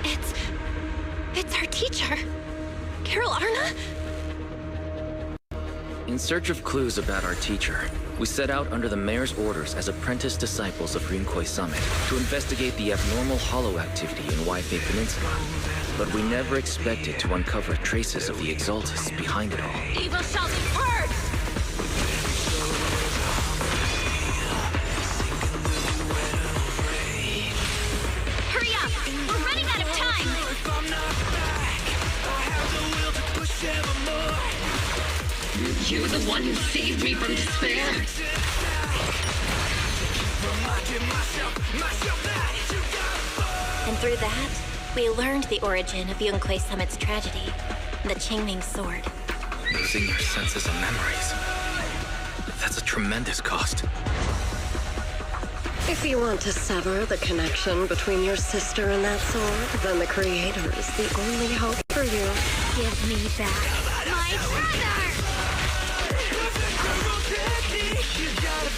It's... it's our teacher. Carol Arna? In search of clues about our teacher, we set out under the mayor's orders as apprentice disciples of Ryunkoi Summit to investigate the abnormal hollow activity in Waifei Peninsula. But we never expected to uncover traces of the Exaltus behind it all. Evil shall be purged! Hurry up! We're running out of time! You're the one who saved me from despair. And through that, we learned the origin of Ryunkoi Summit's tragedy, the Qingming Sword. Losing your senses and memories. That's a tremendous cost. If you want to sever the connection between your sister and that sword, then the Creator is the only hope for you. Give me back my brother!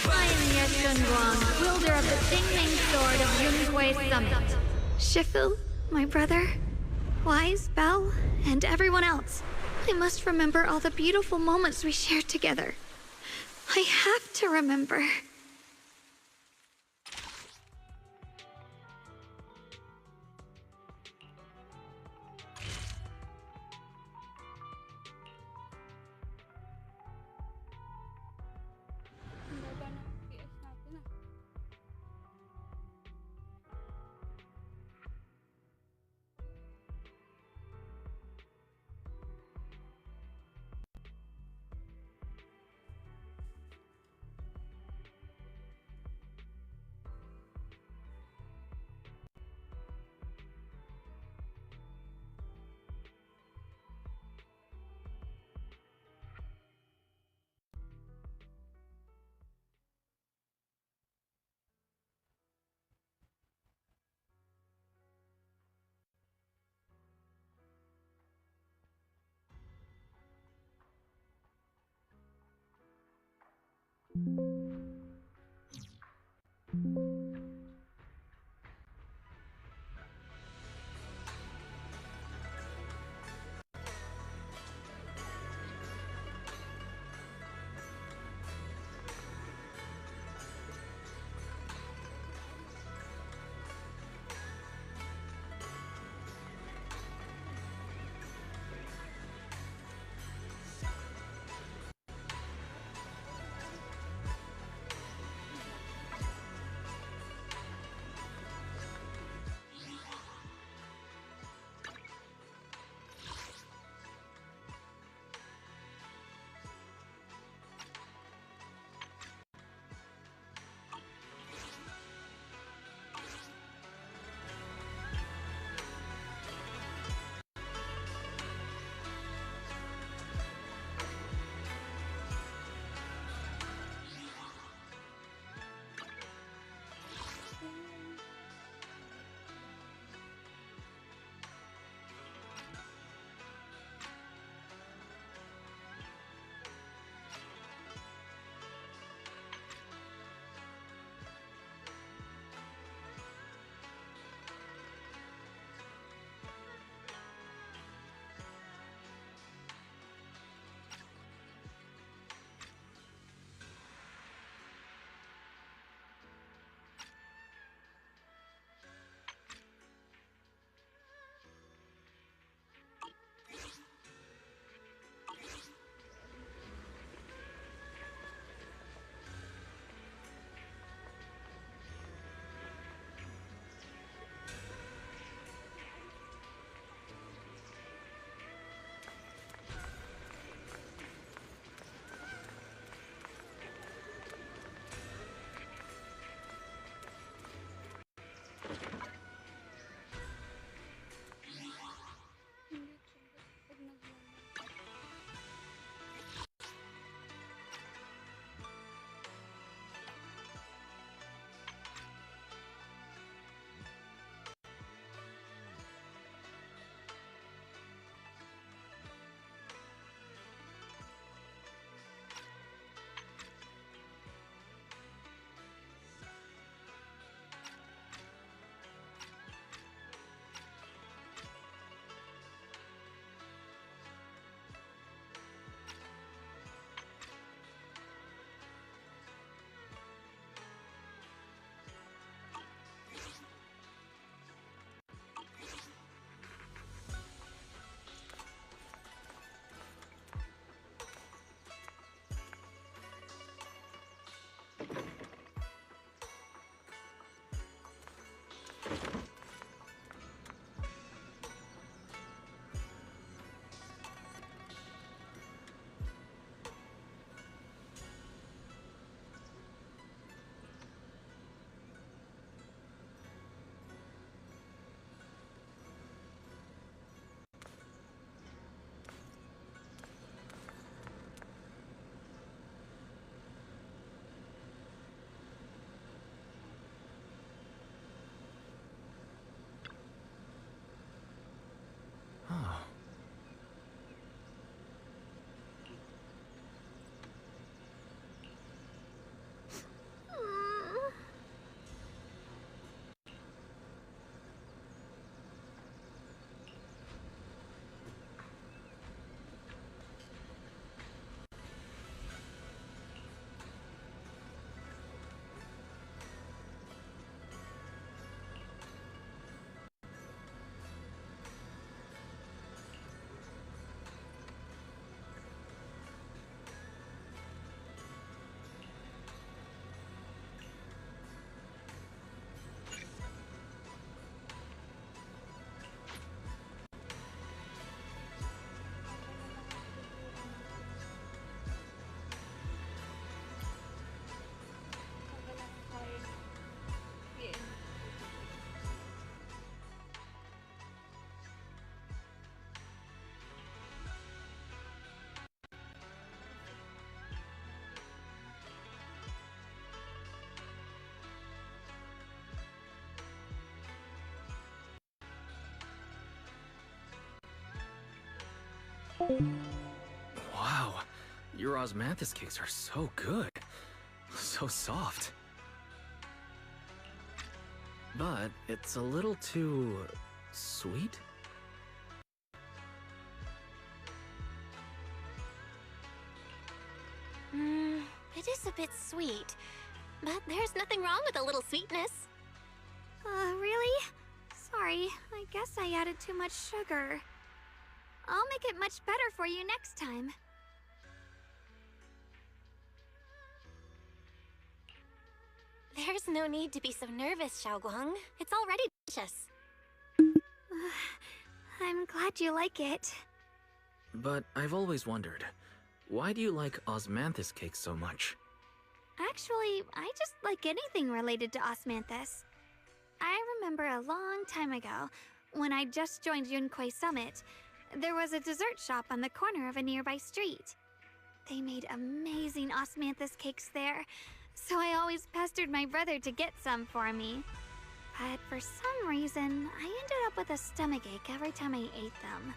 I am Ye Shunguang, wielder of the Qingming Sword of Ryunkoi Summit. Shifu, my brother, Wise, Belle, and everyone else. I must remember all the beautiful moments we shared together. I have to remember. Wow, your osmanthus cakes are so good. So soft. But it's a little too... sweet? It is a bit sweet. But there's nothing wrong with a little sweetness. Really? Sorry, I guess I added too much sugar. I'll make it much better for you next time. There's no need to be so nervous, Xiaoguang. It's already delicious. I'm glad you like it. But I've always wondered, why do you like osmanthus cakes so much? Actually, I just like anything related to osmanthus. I remember a long time ago, when I just joined Yunquei Summit, there was a dessert shop on the corner of a nearby street. They made amazing osmanthus cakes there, so I always pestered my brother to get some for me. But for some reason, I ended up with a stomachache every time I ate them.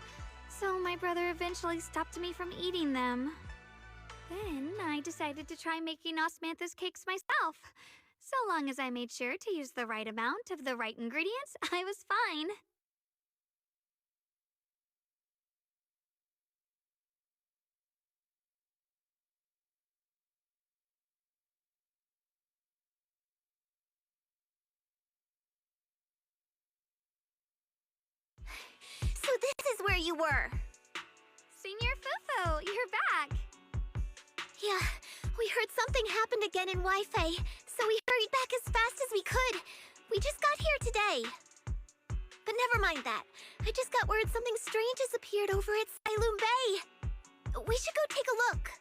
So my brother eventually stopped me from eating them. Then I decided to try making osmanthus cakes myself. So long as I made sure to use the right amount of the right ingredients, I was fine. So this is where you were. Senior Fufu, you're back. Yeah, we heard something happened again in Wi-Fi, so we hurried back as fast as we could. We just got here today. But never mind that. I just got word something strange has appeared over at Sailoon Bay. We should go take a look.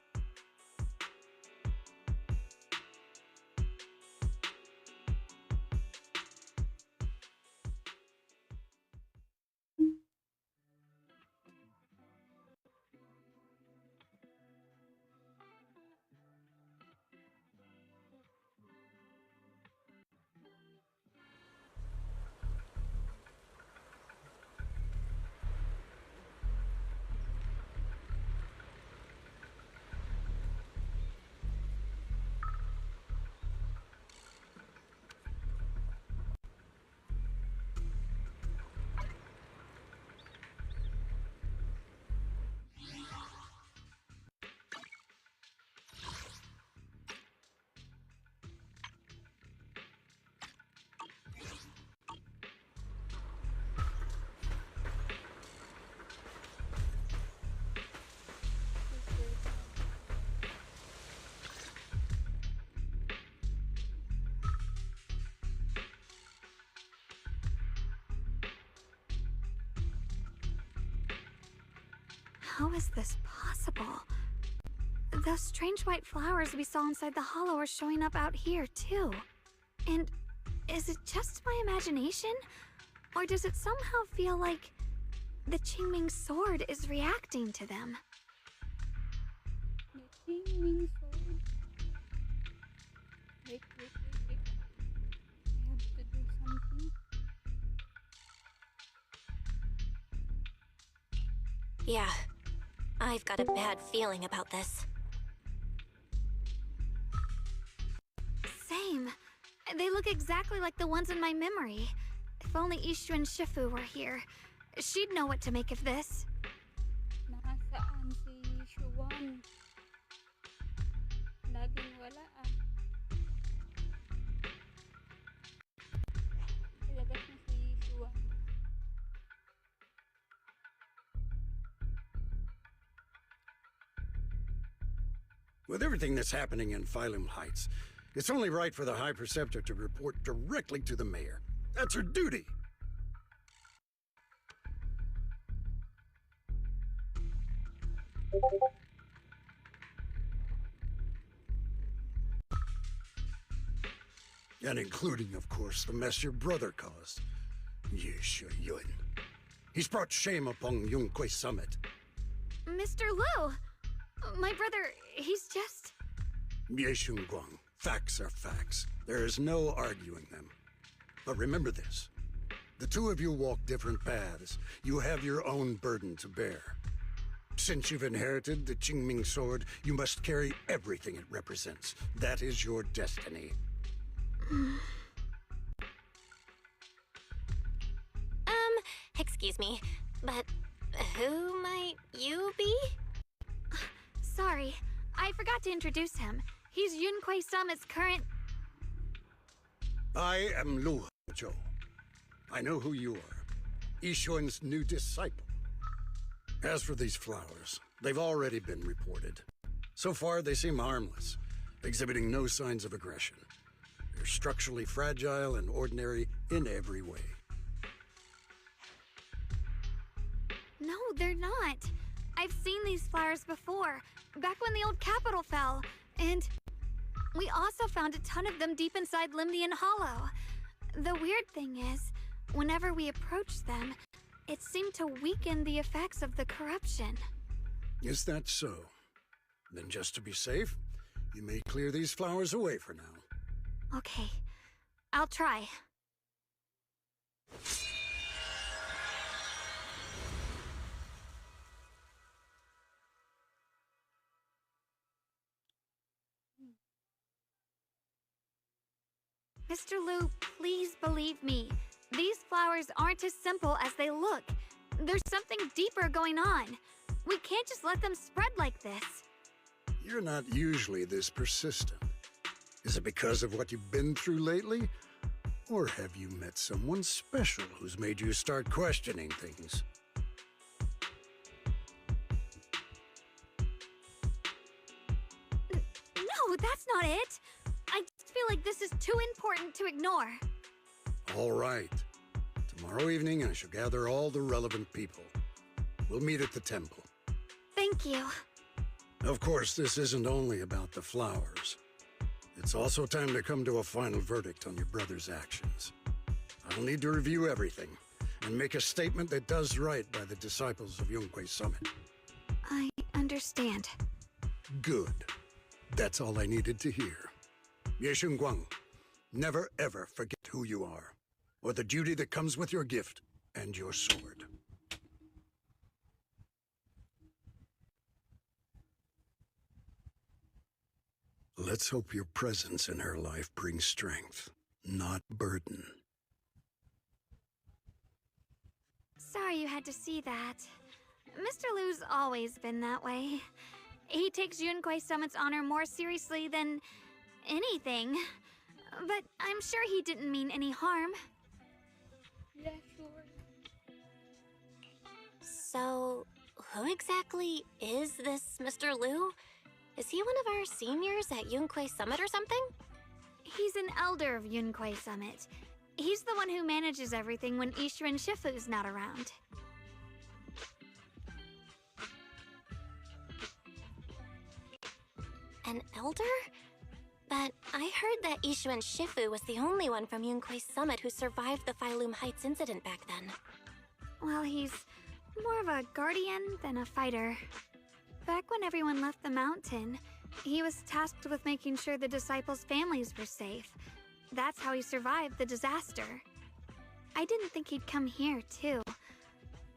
How is this possible? Those strange white flowers we saw inside the hollow are showing up out here, too. And is it just my imagination? Or does it somehow feel like the Qingming sword is reacting to them? The Qingming sword. Wait. I have to do something. Yeah, I've got a bad feeling about this. Same. They look exactly like the ones in my memory. If only Ishu and Shifu were here, she'd know what to make of this. Nasaan si Shuwan? Laging wala ah. Ilabas na si Shuwan. With everything that's happening in Phylum Heights, it's only right for the High Preceptor to report directly to the mayor. That's her duty. And including, of course, the mess your brother caused. Yesha Yun. He's brought shame upon Yunquei Summit. Mr. Lu! My brother, he's just... Yeshun Guang, facts are facts. There is no arguing them. But remember this. The two of you walk different paths. You have your own burden to bear. Since you've inherited the Qingming sword, you must carry everything it represents. That is your destiny. Excuse me, but who might you be? Sorry, I forgot to introduce him. He's Yunquei Summit's current... I am Lu Zhou. I know who you are. Yixuan's new disciple. As for these flowers, they've already been reported. So far, they seem harmless, exhibiting no signs of aggression. They're structurally fragile and ordinary in every way. No, they're not. I've seen these flowers before, back when the old capital fell. And we also found a ton of them deep inside Limdian Hollow. The weird thing is, whenever we approached them, it seemed to weaken the effects of the corruption. Is that so? Then just to be safe, you may clear these flowers away for now. Okay, I'll try. Mr. Liu, please believe me. These flowers aren't as simple as they look. There's something deeper going on. We can't just let them spread like this. You're not usually this persistent. Is it because of what you've been through lately? Or have you met someone special who's made you start questioning things? No, that's not it. I just feel like this is too important to ignore. All right. Tomorrow evening, I shall gather all the relevant people. We'll meet at the temple. Thank you. Of course, this isn't only about the flowers. It's also time to come to a final verdict on your brother's actions. I'll need to review everything and make a statement that does right by the disciples of Yunquei Summit. I understand. Good. That's all I needed to hear. Ye Guang, never ever forget who you are, or the duty that comes with your gift and your sword. Let's hope your presence in her life brings strength, not burden. Sorry you had to see that. Mr. Liu's always been that way. He takes Yunquei Summit's honor more seriously than anything. But I'm sure he didn't mean any harm. Yeah, sure. So, who exactly is this Mr. Liu? Is he one of our seniors at Yunquei Summit or something? He's an elder of Yunquei Summit. He's the one who manages everything when Ishu and Shifu's not around. An elder? But I heard that Ishu and Shifu was the only one from Yunquei Summit who survived the Phylum Heights incident back then. Well, he's more of a guardian than a fighter. Back when everyone left the mountain, he was tasked with making sure the disciples' families were safe. That's how he survived the disaster. I didn't think he'd come here, too.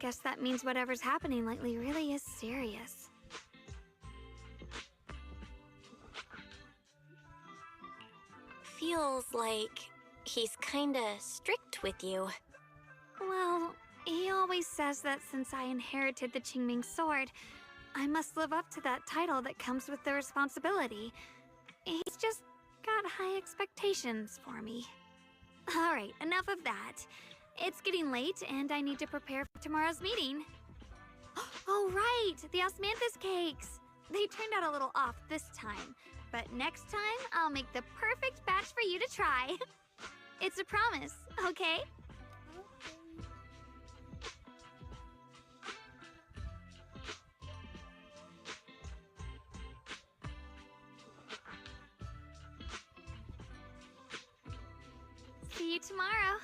Guess that means whatever's happening lately really is serious. Feels like he's kinda strict with you. Well, he always says that since I inherited the Qingming sword, I must live up to that title that comes with the responsibility. He's just got high expectations for me. Alright, enough of that. It's getting late and I need to prepare for tomorrow's meeting. Oh right, the osmanthus cakes! They turned out a little off this time, but next time I'll make the perfect batch for you to try. It's a promise, okay? See you tomorrow.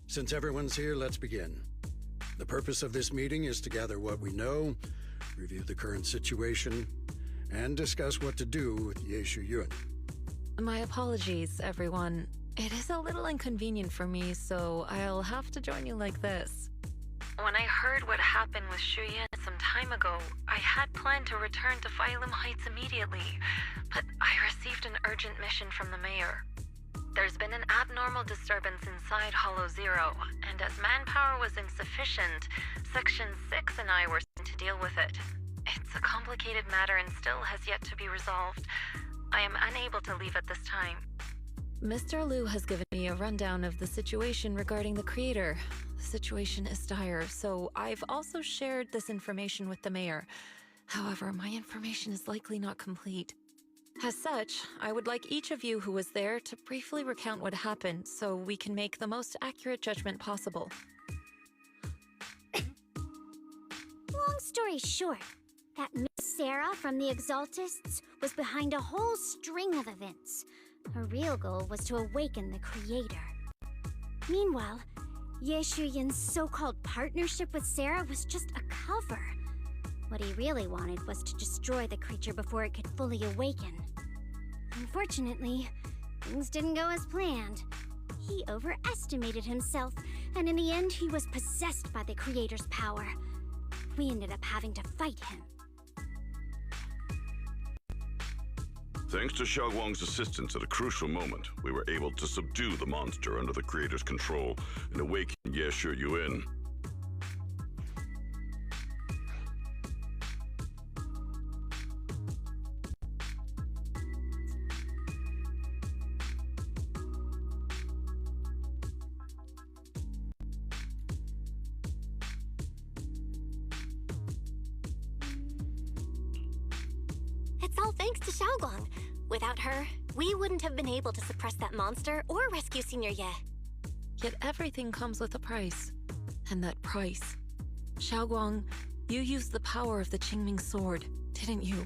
Since everyone's here, let's begin. The purpose of this meeting is to gather what we know, review the current situation, and discuss what to do with Ye Shuyun. My apologies, everyone. It is a little inconvenient for me, so I'll have to join you like this. When I heard what happened with Shuyan some time ago, I had planned to return to Phylum Heights immediately, but I received an urgent mission from the mayor. There's been an abnormal disturbance inside Hollow Zero, and as manpower was insufficient, Section 6 and I were sent to deal with it. It's a complicated matter and still has yet to be resolved. I am unable to leave at this time. Mr. Liu has given me a rundown of the situation regarding the creator. The situation is dire, so I've also shared this information with the mayor. However, my information is likely not complete. As such, I would like each of you who was there to briefly recount what happened so we can make the most accurate judgment possible. Long story short, that Miss Sarah from the Exaltists was behind a whole string of events. Her real goal was to awaken the creator. Meanwhile, Ye Shuyin's so-called partnership with Sarah was just a cover. What he really wanted was to destroy the creature before it could fully awaken. Unfortunately, things didn't go as planned. He overestimated himself, and in the end he was possessed by the creator's power. We ended up having to fight him. Thanks to Xiaoguang's assistance at a crucial moment, we were able to subdue the monster under the creator's control and awaken Ye Shuyun. It's all thanks to Xiaoguang. Without her, we wouldn't have been able to suppress that monster or rescue Senior Ye. Yet everything comes with a price. And that price... Xiaoguang, you used the power of the Qingming sword, didn't you?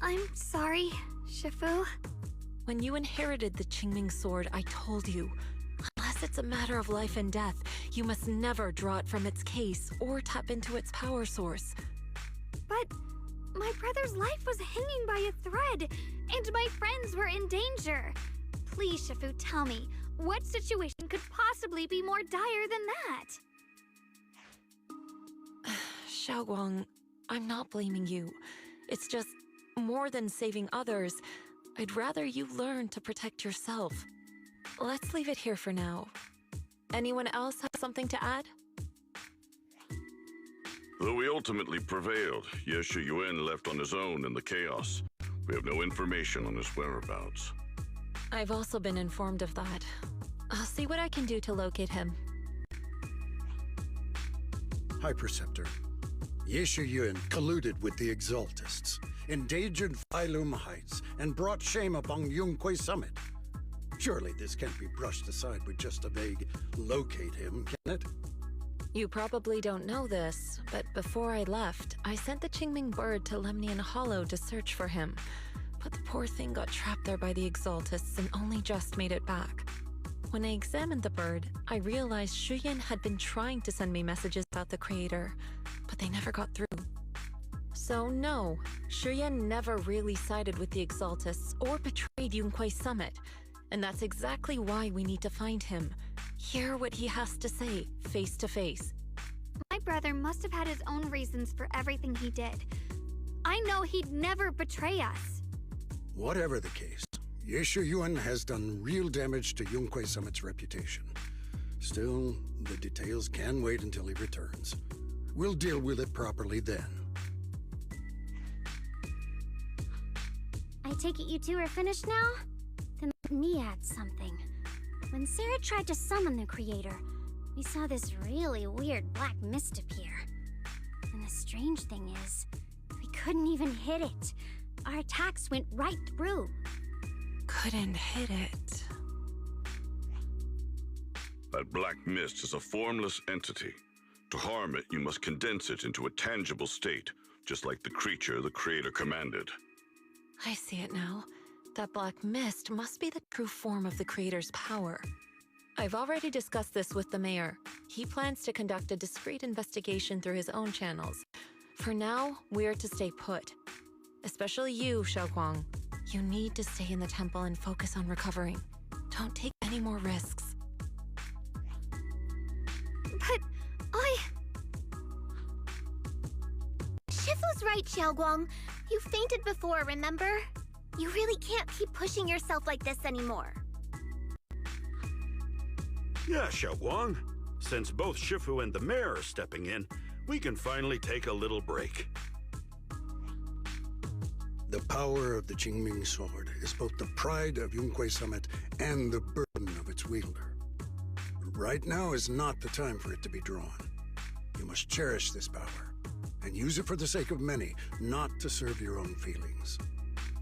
I'm sorry, Shifu. When you inherited the Qingming sword, I told you, unless it's a matter of life and death, you must never draw it from its case or tap into its power source. But my brother's life was hanging by a thread, and my friends were in danger. Please, Shifu, tell me, what situation could possibly be more dire than that? Xiaoguang, I'm not blaming you. It's just, more than saving others, I'd rather you learn to protect yourself. Let's leave it here for now. Anyone else have something to add? Though we ultimately prevailed, Ye Shuyun left on his own in the chaos. We have no information on his whereabouts. I've also been informed of that. I'll see what I can do to locate him. High Preceptor, Ye Shuyun colluded with the Exaltists, endangered Phylum Heights, and brought shame upon Yunquay Summit. Surely this can't be brushed aside with just a vague locate him, can it? You probably don't know this, but before I left, I sent the Qingming bird to Lemnian Hollow to search for him. But the poor thing got trapped there by the Exaltists and only just made it back. When I examined the bird, I realized Shuyan had been trying to send me messages about the creator, but they never got through. So no, Shuyan never really sided with the Exaltists or betrayed Yunquay Summit. And that's exactly why we need to find him. Hear what he has to say, face to face. My brother must have had his own reasons for everything he did. I know he'd never betray us. Whatever the case, Ye Shuyun has done real damage to Yunquay Summit's reputation. Still, the details can wait until he returns. We'll deal with it properly then. I take it you two are finished now? Then let me add something. When Sarah tried to summon the creator, we saw this really weird black mist appear. And the strange thing is, we couldn't even hit it. Our attacks went right through. Couldn't hit it. That black mist is a formless entity. To harm it, you must condense it into a tangible state, just like the creature the creator commanded. I see it now. That black mist must be the true form of the creator's power. I've already discussed this with the mayor. He plans to conduct a discreet investigation through his own channels. For now, we're to stay put. Especially you, Xiaoguang. You need to stay in the temple and focus on recovering. Don't take any more risks. But Shifu's right, Xiaoguang. You fainted before, remember? You really can't keep pushing yourself like this anymore. Yeah, Xiaoguang. Since both Shifu and the mayor are stepping in, we can finally take a little break. The power of the Qingming sword is both the pride of Yunhui Summit and the burden of its wielder. Right now is not the time for it to be drawn. You must cherish this power, and use it for the sake of many, not to serve your own feelings.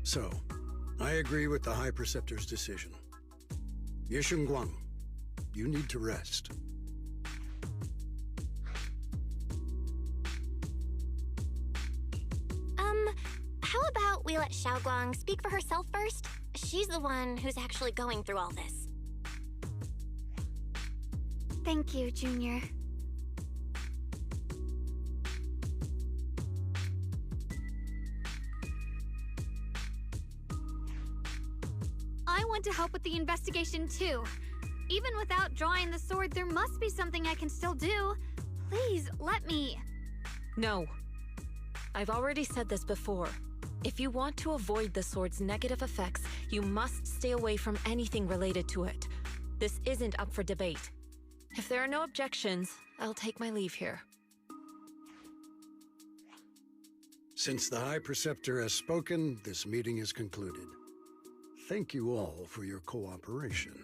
So, I agree with the High Preceptor's decision. Yishun, you need to rest. How about we let Xiaoguang speak for herself first? She's the one who's actually going through all this. Thank you, Junior. I want to help with the investigation too. Even without drawing the sword, there must be something I can still do. Please, let me. No. I've already said this before. If you want to avoid the sword's negative effects, you must stay away from anything related to it. This isn't up for debate. If there are no objections, I'll take my leave here. Since the High Preceptor has spoken, this meeting is concluded. Thank you all for your cooperation.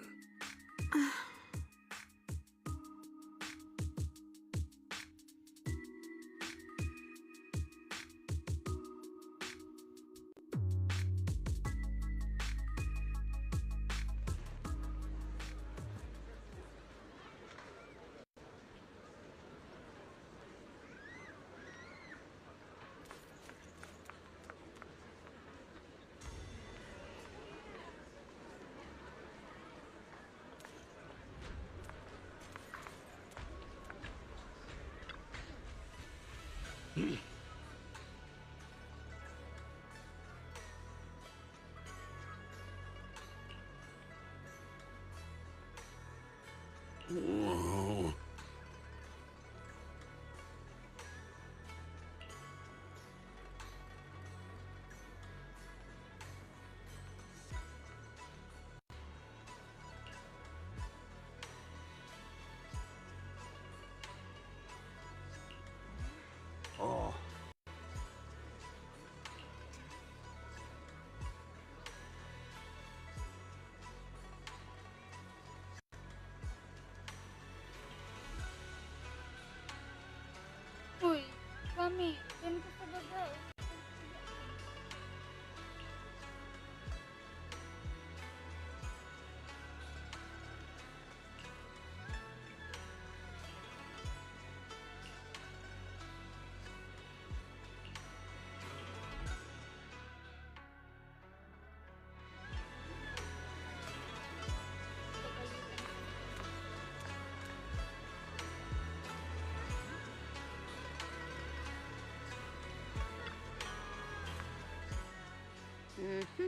Whoa. Oh. Uy, Mami, doon ka sa baba. Mm-hmm.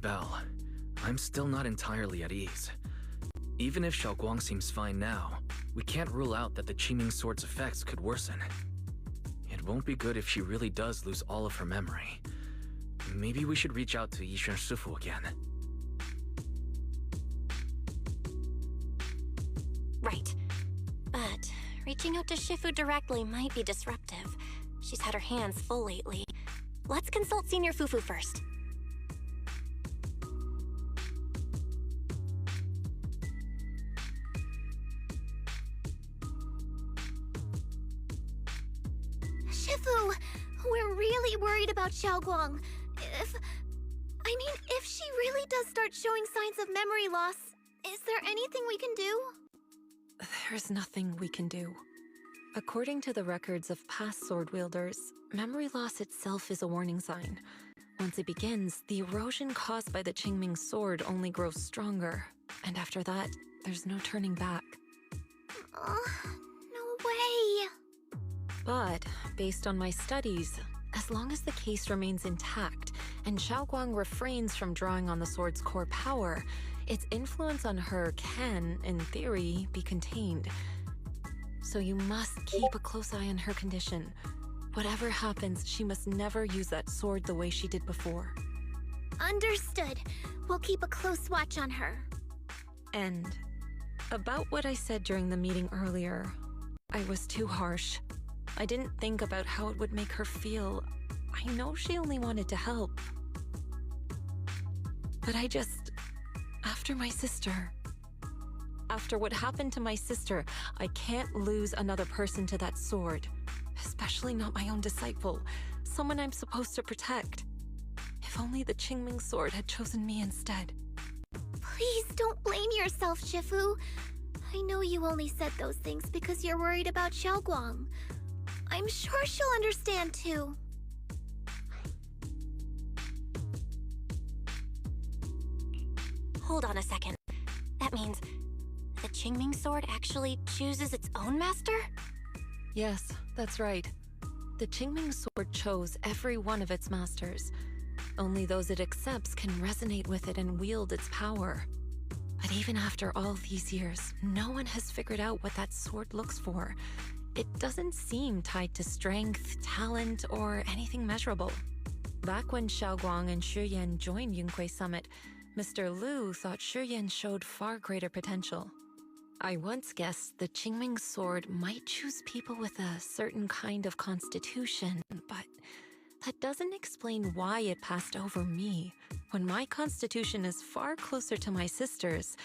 Belle. I'm still not entirely at ease. Even if Xiaoguang seems fine now, we can't rule out that the Qingming Sword's effects could worsen. It won't be good if she really does lose all of her memory. Maybe we should reach out to Yixuan Shifu again. Right. But reaching out to Shifu directly might be disruptive. She's had her hands full lately. Let's consult Senior Fufu first. Shifu, we're really worried about Xiaoguang. If she really does start showing signs of memory loss, is there anything we can do? There's nothing we can do. According to the records of past sword wielders, memory loss itself is a warning sign. Once it begins, the erosion caused by the Qingming Sword only grows stronger, and after that, there's no turning back. No way! But, based on my studies, as long as the case remains intact, and Xiaoguang refrains from drawing on the sword's core power, its influence on her can, in theory, be contained. So you must keep a close eye on her condition. Whatever happens, she must never use that sword the way she did before. Understood. We'll keep a close watch on her. And about what I said during the meeting earlier, I was too harsh. I didn't think about how it would make her feel. I know she only wanted to help. But after my sister... After what happened to my sister, I can't lose another person to that sword. Especially not my own disciple, someone I'm supposed to protect. If only the Qingming Sword had chosen me instead. Please don't blame yourself, Shifu. I know you only said those things because you're worried about Xiaoguang. I'm sure she'll understand too. Hold on a second. That means the Qingming Sword actually chooses its own master? Yes, that's right. The Qingming Sword chose every one of its masters. Only those it accepts can resonate with it and wield its power. But even after all these years, no one has figured out what that sword looks for. It doesn't seem tied to strength, talent, or anything measurable. Back when Xiaoguang and Shiyan joined Yunhui Summit, Mr. Liu thought Shiyan showed far greater potential. I once guessed the Qingming Sword might choose people with a certain kind of constitution, but that doesn't explain why it passed over me, when my constitution is far closer to my sister's,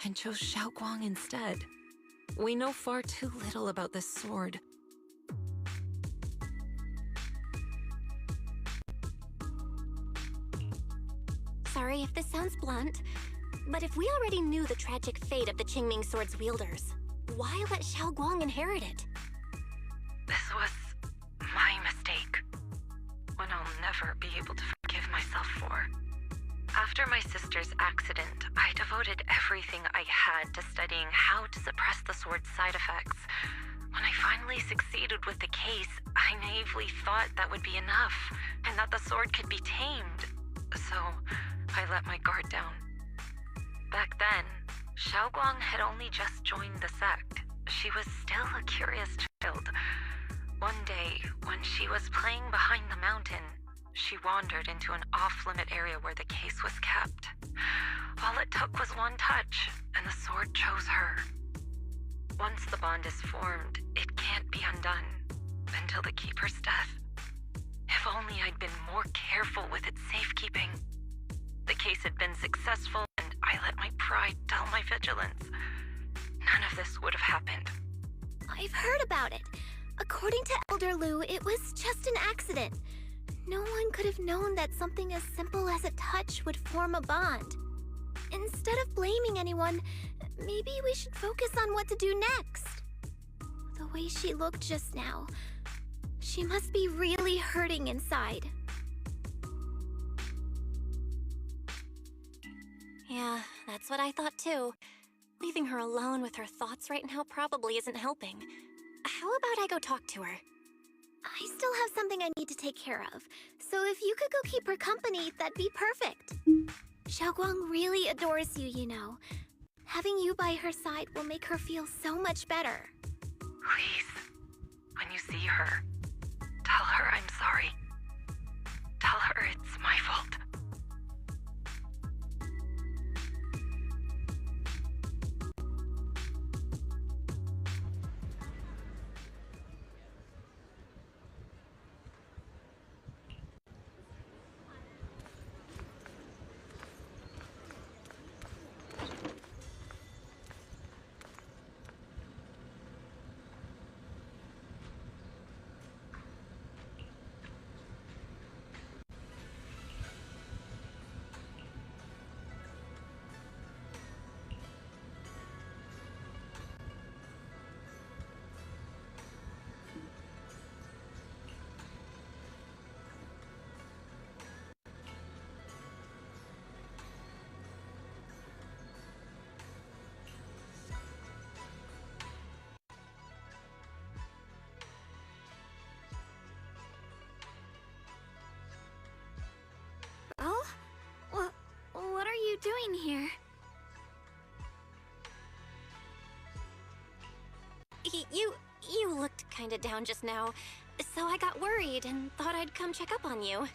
and chose Xiaoguang instead. We know far too little about this sword. Sorry if this sounds blunt, but if we already knew the tragic fate of the Qingming Sword's wielders, why let Xiaoguang inherit it? This was my mistake. One I'll never be able to forgive myself for. After my sister's accident, I devoted everything I had to studying how to suppress the sword's side effects. When I finally succeeded with the case, I naively thought that would be enough, and that the sword could be tamed. So, I let my guard down. Back then, Xiaoguang had only just joined the sect. She was still a curious child. One day, when she was playing behind the mountain, she wandered into an off-limit area where the case was kept. All it took was one touch, and the sword chose her. Once the bond is formed, it can't be undone until the Keeper's death. If only I'd been more careful with its safekeeping. The case had been successful, and I let my pride dull my vigilance. None of this would have happened. I've heard about it. According to Elder Liu, it was just an accident. No one could have known that something as simple as a touch would form a bond. Instead of blaming anyone, maybe we should focus on what to do next. The way she looked just now, she must be really hurting inside. Yeah, that's what I thought too. Leaving her alone with her thoughts right now probably isn't helping. How about I go talk to her? I still have something I need to take care of, so if you could go keep her company, that'd be perfect. Xiaoguang really adores you, you know. Having you by her side will make her feel so much better. Please, when you see her, tell her I'm sorry. Tell her it's my fault. Oh? What are you doing here? You looked kinda down just now, so I got worried and thought I'd come check up on you.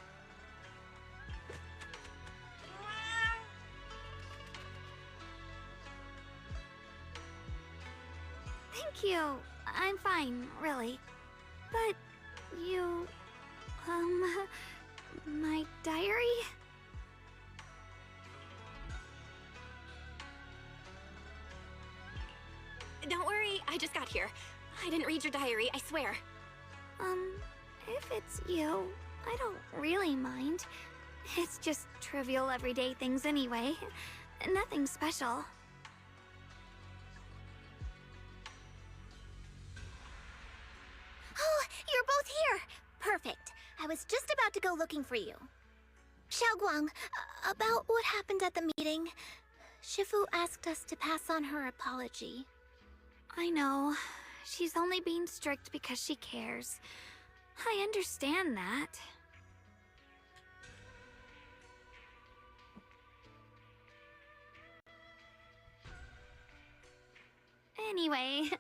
Thank you. I'm fine, really. But you... my diary? Don't worry, I just got here. I didn't read your diary, I swear. If it's you, I don't really mind. It's just trivial everyday things anyway. Nothing special. Oh, you're both here! Perfect. I was just about to go looking for you. Xiaoguang, about what happened at the meeting. Shifu asked us to pass on her apology. I know. She's only being strict because she cares. I understand that. Anyway,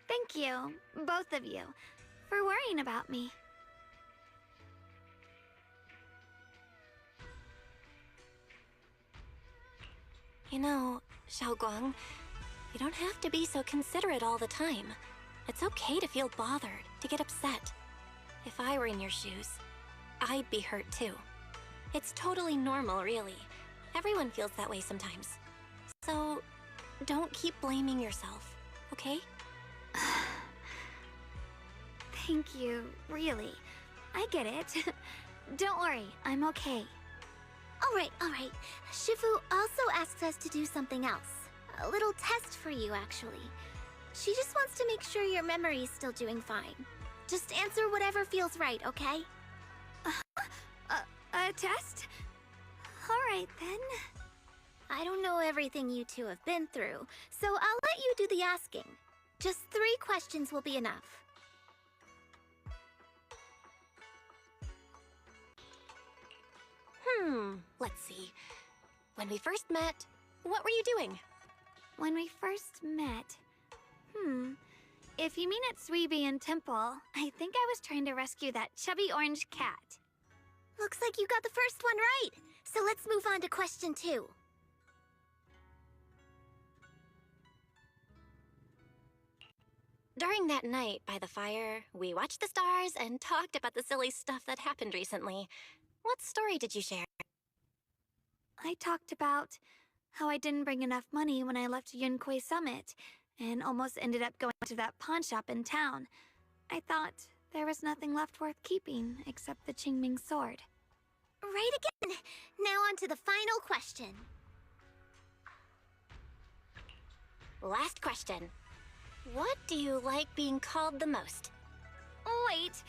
thank you, both of you, for worrying about me. You know, Xiaoguang, you don't have to be so considerate all the time. It's okay to feel bothered, to get upset. If I were in your shoes, I'd be hurt too. It's totally normal, really. Everyone feels that way sometimes. So, don't keep blaming yourself, okay? Thank you, really. I get it. Don't worry, I'm okay. Alright. Shifu also asked us to do something else. A little test for you, actually. She just wants to make sure your memory's still doing fine. Just answer whatever feels right, okay? A test? Alright then. I don't know everything you two have been through, so I'll let you do the asking. Just 3 questions will be enough. Let's see. When we first met, what were you doing? When we first met... If you mean at Suibian Temple, I think I was trying to rescue that chubby orange cat. Looks like you got the first one right. So let's move on to question 2. During that night by the fire, we watched the stars and talked about the silly stuff that happened recently. What story did you share? I talked about how I didn't bring enough money when I left Yunquei Summit, and almost ended up going to that pawn shop in town. I thought there was nothing left worth keeping except the Qingming sword. Right again! Now on to the final question. Last question. What do you like being called the most? Wait,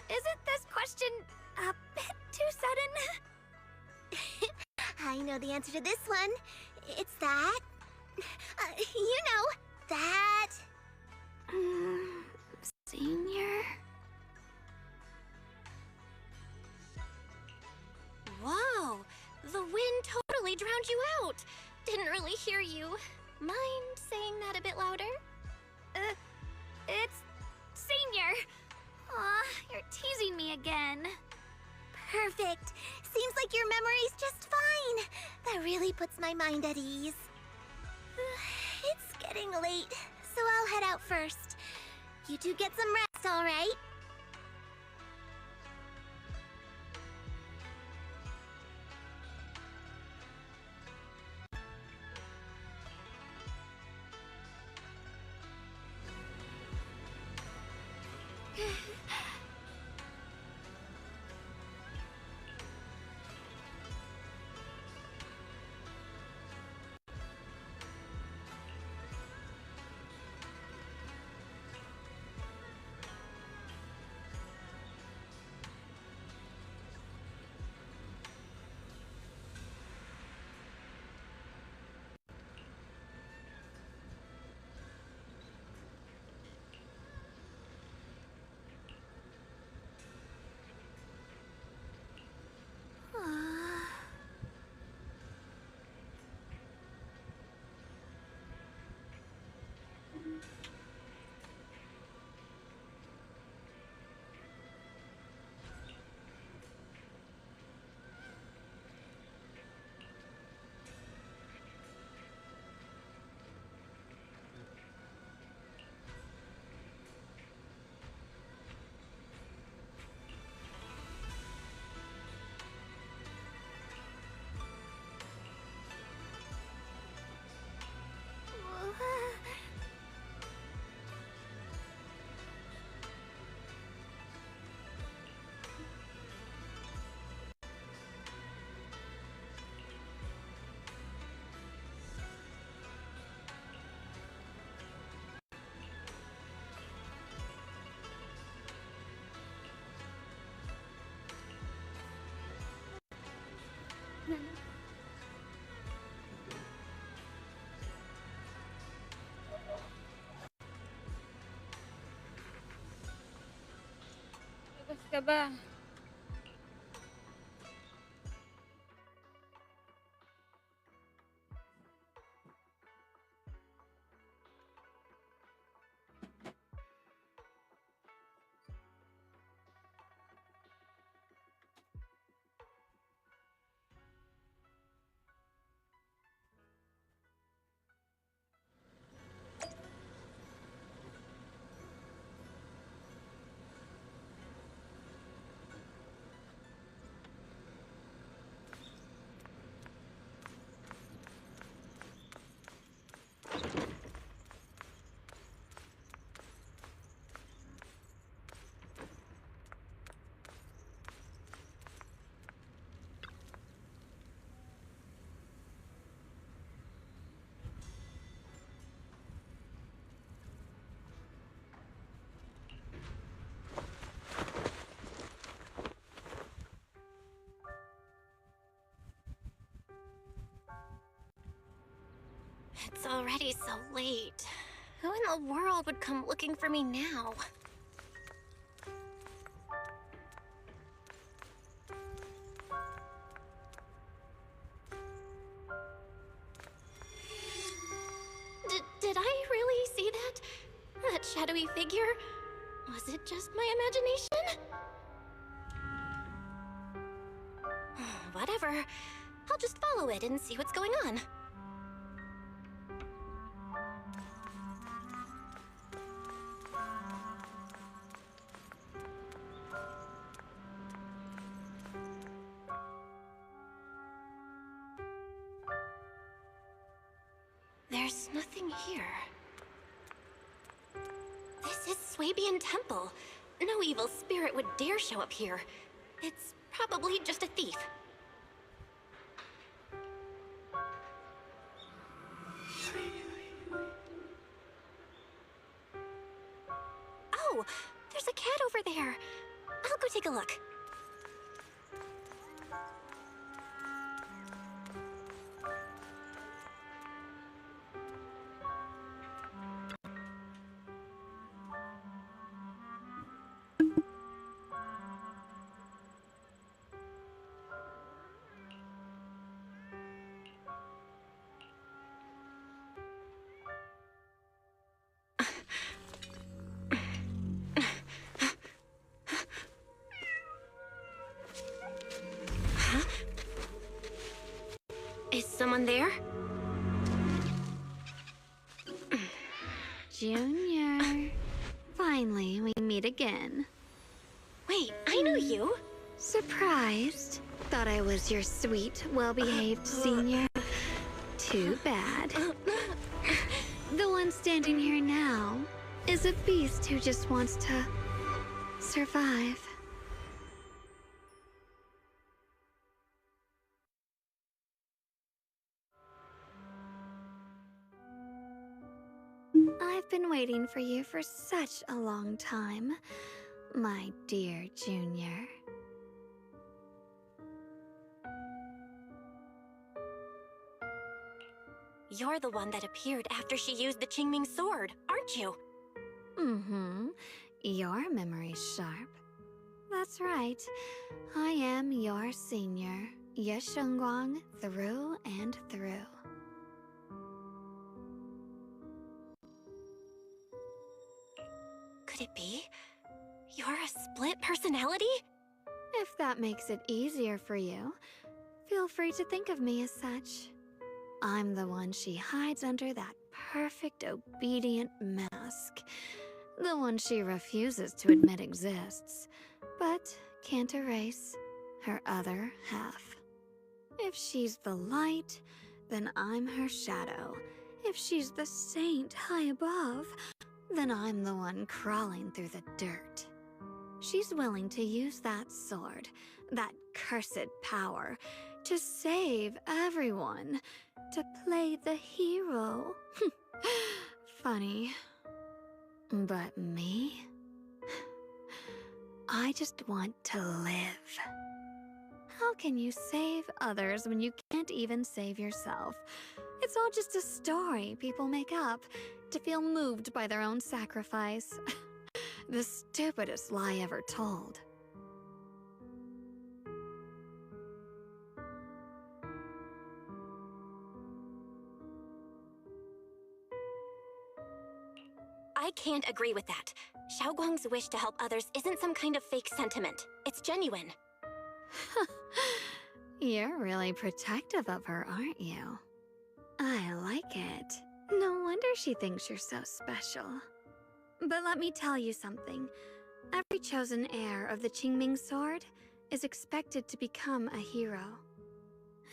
isn't this question a bit too sudden? I know the answer to this one. It's that... you know, that... Senior? Whoa! The wind totally drowned you out. Didn't really hear you. Mind saying that a bit louder? It's Senior. Aw, you're teasing me again. Perfect. Seems like your memory's just fine. That really puts my mind at ease. It's getting late, so I'll head out first. You two get some rest, all right? Tapos ka ba? It's already so late. Who in the world would come looking for me now? Did I really see that? That shadowy figure? Was it just my imagination? Whatever. I'll just follow it and see what's going on. There's nothing here. This is Swabian Temple. No evil spirit would dare show up here. It's probably just a thief. Oh, there's a cat over there. I'll go take a look. Is someone there? Junior. Finally, we meet again. Wait, I know you. Surprised? Thought I was your sweet, well-behaved senior? Too bad. The one standing here now is a beast who just wants to survive. I've been waiting for you for such a long time, my dear Junior. You're the one that appeared after she used the Qingming sword, aren't you? Mm-hmm. Your memory's sharp. That's right. I am your senior, Ye Shengguang, through and through. Could it be? You're a split personality? If that makes it easier for you, feel free to think of me as such. I'm the one she hides under that perfect obedient mask. The one she refuses to admit exists, but can't erase her other half. If she's the light, then I'm her shadow. If she's the saint high above, then I'm the one crawling through the dirt. She's willing to use that sword, that cursed power, to save everyone, to play the hero. Funny. But me? I just want to live. How can you save others when you can't even save yourself? It's all just a story people make up to feel moved by their own sacrifice. The stupidest lie ever told. I can't agree with that. Xiaoguang's wish to help others isn't some kind of fake sentiment. It's genuine. You're really protective of her, aren't you? I like it. No wonder she thinks you're so special. But let me tell you something. Every chosen heir of the Qingming sword is expected to become a hero.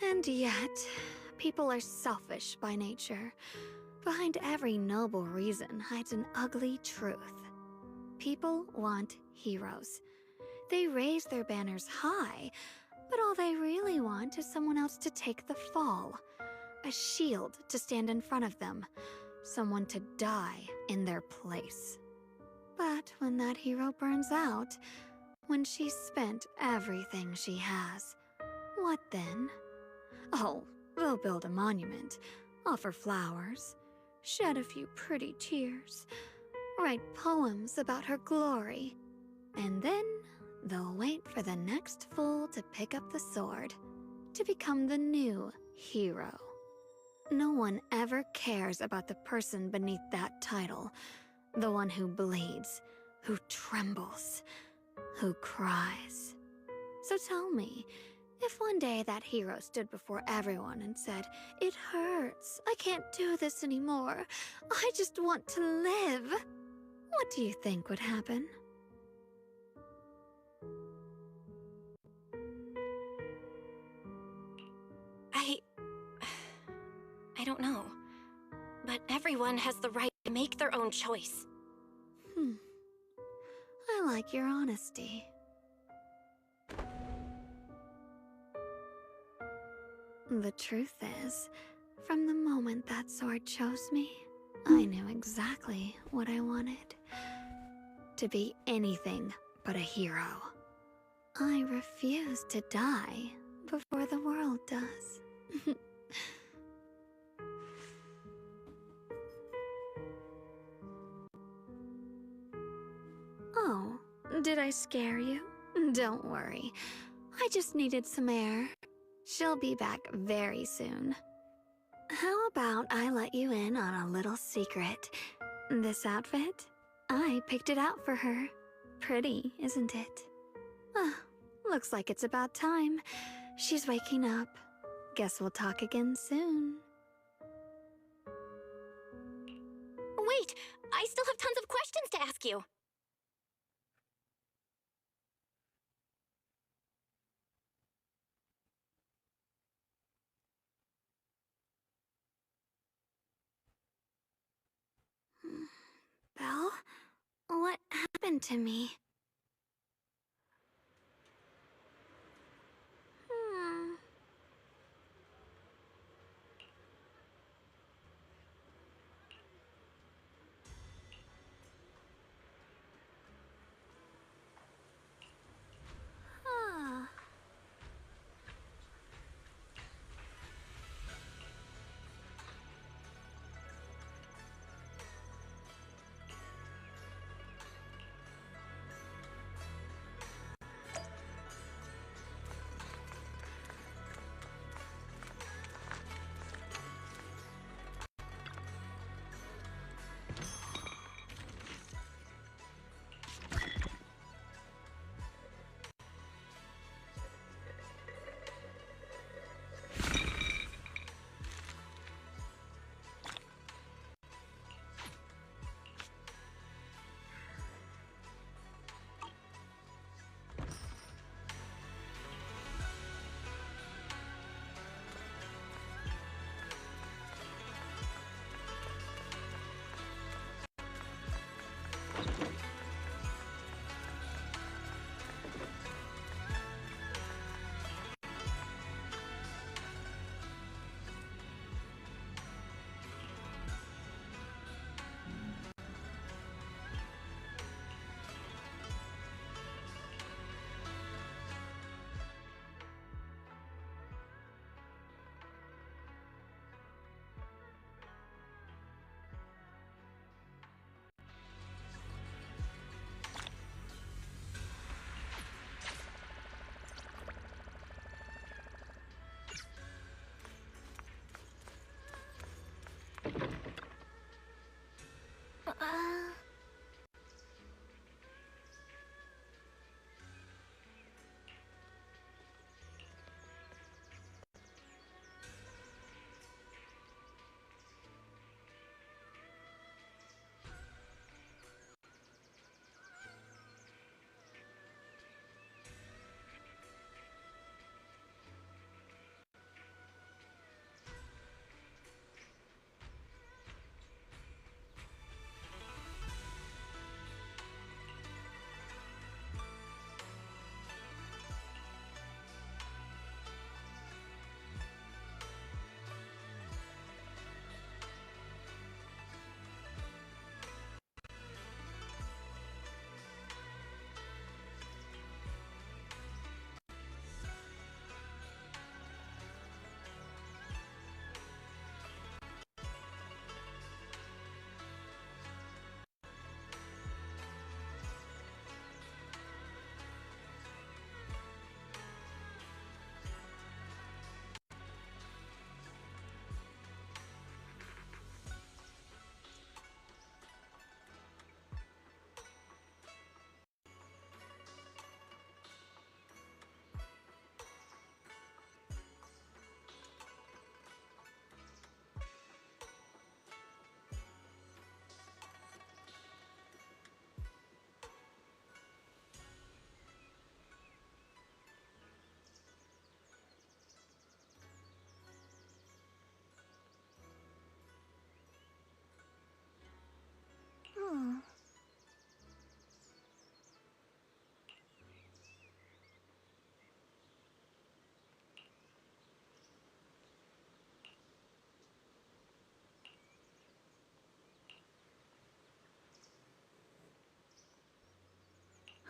And yet, people are selfish by nature. Behind every noble reason hides an ugly truth. People want heroes. They raise their banners high, but all they really want is someone else to take the fall. A shield to stand in front of them. Someone to die in their place. But when that hero burns out, when she's spent everything she has, what then? Oh, they'll build a monument, offer flowers, shed a few pretty tears, write poems about her glory, and then they'll wait for the next fool to pick up the sword, to become the new hero. No one ever cares about the person beneath that title, the one who bleeds, who trembles, who cries. So tell me, if one day that hero stood before everyone and said, "It hurts, I can't do this anymore, I just want to live," what do you think would happen? I don't know. But everyone has the right to make their own choice. I like your honesty. The truth is, from the moment that sword chose me, I knew exactly what I wanted. To be anything but a hero. I refuse to die before the world does. Oh, did I scare you? Don't worry. I just needed some air. She'll be back very soon. How about I let you in on a little secret? This outfit? I picked it out for her. Pretty, isn't it? Ah, looks like it's about time. She's waking up. Guess we'll talk again soon. Wait, I still have tons of questions to ask you. Belle? What happened to me?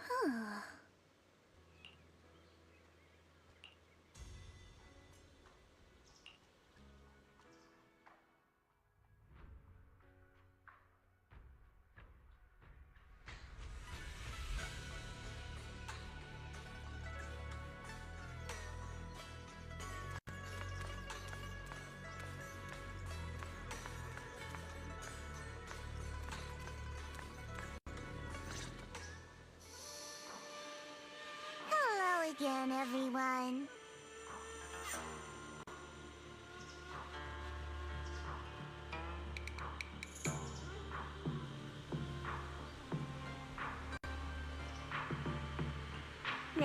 Huh. Hello again, everyone.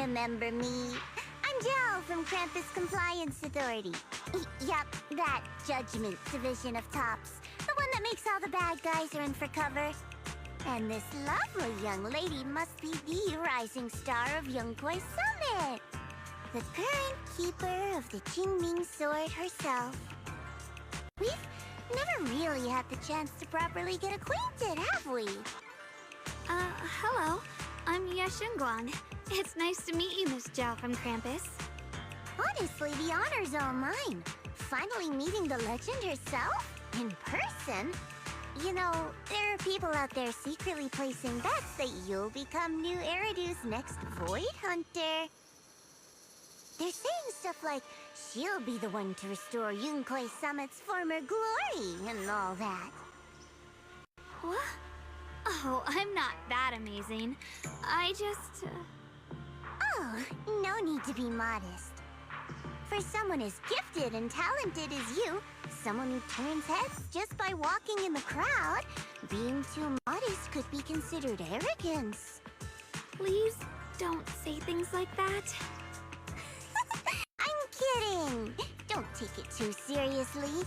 remember me. I'm Jill from Krampus Compliance Authority. Yep, that Judgment Division of Tops. The one that makes all the bad guys run for cover. And this lovely young lady must be the rising star of Yunkwei Summit. The current keeper of the Qingming Sword herself. We've never really had the chance to properly get acquainted, have we? Hello. I'm Ye Guang. It's nice to meet you, Miss Zhao from Krampus. Honestly, the honor's all mine. Finally meeting the legend herself? In person? You know, there are people out there secretly placing bets that you'll become new Eridu's next Void Hunter. They're saying stuff like, she'll be the one to restore Yunkwei Summit's former glory and all that. What? Oh, I'm not that amazing. I just... Oh, no need to be modest. For someone as gifted and talented as you, someone who turns heads just by walking in the crowd, being too modest could be considered arrogance. Please don't say things like that. I'm kidding! Don't take it too seriously.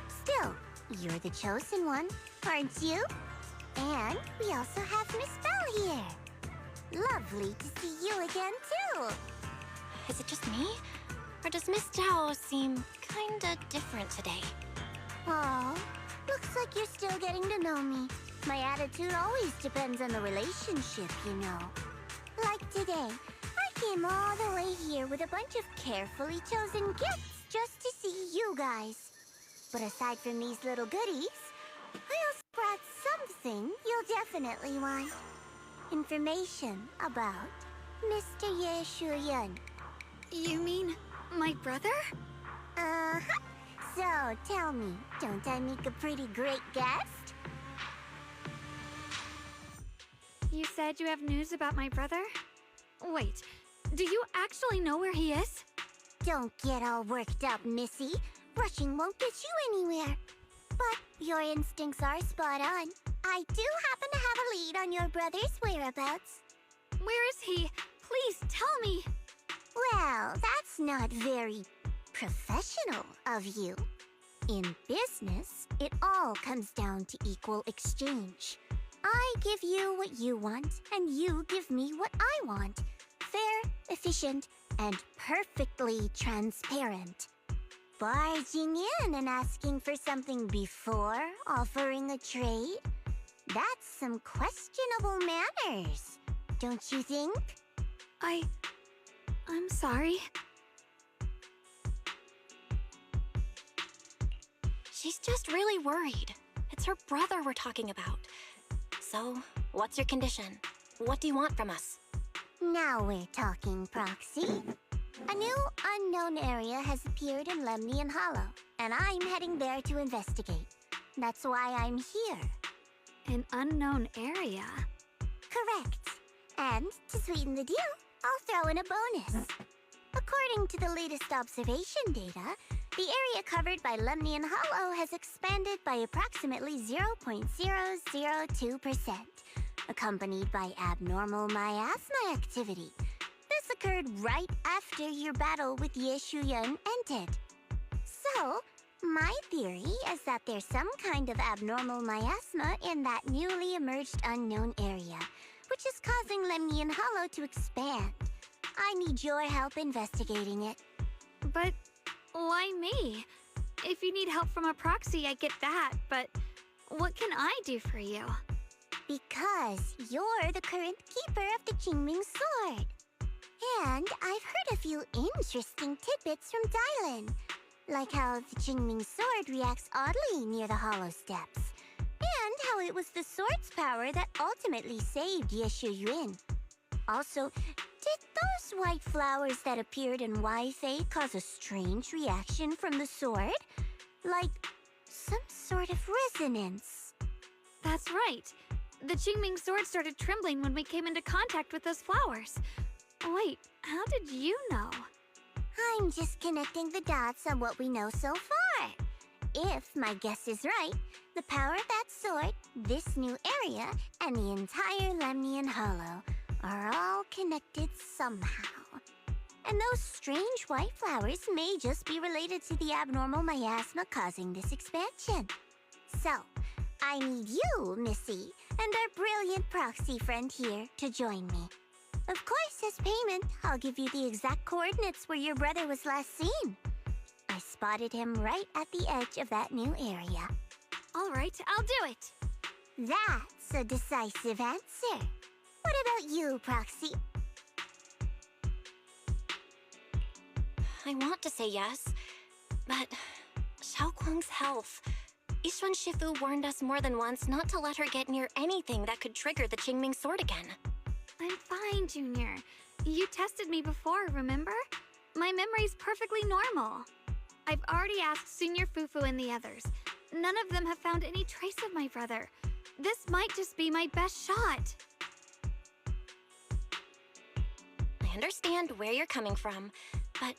Still, you're the chosen one, aren't you? And we also have Miss Belle here. Lovely to see you again, too. Is it just me? Or does Miss Zhao seem kinda different today? Aw, looks like you're still getting to know me. My attitude always depends on the relationship, you know. Like today, I came all the way here with a bunch of carefully chosen gifts just to see you guys. But aside from these little goodies, I also brought something you'll definitely want. Information about Mr. Ye Shuyun. You mean my brother? Uh-huh. So, tell me, don't I make a pretty great guest? You said you have news about my brother? Wait, do you actually know where he is? Don't get all worked up, Missy. Rushing won't get you anywhere. But your instincts are spot on. I do happen to have a lead on your brother's whereabouts. Where is he? Please tell me. Well, that's not very professional of you. In business, it all comes down to equal exchange. I give you what you want, and you give me what I want. Fair, efficient, and perfectly transparent. Barging in and asking for something before offering a trade? That's some questionable manners, don't you think? I'm sorry. She's just really worried. It's her brother we're talking about. So, what's your condition? What do you want from us? Now we're talking, Proxy. A new unknown area has appeared in Lemnian Hollow, and I'm heading there to investigate. That's why I'm here. An unknown area? Correct. And to sweeten the deal, I'll throw in a bonus. According to the latest observation data, the area covered by Lemnian Hollow has expanded by approximately 0.002%, accompanied by abnormal miasma activity. This occurred right after your battle with Ye Shuyun ended. So, my theory is that there's some kind of abnormal miasma in that newly emerged unknown area, which is causing Lemnian Hollow to expand. I need your help investigating it. But why me? If you need help from a proxy, I get that, but what can I do for you? Because you're the current keeper of the Qingming Sword. And I've heard a few interesting tidbits from Dylan, like how the Qingming Sword reacts oddly near the Hollow Steps, and how it was the sword's power that ultimately saved Ye Shuyun. Also, did those white flowers that appeared in Wi-Fi cause a strange reaction from the sword? Like some sort of resonance? That's right. The Qingming Sword started trembling when we came into contact with those flowers. Wait, how did you know? I'm just connecting the dots on what we know so far. If my guess is right, the power of that sword, this new area, and the entire Lemnian Hollow are all connected somehow. And those strange white flowers may just be related to the abnormal miasma causing this expansion. So, I need you, Missy, and our brilliant proxy friend here to join me. Of course, as payment, I'll give you the exact coordinates where your brother was last seen. I spotted him right at the edge of that new area. All right, I'll do it. That's a decisive answer. What about you, Proxy? I want to say yes, but Xiaoguang's health. Yishuan Shifu warned us more than once not to let her get near anything that could trigger the Qingming sword again. I'm fine, Junior. You tested me before, remember? My memory's perfectly normal. I've already asked Senior Fufu and the others. None of them have found any trace of my brother. This might just be my best shot. I understand where you're coming from, but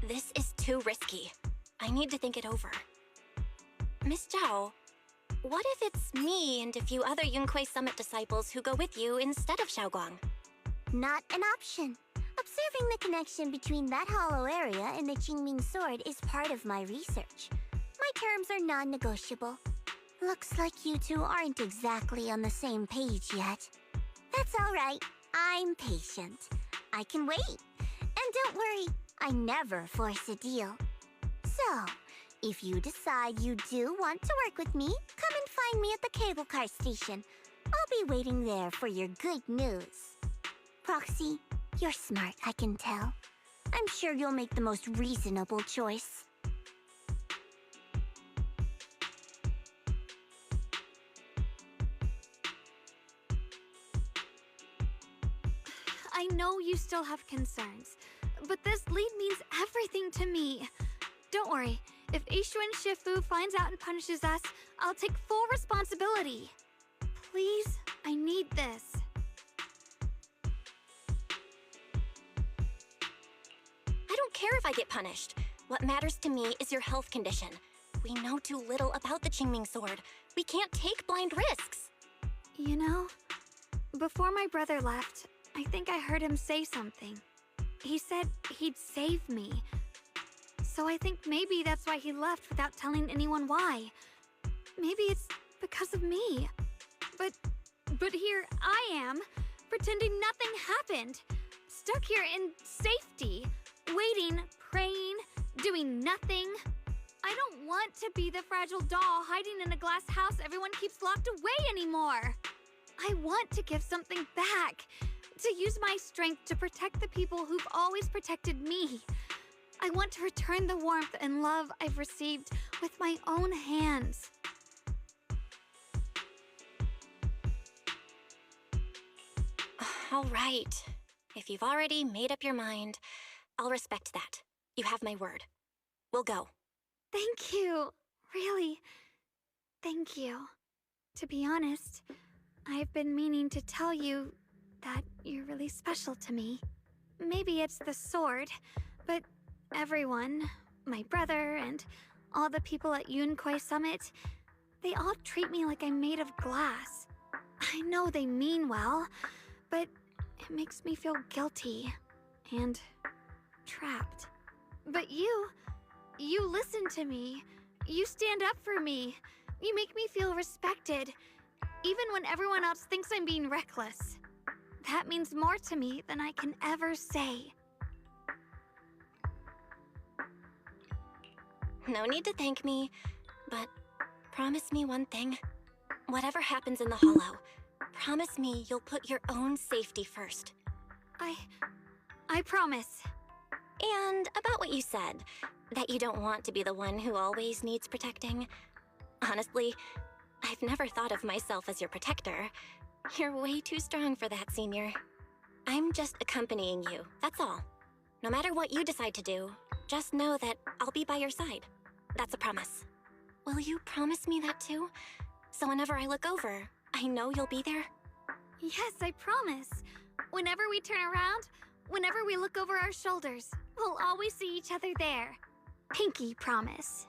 this is too risky. I need to think it over. Miss Zhao, what if it's me and a few other Yunquei Summit disciples who go with you instead of Xiaoguang? Not an option. Observing the connection between that hollow area and the Qingming sword is part of my research. My terms are non-negotiable. Looks like you two aren't exactly on the same page yet. That's all right. I'm patient. I can wait. And don't worry, I never force a deal. So, if you decide you do want to work with me, come and find me at the cable car station. I'll be waiting there for your good news. Proxy, you're smart, I can tell. I'm sure you'll make the most reasonable choice. I know you still have concerns, but this lead means everything to me. Don't worry, if Yishuan Shifu finds out and punishes us, I'll take full responsibility. Please, I need this. I don't care if I get punished. What matters to me is your health condition. We know too little about the Qingming sword. We can't take blind risks. You know, before my brother left, I think I heard him say something. He said he'd save me. So I think maybe that's why he left without telling anyone why. Maybe it's because of me. But here I am, pretending nothing happened. Stuck here in safety, waiting, praying, doing nothing. I don't want to be the fragile doll hiding in a glass house everyone keeps locked away anymore. I want to give something back. To use my strength to protect the people who've always protected me. I want to return the warmth and love I've received with my own hands. All right. If you've already made up your mind, I'll respect that. You have my word. We'll go. Thank you. Really, thank you. To be honest, I've been meaning to tell you that you're really special to me. Maybe it's the sword, but everyone, my brother and all the people at Yunquei Summit, they all treat me like I'm made of glass. I know they mean well, but it makes me feel guilty and trapped. But you listen to me. You stand up for me. You make me feel respected, even when everyone else thinks I'm being reckless. That means more to me than I can ever say. No need to thank me, but promise me one thing. Whatever happens in the Hollow, promise me you'll put your own safety first. I promise. And about what you said, that you don't want to be the one who always needs protecting. Honestly, I've never thought of myself as your protector. You're way too strong for that, Senior. I'm just accompanying you, that's all. No matter what you decide to do, just know that I'll be by your side. That's a promise. Will you promise me that too? So whenever I look over, I know you'll be there? Yes, I promise. Whenever we turn around, whenever we look over our shoulders, we'll always see each other there. Pinky promise.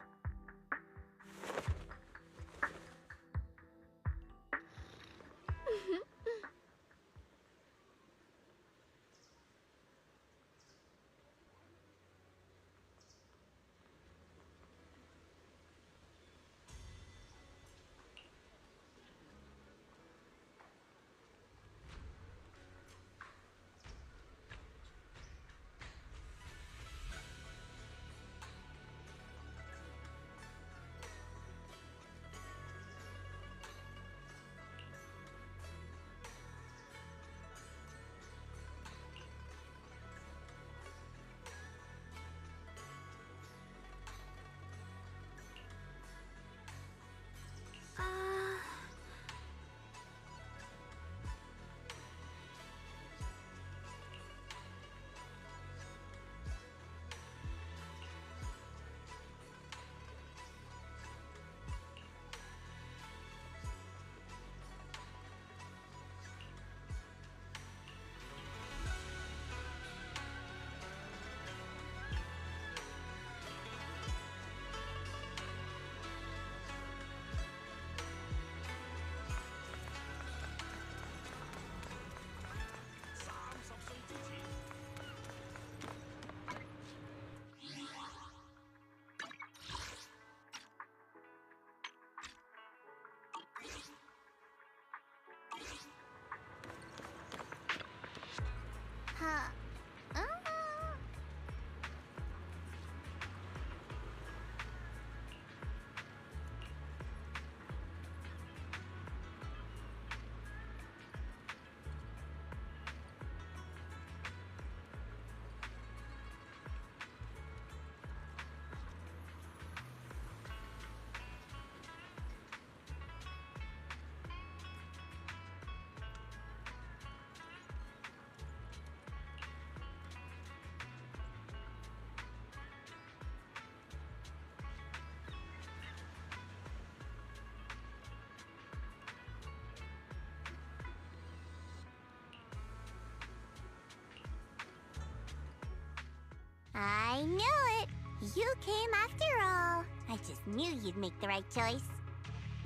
you came after all. I just knew you'd make the right choice.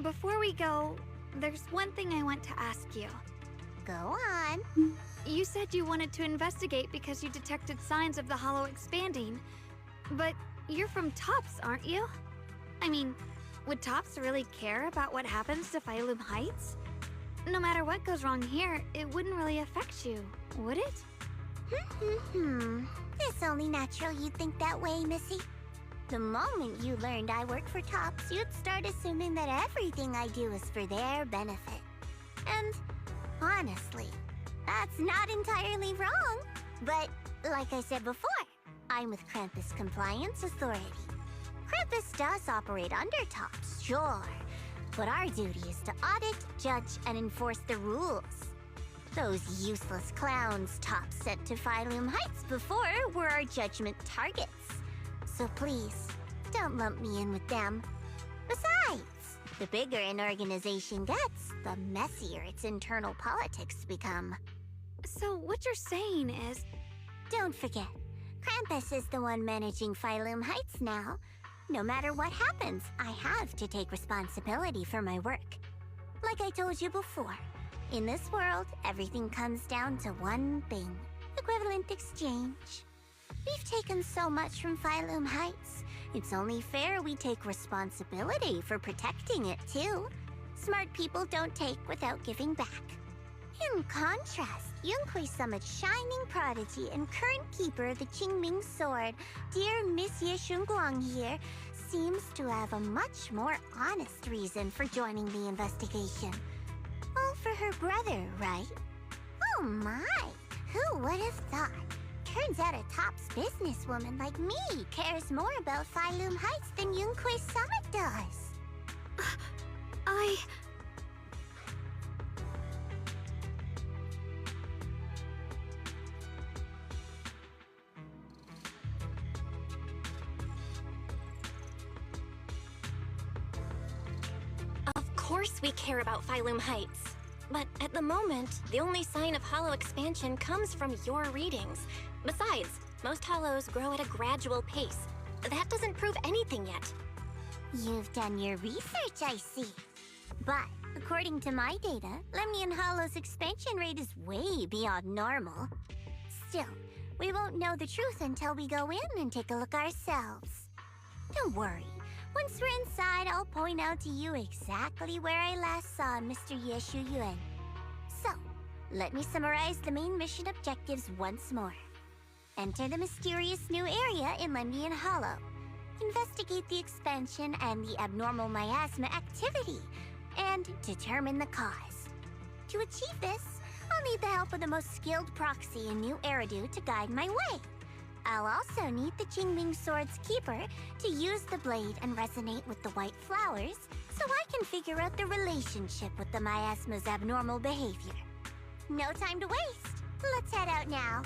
Before we go, there's one thing I want to ask you. Go on. You said you wanted to investigate because you detected signs of the Hollow expanding. But you're from Tops, aren't you? I mean, would Tops really care about what happens to Phylum Heights? No matter what goes wrong here, it wouldn't really affect you, would it? It's only natural you'd think that way, Missy. The moment you learned I work for Tops, you'd start assuming that everything I do is for their benefit. And honestly, that's not entirely wrong. But like I said before, I'm with Krampus Compliance Authority. Krampus does operate under Tops, sure. But our duty is to audit, judge, and enforce the rules. Those useless clowns Tops sent to Phylum Heights before were our judgment targets. So please, don't lump me in with them. Besides, the bigger an organization gets, the messier its internal politics become. So what you're saying is... Don't forget, Krampus is the one managing Phylum Heights now. No matter what happens, I have to take responsibility for my work. Like I told you before, in this world, everything comes down to one thing: equivalent exchange. We've taken so much from Phylum Heights. It's only fair we take responsibility for protecting it, too. Smart people don't take without giving back. In contrast, Yunhui Summit's shining prodigy and current keeper of the Qingming Sword, dear Miss Ye Shunguang here, seems to have a much more honest reason for joining the investigation. All for her brother, right? Oh my! Who would have thought? Turns out a Tops businesswoman like me cares more about Phylum Heights than Yunhui Summit does. Of course we care about Phylum Heights. But at the moment, the only sign of hollow expansion comes from your readings. Besides, most hollows grow at a gradual pace. That doesn't prove anything yet. You've done your research, I see. But according to my data, Lemnian Hollow's expansion rate is way beyond normal. Still, we won't know the truth until we go in and take a look ourselves. Don't worry. Once we're inside, I'll point out to you exactly where I last saw Mr. Ye Shuyuan. So, let me summarize the main mission objectives once more. Enter the mysterious new area in Lemnian Hollow. Investigate the expansion and the abnormal miasma activity, and determine the cause. To achieve this, I'll need the help of the most skilled proxy in New Eridu to guide my way. I'll also need the Qingming Sword's keeper to use the blade and resonate with the white flowers so I can figure out the relationship with the miasma's abnormal behavior. No time to waste. Let's head out now.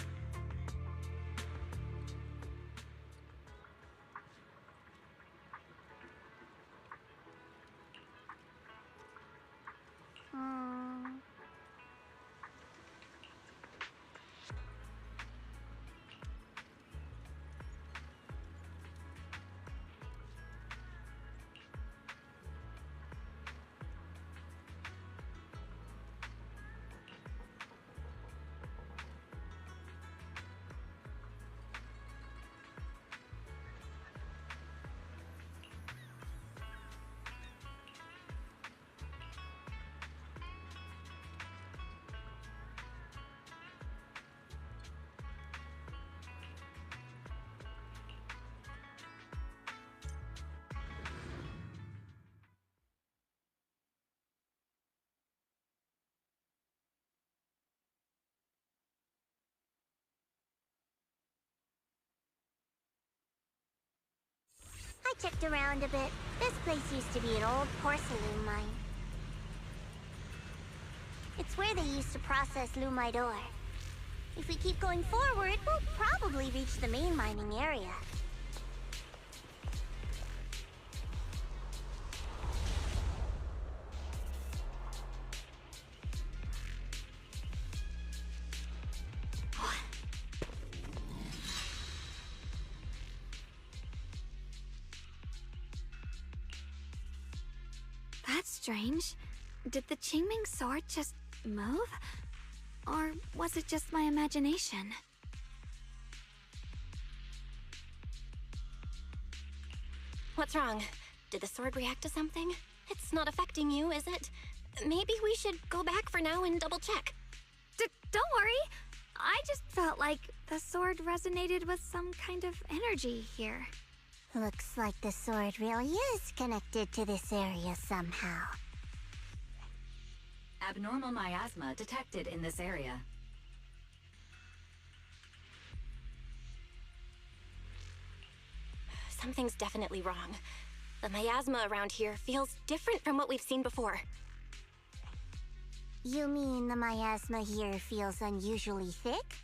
I checked around a bit. This place used to be an old porcelain mine. It's where they used to process lumite ore. If we keep going forward, we'll probably reach the main mining area. strange. Did the Qingming sword just move? Or was it just my imagination? What's wrong? Did the sword react to something? It's not affecting you, is it? Maybe we should go back for now and double check. Don't worry. I just felt like the sword resonated with some kind of energy here. Looks like the sword really is connected to this area somehow. Abnormal miasma detected in this area. Something's definitely wrong. The miasma around here feels different from what we've seen before. You mean the miasma here feels unusually thick?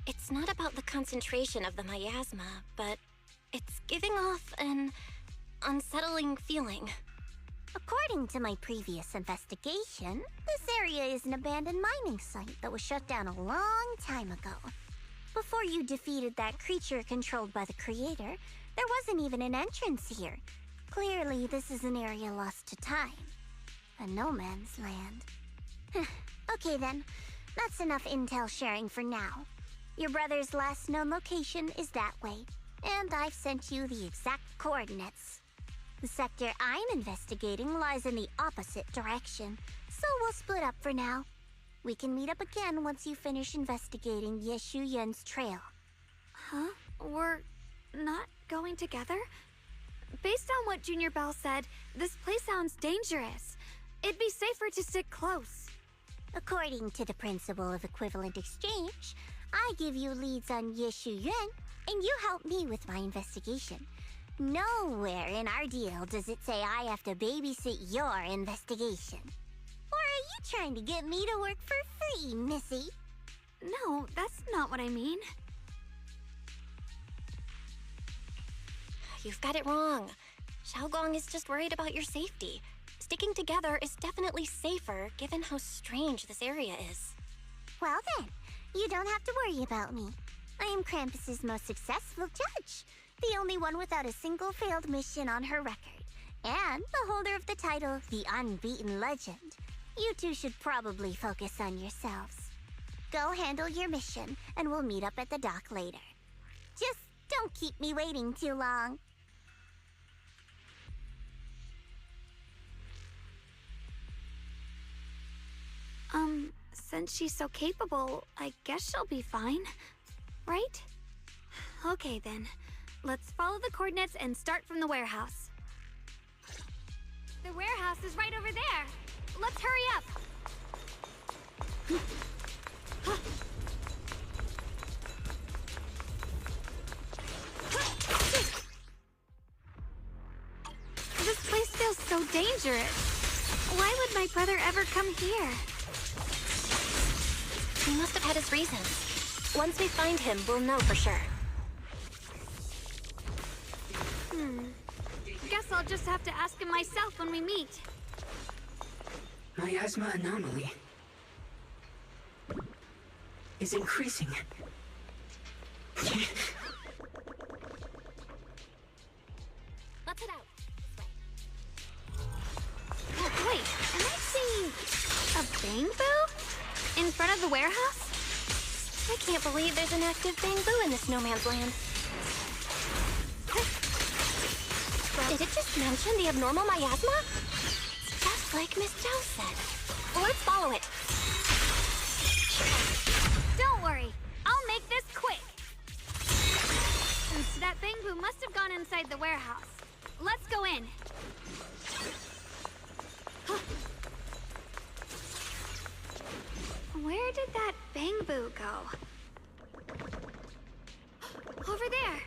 It's not about the concentration of the miasma, but it's giving off an unsettling feeling. According to my previous investigation, this area is an abandoned mining site that was shut down a long time ago. Before you defeated that creature controlled by the Creator, there wasn't even an entrance here. Clearly, this is an area lost to time. A no man's land. Okay then, that's enough intel sharing for now. Your brother's last known location is that way, and I've sent you the exact coordinates. The sector I'm investigating lies in the opposite direction, so we'll split up for now. We can meet up again once you finish investigating Yeshu Yun's trail. Huh? We're not going together? Based on what Junior Bell said, this place sounds dangerous. It'd be safer to stick close. According to the principle of equivalent exchange, I give you leads on Yeshu Yun, and you help me with my investigation. Nowhere in our deal does it say I have to babysit your investigation. Or are you trying to get me to work for free, Missy? No, that's not what I mean. You've got it wrong. Xiaogong is just worried about your safety. Sticking together is definitely safer, given how strange this area is. Well then, you don't have to worry about me. I am Krampus's most successful judge, the only one without a single failed mission on her record, and the holder of the title, the Unbeaten Legend. You two should probably focus on yourselves. Go handle your mission, and we'll meet up at the dock later. Just don't keep me waiting too long. Since she's so capable, I guess she'll be fine, right? Okay then, let's follow the coordinates and start from the warehouse. The warehouse is right over there. Let's hurry up. This place feels so dangerous. Why would my brother ever come here? He must have had his reasons. Once we find him, we'll know for sure. Guess I'll just have to ask him myself when we meet. Miasma anomaly is increasing. Let's head out. Oh, wait, am I seeing a bamboo? In front of the warehouse? I can't believe there's an active bamboo in this no man's land. Did it just mention the abnormal miasma? It's just like Miss Zhao said. Let's follow it. Don't worry, I'll make this quick. So that bamboo must have gone inside the warehouse. Let's go in. Where did that bamboo go? Over there.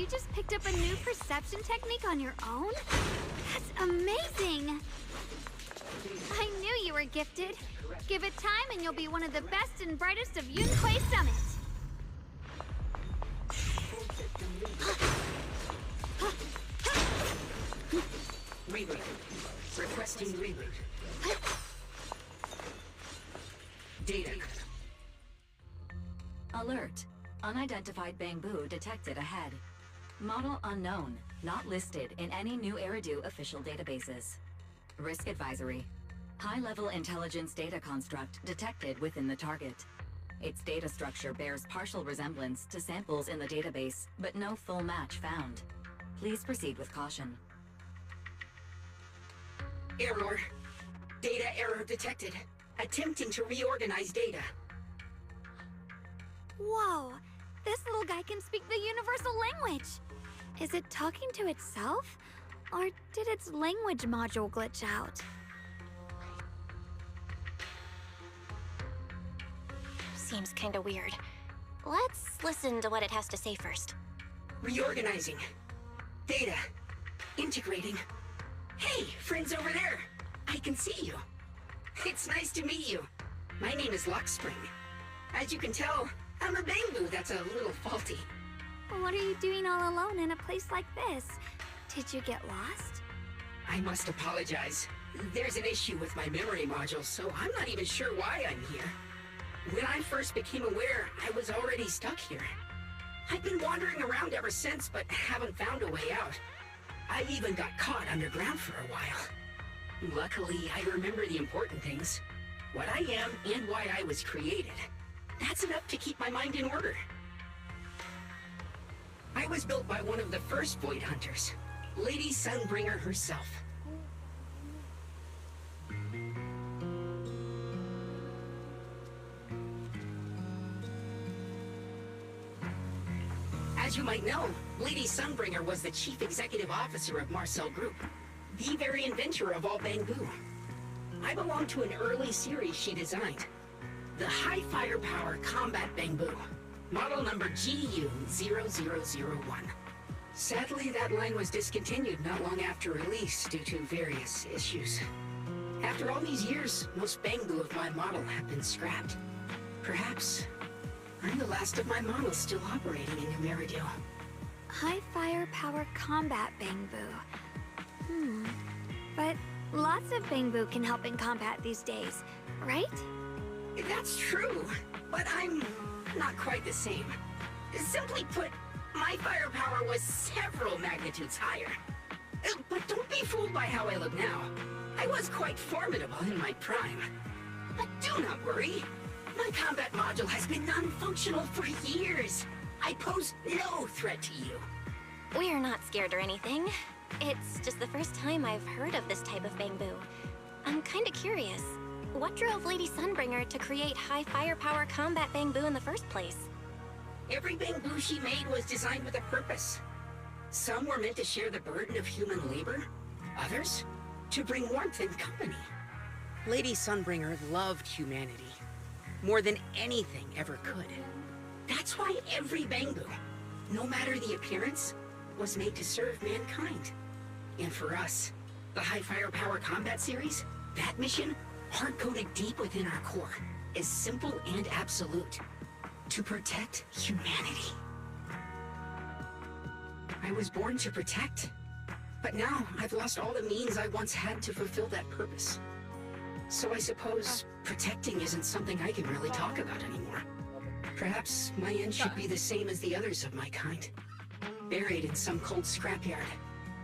you just picked up a new perception technique on your own? That's amazing! I knew you were gifted. Give it time and you'll be one of the best and brightest of Yunhui Summit. Reboot. Requesting reboot. Data. Alert. Unidentified Bangbu detected ahead. Model unknown, not listed in any New Eridu official databases. Risk advisory. High-level intelligence data construct detected within the target. Its data structure bears partial resemblance to samples in the database, but no full match found. Please proceed with caution. Error. Data error detected. Attempting to reorganize data. Whoa! This little guy can speak the universal language! Is it talking to itself? Or did its language module glitch out? Seems kinda weird. Let's listen to what it has to say first. Reorganizing. Data. Integrating. Hey, friends over there! I can see you. It's nice to meet you. My name is Luckspring. As you can tell, I'm a Bangbu that's a little faulty. What are you doing all alone in a place like this? Did you get lost? I must apologize. There's an issue with my memory module, so I'm not even sure why I'm here. When I first became aware, I was already stuck here. I've been wandering around ever since, but haven't found a way out. I even got caught underground for a while. Luckily, I remember the important things. What I am and why I was created. That's enough to keep my mind in order. I was built by one of the first Void Hunters, Lady Sunbringer herself. As you might know, Lady Sunbringer was the chief executive officer of Marcel Group, the very inventor of all Bangbu. I belong to an early series she designed, the High Firepower Combat Bangbu, model number GU0001. Sadly, that line was discontinued not long after release due to various issues. After all these years, most Bangbu of my model have been scrapped. Perhaps I'm the last of my models still operating in New Eridu. High firepower combat Bangbu. But lots of Bangbu can help in combat these days, right? That's true, but I'm not quite the same. Simply put, my firepower was several magnitudes higher. But don't be fooled by how I look now. I was quite formidable in my prime. But do not worry. My combat module has been non-functional for years. I pose no threat to you. We're not scared or anything. It's just the first time I've heard of this type of Bangbu. I'm kinda curious. What drove Lady Sunbringer to create high firepower combat Bangbu in the first place? Every Bangbu she made was designed with a purpose. Some were meant to share the burden of human labor. Others, to bring warmth and company. Lady Sunbringer loved humanity. More than anything ever could. That's why every Bangbu, no matter the appearance, was made to serve mankind. And for us, the High Firepower Combat Series, that mission, hard-coded deep within our core, is simple and absolute. To protect humanity. I was born to protect, but now I've lost all the means I once had to fulfill that purpose. So I suppose protecting isn't something I can really talk about anymore. Perhaps my end should be the same as the others of my kind. Buried in some cold scrapyard,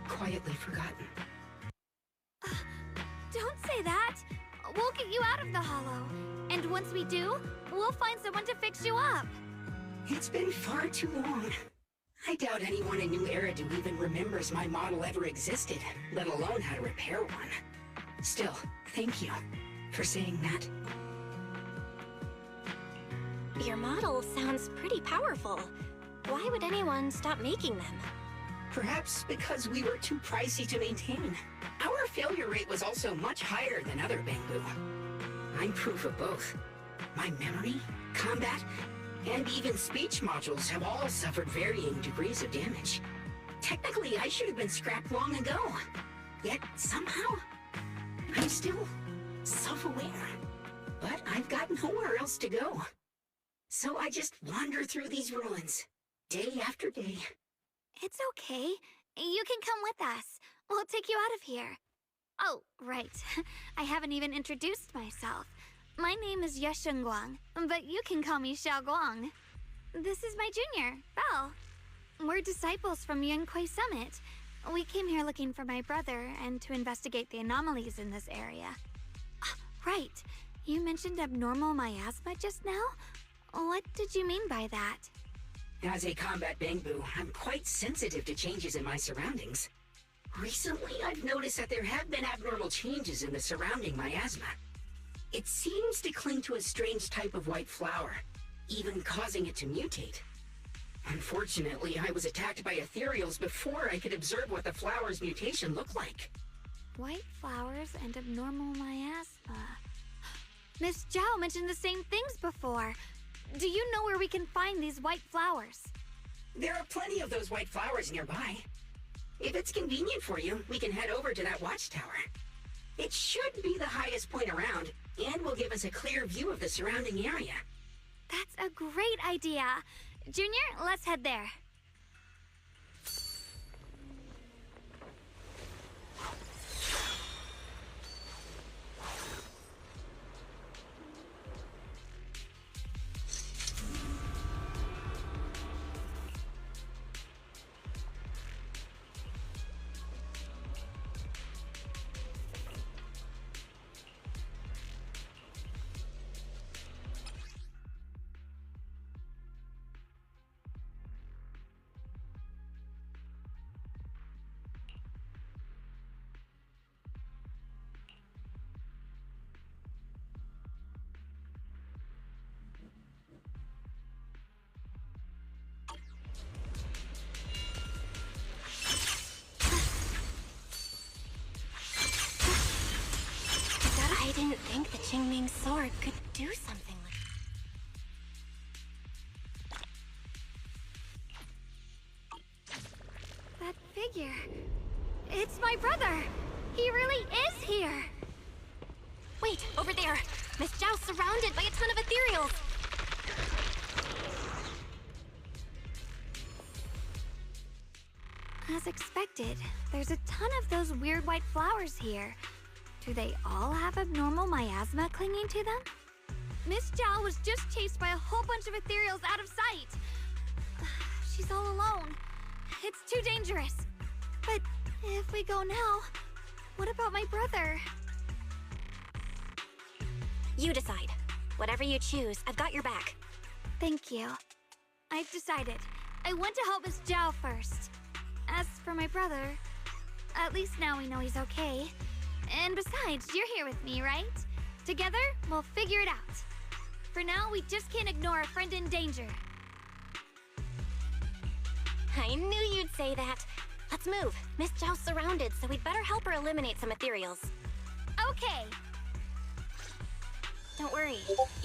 quietly forgotten. Don't say that! We'll get you out of the hollow. And once we do, we'll find someone to fix you up. It's been far too long. I doubt anyone in New Eridu even remembers my model ever existed, let alone how to repair one. Still, thank you for saying that. Your model sounds pretty powerful. Why would anyone stop making them? Perhaps because we were too pricey to maintain. Our failure rate was also much higher than other Bangbu. I'm proof of both. My memory, combat, and even speech modules have all suffered varying degrees of damage. Technically, I should have been scrapped long ago. Yet, somehow, I'm still self-aware. But I've got nowhere else to go. So I just wander through these ruins, day after day. It's okay. You can come with us. We'll take you out of here. Oh, right. I haven't even introduced myself. My name is Guang, but you can call me Xiaoguang. This is my junior, Belle. We're disciples from Yunquay Summit. We came here looking for my brother and to investigate the anomalies in this area. Right. You mentioned abnormal miasma just now? What did you mean by that? As a combat Bangbu, I'm quite sensitive to changes in my surroundings. Recently, I've noticed that there have been abnormal changes in the surrounding miasma. It seems to cling to a strange type of white flower, even causing it to mutate. Unfortunately, I was attacked by ethereals before I could observe what the flower's mutation looked like. White flowers and abnormal miasma. Miss Zhao mentioned the same things before. Do you know where we can find these white flowers? There are plenty of those white flowers nearby. If it's convenient for you, we can head over to that watchtower. It should be the highest point around, and will give us a clear view of the surrounding area. That's a great idea. Junior, let's head there. I didn't think the Qingming sword could do something like that figure. It's my brother. He really is here. Wait, over there. Miss Zhao's surrounded by a ton of ethereals. As expected, there's a ton of those weird white flowers here. Do they all have abnormal miasma clinging to them? Miss Zhao was just chased by a whole bunch of ethereals out of sight. She's all alone. It's too dangerous. But if we go now, what about my brother? You decide. Whatever you choose, I've got your back. Thank you. I've decided. I want to help Miss Zhao first. As for my brother, at least now we know he's okay. And besides, you're here with me, right? Together, we'll figure it out. For now, we just can't ignore a friend in danger. I knew you'd say that. Let's move. Miss Zhao's surrounded, so we'd better help her eliminate some ethereals. Okay. Don't worry.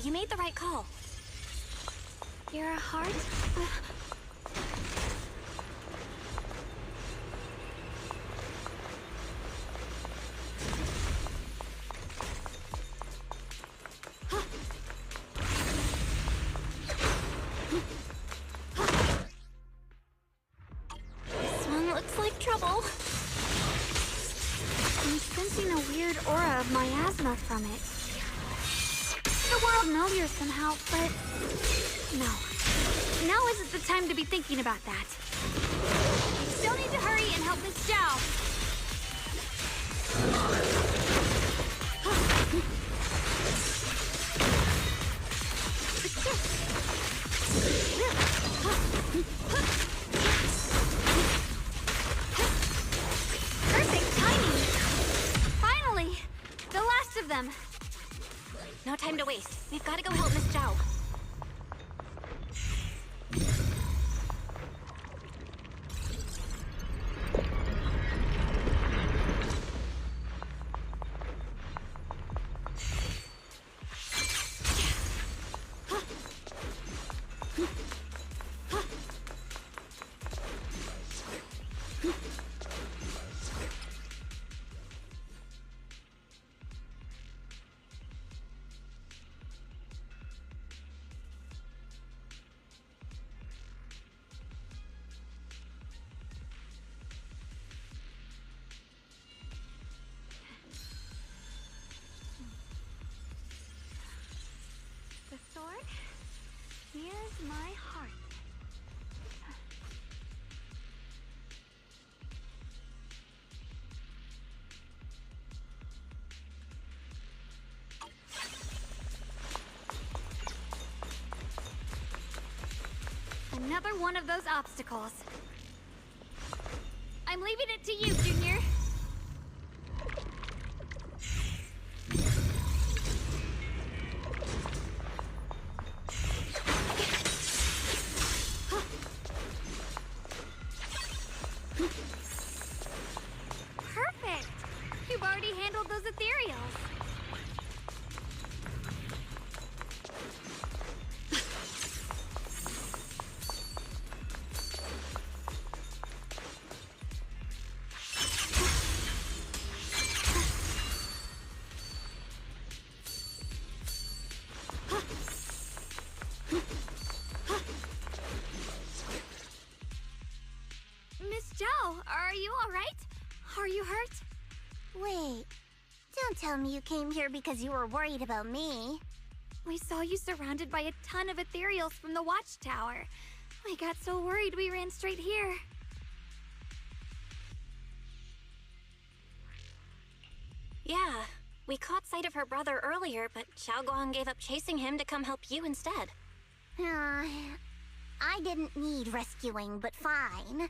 You made the right call. You're a heart? This one looks like trouble. I'm sensing a weird aura of miasma from it. The world familiar somehow, but no. Now isn't the time to be thinking about that. Still need to hurry and help Miss Zhao. Perfect timing. Finally, the last of them. No time to waste. We've got to go help Miss Zhao. on one of those obstacles. I'm leaving it to you, Junior. Perfect! You've already handled those ethereals. Miss Zhao, are you all right? Are you hurt? Wait, don't tell me you came here because you were worried about me. We saw you surrounded by a ton of ethereals from the watchtower. We got so worried we ran straight here. Yeah, we caught sight of her brother earlier, but Xiaoguang gave up chasing him to come help you instead. I didn't need rescuing, but fine.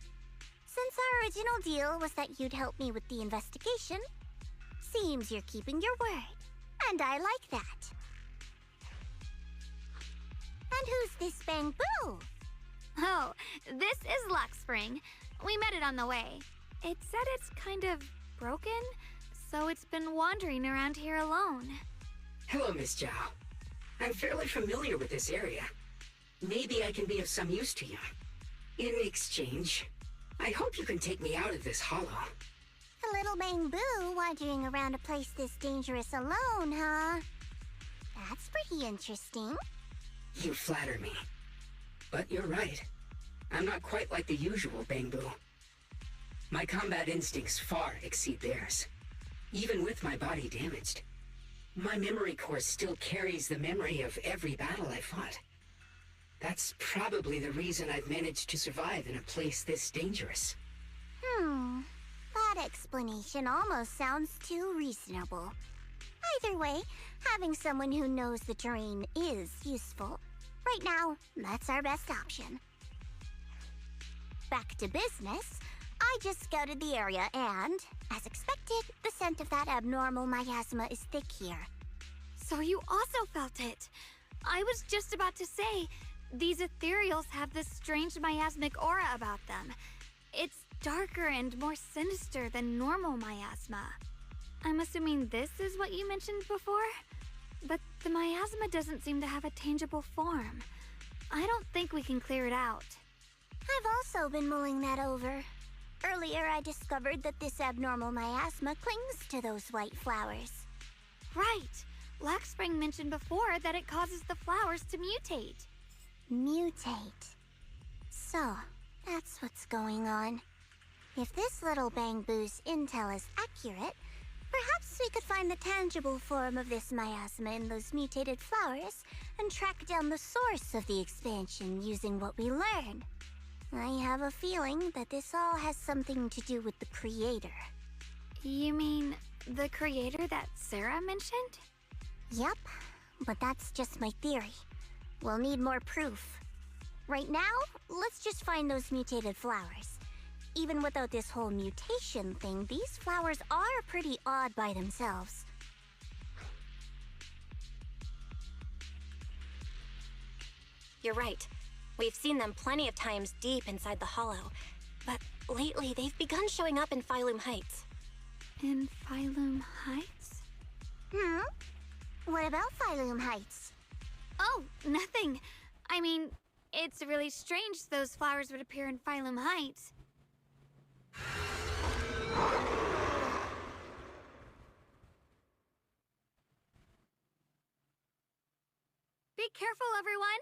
Since our original deal was that you'd help me with the investigation, seems you're keeping your word, and I like that. And who's this Bamboo? Oh, this is Luxspring. We met it on the way. It said it's kind of broken, so it's been wandering around here alone. Hello, Miss Zhao. I'm fairly familiar with this area. Maybe I can be of some use to you. In exchange, I hope you can take me out of this hollow. A little Bamboo wandering around a place this dangerous alone, huh? That's pretty interesting. You flatter me. But you're right. I'm not quite like the usual Bamboo. My combat instincts far exceed theirs. Even with my body damaged, my memory core still carries the memory of every battle I fought. That's probably the reason I've managed to survive in a place this dangerous. That explanation almost sounds too reasonable. Either way, having someone who knows the terrain is useful. Right now, that's our best option. Back to business, I just scouted the area and, as expected, the scent of that abnormal miasma is thick here. So you also felt it. I was just about to say, these ethereals have this strange miasmic aura about them. It's darker and more sinister than normal miasma. I'm assuming this is what you mentioned before? But the miasma doesn't seem to have a tangible form. I don't think we can clear it out. I've also been mulling that over. Earlier, I discovered that this abnormal miasma clings to those white flowers. Right! Luxspring mentioned before that it causes the flowers to mutate. Mutate. So, that's what's going on. If this little Bamboo's intel is accurate, perhaps we could find the tangible form of this miasma in those mutated flowers and track down the source of the expansion using what we learned. I have a feeling that this all has something to do with the creator. You mean the creator that Sarah mentioned? Yep, but that's just my theory. We'll need more proof. Right now, let's just find those mutated flowers. Even without this whole mutation thing, these flowers are pretty odd by themselves. You're right. We've seen them plenty of times deep inside the hollow. But lately, they've begun showing up in Phylum Heights. In Phylum Heights? What about Phylum Heights? Oh, nothing. I mean, it's really strange those flowers would appear in Phylum Heights. Be careful, everyone!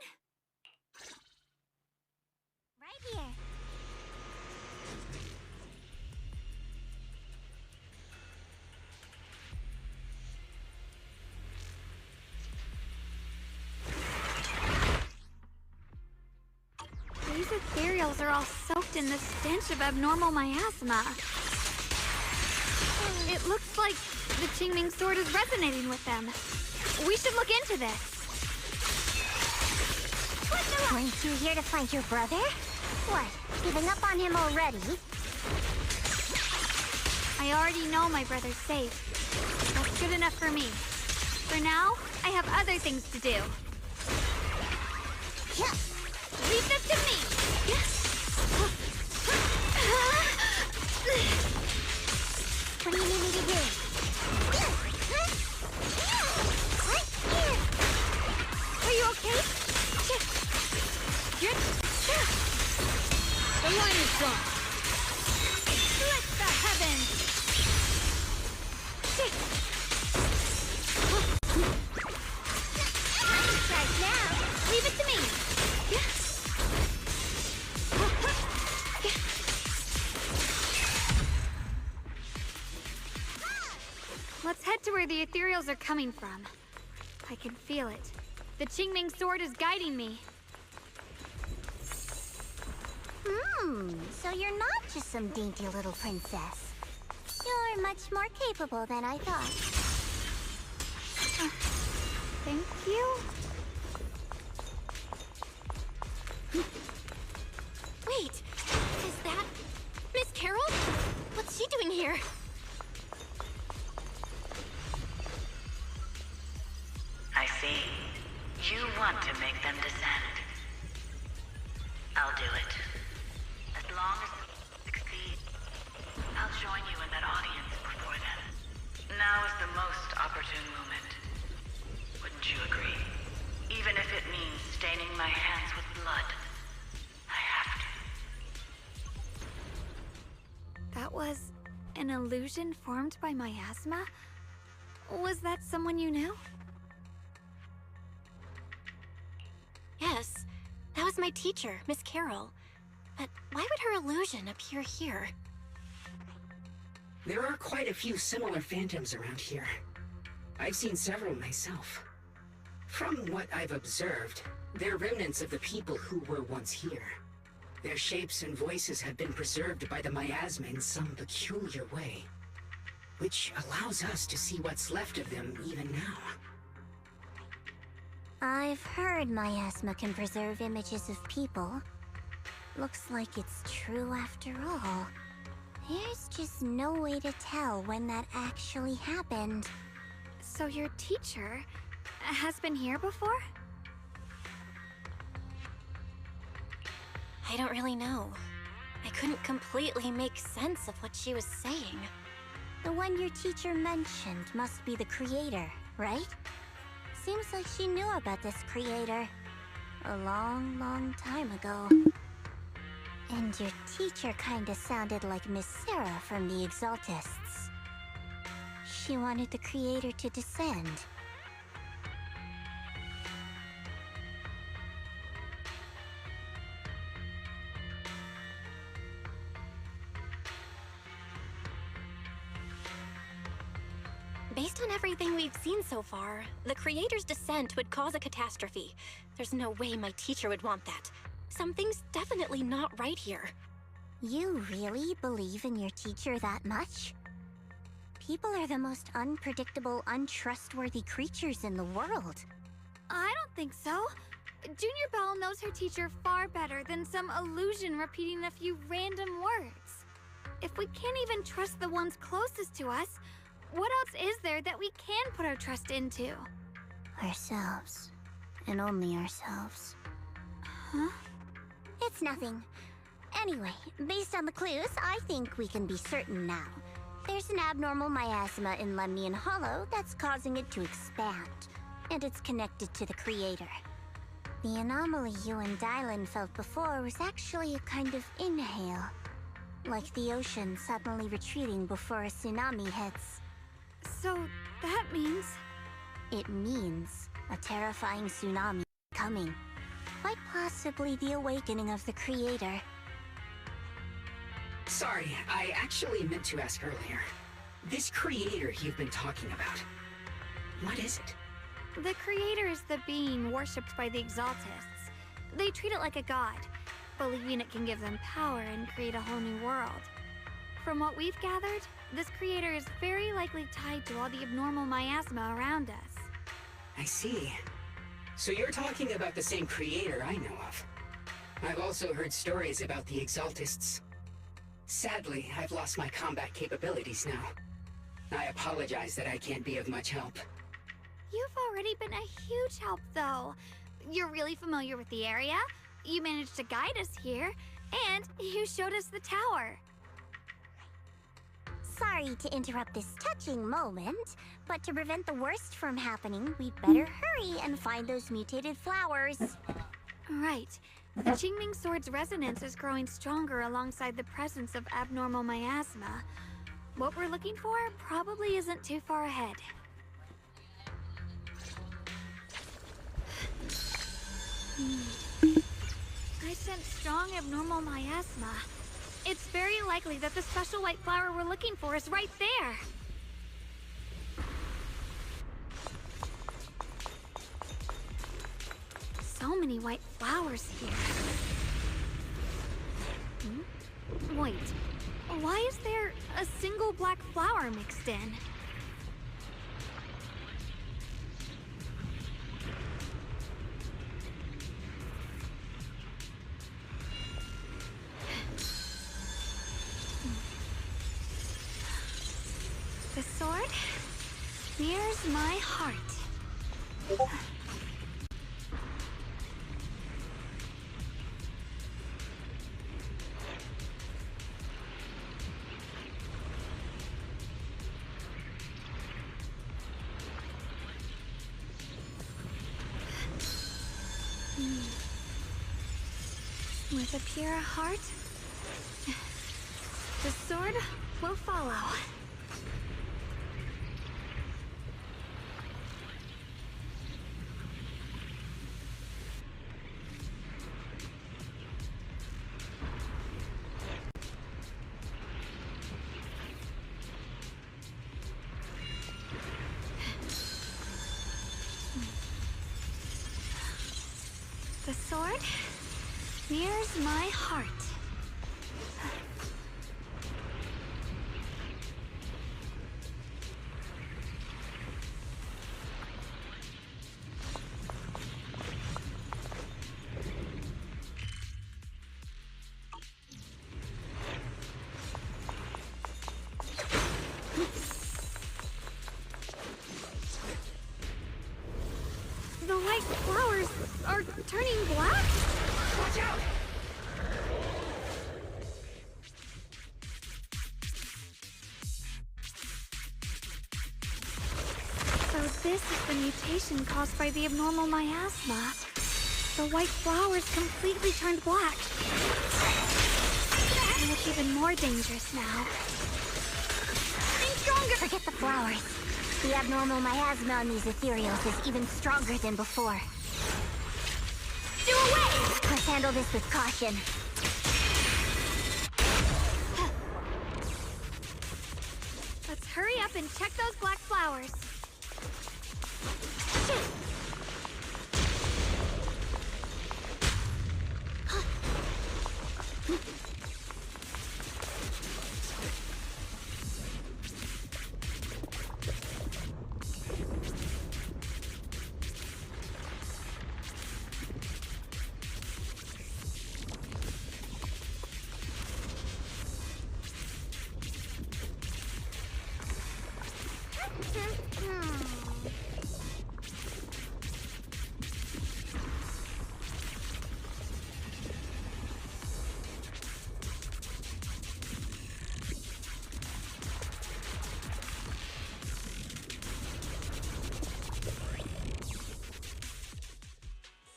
Right here. These ethereals are all soaked in the stench of abnormal miasma. It looks like the Qingming sword is resonating with them. We should look into this. Weren't you here to find your brother? What, giving up on him already? I already know my brother's safe. That's good enough for me. For now, I have other things to do. Yeah. Leave this to me! What do you need me to do? Are you okay? The line is gone. Split the heavens! Right now. Leave it to me! Let's head to where the ethereals are coming from. I can feel it. The Qingming sword is guiding me. So you're not just some dainty little princess. You're much more capable than I thought. Thank you? Wait, is that Miss Carol? What's she doing here? I see. You want to make them descend. I'll do it. As long as they succeed, I'll join you in that audience before them. Now is the most opportune moment. Wouldn't you agree? Even if it means staining my hands with blood, I have to. That was an illusion formed by miasma? Was that someone you knew? Yes, that was my teacher, Miss Carol. But why would her illusion appear here? There are quite a few similar phantoms around here. I've seen several myself. From what I've observed, they're remnants of the people who were once here. Their shapes and voices have been preserved by the miasma in some peculiar way, which allows us to see what's left of them even now. I've heard miasma can preserve images of people. Looks like it's true after all. There's just no way to tell when that actually happened. So your teacher has been here before? I don't really know. I couldn't completely make sense of what she was saying. The one your teacher mentioned must be the creator, right? Seems like she knew about this creator a long, long time ago. And your teacher kinda sounded like Miss Sarah from the Exaltists. She wanted the creator to descend. Based on everything we've seen so far, the creator's descent would cause a catastrophe. There's no way my teacher would want that. Something's definitely not right here. You really believe in your teacher that much? People are the most unpredictable, untrustworthy creatures in the world. I don't think so. Junior Belle knows her teacher far better than some illusion repeating a few random words. If we can't even trust the ones closest to us, what else is there that we can put our trust into? Ourselves. And only ourselves. Huh? It's nothing. Anyway, based on the clues, I think we can be certain now. There's an abnormal miasma in Lemnian Hollow that's causing it to expand, and it's connected to the creator. The anomaly you and Dylan felt before was actually a kind of inhale, like the ocean suddenly retreating before a tsunami hits. So that means... It means a terrifying tsunami coming. Quite possibly the awakening of the creator. Sorry, I actually meant to ask earlier. This creator you've been talking about, what is it? The creator is the being worshipped by the Exaltists. They treat it like a god, believing it can give them power and create a whole new world. From what we've gathered, this creator is very likely tied to all the abnormal miasma around us. I see. So you're talking about the same creator I know of. I've also heard stories about the Exaltists. Sadly, I've lost my combat capabilities now. I apologize that I can't be of much help. You've already been a huge help, though. You're really familiar with the area, you managed to guide us here, and you showed us the tower. Sorry to interrupt this touching moment, but to prevent the worst from happening, we'd better hurry and find those mutated flowers. Right. The Qingming Sword's resonance is growing stronger alongside the presence of abnormal miasma. What we're looking for probably isn't too far ahead. I sense strong abnormal miasma. It's very likely that the special white flower we're looking for is right there. So many white flowers here. Wait, why is there a single black flower mixed in? The sword mirrors my heart. With a pure heart, the sword will follow. The sword mirrors my heart. The white flowers are turning black? Watch out! So this is the mutation caused by the abnormal miasma. The white flowers completely turned black. They look even more dangerous now. Getting stronger! Forget the flowers. The abnormal miasma on these ethereals is even stronger than before. Do away! Let's handle this with caution. Let's hurry up and check those black flowers.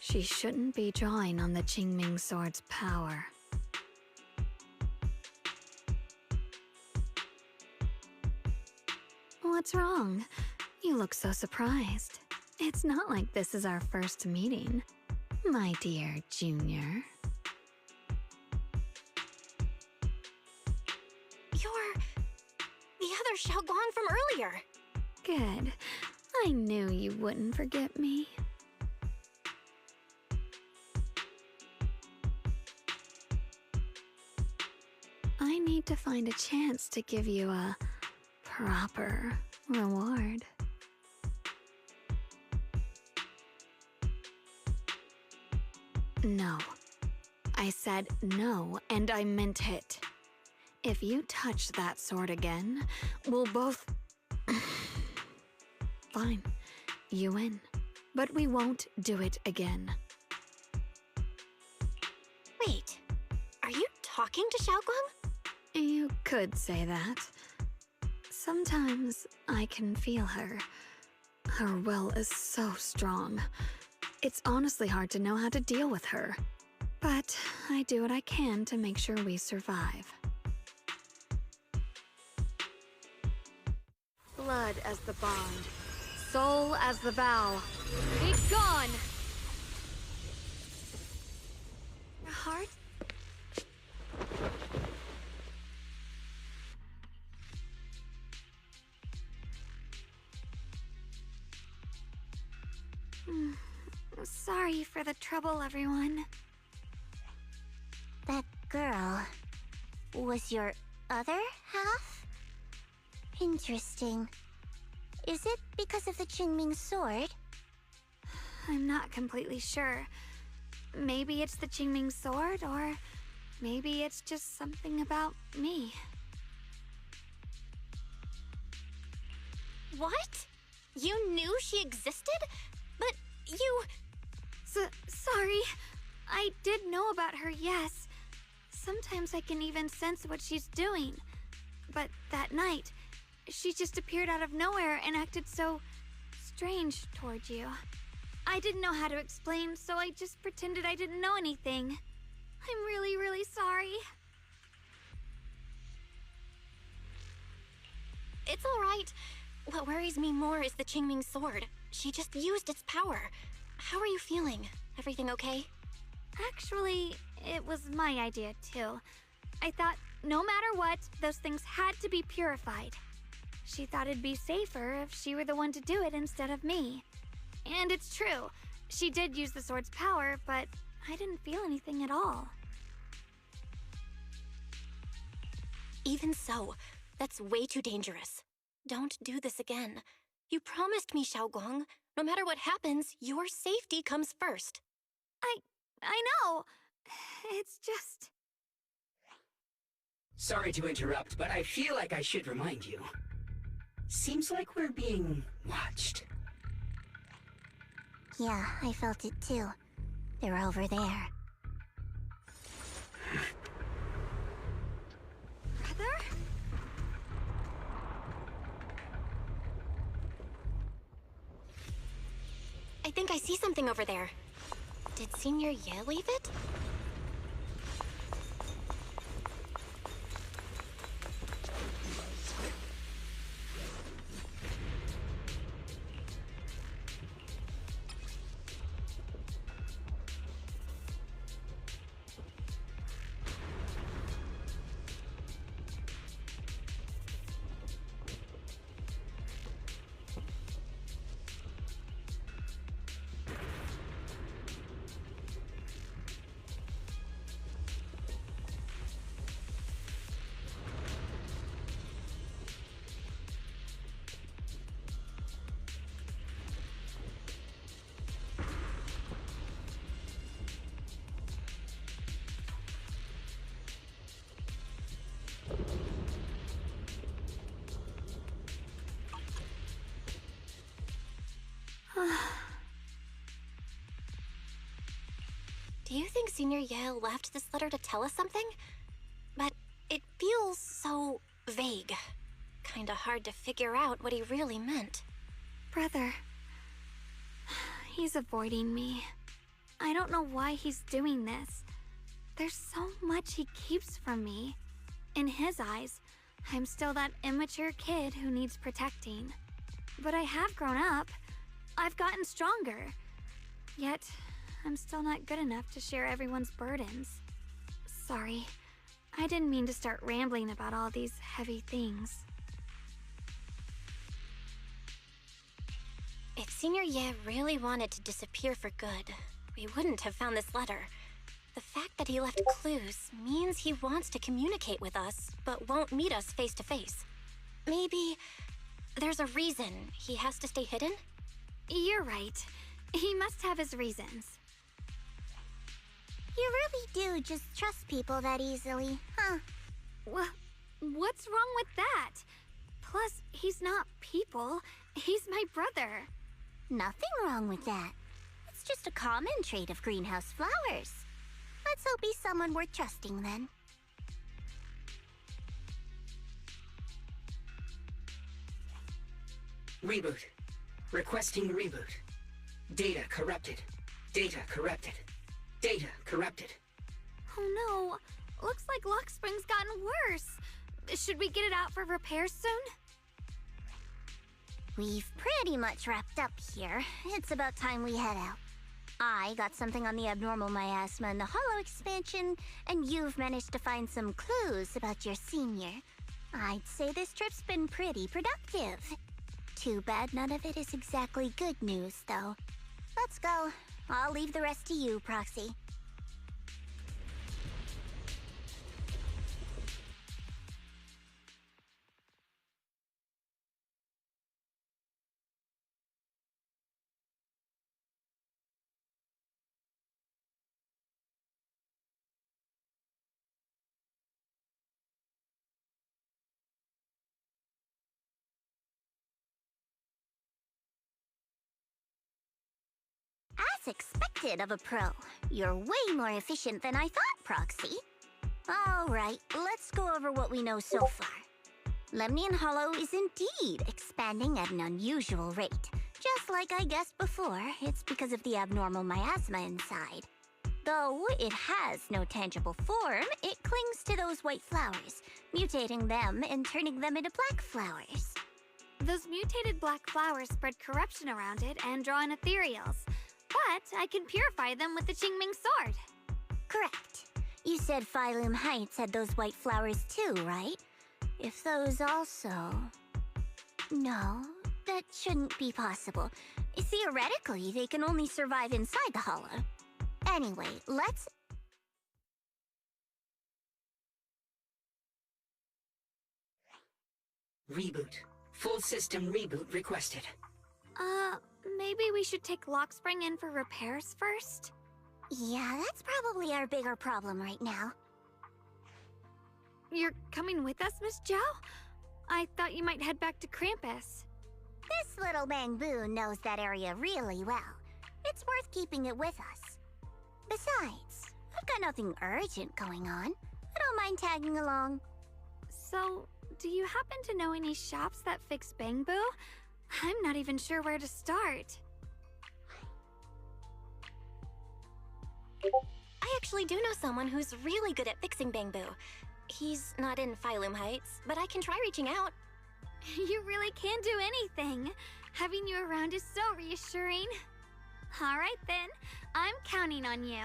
She shouldn't be drawing on the Qingming Sword's power. What's wrong? You look so surprised. It's not like this is our first meeting, my dear Junior. You're the other Xiaoguang from earlier. Good. I knew you wouldn't forget me. I need to find a chance to give you a proper reward. No, I said no, and I meant it. If you touch that sword again, we'll both... Fine, you win. But we won't do it again. Wait, are you talking to Xiaoguang? You could say that. Sometimes I can feel her. Her will is so strong. It's honestly hard to know how to deal with her. But I do what I can to make sure we survive. Blood as the bond. Soul as the vow. Be gone! Your heart? Sorry for the trouble, everyone. That girl was your other half? Interesting. Is it because of the Qingming sword? I'm not completely sure. Maybe it's the Qingming sword, or maybe it's just something about me. What? You knew she existed? But you... Sorry. I did know about her, yes. Sometimes I can even sense what she's doing. But that night, she just appeared out of nowhere and acted so strange towards you. I didn't know how to explain, so I just pretended I didn't know anything. I'm really, really sorry. It's all right. What worries me more is the Qingming sword. She just used its power. How are you feeling? Everything okay? Actually, it was my idea, too. I thought no matter what, those things had to be purified. She thought it'd be safer if she were the one to do it instead of me. And it's true. She did use the sword's power, but I didn't feel anything at all. Even so, that's way too dangerous. Don't do this again. You promised me, Xiaoguang. No matter what happens, your safety comes first. I know. It's just... Sorry to interrupt, but I feel like I should remind you. Seems like we're being watched. Yeah, I felt it too. They're over there. Brother? I think I see something over there. Did Senior Ye leave it? Do you think Senior Ye left this letter to tell us something? But it feels so vague. Kinda hard to figure out what he really meant. Brother. He's avoiding me. I don't know why he's doing this. There's so much he keeps from me. In his eyes, I'm still that immature kid who needs protecting. But I have grown up. I've gotten stronger. Yet, I'm still not good enough to share everyone's burdens. Sorry. I didn't mean to start rambling about all these heavy things. If Senior Ye really wanted to disappear for good, we wouldn't have found this letter. The fact that he left clues means he wants to communicate with us, but won't meet us face to face. Maybe there's a reason he has to stay hidden? You're right. He must have his reasons. You really do just trust people that easily, huh? What's wrong with that? Plus, he's not people. He's my brother. Nothing wrong with that. It's just a common trait of greenhouse flowers. Let's hope he's someone worth trusting then. Reboot. Requesting reboot. Data corrupted. Data corrupted. Data corrupted. Oh no. Looks like Lockspring's gotten worse. Should we get it out for repairs soon? We've pretty much wrapped up here. It's about time we head out. I got something on the abnormal miasma and the hollow expansion, and you've managed to find some clues about your senior. I'd say this trip's been pretty productive. Too bad none of it is exactly good news, though. Let's go. I'll leave the rest to you, Proxy. As expected of a pro, you're way more efficient than I thought, Proxy. Alright, let's go over what we know so far. Lemnian Hollow is indeed expanding at an unusual rate. Just like I guessed before, it's because of the abnormal miasma inside. Though it has no tangible form, it clings to those white flowers, mutating them and turning them into black flowers. Those mutated black flowers spread corruption around it and draw in ethereals. But I can purify them with the Qingming sword. Correct. You said Phylum Heights had those white flowers too, right? If those also... No, that shouldn't be possible. Theoretically, they can only survive inside the hollow. Anyway, let's... Reboot. Full system reboot requested. Maybe we should take Lockspring in for repairs first? Yeah, that's probably our bigger problem right now. You're coming with us, Miss Zhao? I thought you might head back to Krampus. This little Bangbu knows that area really well. It's worth keeping it with us. Besides, I've got nothing urgent going on. I don't mind tagging along. So, do you happen to know any shops that fix Bangbu? I'm not even sure where to start. I actually do know someone who's really good at fixing Bangbu. He's not in Phylum Heights, but I can try reaching out. You really can do anything. Having you around is so reassuring. All right then, I'm counting on you.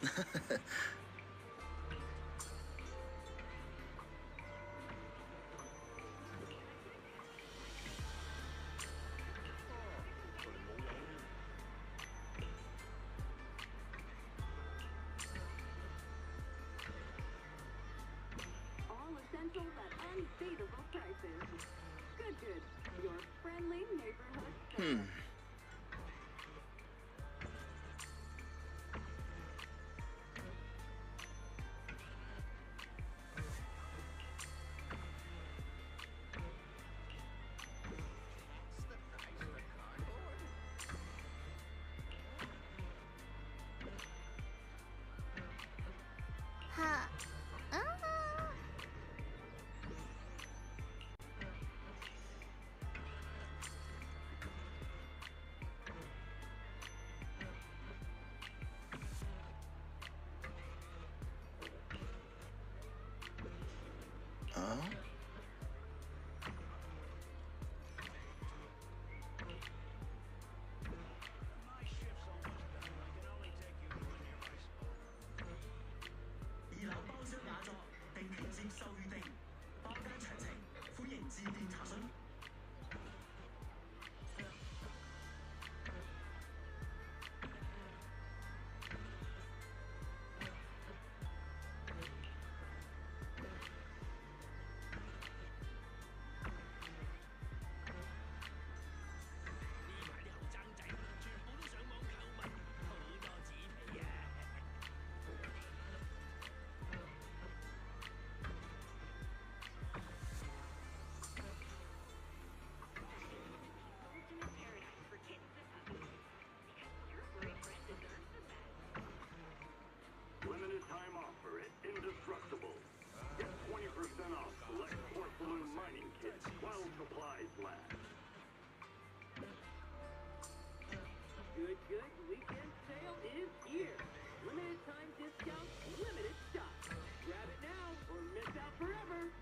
All essentials at unbeatable prices. Good. Your friendly neighborhood store. Huh. Limited time offer at Indestructible. Get 20% off select porcelain mining kits while supplies last. Good. Weekend sale is here. Limited time discount, limited stock. Grab it now or miss out forever.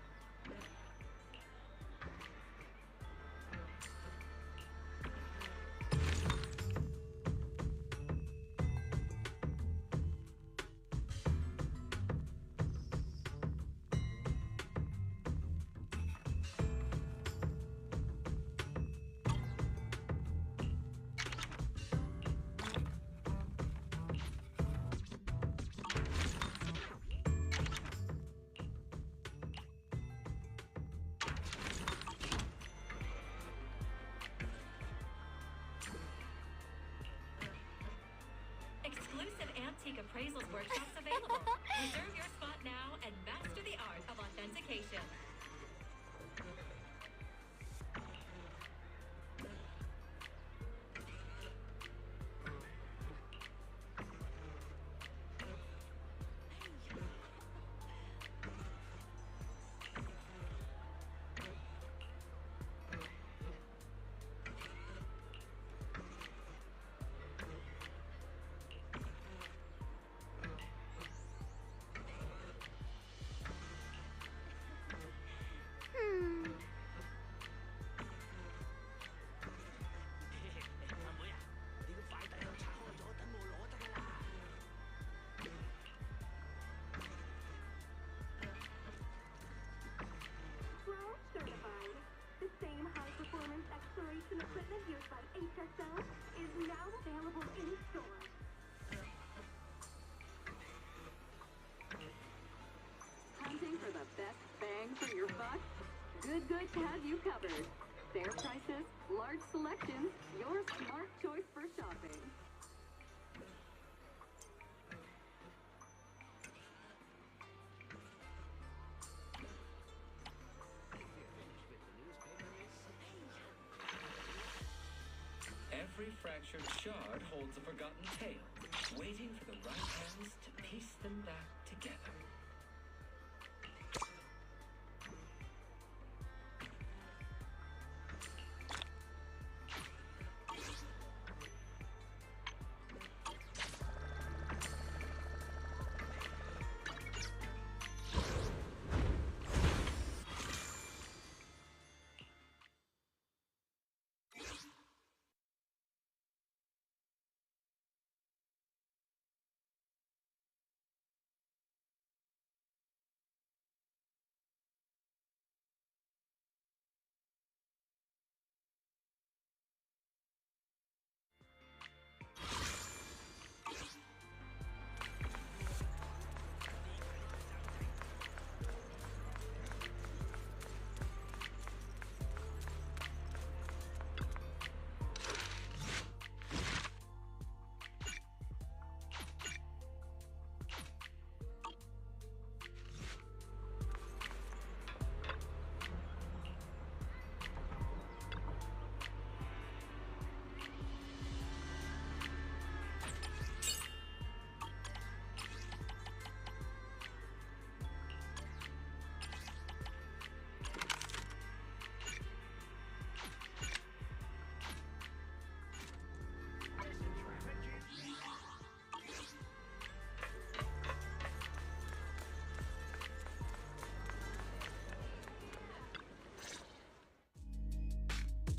Exclusive antique appraisals workshops available. Reserve your spot now and master the art of authentication. Certified. The same high-performance exploration equipment used by HSL is now available in stores. Hunting for the best bang for your buck? Good has you covered. Fair prices, large selections, your smart choice for shopping. Every fractured shard holds a forgotten tale, waiting for the right hands to piece them back together.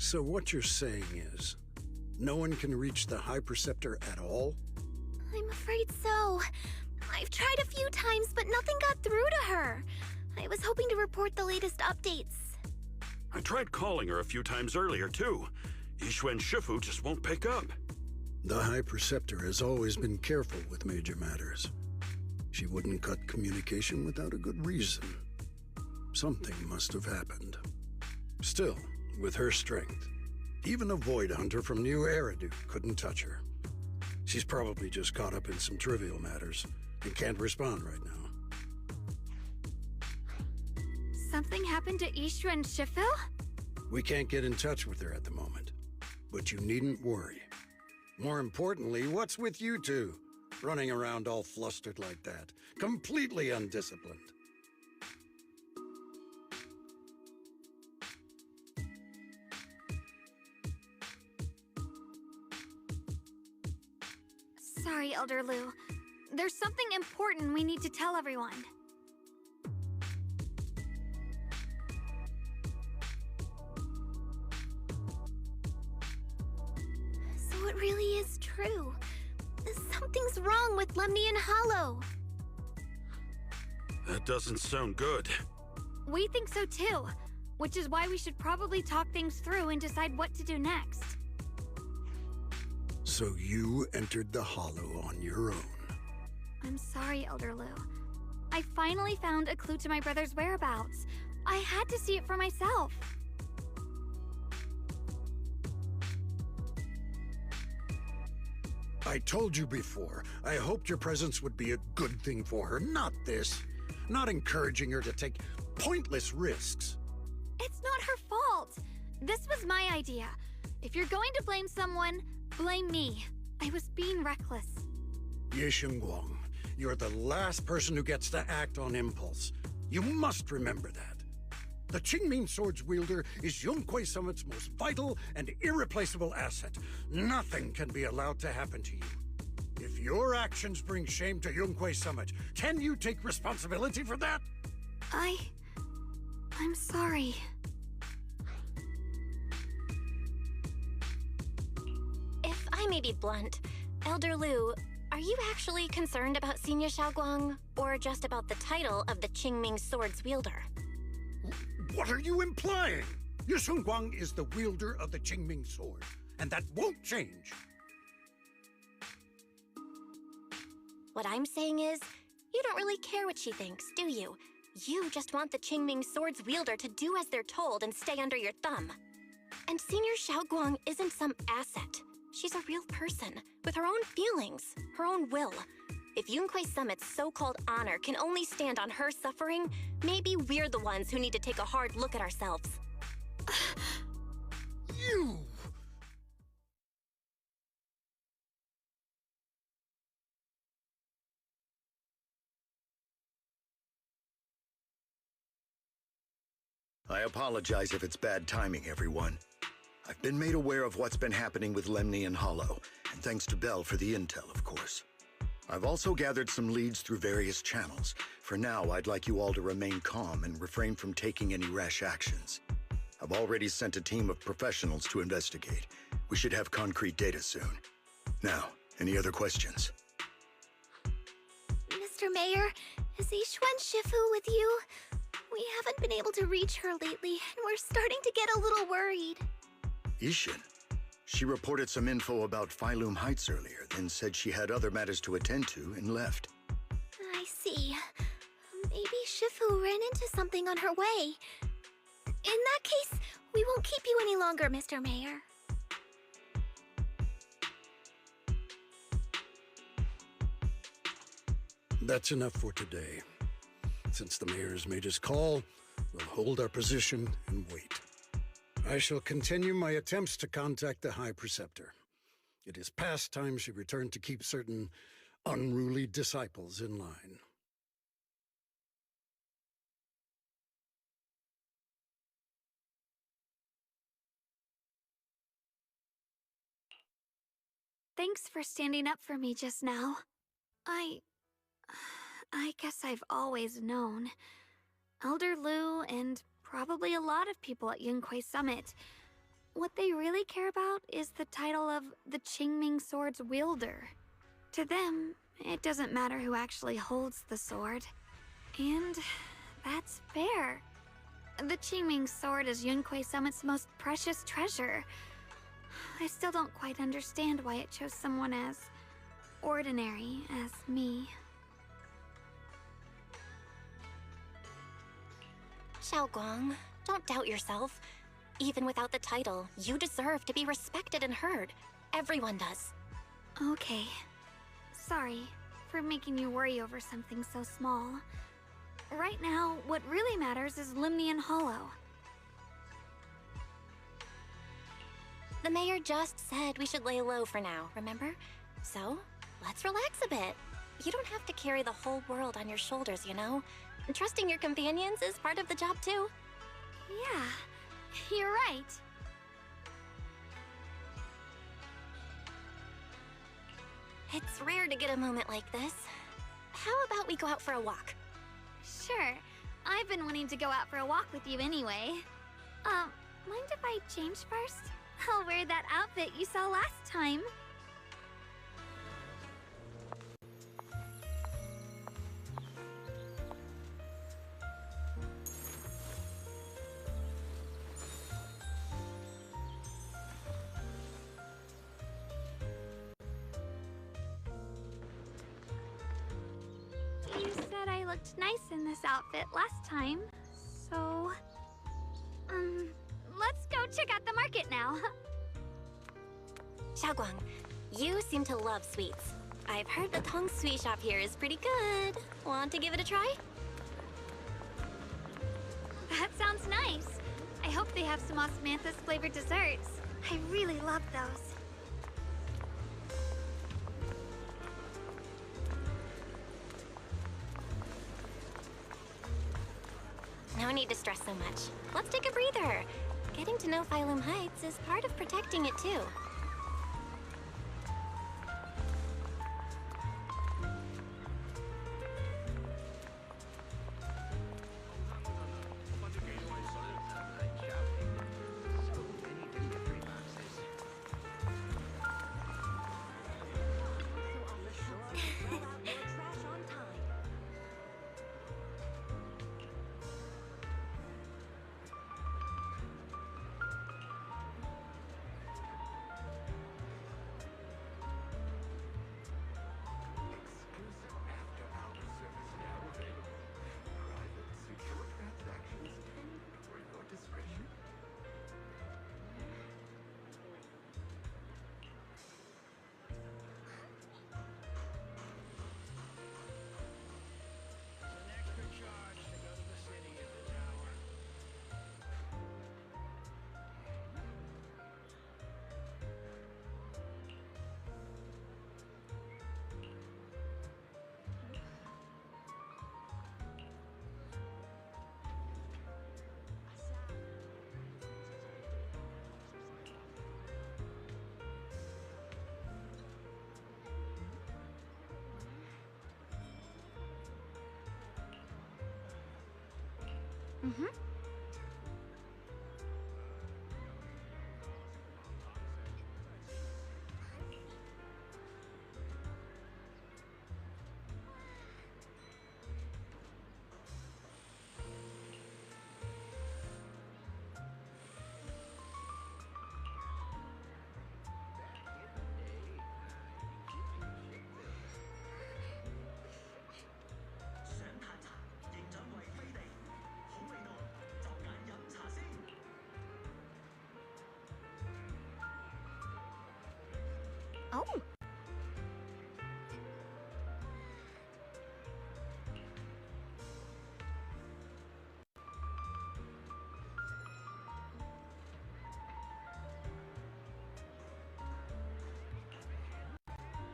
So what you're saying is, no one can reach the High Preceptor at all? I'm afraid so. I've tried a few times, but nothing got through to her. I was hoping to report the latest updates. I tried calling her a few times earlier, too. Yixuan Shifu just won't pick up. The High Preceptor has always been careful with major matters. She wouldn't cut communication without a good reason. Something must have happened. Still, with her strength, even a Void Hunter from New Eridu couldn't touch her. She's probably just caught up in some trivial matters and can't respond right now. Something happened to Ishu and Shifu? We can't get in touch with her at the moment, but you needn't worry. More importantly, what's with you two? Running around all flustered like that, completely undisciplined. Sorry, Elder Lu. There's something important we need to tell everyone. So it really is true. Something's wrong with Lemnian Hollow. That doesn't sound good. We think so too, which is why we should probably talk things through and decide what to do next. So you entered the Hollow on your own. I'm sorry, Elder Lu. I finally found a clue to my brother's whereabouts. I had to see it for myself. I told you before, I hoped your presence would be a good thing for her, not this. Not encouraging her to take pointless risks. It's not her fault. This was my idea. If you're going to blame someone, blame me. I was being reckless. Ye Guang, you're the last person who gets to act on impulse. You must remember that. The Qingming Sword's wielder is Yunquei Summit's most vital and irreplaceable asset. Nothing can be allowed to happen to you. If your actions bring shame to Yunquei Summit, can you take responsibility for that? I'm sorry. If I may be blunt, Elder Lu, are you actually concerned about Senior Xiaoguang, or just about the title of the Qingming Sword's wielder? What are you implying? Ye Guang is the wielder of the Qingming Sword, and that won't change. What I'm saying is, you don't really care what she thinks, do you? You just want the Qingming Sword's wielder to do as they're told and stay under your thumb. And Senior Xiaoguang isn't some asset. She's a real person, with her own feelings, her own will. If Yunquei Summit's so-called honor can only stand on her suffering, maybe we're the ones who need to take a hard look at ourselves. You! I apologize if it's bad timing, everyone. I've been made aware of what's been happening with Lemnian Hollow, and thanks to Bell for the intel, of course. I've also gathered some leads through various channels. For now, I'd like you all to remain calm and refrain from taking any rash actions. I've already sent a team of professionals to investigate. We should have concrete data soon. Now, any other questions? Mr. Mayor, is Yixuan Shifu with you? We haven't been able to reach her lately, and we're starting to get a little worried. Ishin? She reported some info about Phylum Heights earlier, then said she had other matters to attend to and left. I see. Maybe Shifu ran into something on her way. In that case, we won't keep you any longer, Mr. Mayor. That's enough for today. Since the mayor's made his call, we'll hold our position and wait. I shall continue my attempts to contact the High Preceptor. It is past time she returned to keep certain unruly disciples in line. Thanks for standing up for me just now. I guess I've always known. Elder Lu and probably a lot of people at Yunquei Summit. what they really care about is the title of the Qingming Sword's wielder. To them, it doesn't matter who actually holds the sword. And that's fair. The Qingming Sword is Yunque Summit's most precious treasure. I still don't quite understand why it chose someone as ordinary as me. Xiaoguang, don't doubt yourself. Even without the title, you deserve to be respected and heard. Everyone does. Okay. Sorry for making you worry over something so small. Right now, what really matters is Limnian Hollow. The mayor just said we should lay low for now, remember? So, let's relax a bit. You don't have to carry the whole world on your shoulders, you know? Trusting your companions is part of the job, too. Yeah, you're right. It's rare to get a moment like this. How about we go out for a walk? Sure. I've been wanting to go out for a walk with you anyway. Mind if I change first? I'll wear that outfit you saw last time. You said I looked nice in this outfit last time, so... let's go check out the market now. Xiaoguang, you seem to love sweets. I've heard the Tong Sui shop here is pretty good. Want to give it a try? That sounds nice. I hope they have some osmanthus flavored desserts. I really love those. No need to stress so much. Let's take a breather. Getting to know Phylum Heights is part of protecting it too. Mm-hmm. Oh.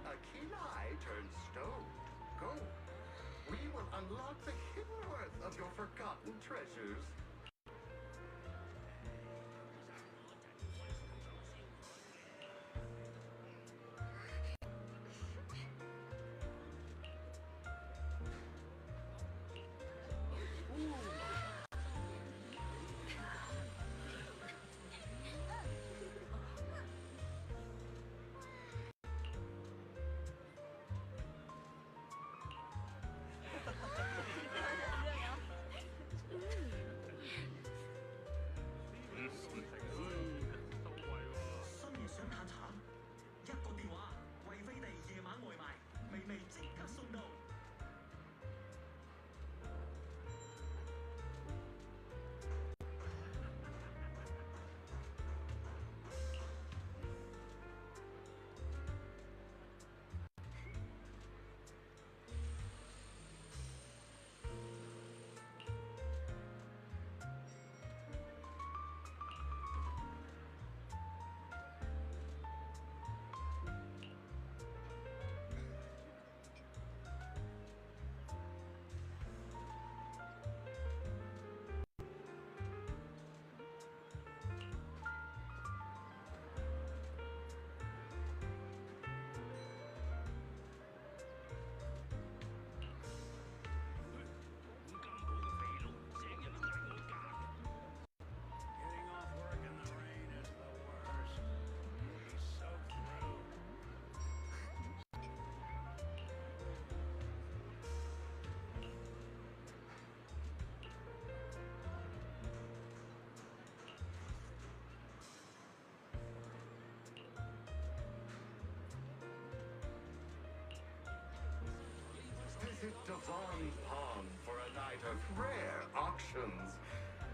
A keen eye turns stone to gold. We will unlock the hidden worth of your forgotten treasures. Visit Devon's Pond for a night of rare auctions.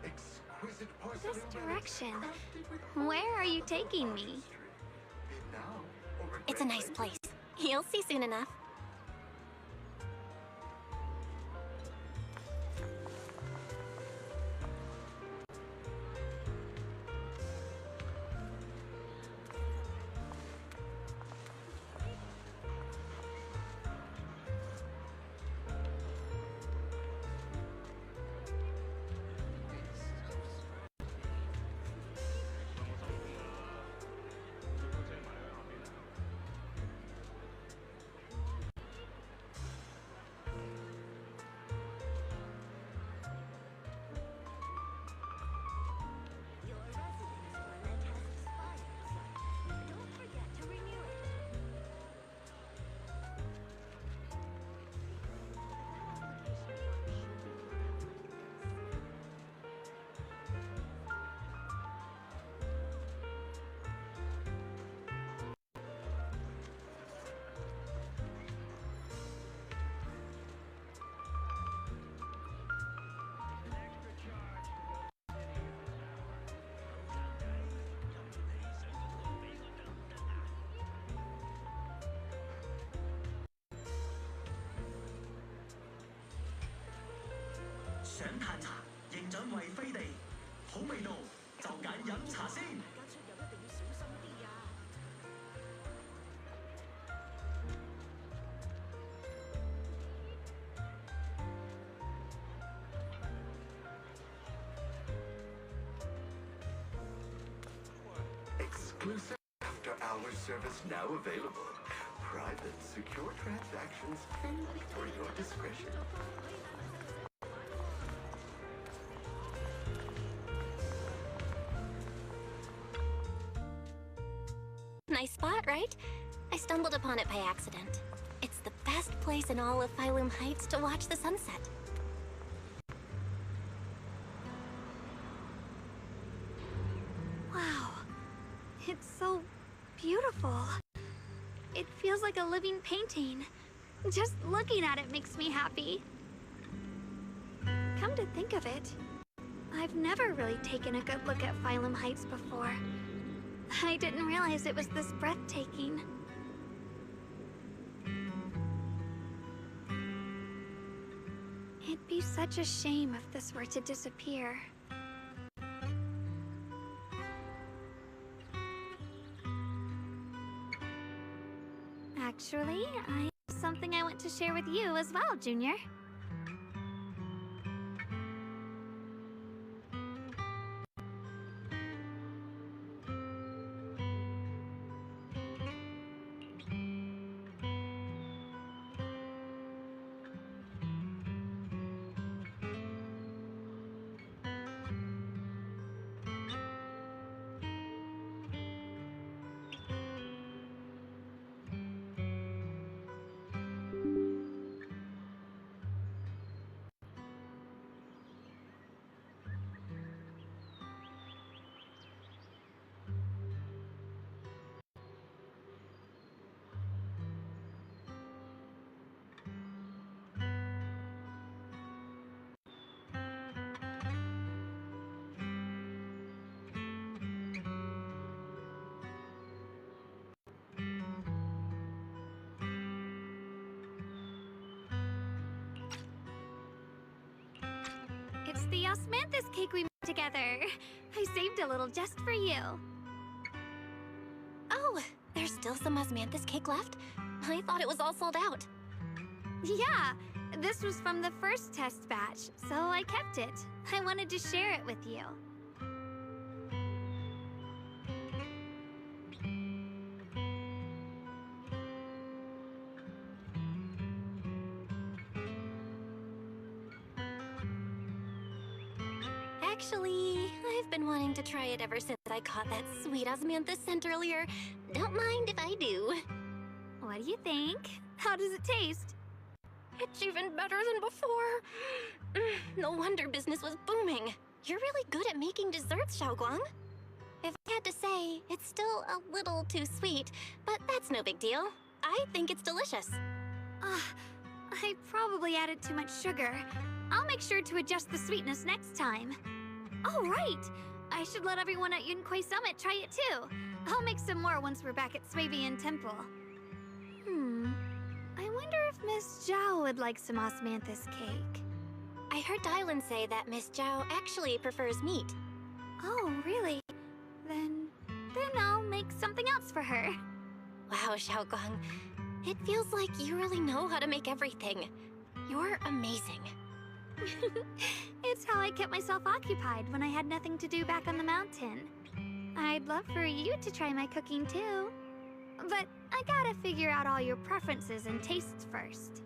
Exquisite porcelain This relics direction. crafted with Where are you taking me? bid now or It's a regret nice later. place. You'll see soon enough. Exclusive after-hours service now available. Private, secure transactions paid for your discretion. Nice spot, right? I stumbled upon it by accident. It's the best place in all of Phylum Heights to watch the sunset. Wow. It's so beautiful. It feels like a living painting. Just looking at it makes me happy. Come to think of it, I've never really taken a good look at Phylum Heights before. I didn't realize it was this breathtaking. It'd be such a shame if this were to disappear. Actually, I have something I want to share with you as well, Junior. It's the osmanthus cake we made together. I saved a little just for you. Oh, there's still some osmanthus cake left? I thought it was all sold out. Yeah, this was from the first test batch, so I kept it. I wanted to share it with you. Actually, I've been wanting to try it ever since I caught that sweet osmanthus scent earlier. Don't mind if I do. What do you think? How does it taste? It's even better than before. No wonder business was booming. You're really good at making desserts, Xiaoguang. If I had to say, it's still a little too sweet, but that's no big deal. I think it's delicious. I probably probably added too much sugar. I'll make sure to adjust the sweetness next time. Oh, right! I should let everyone at Yunquay Summit try it too. I'll make some more once we're back at Swabian Temple. I wonder if Miss Zhao would like some osmanthus cake. I heard Dylan say that Miss Zhao actually prefers meat. Oh, really? Then I'll make something else for her. Wow, Xiaoguang. It feels like you really know how to make everything. You're amazing. It's how I kept myself occupied when I had nothing to do back on the mountain. I'd love for you to try my cooking too. But I gotta figure out all your preferences and tastes first.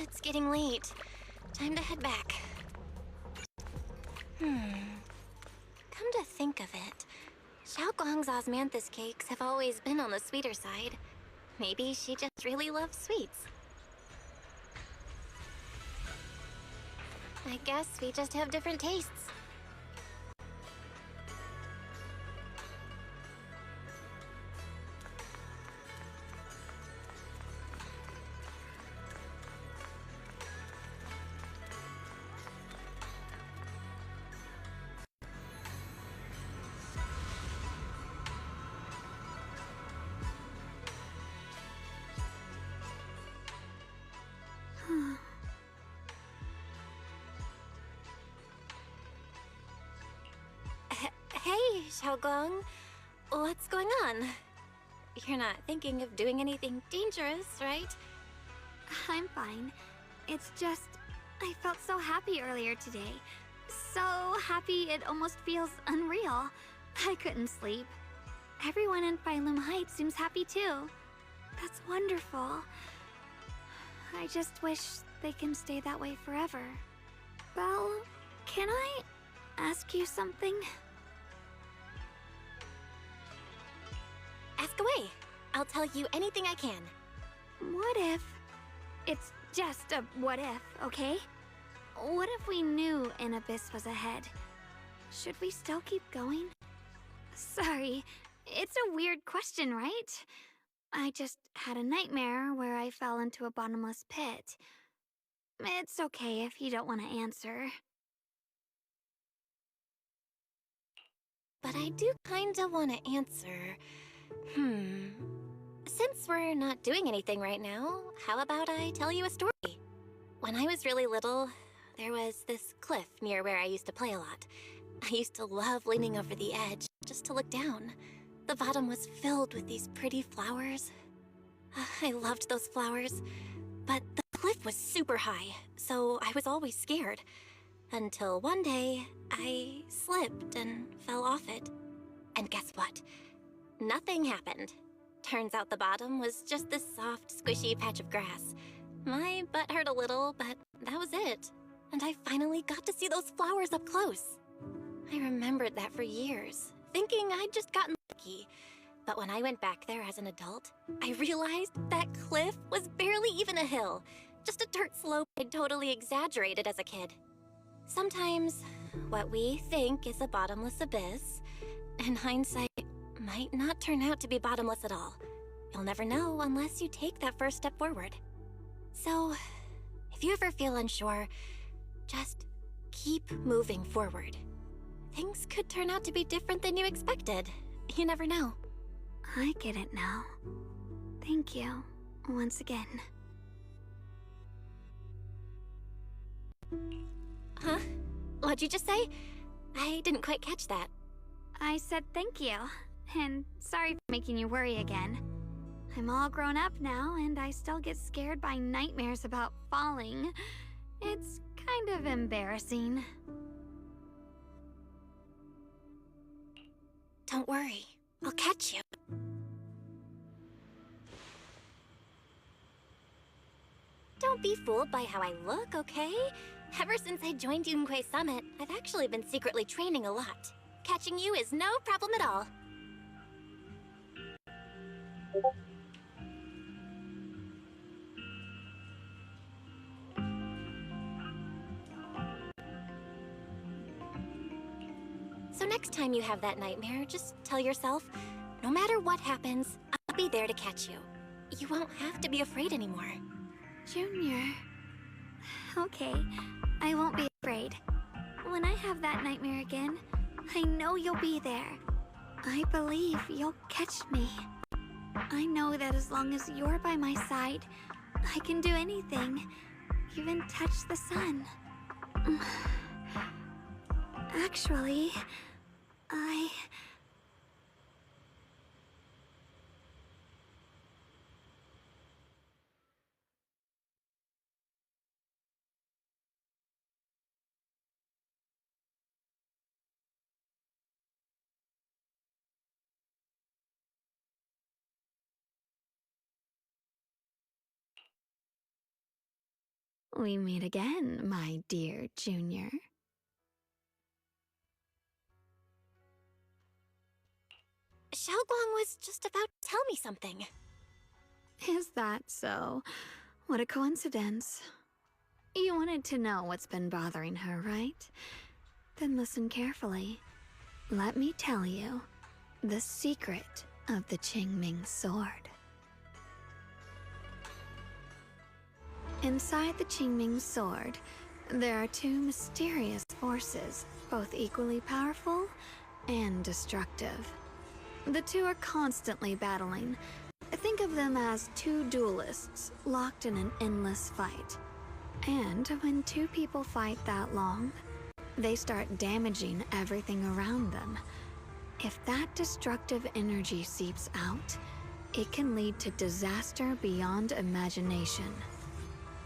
It's getting late. Time to head back. Come to think of it, Xiaoguang's osmanthus cakes have always been on the sweeter side. Maybe she just really loves sweets. I guess we just have different tastes. Hey, Xiaoguang. What's going on? You're not thinking of doing anything dangerous, right? I'm fine. It's just, I felt so happy earlier today. So happy it almost feels unreal. I couldn't sleep. Everyone in Phylum Heights seems happy too. That's wonderful. I just wish they can stay that way forever. Well, can I ask you something? Ask away. I'll tell you anything I can. What if... It's just a what if, okay? What if we knew an abyss was ahead? Should we still keep going? Sorry, it's a weird question, right? I just had a nightmare where I fell into a bottomless pit. It's okay if you don't want to answer. But I do kinda want to answer. Since we're not doing anything right now, how about I tell you a story? When I was really little, there was this cliff near where I used to play a lot. I used to love leaning over the edge just to look down. The bottom was filled with these pretty flowers. I loved those flowers, but the cliff was super high, so I was always scared. Until one day, I slipped and fell off it. And guess what? Nothing happened. Turns out the bottom was just this soft, squishy patch of grass. My butt hurt a little, but that was it. And I finally got to see those flowers up close. I remembered that for years, thinking I'd just gotten lucky. But when I went back there as an adult, I realized that cliff was barely even a hill, just a dirt slope I'd totally exaggerated as a kid. Sometimes, what we think is a bottomless abyss, in hindsight, might not turn out to be bottomless at all. You'll never know unless you take that first step forward. So, if you ever feel unsure, just keep moving forward. Things could turn out to be different than you expected. You never know. I get it now. Thank you, once again. Huh? What'd you just say? I didn't quite catch that. I said thank you, and sorry for making you worry again. I'm all grown up now, and I still get scared by nightmares about falling. It's kind of embarrassing. Don't worry, I'll catch you. Don't be fooled by how I look, okay? Ever since I joined Yunquay Summit, I've actually been secretly training a lot. Catching you is no problem at all. So next time you have that nightmare, just tell yourself, no matter what happens, I'll be there to catch you. You won't have to be afraid anymore. Junior. Okay, I won't be afraid. When I have that nightmare again, I know you'll be there. I believe you'll catch me. I know that as long as you're by my side, I can do anything, even touch the sun. Actually, we meet again, my dear Junior. Xiaoguang was just about to tell me something. Is that so? What a coincidence. You wanted to know what's been bothering her, right? Then listen carefully. Let me tell you the secret of the Qingming sword. Inside the Qingming sword, there are two mysterious forces, both equally powerful and destructive. The two are constantly battling. Think of them as two duelists locked in an endless fight. And when two people fight that long, they start damaging everything around them. If that destructive energy seeps out, it can lead to disaster beyond imagination.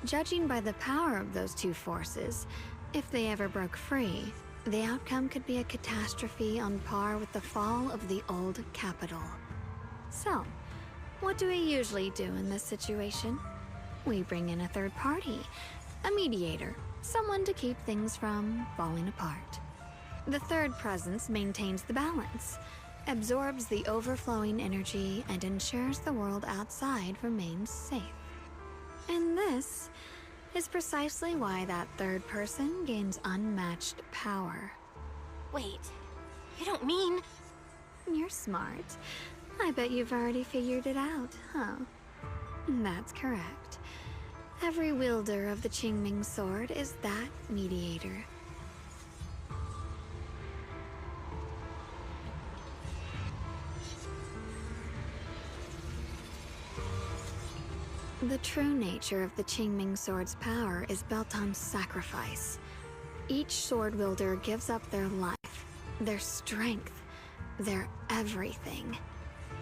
Judging by the power of those two forces, if they ever broke free, the outcome could be a catastrophe on par with the fall of the old capital. So, what do we usually do in this situation? We bring in a third party, a mediator, someone to keep things from falling apart. The third presence maintains the balance, absorbs the overflowing energy, and ensures the world outside remains safe. And this is precisely why that third person gains unmatched power. Wait, you don't mean... You're smart. I bet you've already figured it out, huh? That's correct. Every wielder of the Qingming sword is that mediator. The true nature of the Qingming sword's power is built on sacrifice. Each sword wielder gives up their life, their strength, their everything,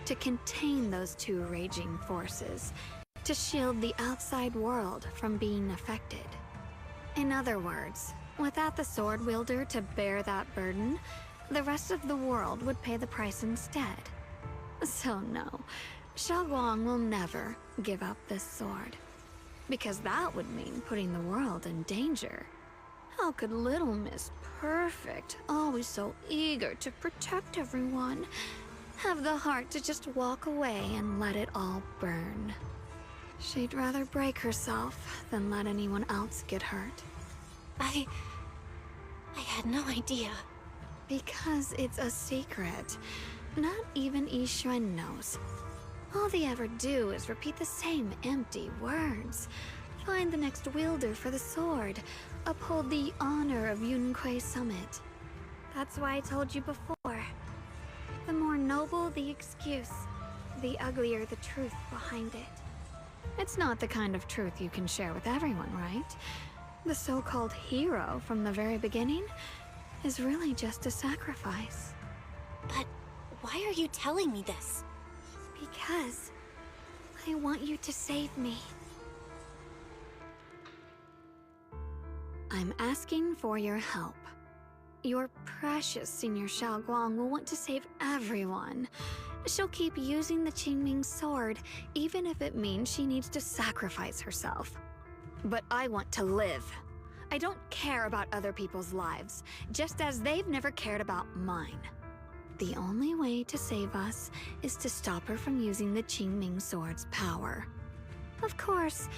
to contain those two raging forces, to shield the outside world from being affected. In other words, without the sword wielder to bear that burden, the rest of the world would pay the price instead. So no, Xiaoguang will never give up this sword, because that would mean putting the world in danger. How could little Miss Perfect, always so eager to protect everyone, have the heart to just walk away and let it all burn? She'd rather break herself than let anyone else get hurt. I had no idea. Because it's a secret. Not even Yixuan knows. All they ever do is repeat the same empty words. Find the next wielder for the sword. Uphold the honor of Yunquei Summit. That's why I told you before. The more noble the excuse, the uglier the truth behind it. It's not the kind of truth you can share with everyone, right? The so-called hero from the very beginning is really just a sacrifice. But why are you telling me this? Because I want you to save me. I'm asking for your help. Your precious Senior Xiaoguang will want to save everyone. She'll keep using the Qingming sword, even if it means she needs to sacrifice herself. But I want to live. I don't care about other people's lives, just as they've never cared about mine. The only way to save us is to stop her from using the Qingming sword's power. Of course,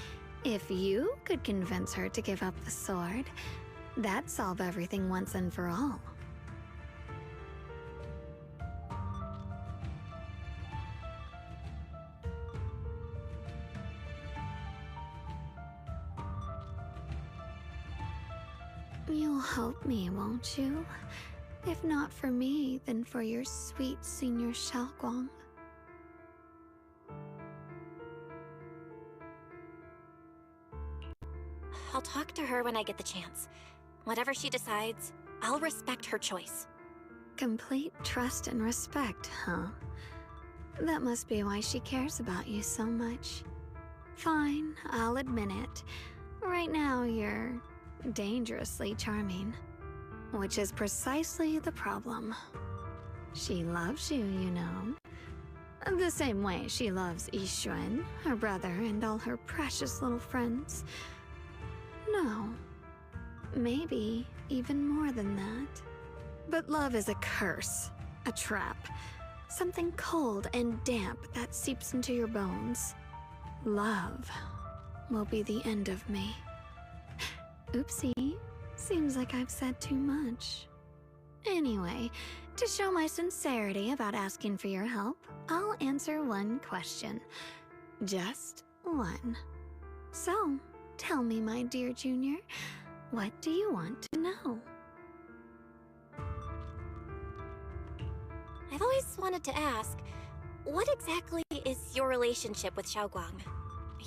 if you could convince her to give up the sword, that'd solve everything once and for all. You'll help me, won't you? If not for me, then for your sweet senior Xiaoguang. I'll talk to her when I get the chance. Whatever she decides, I'll respect her choice. Complete trust and respect, huh? That must be why she cares about you so much. Fine, I'll admit it. Right now, you're dangerously charming. Which is precisely the problem. She loves you, you know. The same way she loves Yixuan, her brother, and all her precious little friends. No. Maybe even more than that. But love is a curse, a trap. Something cold and damp that seeps into your bones. Love will be the end of me. Oopsie. Seems like I've said too much. Anyway, to show my sincerity about asking for your help, I'll answer one question. Just one. So, tell me, my dear Junior, what do you want to know? I've always wanted to ask, what exactly is your relationship with Xiaoguang?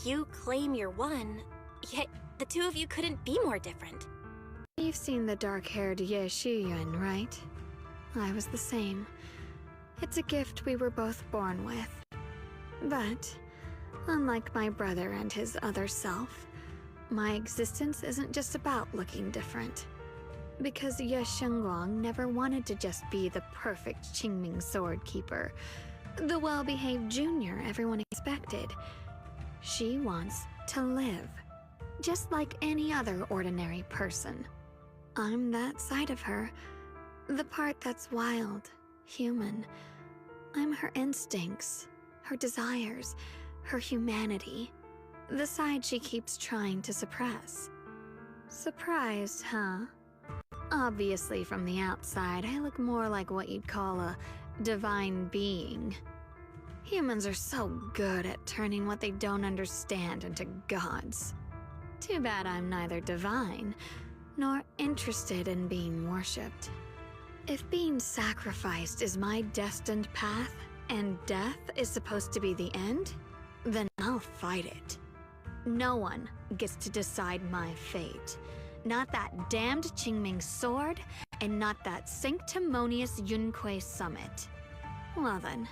You claim you're one, yet the two of you couldn't be more different. You've seen the dark-haired Ye Shiyuan, right? I was the same. It's a gift we were both born with. But, unlike my brother and his other self, my existence isn't just about looking different. Because Ye Shengguang never wanted to just be the perfect Qingming sword keeper, the well-behaved junior everyone expected. She wants to live, just like any other ordinary person. I'm that side of her, the part that's wild, human. I'm her instincts, her desires, her humanity, the side she keeps trying to suppress. Surprised, huh? Obviously, from the outside, I look more like what you'd call a divine being. Humans are so good at turning what they don't understand into gods. Too bad I'm neither divine nor interested in being worshipped. If being sacrificed is my destined path, and death is supposed to be the end, then I'll fight it. No one gets to decide my fate. Not that damned Qingming sword, and not that sanctimonious Yunque summit. Well then,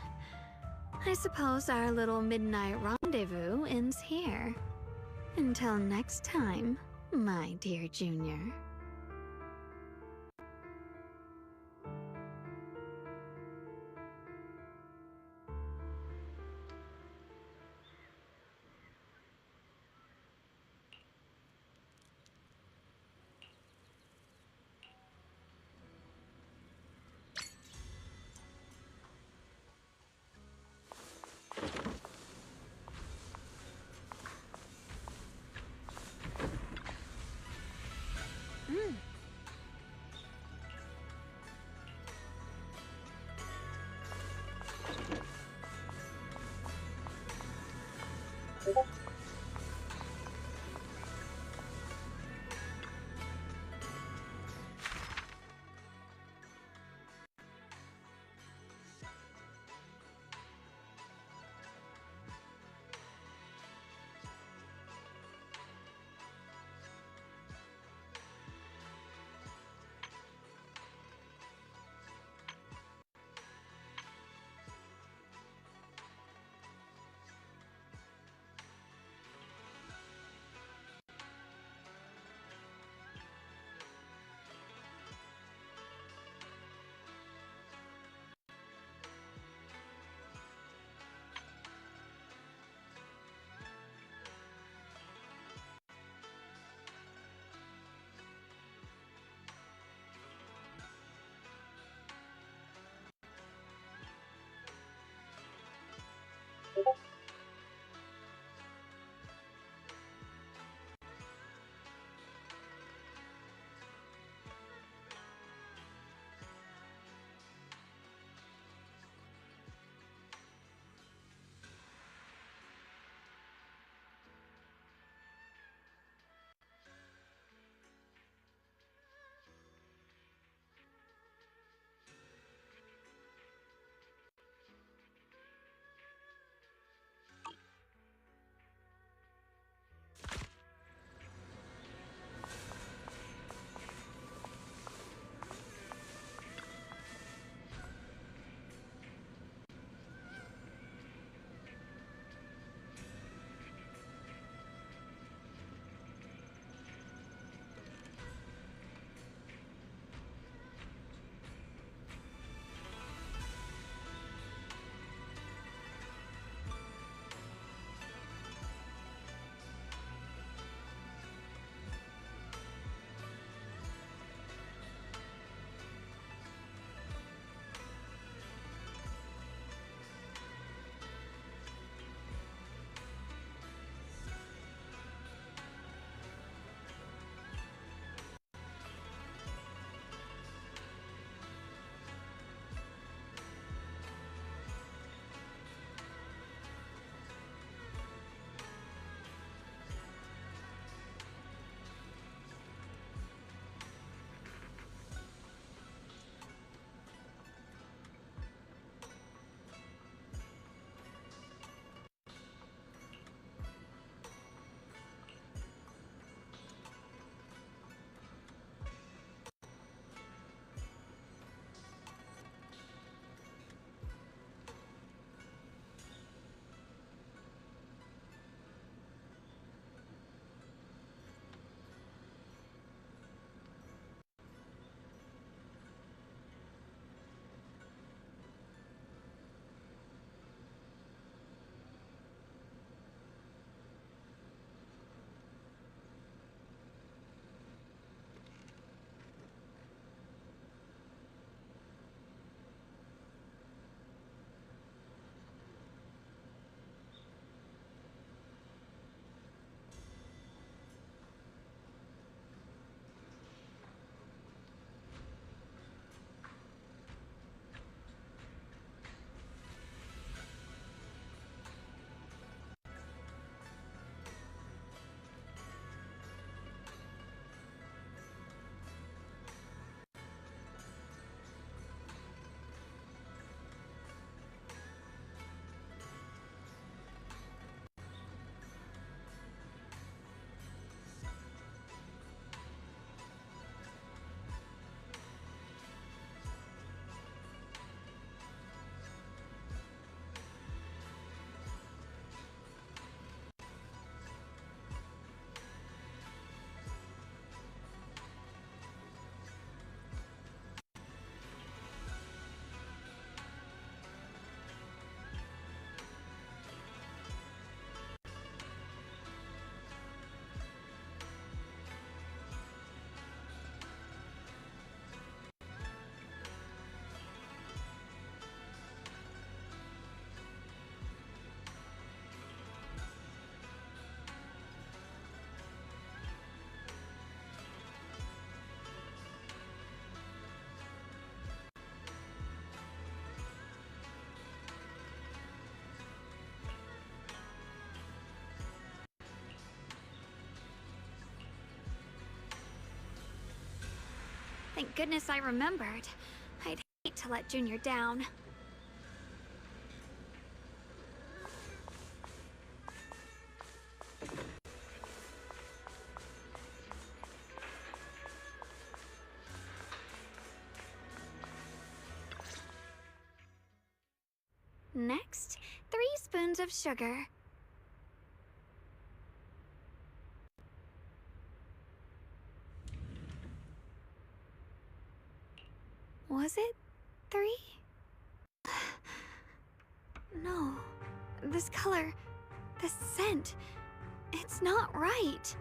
I suppose our little midnight rendezvous ends here. Until next time, my dear Junior. Thank goodness I remembered. I'd hate to let Junior down. Next, 3 spoons of sugar. Was it 3? No. This color, this scent, it's not right.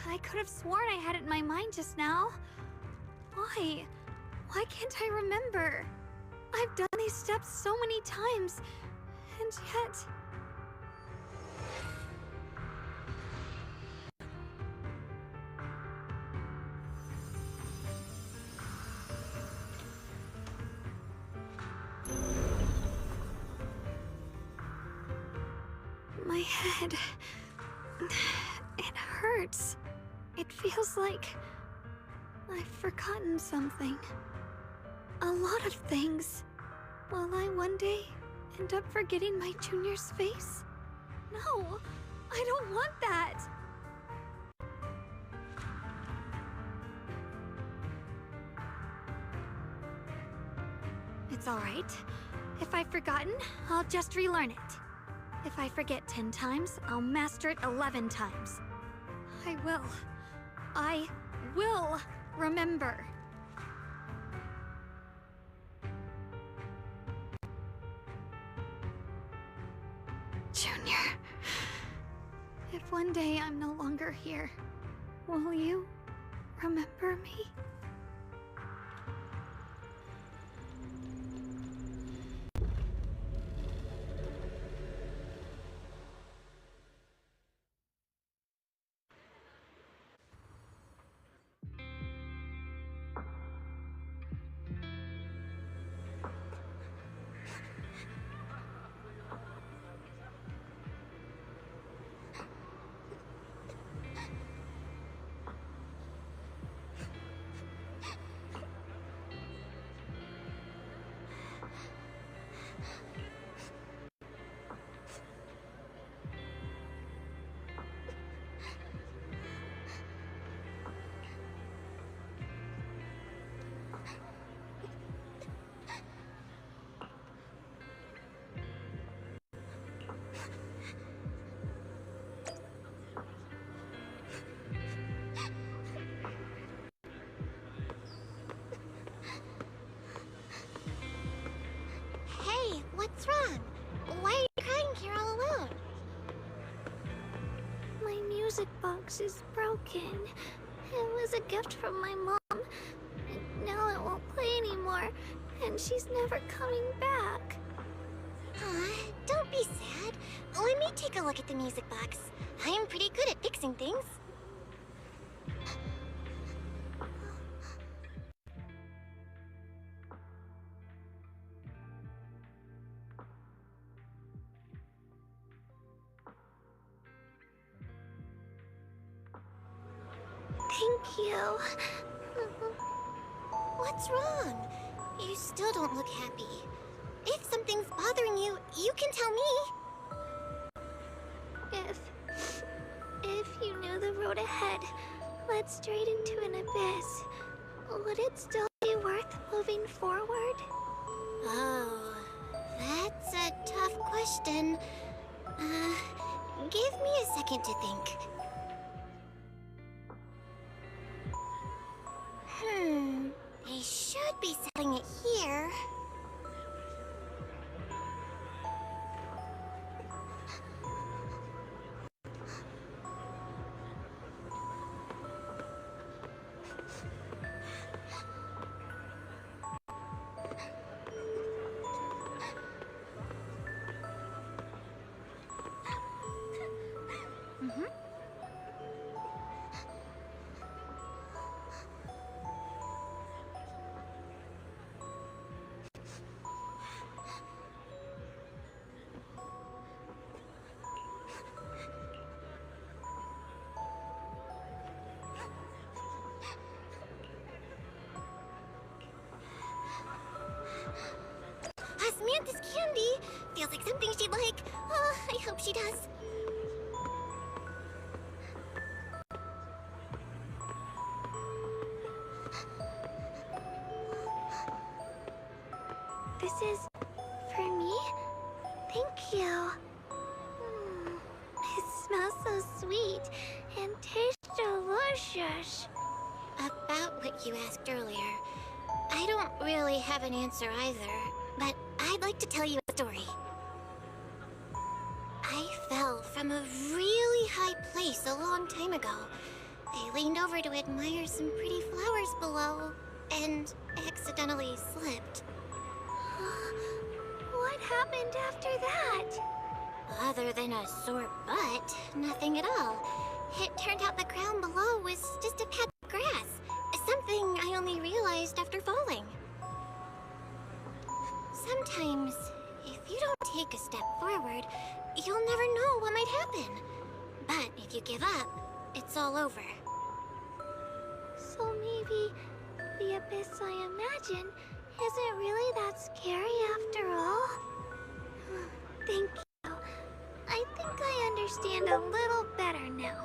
I could have sworn I had it in my mind just now. Why? Why can't I remember? I've done these steps so many times, and yet... My head... it hurts. It feels like... I've forgotten something. A lot of things. Will I one day end up forgetting my Junior's face? No, I don't want that! It's alright. If I've forgotten, I'll just relearn it. If I forget 10 times, I'll master it 11 times. I will remember. Junior, if one day I'm no longer here, will you remember me? Hey, what's wrong? Why are you crying here all alone? My music box is broken. It was a gift from my mom. Now it won't play anymore, and she's never coming back. Aw, don't be sad. Let me take a look at the music box. I'm pretty good at fixing things. Thank you. What's wrong? You still don't look happy. If something's bothering you, you can tell me. If you knew the road ahead led straight into an abyss, would it still be worth moving forward? Oh, that's a tough question. Give me a second to think. They should be selling it here. candy. Feels like something she'd like. Oh, I hope she does. This is for me? Thank you. It smells so sweet and tastes delicious. About what you asked earlier, I don't really have an answer either, but I'd like to tell you a story. I fell from a really high place a long time ago. I leaned over to admire some pretty flowers below, and accidentally slipped. What happened after that? Other than a sore butt, nothing at all. It turned out the ground below was just a patch of grass. Something I only realized after falling. Sometimes, if you don't take a step forward, you'll never know what might happen. But if you give up, it's all over. So maybe the abyss I imagine isn't really that scary after all? Thank you. I think I understand a little better now.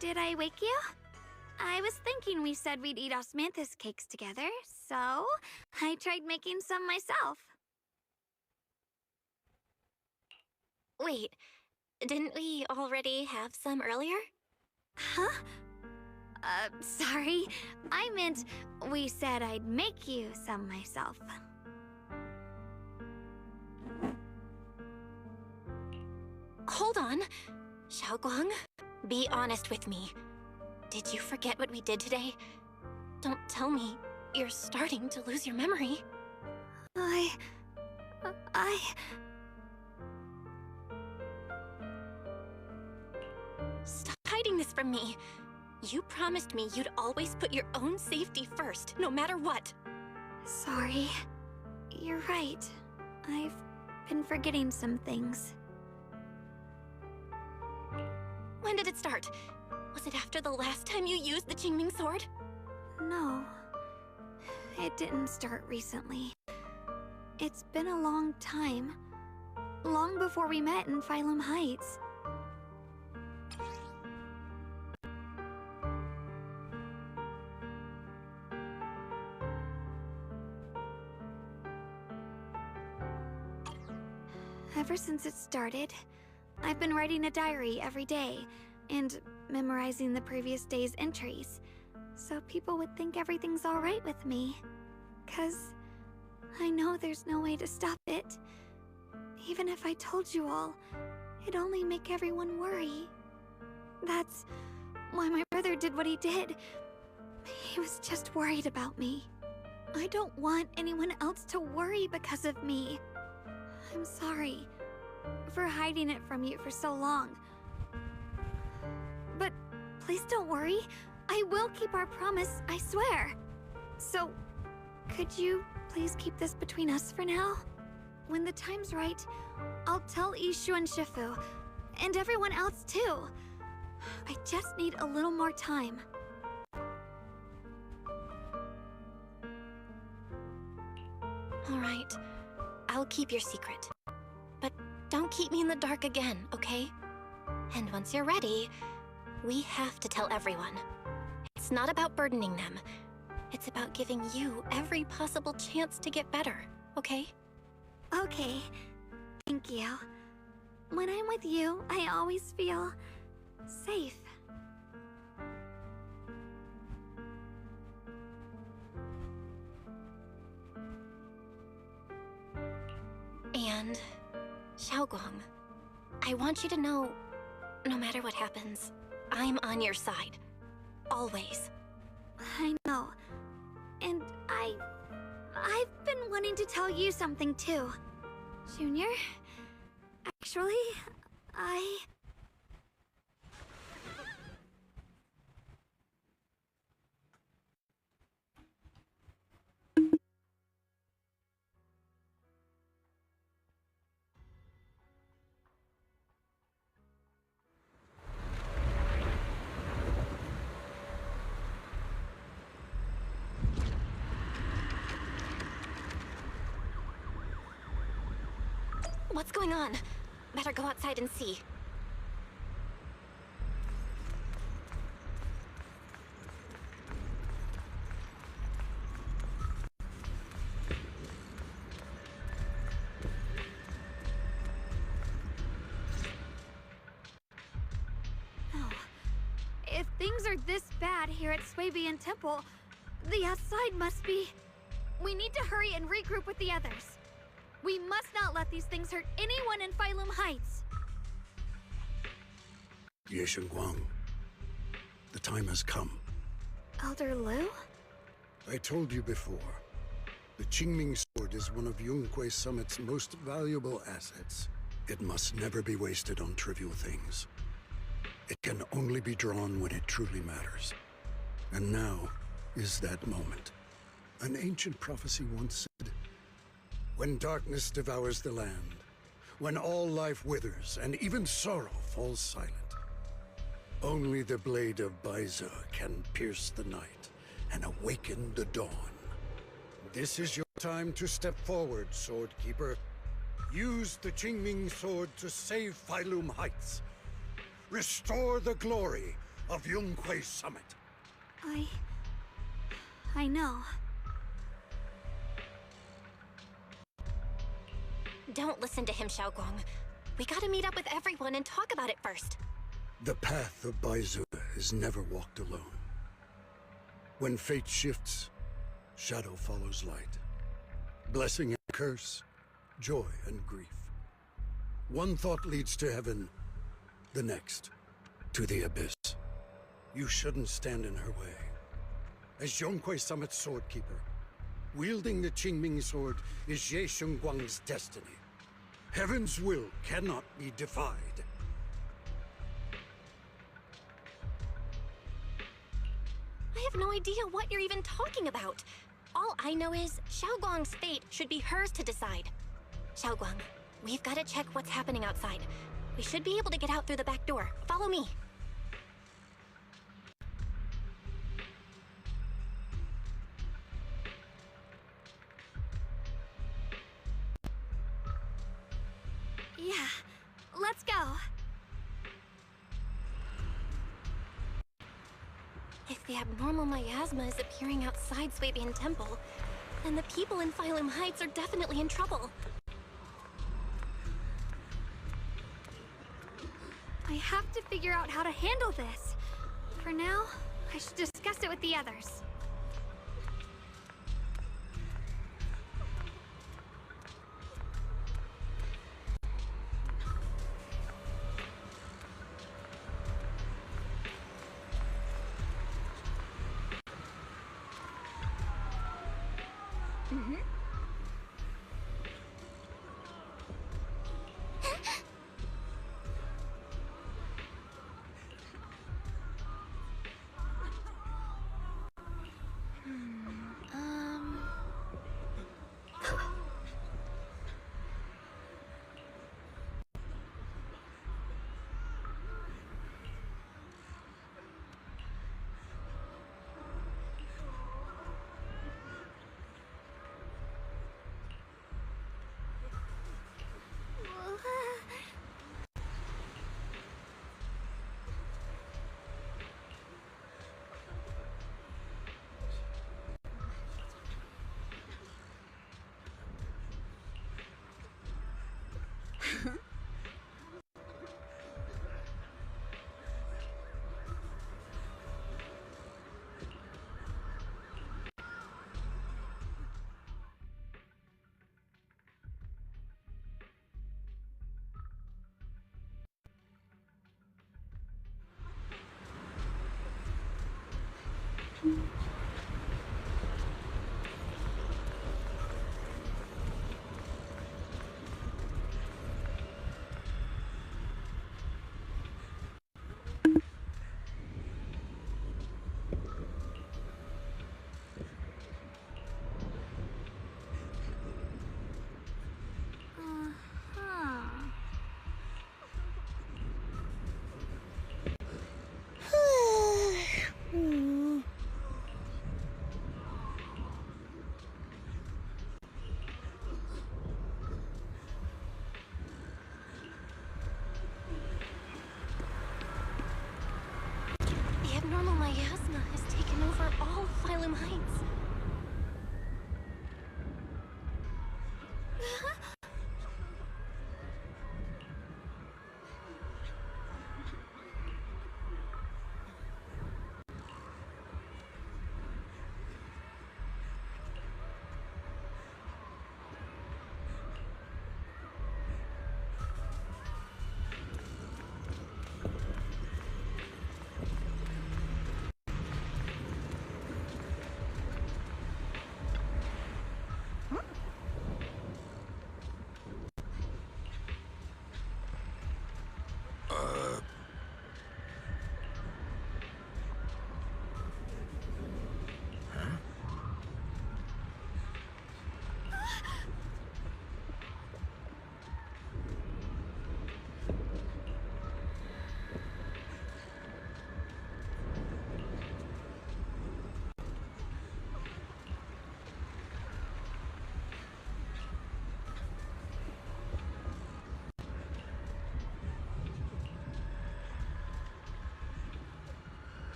Did I wake you? I was thinking we said we'd eat osmanthus cakes together, so I tried making some myself. Wait, didn't we already have some earlier? Huh? Sorry. I meant we said I'd make you some myself. Hold on. Xiaoguang, be honest with me. Did you forget what we did today? Don't tell me you're starting to lose your memory. Stop hiding this from me. You promised me you'd always put your own safety first, no matter what. Sorry. You're right. I've been forgetting some things. When did it start? Was it after the last time you used the Qingming sword? No. It didn't start recently. It's been a long time. Long before we met in Phylum Heights. Ever since it started, I've been writing a diary every day and memorizing the previous day's entries, so people would think everything's alright with me. 'Cause I know there's no way to stop it. Even if I told you all, it'd only make everyone worry. That's why my brother did what he did. He was just worried about me. I don't want anyone else to worry because of me. I'm sorry for hiding it from you for so long. But please don't worry. I will keep our promise, I swear. So, could you please keep this between us for now? When the time's right, I'll tell Ishu and Shifu, and everyone else too. I just need a little more time. Alright, I'll keep your secret. But don't keep me in the dark again, okay? And once you're ready, we have to tell everyone. It's not about burdening them. It's about giving you every possible chance to get better, okay? Okay. Thank you. When I'm with you, I always feel safe. And Xiaoguang, I want you to know, no matter what happens, I'm on your side. Always. I know. And I've been wanting to tell you something too. Junior, actually, What's going on? Better go outside and see. oh. If things are this bad here at Swabian Temple, the outside must be... We need to hurry and regroup with the others. We must not let these things hurt anyone in Phylum Heights. Ye Guang, the time has come. Elder Liu? I told you before, the Qingming sword is one of Yunque Summit's most valuable assets. It must never be wasted on trivial things. It can only be drawn when it truly matters. And now is that moment. An ancient prophecy once said, when darkness devours the land, when all life withers and even sorrow falls silent, only the blade of Baize can pierce the night and awaken the dawn. This is your time to step forward, Swordkeeper. Use the Qingming sword to save Phylum Heights. Restore the glory of Yunque Summit. I know. Don't listen to him, Xiaoguang. We gotta meet up with everyone and talk about it first. The path of Baize is never walked alone. When fate shifts, shadow follows light. Blessing and curse, joy and grief. One thought leads to heaven, the next to the abyss. You shouldn't stand in her way. As Zhonghui Summit's swordkeeper, wielding the Qingming sword is Ye Shengguang's destiny. Heaven's will cannot be defied. I have no idea what you're even talking about. All I know is Xiaoguang's fate should be hers to decide. Xiaoguang, we've got to check what's happening outside. We should be able to get out through the back door. Follow me. Yeah, let's go. If the abnormal miasma is appearing outside Swabian Temple, then the people in Phylum Heights are definitely in trouble. I have to figure out how to handle this. For now, I should discuss it with the others.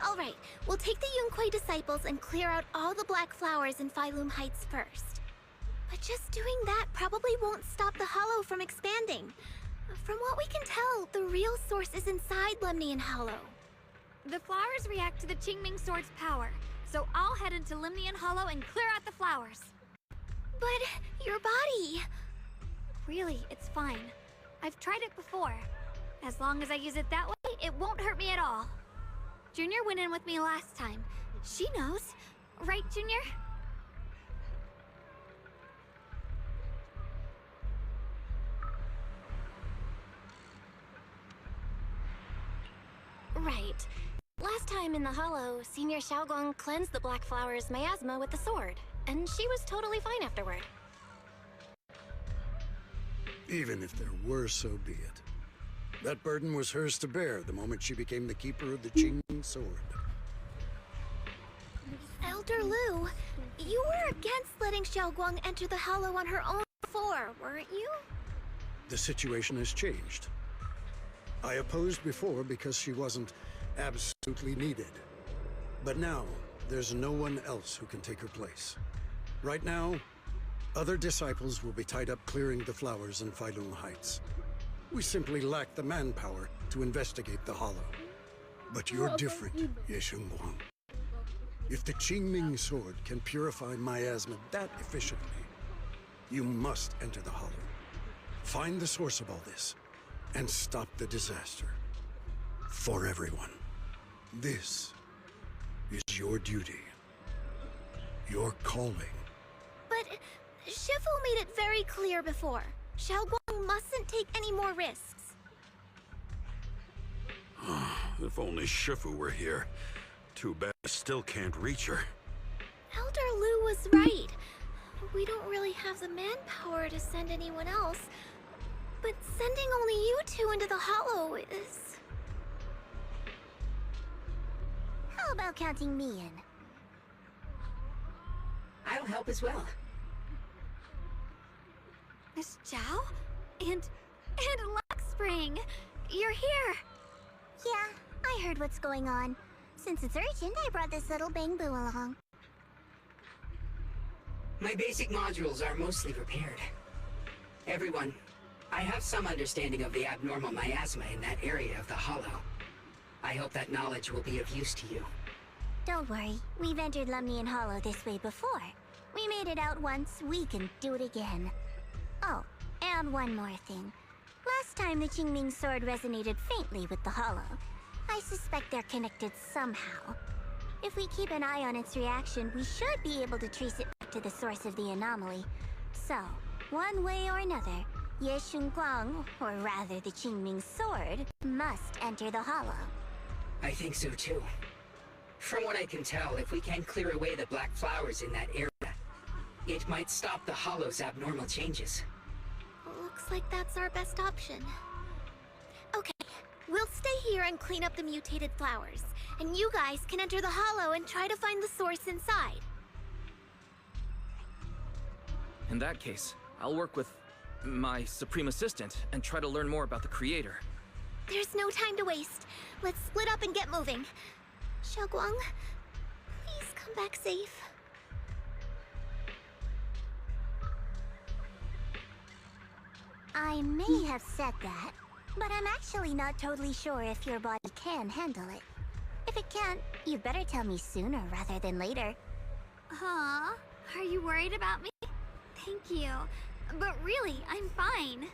Alright, we'll take the Yunquei disciples and clear out all the black flowers in Phylum Heights first. But just doing that probably won't stop the Hollow from expanding. From what we can tell, the real source is inside Lemnian Hollow. The flowers react to the Qingming Sword's power, so I'll head into Lemnian Hollow and clear out the flowers. But your body... Really, it's fine. I've tried it before. As long as I use it that way, it won't hurt me at all. Junior went in with me last time. She knows. Right, Junior? Right. Last time in the Hollow, Senior Xiaoguang cleansed the Black Flower's miasma with the sword, and she was totally fine afterward. Even if there were, so be it. That burden was hers to bear the moment she became the keeper of the Qingming Sword. Elder Lu, you were against letting Xiaoguang enter the Hollow on her own before, weren't you? The situation has changed. I opposed before because she wasn't absolutely needed. But now, there's no one else who can take her place. Right now, other disciples will be tied up clearing the flowers in Phylum Heights. We simply lack the manpower to investigate the Hollow. But you're different, Ye Shengguang. If the Qingming Sword can purify miasma that efficiently, you must enter the Hollow. Find the source of all this, and stop the disaster. For everyone. This is your duty. Your calling. But Shifu made it very clear before. Xiaoguang mustn't take any more risks. If only Shifu were here. Too bad I still can't reach her. Elder Lu was right. We don't really have the manpower to send anyone else. But sending only you two into the Hollow is... How about counting me in? I'll help as well. Miss Zhao? And Luxspring! You're here! Yeah, I heard what's going on. Since it's urgent, I brought this little Bangbu along. My basic modules are mostly repaired. Everyone, I have some understanding of the abnormal miasma in that area of the Hollow. I hope that knowledge will be of use to you. Don't worry, we've entered Lemnian Hollow this way before. We made it out once, we can do it again. Oh, and one more thing. Last time the Qingming Sword resonated faintly with the Hollow. I suspect they're connected somehow. If we keep an eye on its reaction, we should be able to trace it back to the source of the anomaly. So, one way or another, Ye Shengguang, or rather the Qingming Sword, must enter the Hollow. I think so too. From what I can tell, if we can clear away the black flowers in that area, it might stop the Hollow's abnormal changes. Looks like that's our best option. Okay, we'll stay here and clean up the mutated flowers, and you guys can enter the Hollow and try to find the source inside. In that case, I'll work with my Supreme Assistant and try to learn more about the Creator. There's no time to waste. Let's split up and get moving. Xiaoguang, please come back safe. I may have said that, but I'm actually not totally sure if your body can handle it. If it can't, you'd better tell me sooner rather than later. Huh? Are you worried about me? Thank you. But really, I'm fine.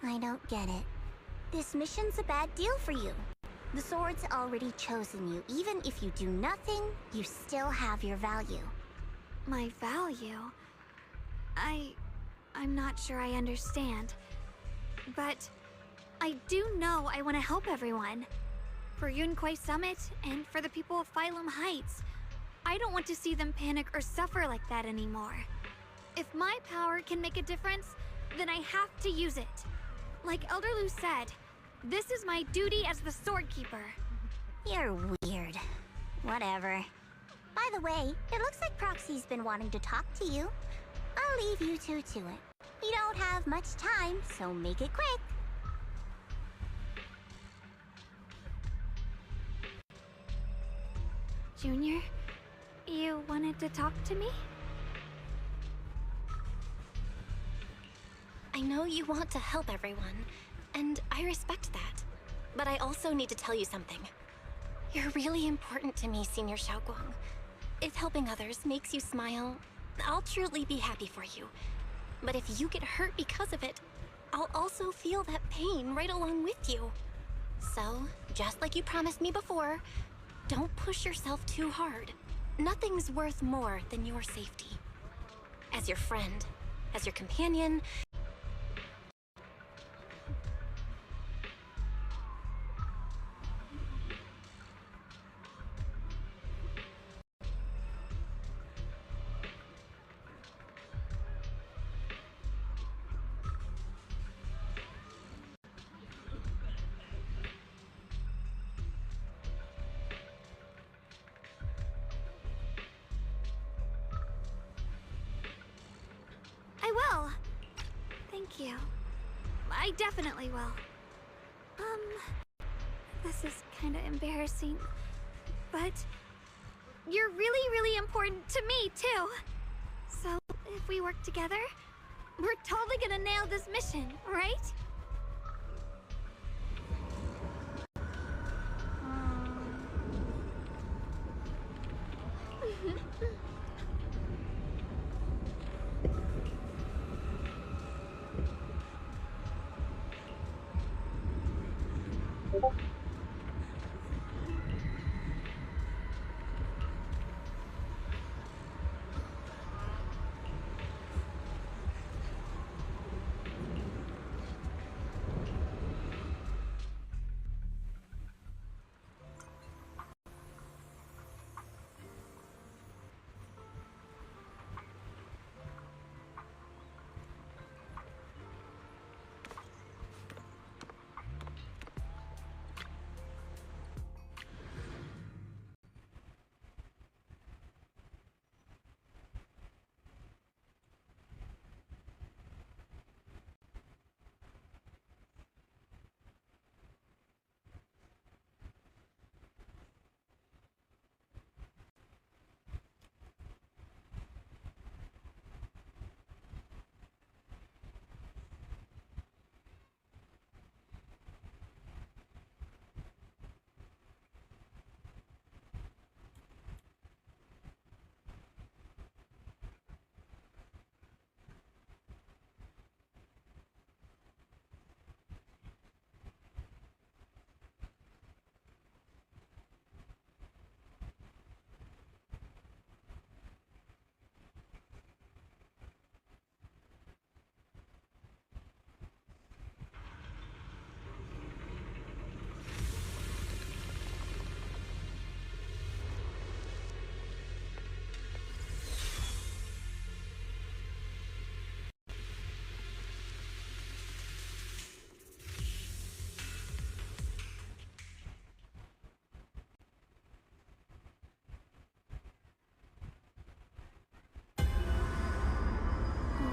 I don't get it. This mission's a bad deal for you. The sword's already chosen you. Even if you do nothing, you still have your value. My value? I'm not sure I understand. But I do know I want to help everyone. For Yunquei Summit and for the people of Phylum Heights. I don't want to see them panic or suffer like that anymore. If my power can make a difference, then I have to use it. Like Elder Lu said, this is my duty as the Sword Keeper. You're weird. Whatever. By the way, it looks like Proxy's been wanting to talk to you. I'll leave you two to it. We don't have much time, so make it quick. Junior, you wanted to talk to me? I know you want to help everyone, and I respect that. But I also need to tell you something. You're really important to me, Senior Xiaoguang. If helping others makes you smile, I'll truly be happy for you. But if you get hurt because of it, I'll also feel that pain right along with you. So, just like you promised me before, don't push yourself too hard. Nothing's worth more than your safety. As your friend, as your companion, I will. Thank you. I definitely will. This is kinda embarrassing, but you're really, really important to me, too. So, if we work together, we're totally gonna nail this mission, right?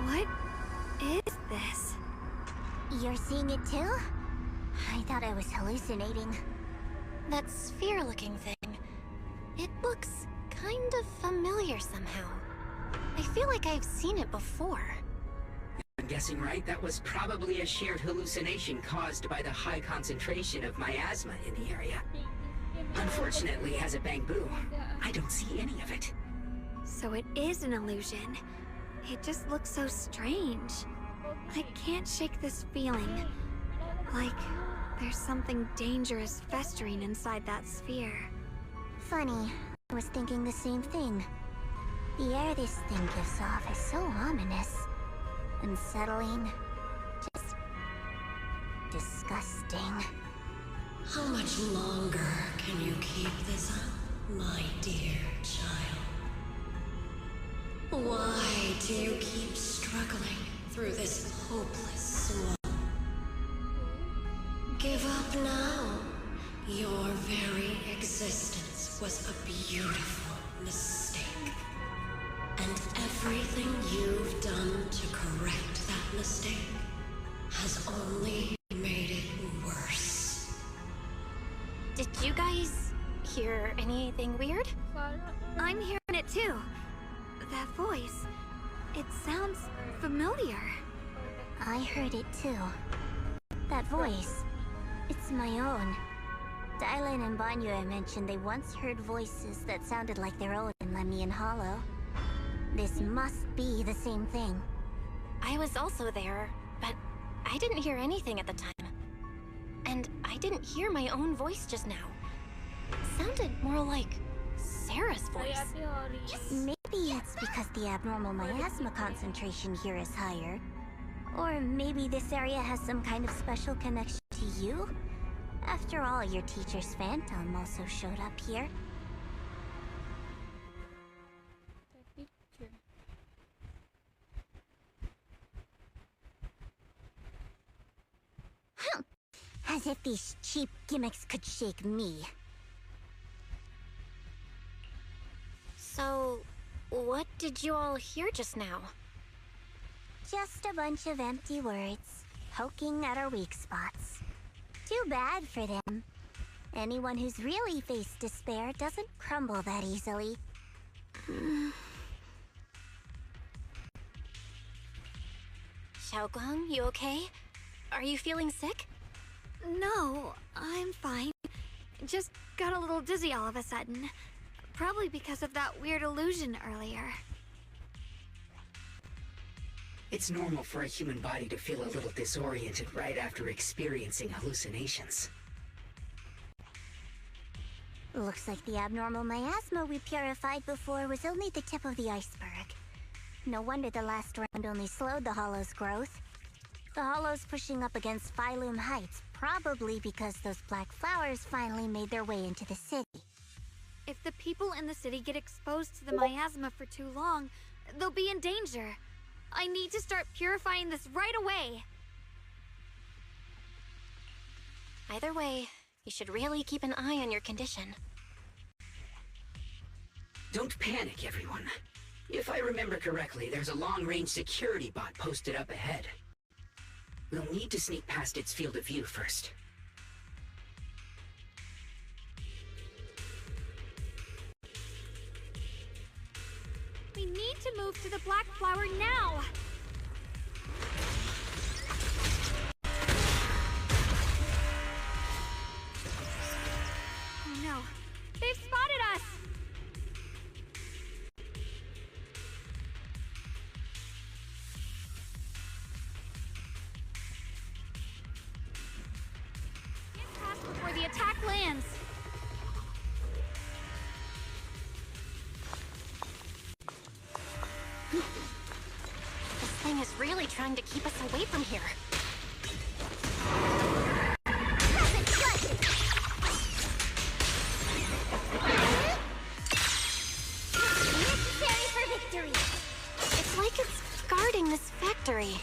What is this? You're seeing it too? I thought I was hallucinating. that sphere-looking thing. It looks kind of familiar somehow. I feel like I've seen it before. I'm guessing right, that was probably a shared hallucination caused by the high concentration of miasma in the area. Unfortunately, as a Bangbu, I don't see any of it. So it is an illusion. It just looks so strange. I can't shake this feeling. Like there's something dangerous festering inside that sphere. Funny, I was thinking the same thing. The air this thing gives off is so ominous. Unsettling. Just disgusting. How much longer can you keep this up, my dear child? Why do you keep struggling through this hopeless swamp? Give up now. Your very existence was a beautiful mistake. And everything you've done to correct that mistake has only made it worse. Did you guys hear anything weird? I'm hearing it too. That voice. It sounds familiar. I heard it too. That voice. It's my own. Dylan and Banyue mentioned they once heard voices that sounded like their own in Lemnian Hollow. This must be the same thing. I was also there, but I didn't hear anything at the time. And I didn't hear my own voice just now. It sounded more like Sarah's voice. Maybe it's because the abnormal miasma concentration here is higher. Or maybe this area has some kind of special connection to you? After all, your teacher's phantom also showed up here. As if these cheap gimmicks could shake me. So, what did you all hear just now? Just a bunch of empty words, poking at our weak spots. Too bad for them. Anyone who's really faced despair doesn't crumble that easily. Xiaoguang, you okay? Are you feeling sick? No, I'm fine. Just got a little dizzy all of a sudden. Probably because of that weird illusion earlier. It's normal for a human body to feel a little disoriented right after experiencing hallucinations. Looks like the abnormal miasma we purified before was only the tip of the iceberg. No wonder the last round only slowed the Hollow's growth. The Hollow's pushing up against Phylum Heights, probably because those black flowers finally made their way into the city. If the people in the city get exposed to the miasma for too long, they'll be in danger. I need to start purifying this right away. Either way, you should really keep an eye on your condition. Don't panic, everyone. If I remember correctly, there's a long-range security bot posted up ahead. We'll need to sneak past its field of view first. We need to move to the black flower now! Oh no, they've spotted us! Get past before the attack lands! This thing is really trying to keep us away from here. Necessary for victory! It's like it's guarding this factory.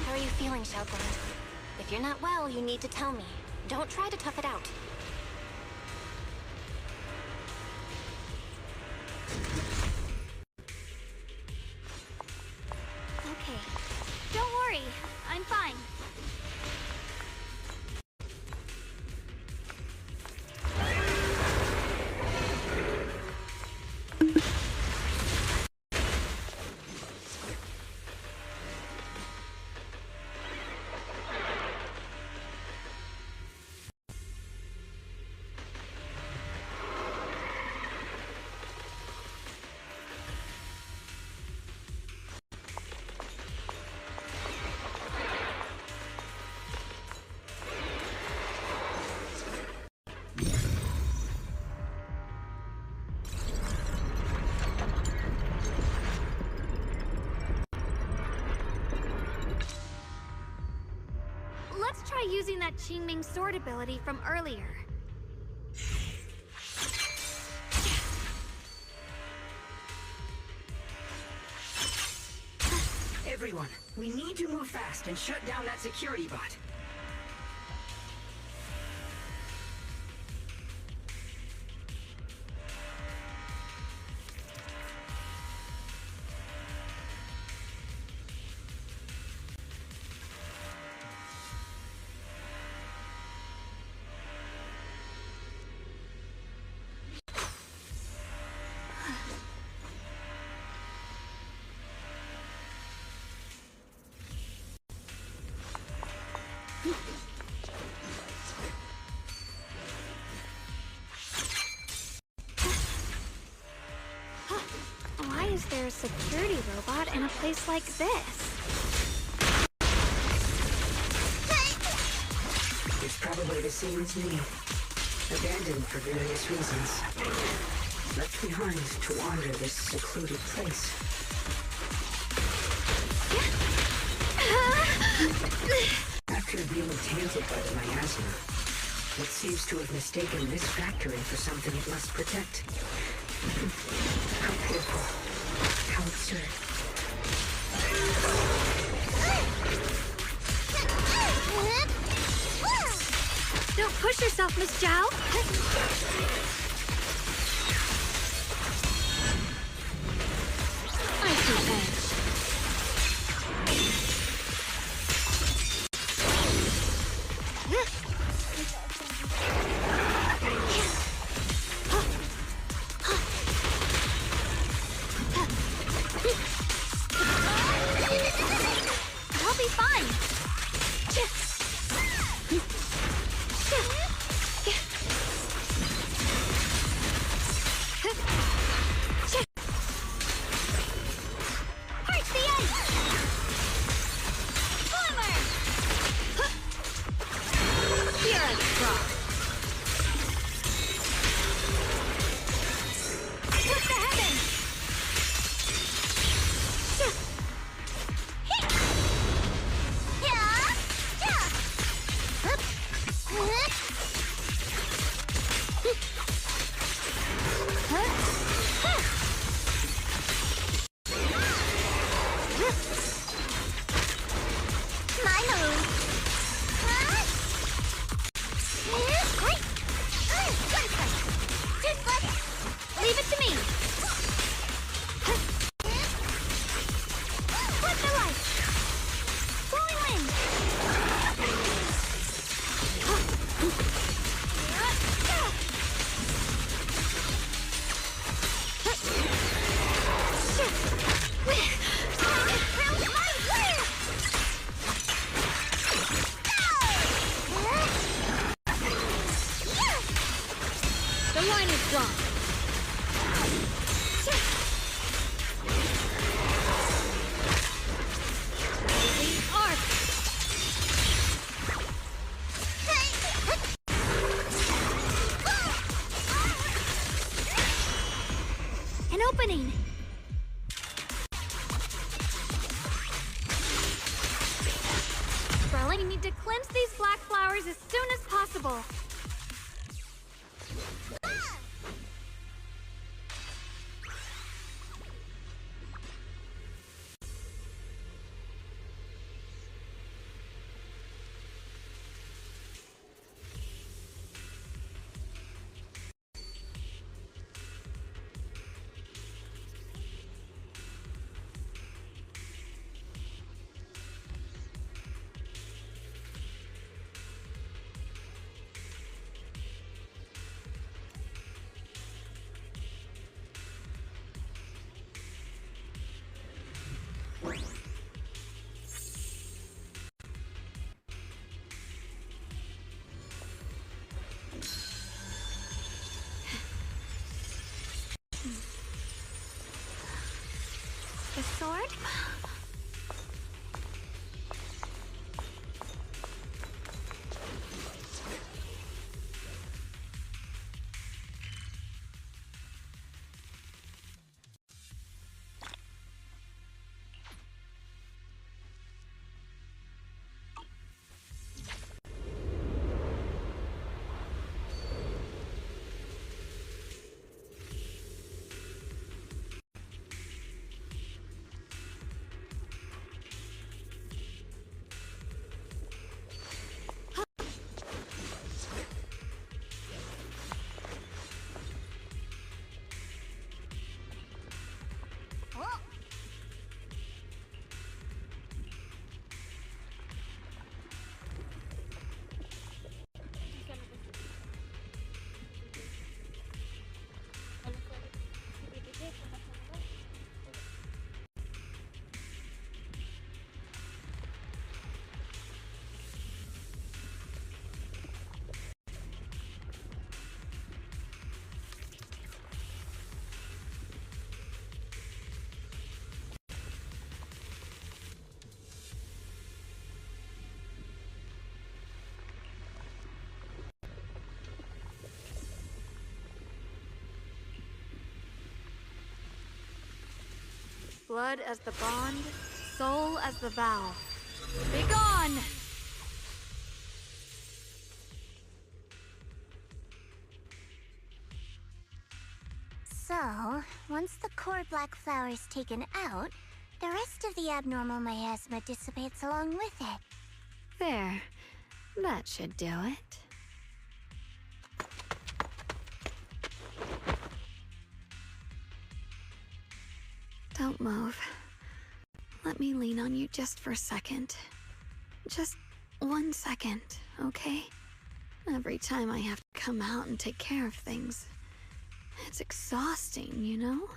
How are you feeling, Xiaoguang? If you're not well, you need to tell me. Don't try to tough it out. Okay, don't worry, I'm fine. using that Qingming sword ability from earlier. Everyone, we need to move fast and shut down that security bot. Why is there a security robot in a place like this? It's probably the same as me. Abandoned for various reasons. Left behind to wander this secluded place. After being tainted by the miasma, it seems to have mistaken this factory for something it must protect. How pitiful. How absurd. Don't push yourself, Miss Zhao. Icy edge. I'll be fine. Heart the ice! Forward! Here I drop. Put the heavens! My move. Leave it to me. Flip the light. Flowing wind. The line is drawn. The arc. An opening. Well, I need to cleanse these black flowers as soon as possible. The sword? Blood as the bond, soul as the vow. Be gone! So, once the core black flower is taken out, the rest of the abnormal miasma dissipates along with it. There. That should do it. Don't move. Let me lean on you just for a second. Just 1 second, okay? Every time I have to come out and take care of things, it's exhausting, you know?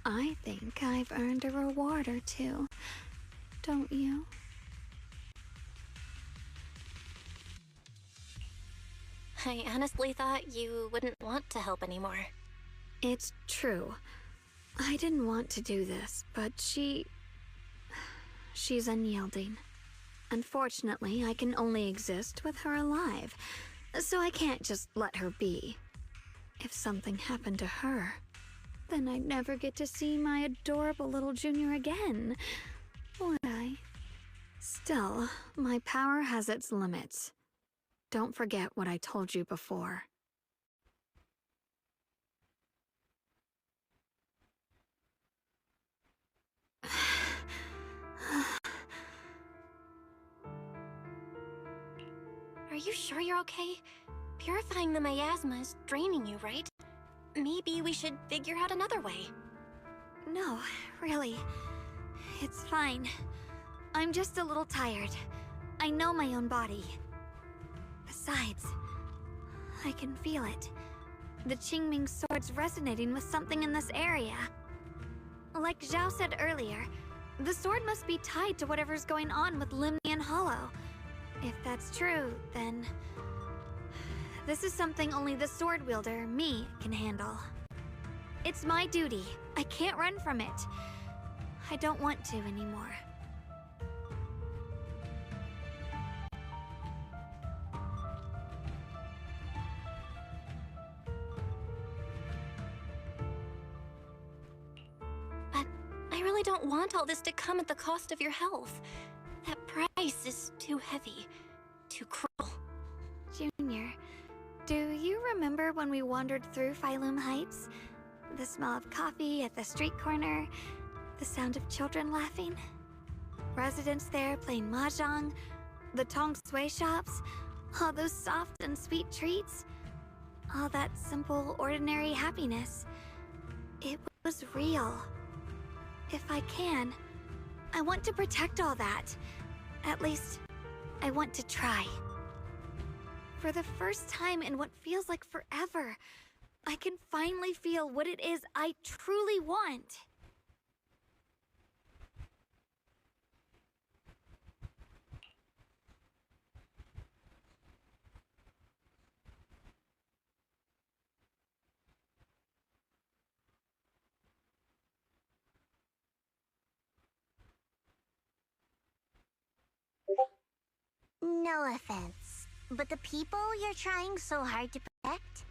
I think I've earned a reward or two. Don't you? I honestly thought you wouldn't want to help anymore. It's true. I didn't want to do this, but she's unyielding. Unfortunately, I can only exist with her alive, so I can't just let her be. If something happened to her, then I'd never get to see my adorable little junior again, would I? Still, my power has its limits. Don't forget what I told you before. Are you sure you're okay? Purifying the miasma is draining you, right? Maybe we should figure out another way. No, really. It's fine. I'm just a little tired. I know my own body. Besides, I can feel it. The Qingming sword's resonating with something in this area. Like Zhao said earlier, the sword must be tied to whatever's going on with Limnian Hollow. If that's true, then this is something only the sword wielder, me, can handle. It's my duty. I can't run from it. I don't want to anymore. But I really don't want all this to come at the cost of your health. That price is too heavy, too cruel. Junior, do you remember when we wandered through Phylum Heights? The smell of coffee at the street corner, the sound of children laughing? Residents there playing mahjong, the tong sui shops, all those soft and sweet treats, all that simple, ordinary happiness. It was real. If I can, I want to protect all that. At least, I want to try. For the first time in what feels like forever, I can finally feel what it is I truly want. No offense, but the people you're trying so hard to protect,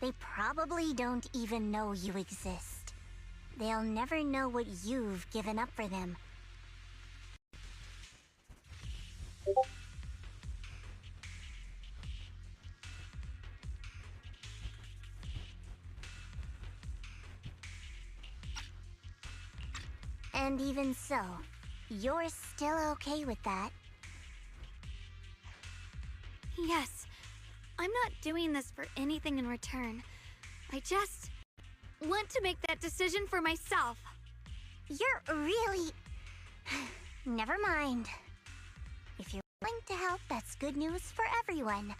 they probably don't even know you exist. They'll never know what you've given up for them. And even so, you're still okay with that. Yes, I'm not doing this for anything in return. I just want to make that decision for myself. You're really... Never mind. If you're willing to help, that's good news for everyone.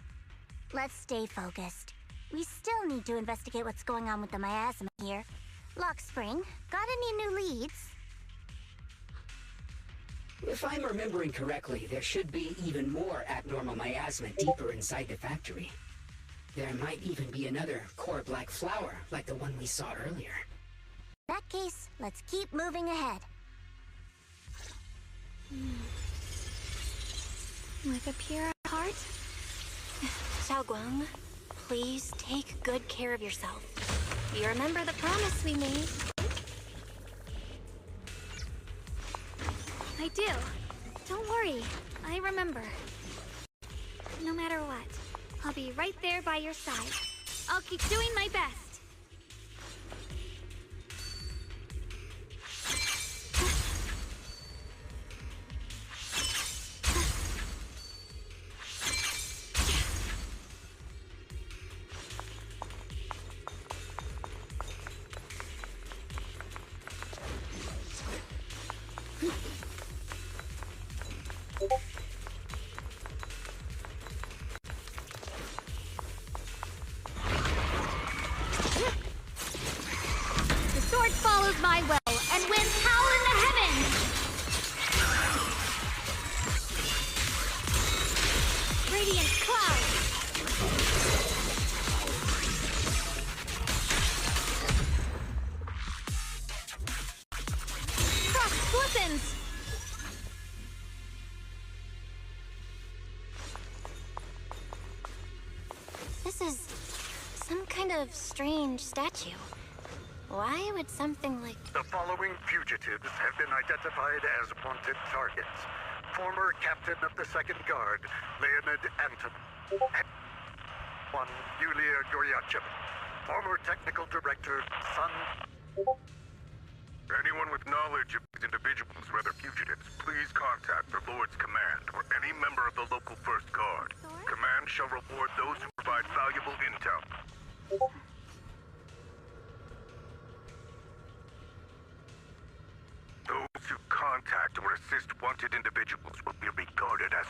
Let's stay focused. We still need to investigate what's going on with the miasma here. Lockspring, got any new leads? If I'm remembering correctly, there should be even more abnormal miasma deeper inside the factory. There might even be another core black flower, like the one we saw earlier. In that case, let's keep moving ahead. With a pure heart? Xiaoguang, please take good care of yourself. You remember the promise we made? I do. Don't worry, I remember. No matter what, I'll be right there by your side. I'll keep doing my best. The sword follows my will and wins power in the heavens! Radiant cloud! Cross weapons! This is some kind of strange statue. Why would something like... The following fugitives have been identified as wanted targets. Former Captain of the Second Guard, Leonid Anton. One, Yulia Goryachev. Former Technical Director, Sun... Anyone with knowledge of these individuals, rather fugitives, please contact the Lord's Command or any member of the local First Guard. Command shall reward those who provide valuable intel. Those who contact or assist wanted individuals will be regarded as...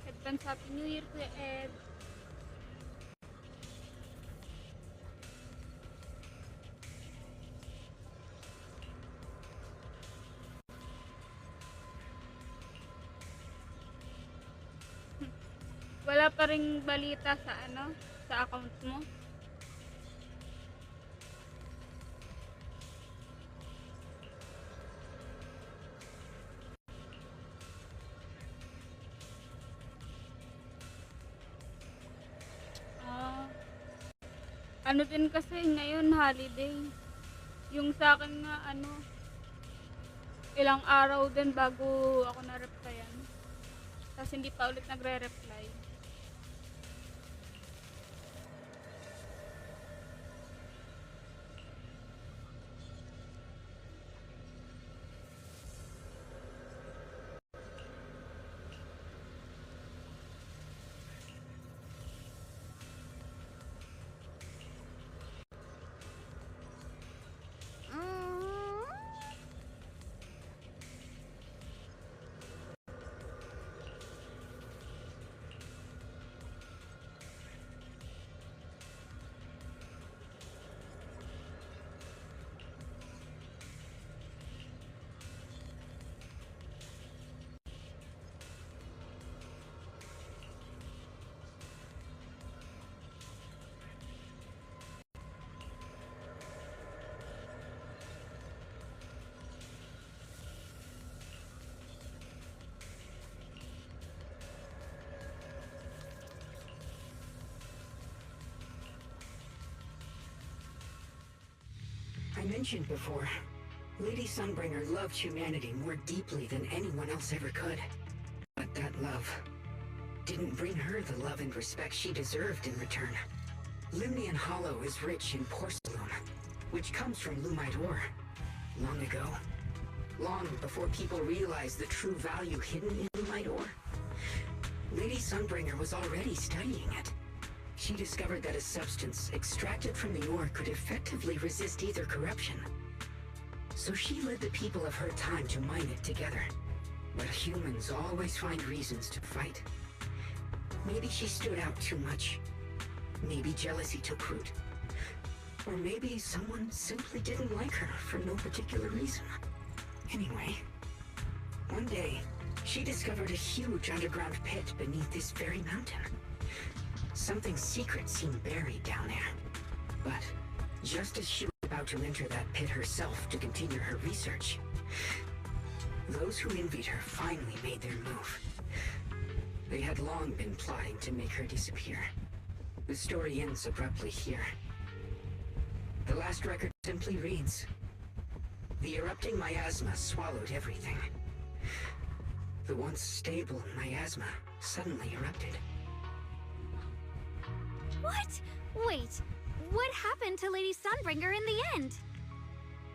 Advance Happy New Year, Kuya Ed. Wala pa ring balita sa sa account mo. Ano din kasi ngayon holiday. Yung sa akin nga ilang araw din bago ako na-replyan. Tapos hindi pa ulit nagre-reply. I mentioned before, Lady Sunbringer loved humanity more deeply than anyone else ever could. But that love didn't bring her the love and respect she deserved in return. Limnian Hollow is rich in porcelain, which comes from Lumite ore. Long ago, long before people realized the true value hidden in Lumite ore, Lady Sunbringer was already studying it. She discovered that a substance extracted from the ore could effectively resist either corruption. So she led the people of her time to mine it together. But humans always find reasons to fight. Maybe she stood out too much. Maybe jealousy took root. Or maybe someone simply didn't like her for no particular reason. Anyway, One day, she discovered a huge underground pit beneath this very mountain. Something secret seemed buried down there. But just as she was about to enter that pit herself to continue her research, those who envied her finally made their move. They had long been plotting to make her disappear. The story ends abruptly here. The last record simply reads, "The erupting miasma swallowed everything." The once stable miasma suddenly erupted. What? Wait, what happened to Lady Sunbringer in the end?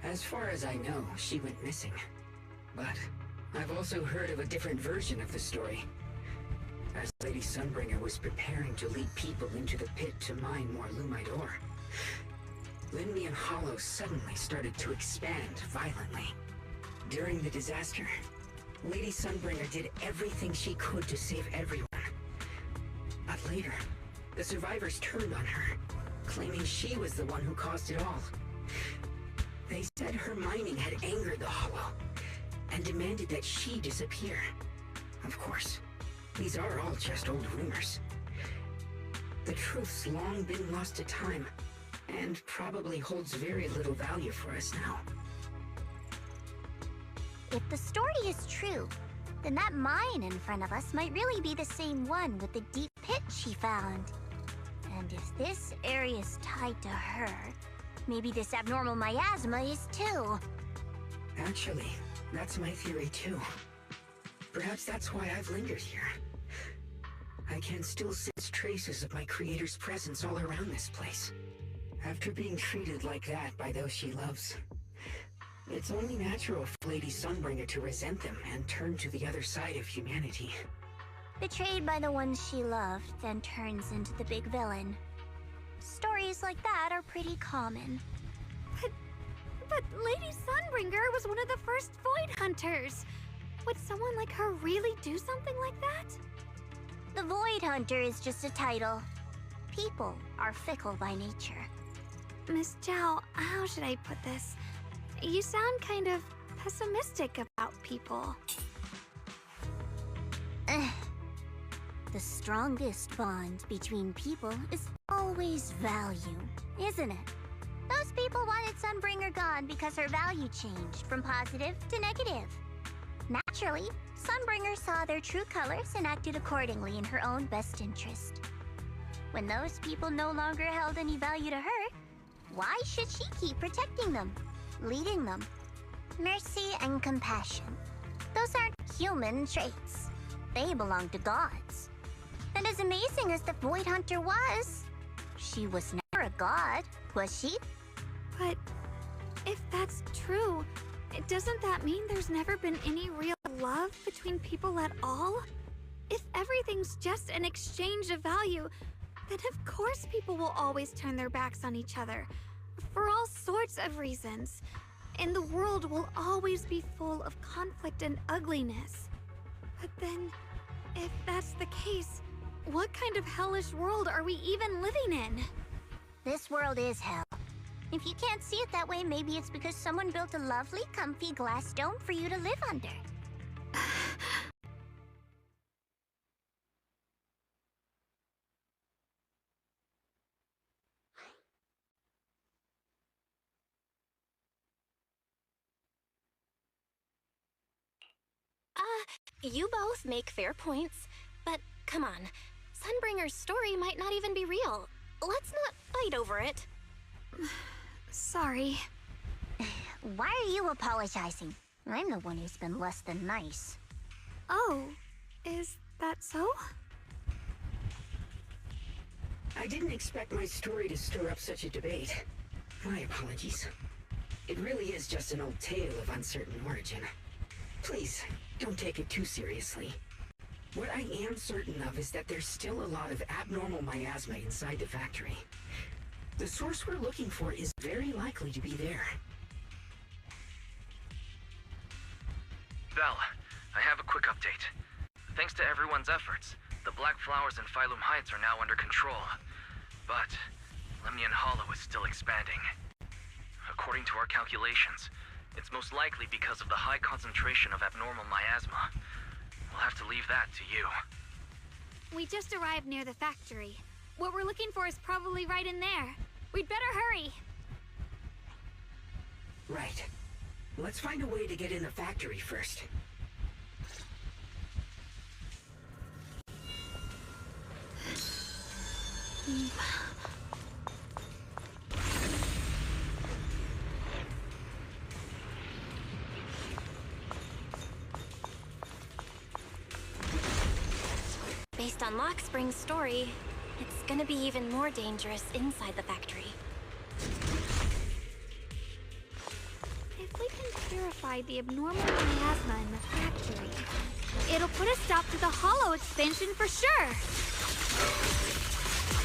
As far as I know, she went missing. But I've also heard of a different version of the story. As Lady Sunbringer was preparing to lead people into the pit to mine more Lumite ore, Limnian Hollow suddenly started to expand violently. During the disaster, Lady Sunbringer did everything she could to save everyone. But later, the survivors turned on her, claiming she was the one who caused it all. They said her mining had angered the Hollow, and demanded that she disappear. Of course, these are all just old rumors. The truth's long been lost to time, and probably holds very little value for us now. If the story is true, then that mine in front of us might really be the same one with the deep pit she found. And if this area is tied to her, maybe this abnormal miasma is too. Actually, that's my theory too. Perhaps that's why I've lingered here. I can still sense traces of my creator's presence all around this place. After being treated like that by those she loves, it's only natural for Lady Sunbringer to resent them and turn to the other side of humanity. Betrayed by the ones she loved, then turns into the big villain. Stories like that are pretty common. But Lady Sunbringer was one of the first Void Hunters. Would someone like her really do something like that? The Void Hunter is just a title. People are fickle by nature. Miss Zhao, how should I put this? You sound kind of pessimistic about people. The strongest bond between people is always value, isn't it? Those people wanted Sunbringer gone because her value changed from positive to negative. Naturally, Sunbringer saw their true colors and acted accordingly in her own best interest. When those people no longer held any value to her, why should she keep protecting them, leading them? Mercy and compassion. Those aren't human traits. They belong to gods. And as amazing as the Void Hunter was, she was never a god, was she? But if that's true, doesn't that mean there's never been any real love between people at all? If everything's just an exchange of value, then of course people will always turn their backs on each other, for all sorts of reasons. And the world will always be full of conflict and ugliness. But then, if that's the case, what kind of hellish world are we even living in? This world is hell. If you can't see it that way, maybe it's because someone built a lovely, comfy glass dome for you to live under. You both make fair points, but come on. Sunbringer's story might not even be real. Let's not fight over it. Sorry. Why are you apologizing? I'm the one who's been less than nice. Oh, is that so? I didn't expect my story to stir up such a debate. My apologies. It really is just an old tale of uncertain origin. Please, don't take it too seriously. What I am certain of is that there's still a lot of abnormal miasma inside the factory. The source we're looking for is very likely to be there. Val, I have a quick update. Thanks to everyone's efforts, the Black Flowers in Phylum Heights are now under control. But Lemnian Hollow is still expanding. According to our calculations, It's most likely because of the high concentration of abnormal miasma. We'll have to leave that to you. We just arrived near the factory. What we're looking for is probably right in there. We'd better hurry. Right. Let's find a way to get in the factory first. Based on Lockspring's story, it's gonna be even more dangerous inside the factory. If we can purify the abnormal miasma in the factory, it'll put a stop to the hollow expansion for sure.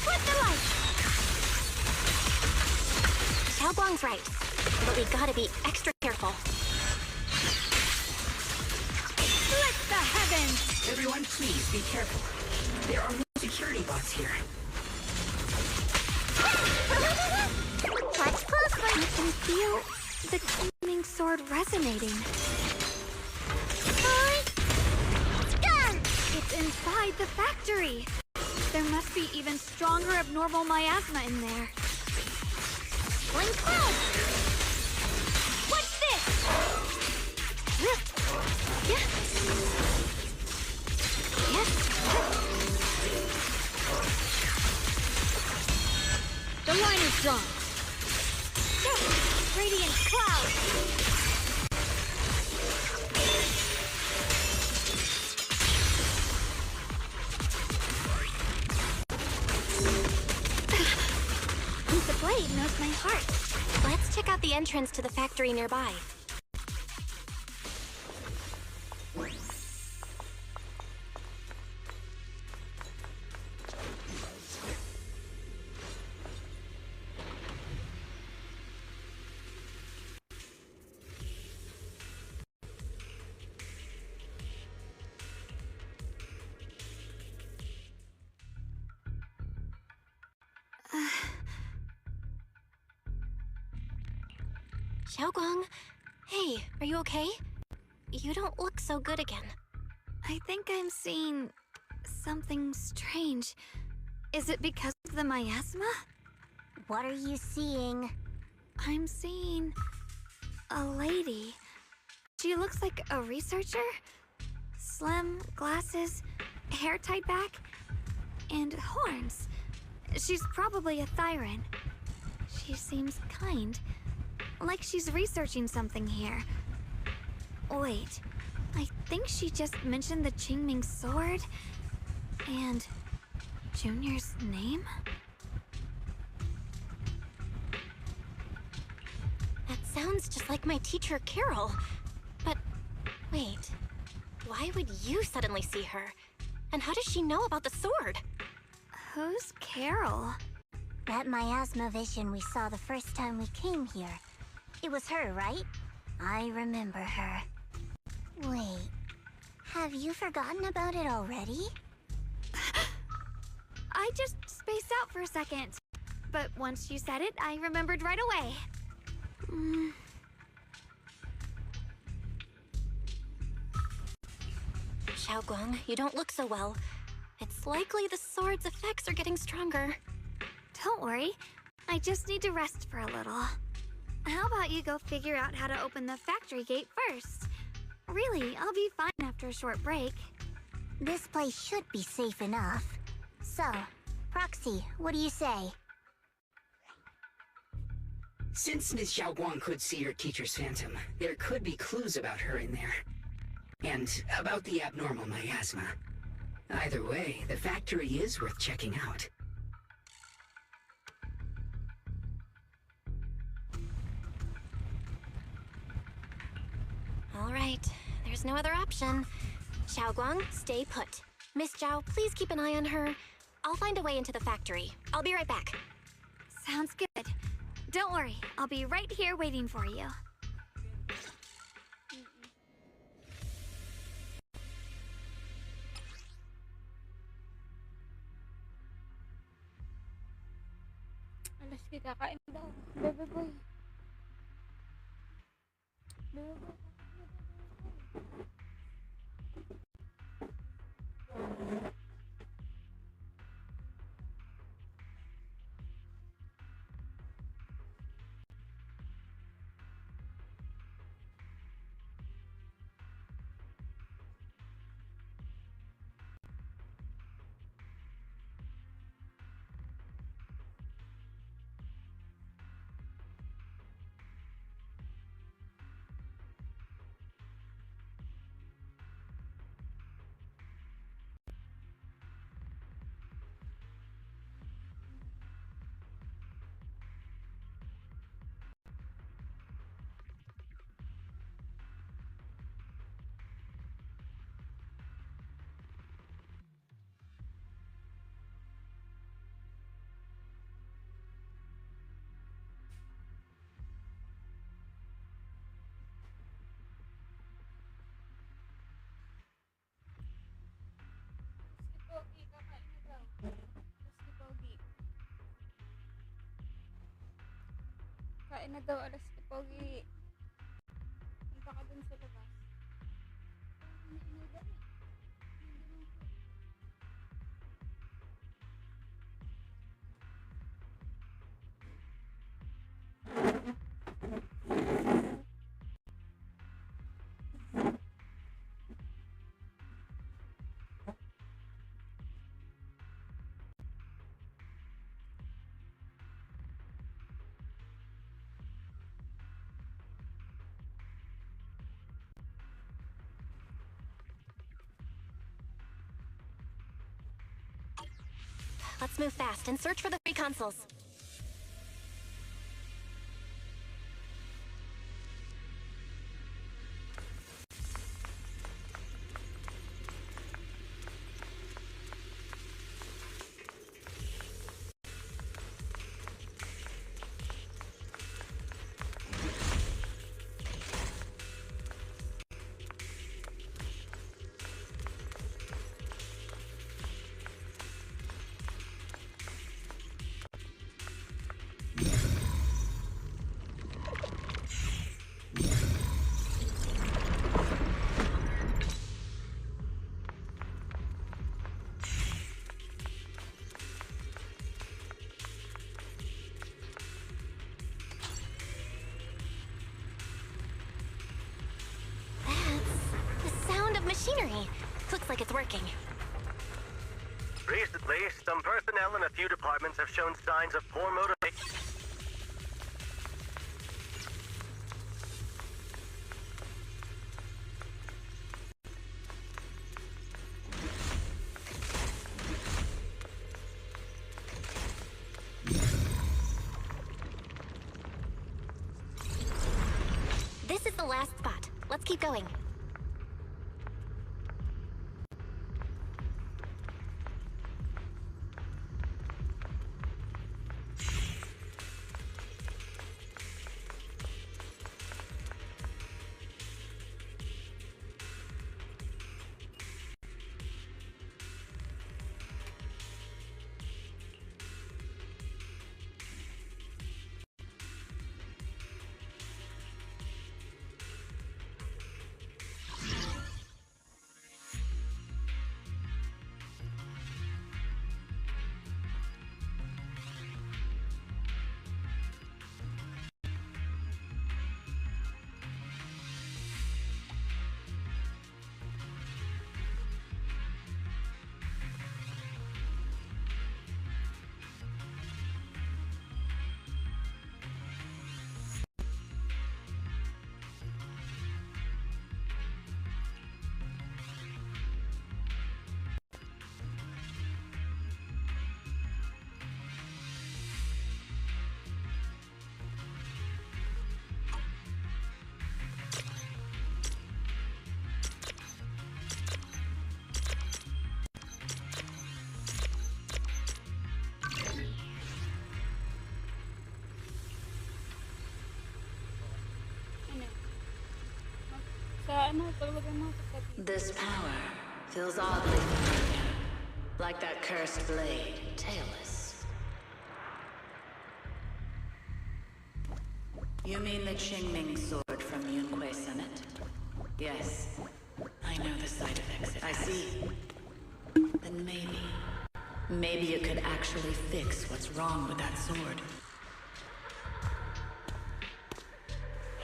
Flip the light! Xiaoguang's right, but we gotta be extra careful. Split the heavens! Everyone, please be careful. There are no security bots here. Watch closely! I can feel the gleaming sword resonating. It's inside the factory. There must be even stronger abnormal miasma in there. Blink close! What's this? Yeah. The line is drawn. Radiant cloud. The blade knows my heart. Let's check out the entrance to the factory nearby. Xiaoguang, hey, are you okay? You don't look so good again. I think I'm seeing something strange. Is it because of the miasma? What are you seeing? I'm seeing a lady. She looks like a researcher. Slim, glasses, hair tied back, and horns. She's probably a Thyran. She seems kind. Like she's researching something here. Wait, I think she just mentioned the Qingming sword and Junior's name? That sounds just like my teacher, Carol. But wait, why would you suddenly see her? And how does she know about the sword? Who's Carol? That miasma vision we saw the first time we came here. It was her, right? I remember her. Wait, have you forgotten about it already? I just spaced out for a second. But once you said it, I remembered right away. Xiaoguang, you don't look so well. It's likely the sword's effects are getting stronger. Don't worry. I just need to rest for a little. How about you go figure out how to open the factory gate first? Really, I'll be fine after a short break. This place should be safe enough. So, Proxy, what do you say? Since Ms. Xiaoguang could see her teacher's phantom, there could be clues about her in there. And about the abnormal miasma. Either way, the factory is worth checking out. All right, there's no other option. Xiaoguang, stay put. Miss Zhao, please keep an eye on her. I'll find a way into the factory. I'll be right back. Sounds good. Don't worry, I'll be right here waiting for you. Alas, kakain daw. Bebe boy. Pogi, kakain na daw. Alas ni Pogi. Kain na daw, alas ni Pogi. Punta ka dun sa labas. Let's move fast and search for the free consoles. Machinery. Looks like it's working. Recently, some personnel in a few departments have shown signs of poor motivation. This is the last spot. Let's keep going. This power feels oddly familiar, like that cursed blade, tailless. You mean the Qingming sword from Yunque Summit? Yes, I know the side effects. I see. Then maybe it could actually fix what's wrong with that sword.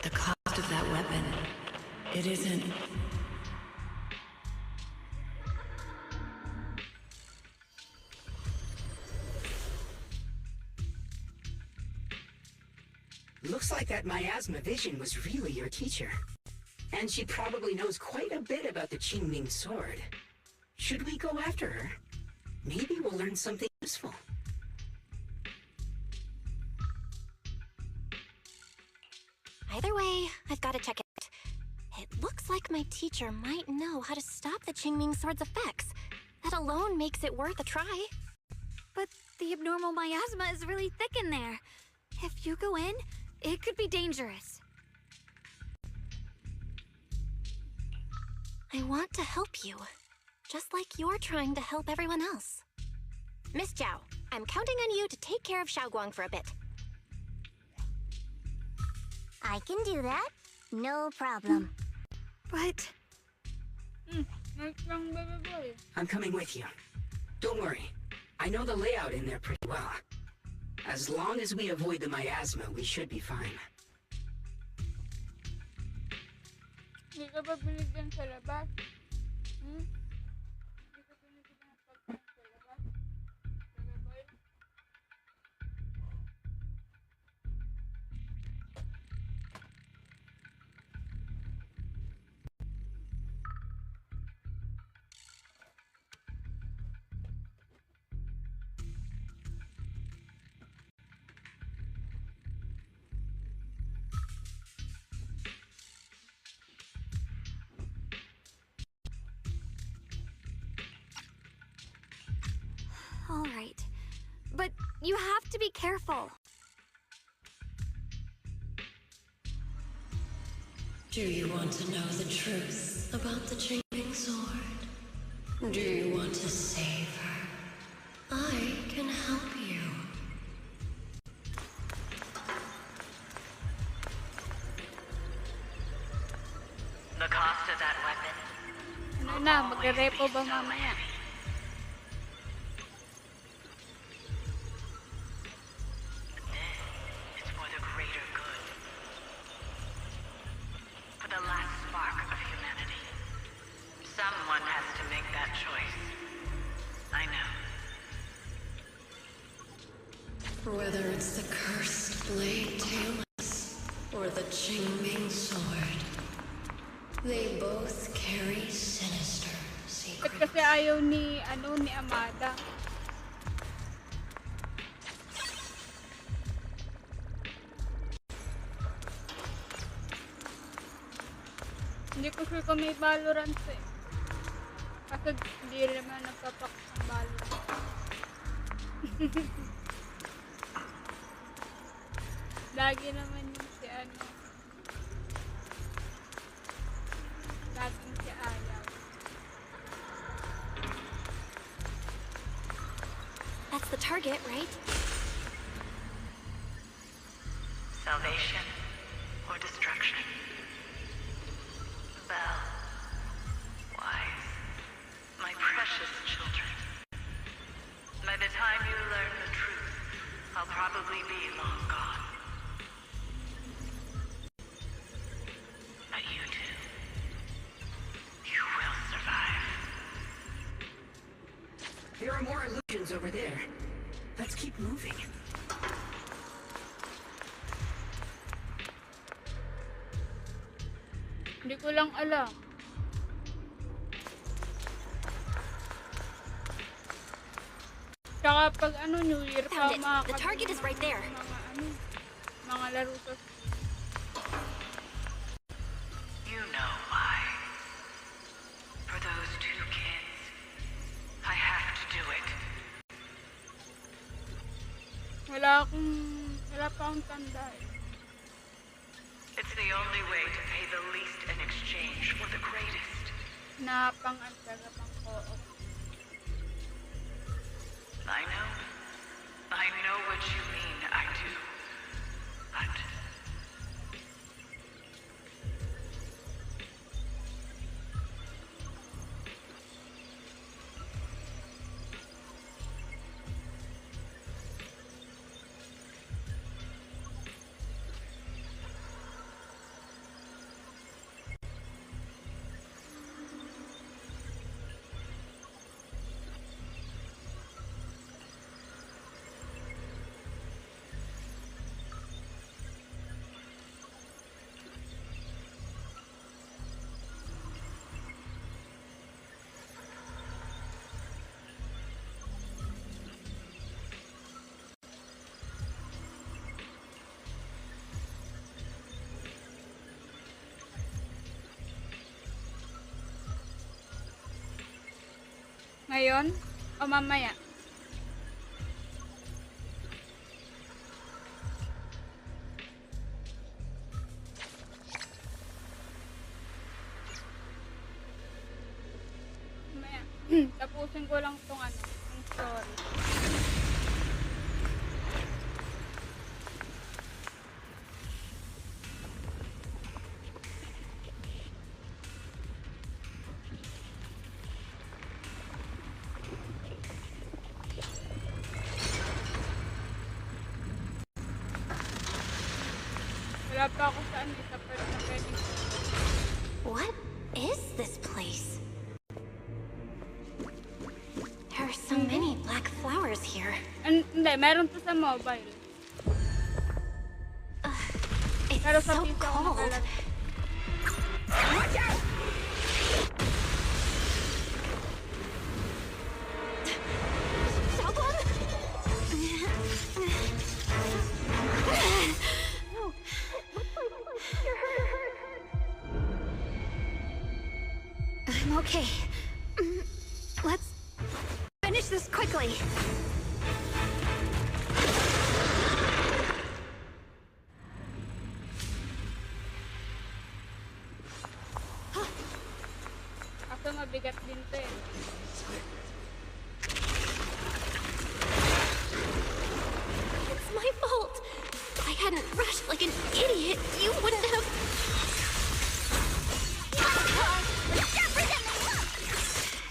The cost of that weapon, it isn't... Looks like that miasma vision was really your teacher. And she probably knows quite a bit about the Qingming sword. Should we go after her? Maybe we'll learn something useful. Either way, I've got to check it. It looks like my teacher might know how to stop the Qingming sword's effects. That alone makes it worth a try. But the abnormal miasma is really thick in there. If you go in, it could be dangerous. I want to help you, just like you're trying to help everyone else. Miss Zhao, I'm counting on you to take care of Xiaoguang for a bit. I can do that. No problem. But... I'm coming with you. Don't worry. I know the layout in there pretty well. As long as we avoid the miasma, we should be fine. Hindi ka ba binigyan sa labas? Hindi ka binigyan ng pagkain sa labas? Talaga ba yun? All right. But you have to be careful. Do you want to know the truth about the Qingming sword? Do you want to save her? I can help you. The cost of that weapon. Ano na, magre-repo ba mamaya? It's for the greater good. For the last spark of humanity. Someone has to make that choice. I know. Whether it's the cursed blade tailless or the Qingming sword, they both carry sinister secrets. Ba't kasi ayaw ni Amada? Hindi ko sure kung may Valorant eh. Kasi hindi rin naman nagpapak ng Valorant. Lagi naman yung si laging si ayaw. That's the target, right? Salvation or destruction? Belle, Wise, my precious children. By the time you learn the truth, I'll probably be long gone. But you two, you will survive. There are more illusions over there. Let's keep moving. Hindi ko lang alam. Tsaka pag New Year pa Found it. The target is right there. Mga laro to. You know why. For those two kids, I have to do it. Wala pa akong tanda eh. It's the only way to pay the least in exchange for the greatest. Napang-antaga pang co-op. I know what you mean, I do. But Ngayon? O mamaya? Mamaya. Tapusin ko lang tong ano, yung story. Wala pa ako sa ano, sa part na pwedeng. What is this place? There are so many black flowers here. Hindi, meron to sa mobile. It's Pero sa so PC ako cold. nakalagay. I'm okay. Let's finish this quickly. Kaso mabigat din to eh. It's my fault. If I hadn't rushed like an idiot, you wouldn't have...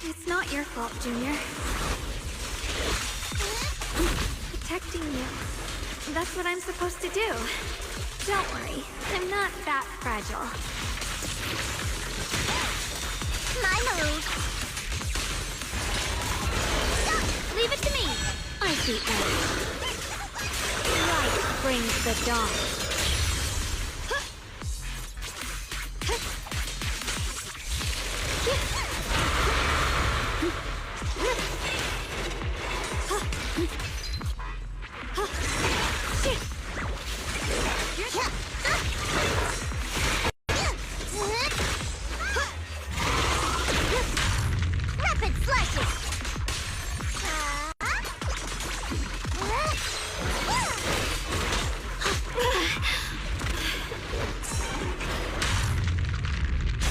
It's not your fault, Junior. Protecting you. That's what I'm supposed to do. Don't worry, I'm not that fragile. My move. Leave it to me. I see that. Light brings the dawn. Rapid slashes.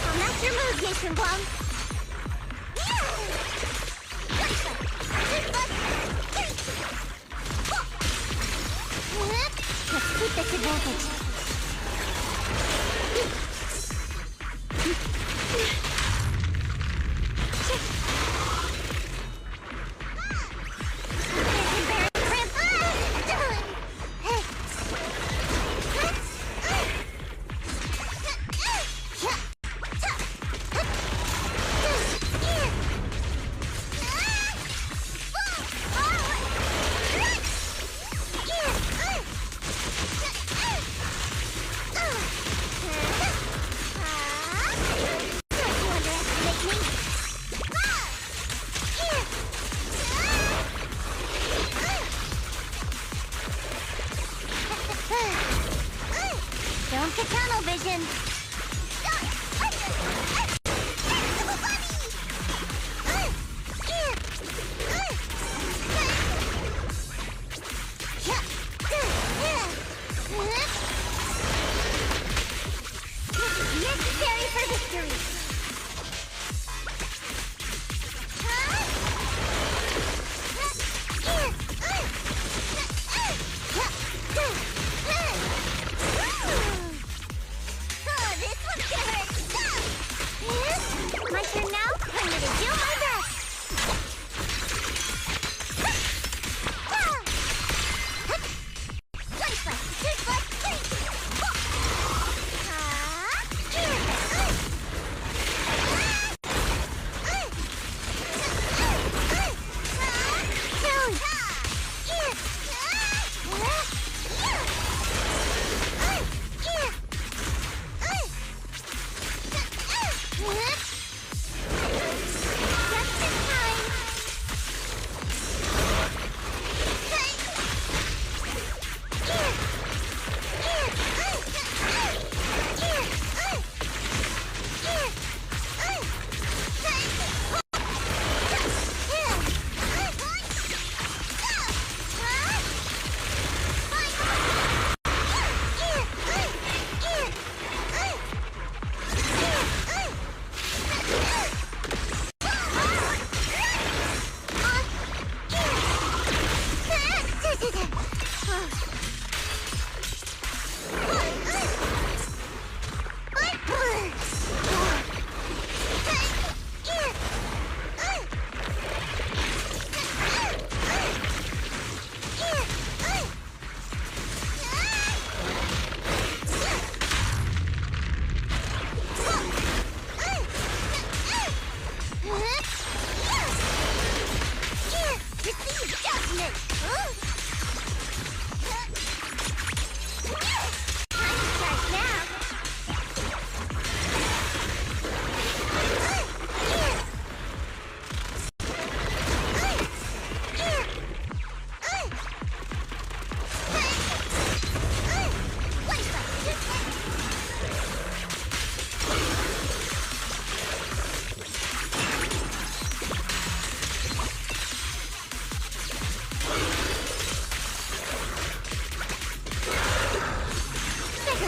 I'll match your move, Jason Blum. Let's keep this advantage. Don't get tunnel vision. Necessary for victory.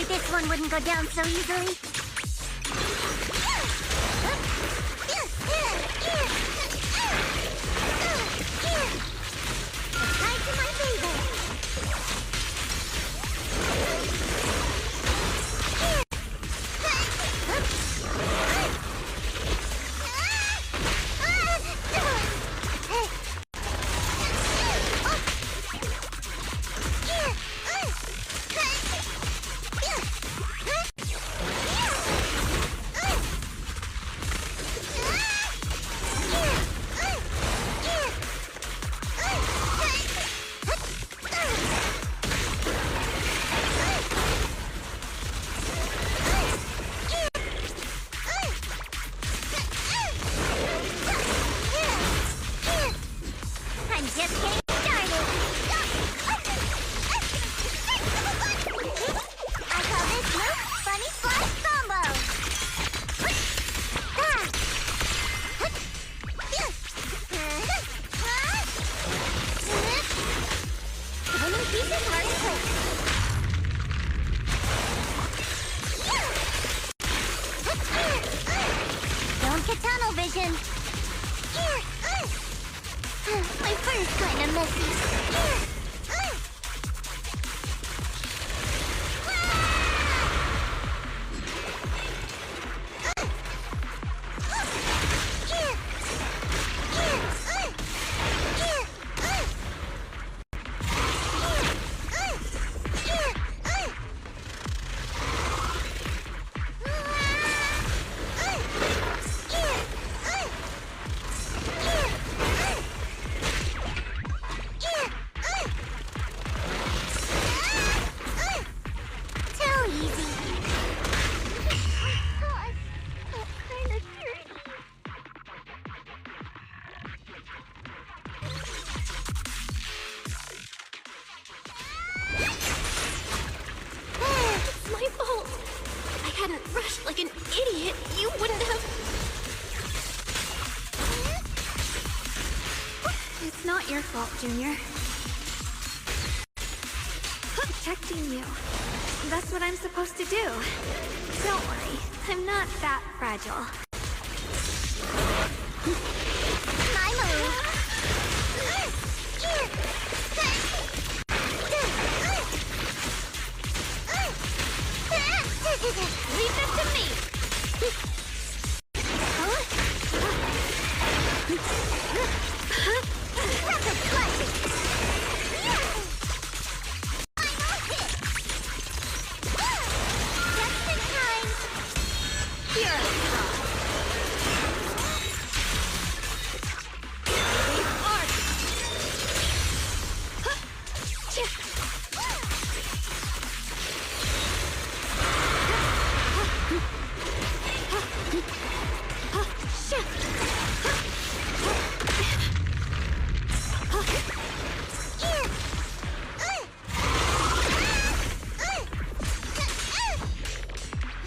This one wouldn't go down so easily. Tied to my favor. I'm just getting started. I call this move Funny Splash Combo. Winning pieces hard to play. Don't get tunnel vision. My fur's kinda messy. Too easy. Gosh, that's kinda scary. It's my fault. I hadn't rushed like an idiot. You wouldn't have. It's not your fault, Junior. Protecting you. That's what I'm supposed to do. Don't worry, I'm not that fragile. My move. Leave this to me! Rapid clutch. Just in time. Here! Arc!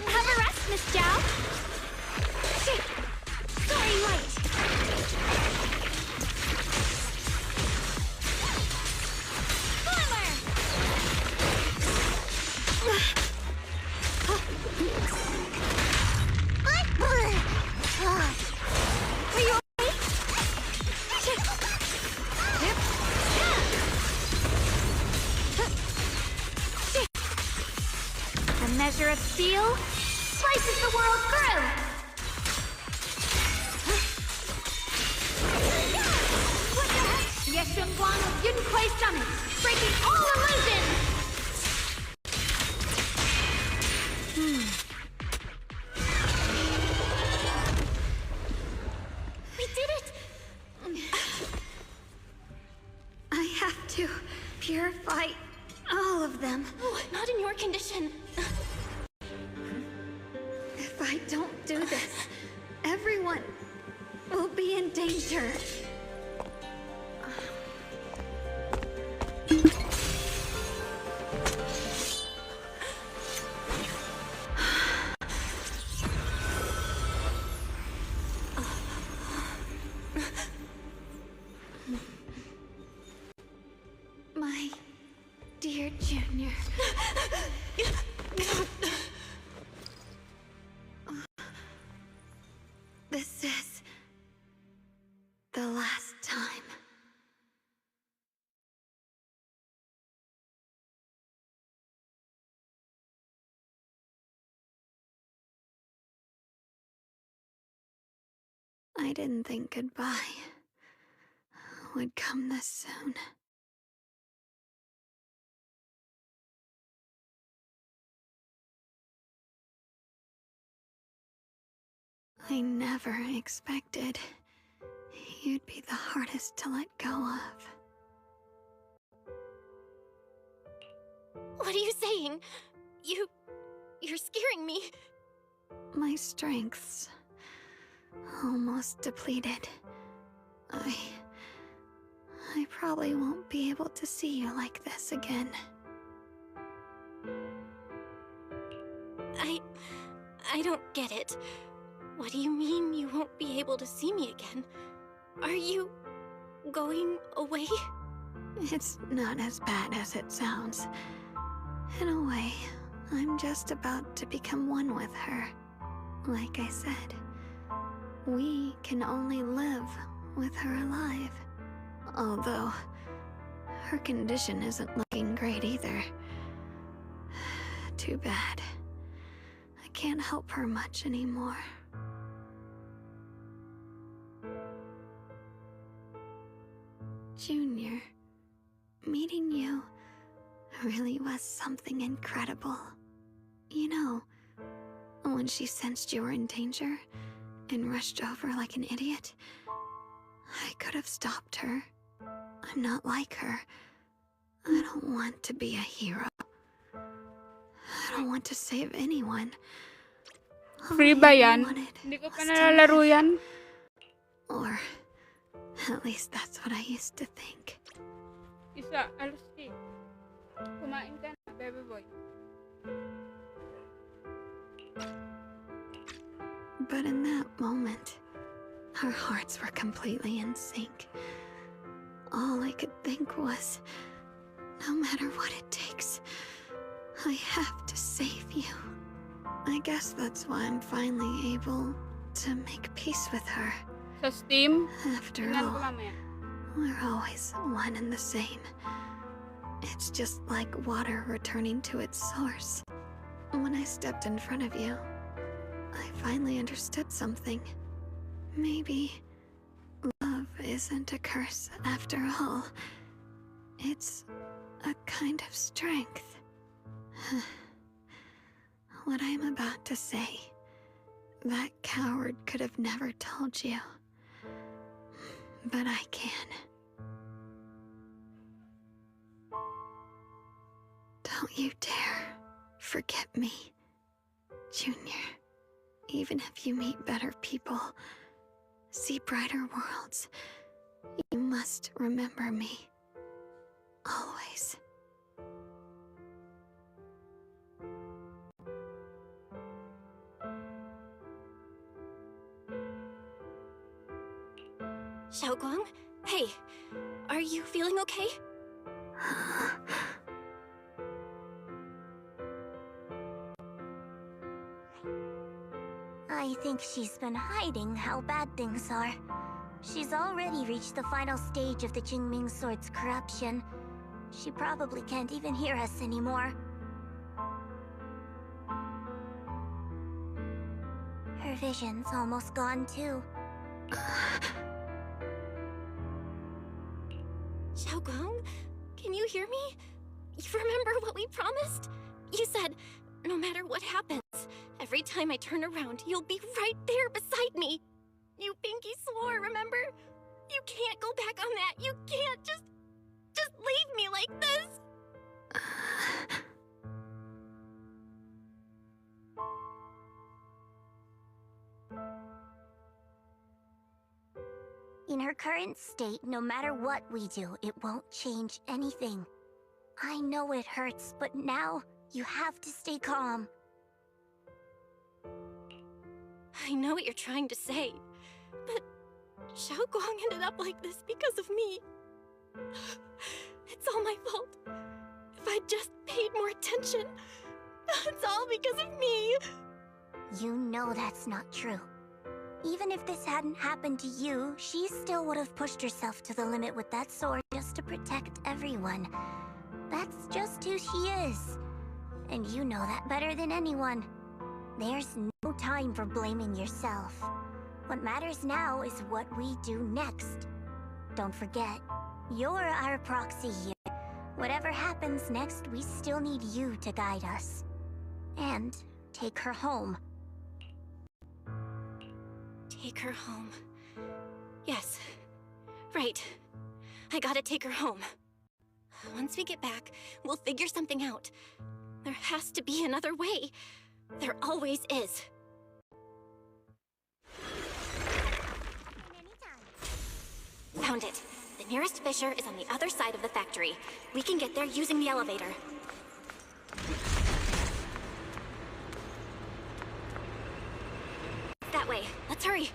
Have a rest, Miss Zhao. Sorry, light. Are you okay? A measure of steel slices the world through. What the heck? Yeshunguang of Yunquei Summit, breaking all illusions. We did it! I have to purify all of them. Oh, not in your condition. If I don't do this, everyone will be in danger. My dear Junior. I didn't think goodbye would come this soon. I never expected you'd be the hardest to let go of. What are you saying? You're scaring me. My strength's almost depleted. I probably won't be able to see you like this again. I don't get it. What do you mean you won't be able to see me again? Are you going away? It's not as bad as it sounds. In a way, I'm just about to become one with her. Like I said, we can only live with her alive. Although, her condition isn't looking great either. Too bad. I can't help her much anymore. Junior, meeting you really was something incredible. You know, when she sensed you were in danger and rushed over like an idiot, I could have stopped her. I'm not like her. I don't want to be a hero. I don't want to save anyone. Free ba yan? Hindi ko pa nalalaro yan. Or at least that's what I used to think. Isa, alas di. Kumain ka na, baby boy. But in that moment, our hearts were completely in sync. All I could think was, no matter what it takes, I have to save you. I guess that's why I'm finally able to make peace with her. Sa Steam? After all, we're always one and the same. It's just like water returning to its source. When I stepped in front of you, I finally understood something. Maybe love isn't a curse after all. It's a kind of strength. What I'm about to say, that coward could have never told you. But I can. Don't you dare forget me, Junior. Even if you meet better people, see brighter worlds, you must remember me. Always. Xiaoguang? Hey, are you feeling okay? I think she's been hiding how bad things are. She's already reached the final stage of the Qingming Sword's corruption. She probably can't even hear us anymore. Her vision's almost gone too. Xiaoguang, can you hear me? You remember what we promised? You said, no matter what happens, every time I turn around, you'll be right there beside me. You pinky swore, remember? You can't go back on that. You can't just leave me like this. In her current state, no matter what we do, it won't change anything. I know it hurts, but now you have to stay calm. I know what you're trying to say, but Xiaoguang ended up like this because of me. It's all my fault. If I just paid more attention, it's all because of me. You know that's not true. Even if this hadn't happened to you, she still would have pushed herself to the limit with that sword just to protect everyone. That's just who she is. And you know that better than anyone. There's no time for blaming yourself. What matters now is what we do next. Don't forget, you're our proxy here. Whatever happens next, we still need you to guide us. And take her home. Take her home. Yes. Right. I gotta take her home. Once we get back, we'll figure something out. There has to be another way. There always is. Found it. The nearest fissure is on the other side of the factory. We can get there using the elevator. That way. Let's hurry.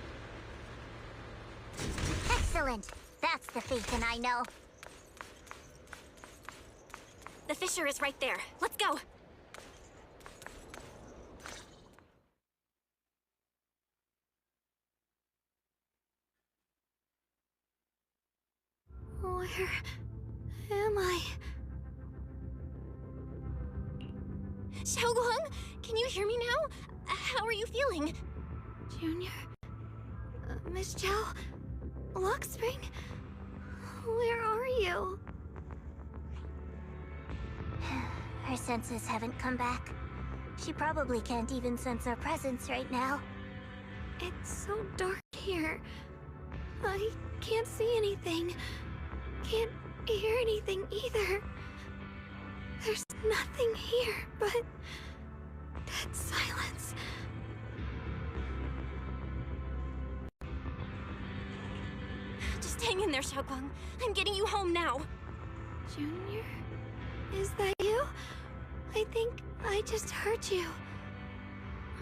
Excellent. That's the Phaethon I know. The fissure is right there. Let's go. Where am I? Xiaoguang, can you hear me now? How are you feeling? Junior? Miss Zhao? Luxspring? Where are you? Her senses haven't come back. She probably can't even sense our presence right now. It's so dark here. I can't see anything. Can't hear anything either. There's nothing here but dead silence. Just hang in there, Xiaoguang. I'm getting you home now. Junior? Is that you? I think I just hurt you.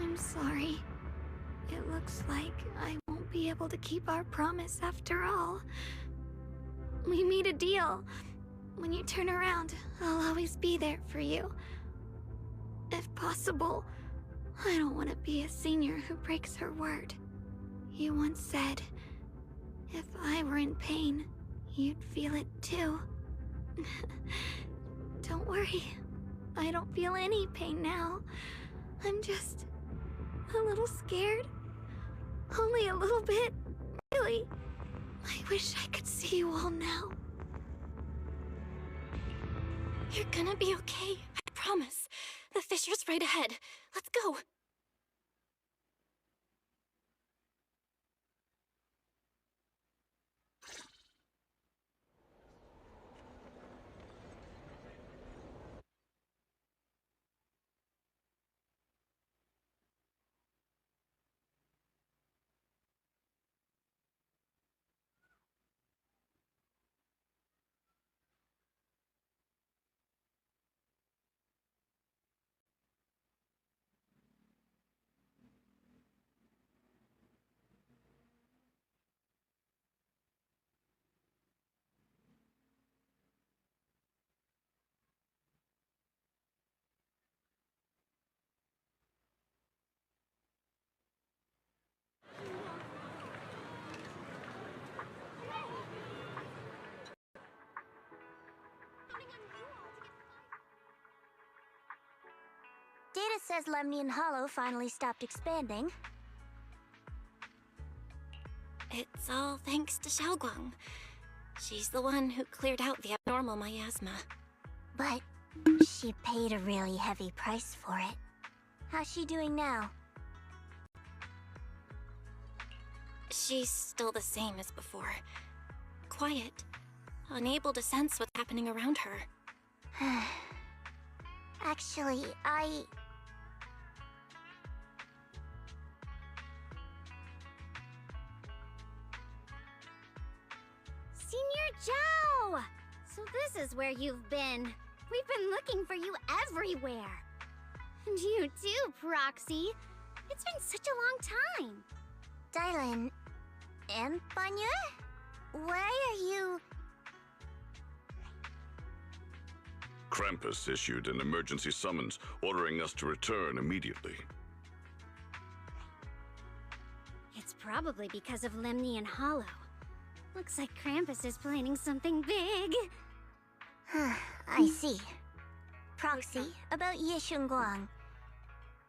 I'm sorry. It looks like I won't be able to keep our promise after all. We made a deal. When you turn around, I'll always be there for you. If possible, I don't want to be a senior who breaks her word. You once said, if I were in pain, you'd feel it too. Don't worry. I don't feel any pain now. I'm just a little scared. Only a little bit, really. I wish I could see you all now. You're gonna be okay, I promise. The fissure's right ahead. Let's go. Data says Lemnian Hollow finally stopped expanding. It's all thanks to Xiaoguang. She's the one who cleared out the abnormal miasma. But she paid a really heavy price for it. How's she doing now? She's still the same as before. Quiet, unable to sense what's happening around her. Actually, Senior Zhao! So this is where you've been. We've been looking for you everywhere. And you too, Proxy. It's been such a long time. Dylan and Banya? Why are you... Krampus issued an emergency summons, ordering us to return immediately. It's probably because of Lemnian Hollow. Looks like Krampus is planning something big. I see. Proxy, about Ye Shunguang.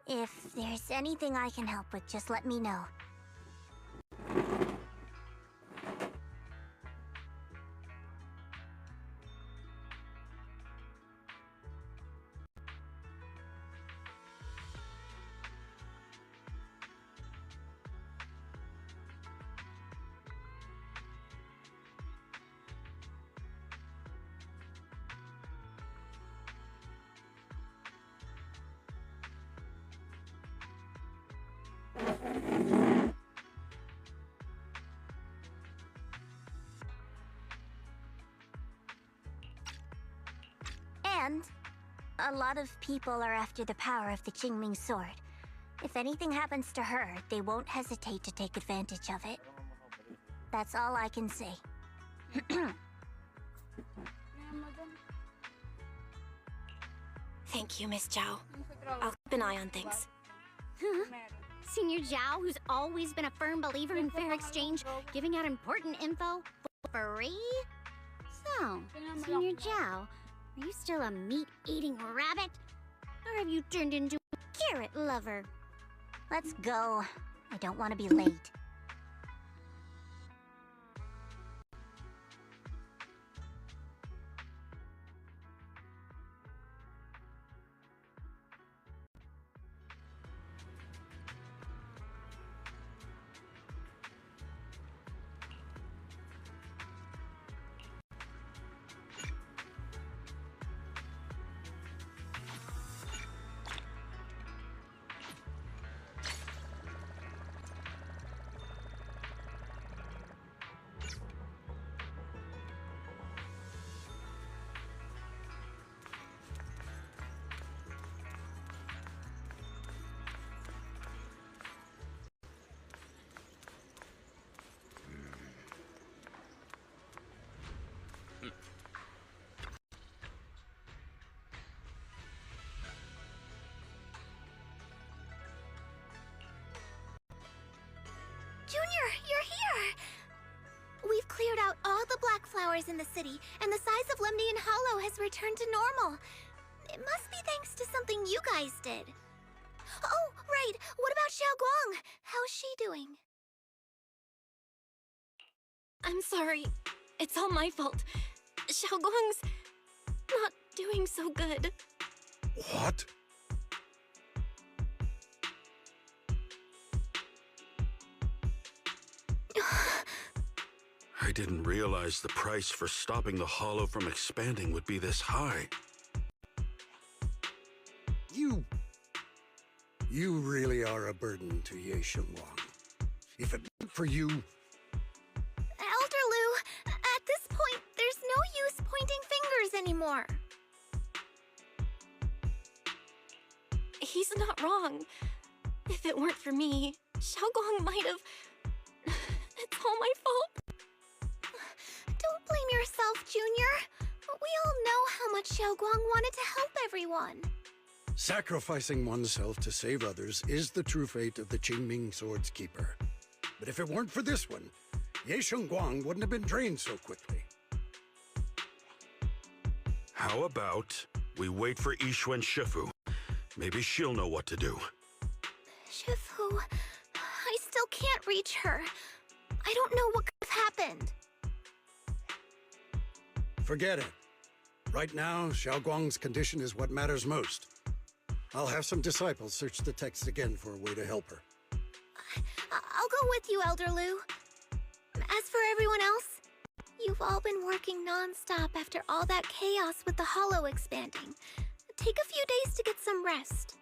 If there's anything I can help with, just let me know. And a lot of people are after the power of the Qingming sword. If anything happens to her, they won't hesitate to take advantage of it. That's all I can say. Thank you, Miss Zhao. I'll keep an eye on things. Senior Zhao, who's always been a firm believer in fair exchange, giving out important info for free? So, Senior Zhao, are you still a meat-eating rabbit? Or have you turned into a carrot lover? Let's go. I don't want to be late. Junior, you're here! We've cleared out all the black flowers in the city, and the size of Lemnian Hollow has returned to normal. It must be thanks to something you guys did. Oh, right! What about Xiaoguang? How's she doing? I'm sorry. It's all my fault. Xiaoguang's not doing so good. What? I didn't realize the price for stopping the Hollow from expanding would be this high. You really are a burden to Ye Shengwang. If it weren't for you... Elder Lu, at this point, there's no use pointing fingers anymore. He's not wrong. If it weren't for me, Xiaoguang might have... It's all my fault. Don't blame yourself, Junior. We all know how much Xiaoguang wanted to help everyone. Sacrificing oneself to save others is the true fate of the Qingming Sword's keeper. But if it weren't for this one, Ye Shengguang wouldn't have been drained so quickly. How about we wait for Yixuan Shifu? Maybe she'll know what to do. Shifu, I still can't reach her. I don't know what could have happened. Forget it. Right now, Xiaoguang's condition is what matters most. I'll have some disciples search the text again for a way to help her. I'll go with you, Elder Lu. As for everyone else, you've all been working non-stop after all that chaos with the Hollow expanding. Take a few days to get some rest.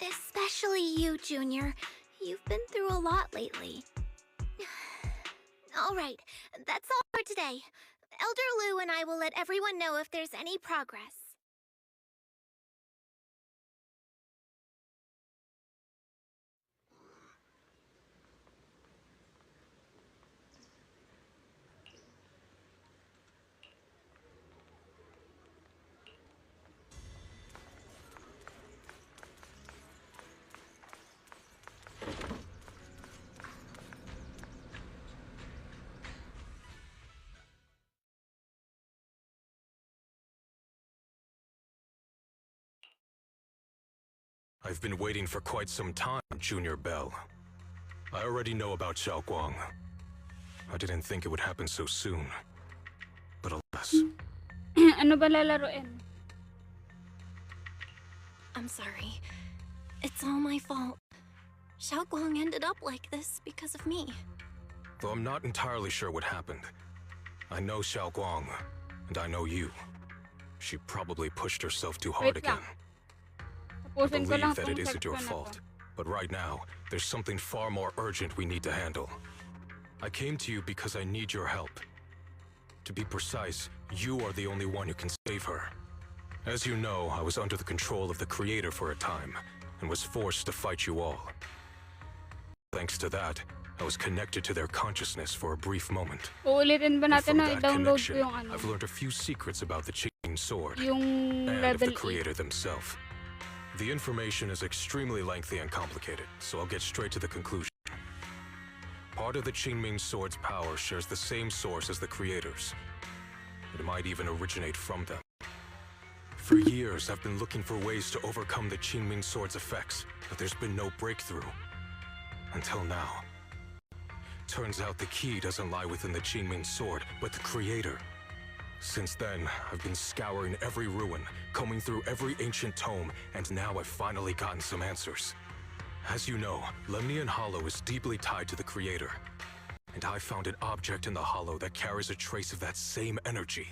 Especially you, Junior. You've been through a lot lately. All right, that's all for today. Elder Lu and I will let everyone know if there's any progress. I've been waiting for quite some time, Junior Bell. I already know about Xiao Guang. I didn't think it would happen so soon. But alas. Ano ba lalaruin? I'm sorry. It's all my fault. Xiao Guang ended up like this because of me. Though I'm not entirely sure what happened. I know Xiao Guang, and I know you. She probably pushed herself too hard Wait lang. again. I Tapusin ko lang believe that tong it isn't your section na fault, to. but right now, there's something far more urgent we need to handle. I came to you because I need your help. To be precise, you are the only one who can save her. As you know, I was under the control of the Creator for a time, and was forced to fight you all. Thanks to that, I was connected to their consciousness for a brief moment. Uulitin ba And natin from na that i-download connection, ko yung ano? I've learned a few secrets about the Qingming Sword Yung and of the level E. Creator themselves. The information is extremely lengthy and complicated, so I'll get straight to the conclusion. Part of the Qingming Sword's power shares the same source as the Creator's. It might even originate from them. For years, I've been looking for ways to overcome the Qingming Sword's effects, but there's been no breakthrough. Until now. Turns out the key doesn't lie within the Qingming Sword, but the Creator. Since then, I've been scouring every ruin, combing through every ancient tome, and now I've finally gotten some answers. As you know, Lemnian Hollow is deeply tied to the Creator. And I found an object in the Hollow that carries a trace of that same energy.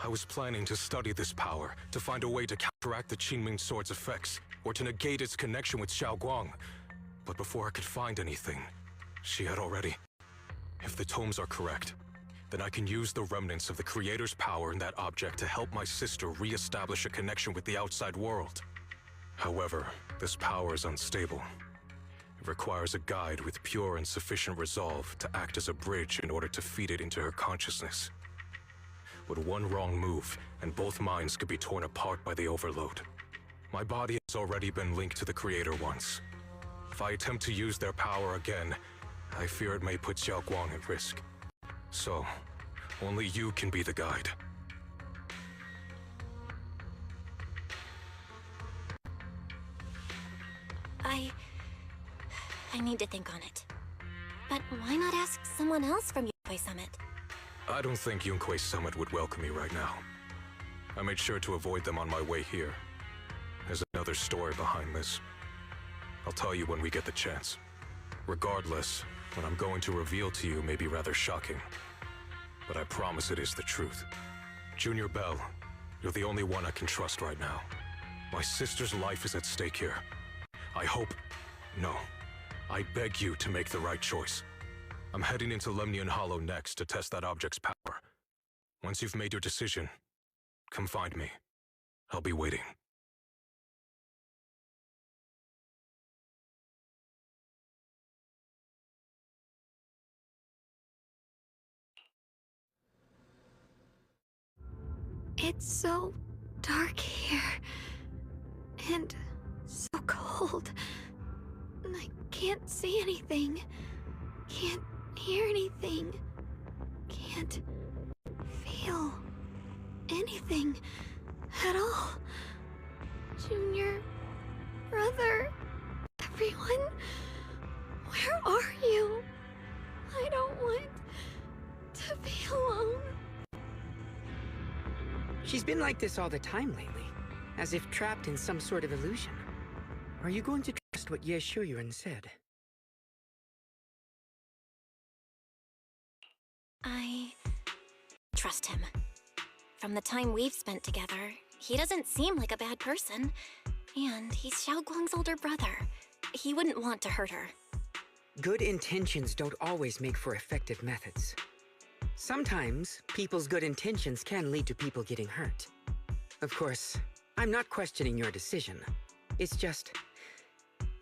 I was planning to study this power, to find a way to counteract the Qingming Sword's effects, or to negate its connection with Xiao Guang. But before I could find anything, she had already. If the tomes are correct, then I can use the remnants of the Creator's power in that object to help my sister re-establish a connection with the outside world. However, this power is unstable. It requires a guide with pure and sufficient resolve to act as a bridge in order to feed it into her consciousness. With one wrong move, and both minds could be torn apart by the overload. My body has already been linked to the Creator once. If I attempt to use their power again, I fear it may put Xiao Guang at risk. So, only you can be the guide. I need to think on it. But why not ask someone else from Yunhui Summit? I don't think Yunhui Summit would welcome me right now. I made sure to avoid them on my way here. There's another story behind this. I'll tell you when we get the chance. Regardless, what I'm going to reveal to you may be rather shocking. But I promise it is the truth. Junior Bell, you're the only one I can trust right now. My sister's life is at stake here. I hope... No. I beg you to make the right choice. I'm heading into Lemnian Hollow next to test that object's power. Once you've made your decision, come find me. I'll be waiting. It's so dark here. And so cold. I can't see anything. Can't hear anything. Can't feel anything at all. Junior, brother, everyone, where are you? I don't want to be alone. She's been like this all the time lately, as if trapped in some sort of illusion. Are you going to trust what Ye Shuyuan said? I trust him. From the time we've spent together, he doesn't seem like a bad person. And he's Xiao Guang's older brother. He wouldn't want to hurt her. Good intentions don't always make for effective methods. Sometimes, people's good intentions can lead to people getting hurt. Of course, I'm not questioning your decision. It's just...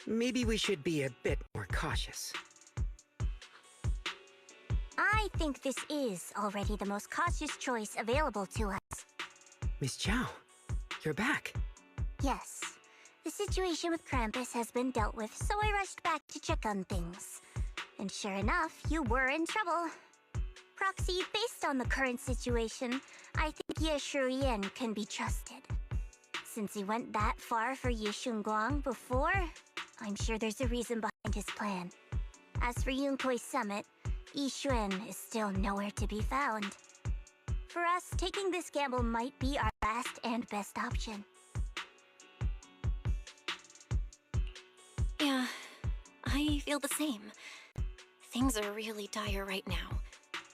maybe we should be a bit more cautious. I think this is already the most cautious choice available to us. Miss Chow, you're back. Yes. The situation with Krampus has been dealt with, so I rushed back to check on things. And sure enough, you were in trouble. Proxy, based on the current situation, I think Ye Shurian can be trusted. Since he went that far for Ye Shunguang before, I'm sure there's a reason behind his plan. As for Yunkoi's summit, Yixuan is still nowhere to be found. For us, taking this gamble might be our last and best option. Yeah, I feel the same. Things are really dire right now,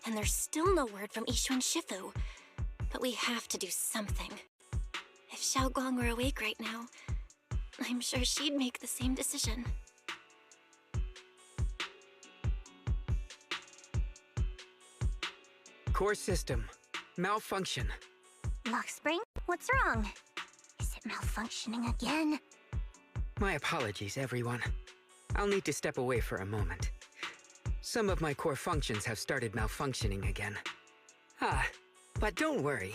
and there's still no word from Yixuan Shifu. But we have to do something. If Xiaoguang were awake right now, I'm sure she'd make the same decision. Core system. Malfunction. Lockspring, what's wrong? Is it malfunctioning again? My apologies, everyone. I'll need to step away for a moment. Some of my core functions have started malfunctioning again. But don't worry.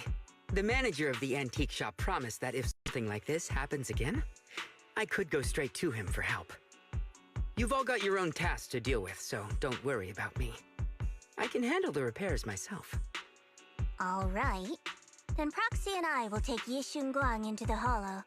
The manager of the antique shop promised that if something like this happens again, I could go straight to him for help. You've all got your own tasks to deal with, so don't worry about me. I can handle the repairs myself. All right. Then Proxy and I will take Yixun Guang into the hollow.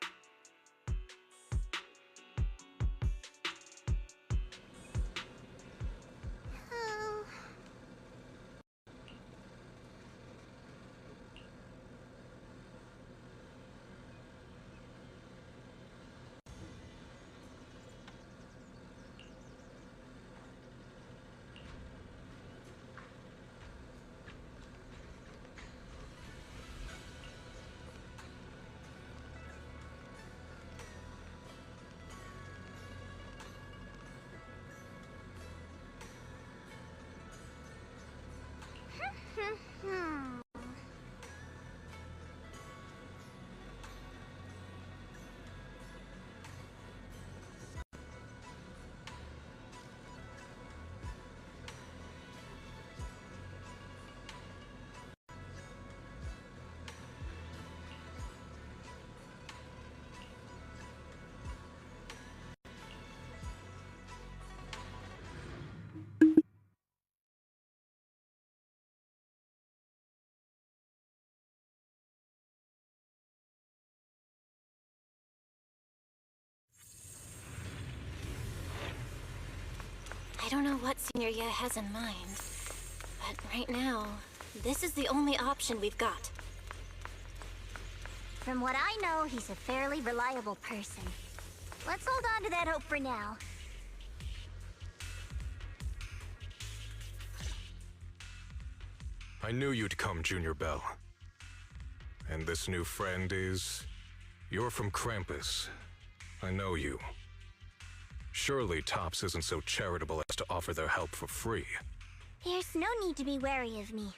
I don't know what Senior Ye has in mind, but right now, this is the only option we've got. From what I know, he's a fairly reliable person. Let's hold on to that hope for now. I knew you'd come, Junior Bell. And this new friend is... You're from Krampus. I know you. Surely Tops isn't so charitable as to offer their help for free. There's no need to be wary of me.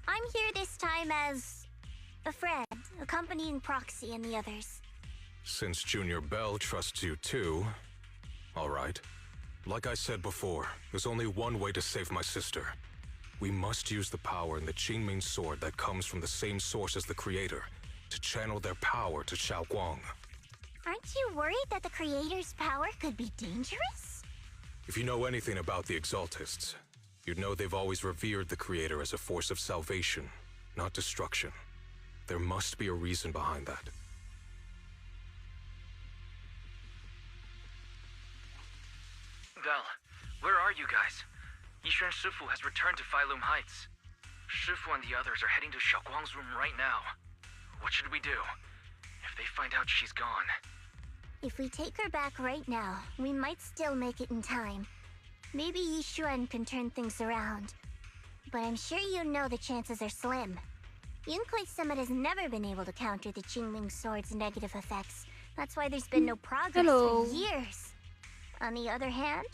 I'm here this time as... a friend, accompanying Proxy and the others. Since Junior Bell trusts you too... All right. Like I said before, there's only one way to save my sister. We must use the power in the Qingming sword that comes from the same source as the Creator to channel their power to Xiaoguang. Aren't you worried that the Creator's power could be dangerous? If you know anything about the Exaltists, you'd know they've always revered the Creator as a force of salvation, not destruction. There must be a reason behind that. Bell, where are you guys? Yixuan Shifu has returned to Failum Heights. Shifu and the others are heading to Xiaoguang's room right now. What should we do? If they find out she's gone... If we take her back right now, we might still make it in time. Maybe Yixuan can turn things around. But I'm sure you know the chances are slim. Yunkoi's summit has never been able to counter the Qingming sword's negative effects. That's why there's been no progress for years. On the other hand,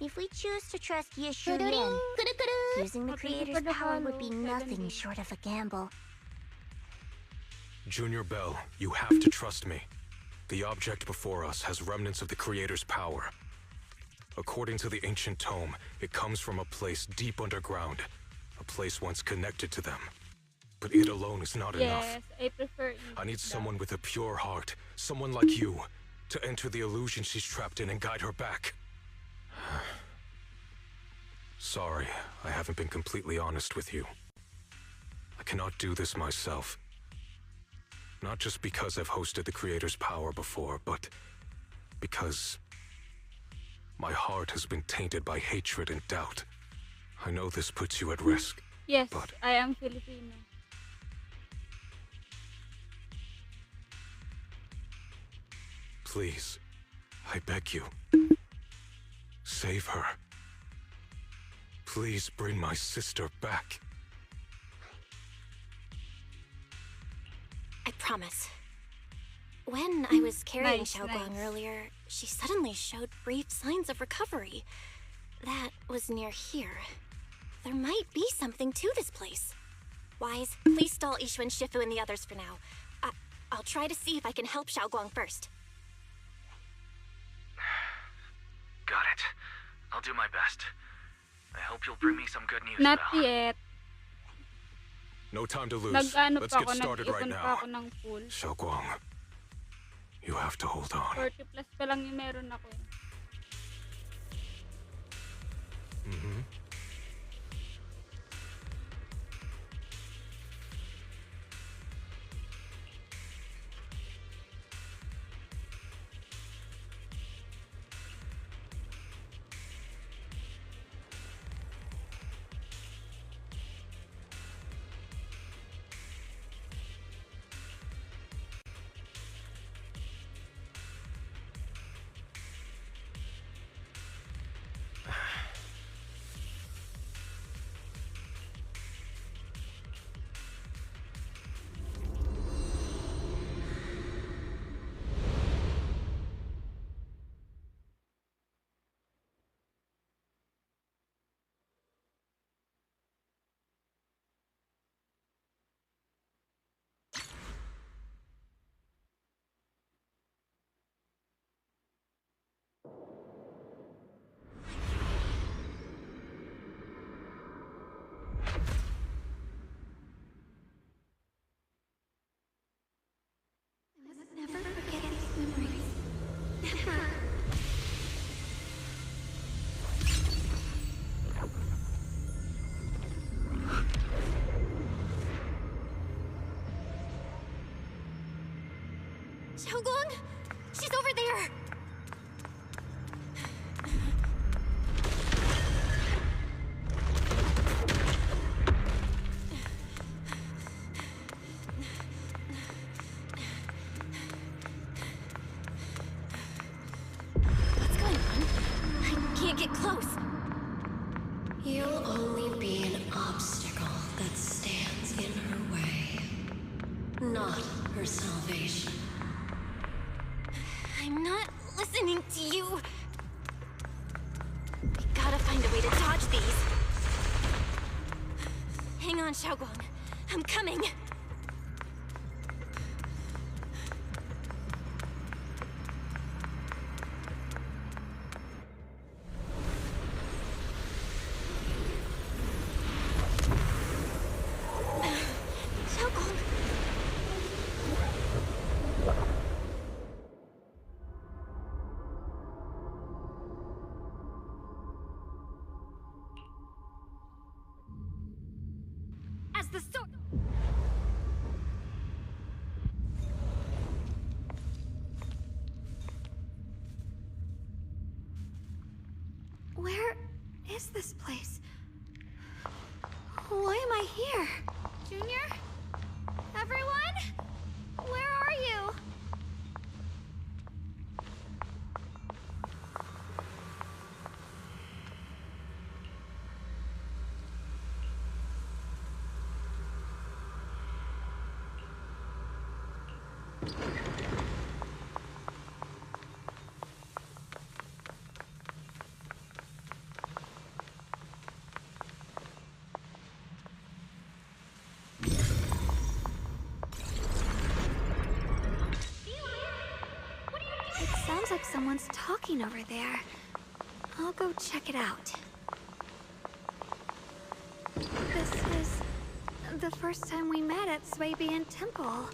if we choose to trust Yixuan, using the Creator's power would be nothing short of a gamble. Junior Bell, you have to trust me. The object before us has remnants of the Creator's power. According to the ancient tome, it comes from a place deep underground, a place once connected to them. But it alone is not enough. I prefer I need someone with a pure heart, someone like you, to enter the illusion she's trapped in and guide her back. Sorry, I haven't been completely honest with you. I cannot do this myself. Not just because I've hosted the Creator's power before, but because My heart has been tainted by hatred and doubt. I know this puts you at risk. Yes, but I am Filipino. please, I beg you, save her. Please bring my sister back. I promise. When I was carrying Nice, Xiaoguang nice. earlier, she suddenly showed brief signs of recovery. That was near here. There might be something to this place. Wise, please stall Ishu and Shifu and the others for now. I'll try to see if I can help Xiaoguang first. Got it. I'll do my best. I hope you'll bring me some good news, Not Belle. yet. No time to lose. Nag-ano Let's pa get ako, started right nag-ipon pa now. ako ng pool. Xiaoguang, you have to hold on. 40 plus pa lang yung meron ako. Mm-hmm. Never forget these memories. Never. Xiaoguang! She's over there! What's going on? I can't get close. You'll only be an obstacle that stands in her way, not her salvation. I'm not listening to you. We gotta find a way to dodge these. Hang on, Xiaoguang. I'm coming. Xiaoguang. As the sword. Where is this place? Why am I here? Junior? Everyone? Where are you? It sounds like someone's talking over there. I'll go check it out. This is the first time we met at Swabian Temple.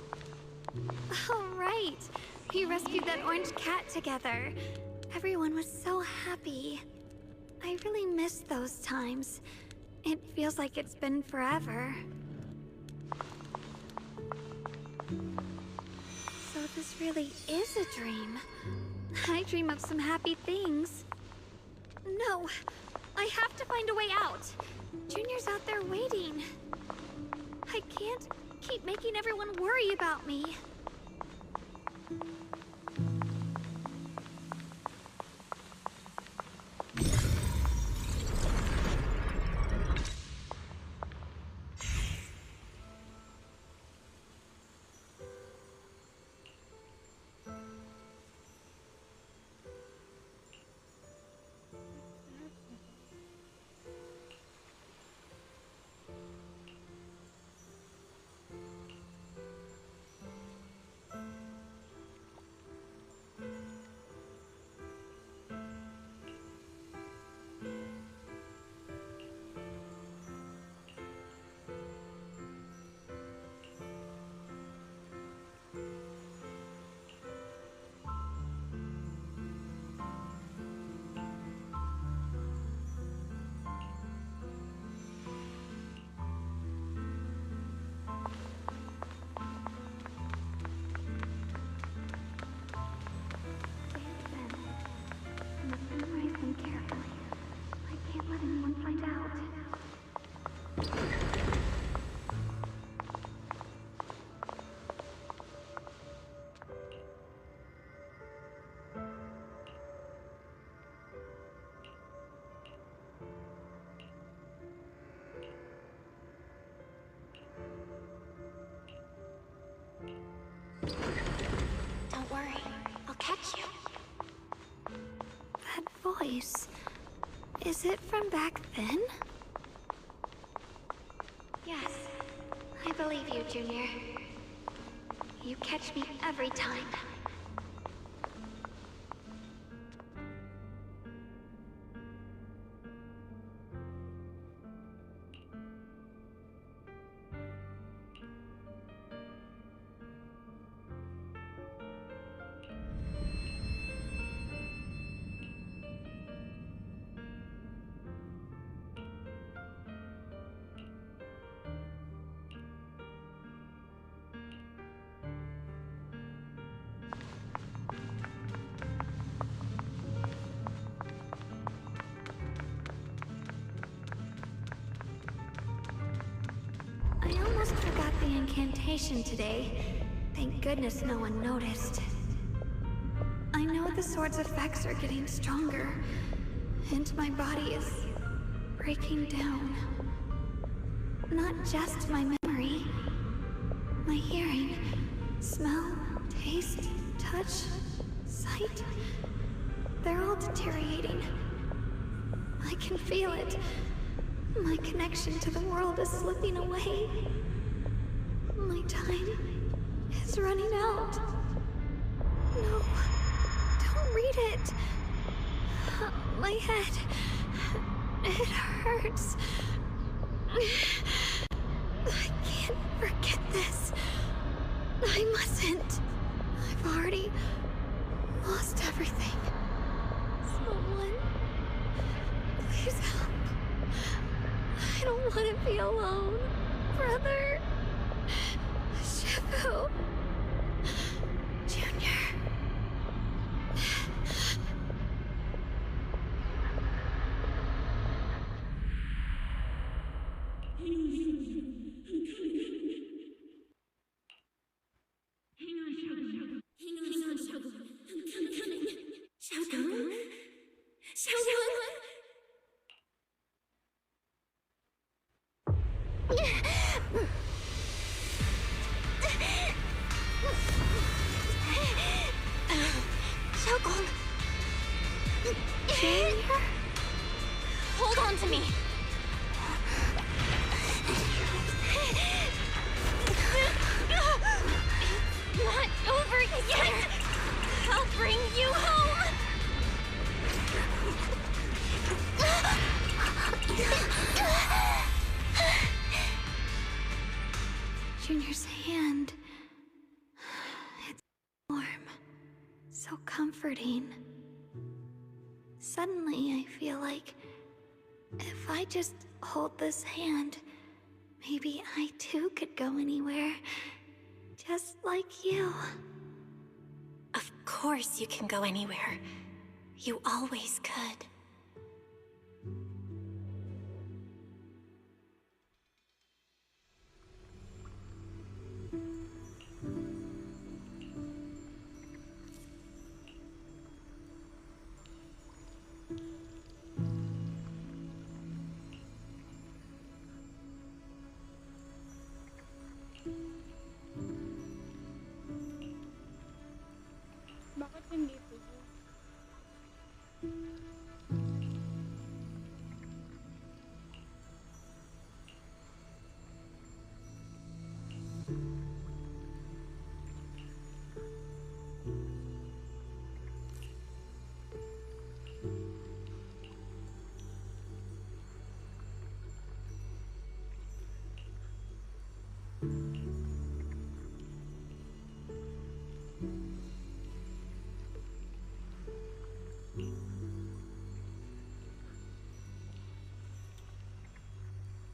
Oh, right. We rescued that orange cat together. Everyone was so happy. I really miss those times. It feels like it's been forever. So this really is a dream. I dream of some happy things. No, I have to find a way out. Junior's out there waiting. I can't keep making everyone worry about me. Don't worry, I'll catch you. That voice... is it from back then? Yes, I believe you, Junior. You catch me every time. I almost forgot the incantation today. Thank goodness no one noticed. I know the sword's effects are getting stronger, and my body is breaking down. Not just my memory, my hearing, smell, taste, touch, sight. They're all deteriorating. I can feel it. My connection to the world is slipping away. My time is running out. No, don't read it. My head, it hurts. I can't forget this. I mustn't. I've already lost everything. Someone, please help. I don't want to be alone, brother. Shifu. Junior. Hold on to me. It's not over yet. I'll bring you home. Junior's hand. It's warm. So comforting. Suddenly, I feel like if I just hold this hand, maybe I too could go anywhere. Just like you. Of course you can go anywhere. You always could. Hindi po.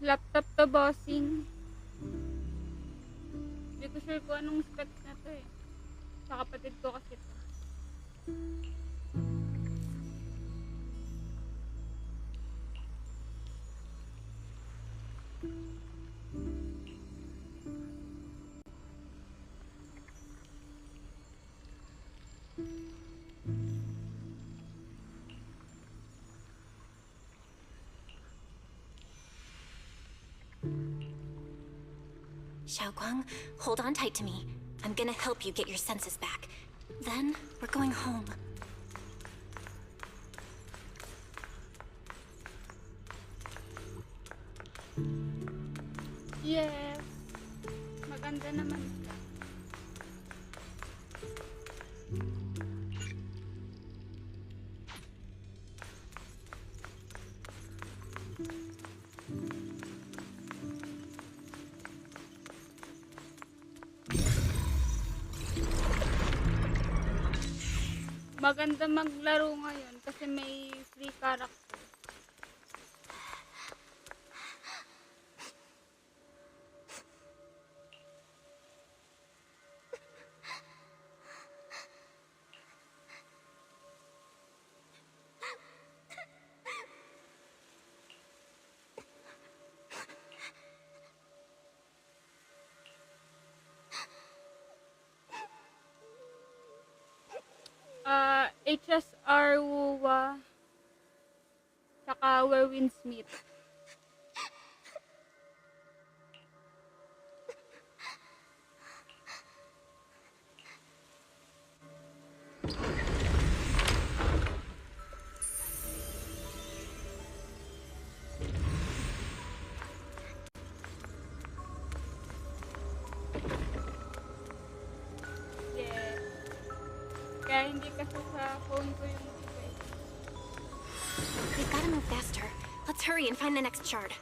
Laptop to, bossing. Hindi ko sure kung anong specs na to eh. Sa kapatid ko kasi to. Xiaoguang, hold on tight to me. I'm gonna help you get your senses back. Then, we're going home. Yes. Maganda naman siya. Maganda maglaro ngayon kasi may free character. HSR Wuwa saka Werwin Smith. Yeah. Kaya hindi kasi sa phone ko yung device. We've gotta move faster. Let's hurry and find the next shard.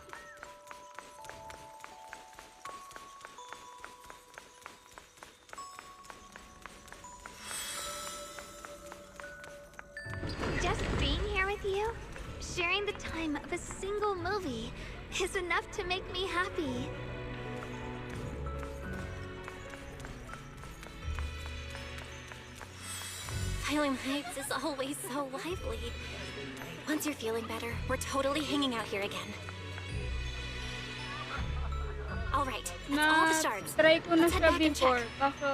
Just being here with you, sharing the time of a single movie, is enough to make me happy. Highland Heights is always so lively. Once you're feeling better, we're totally hanging out here again. Alright, that's all the shards. Try ko na Let's head siya back and check. before, kaso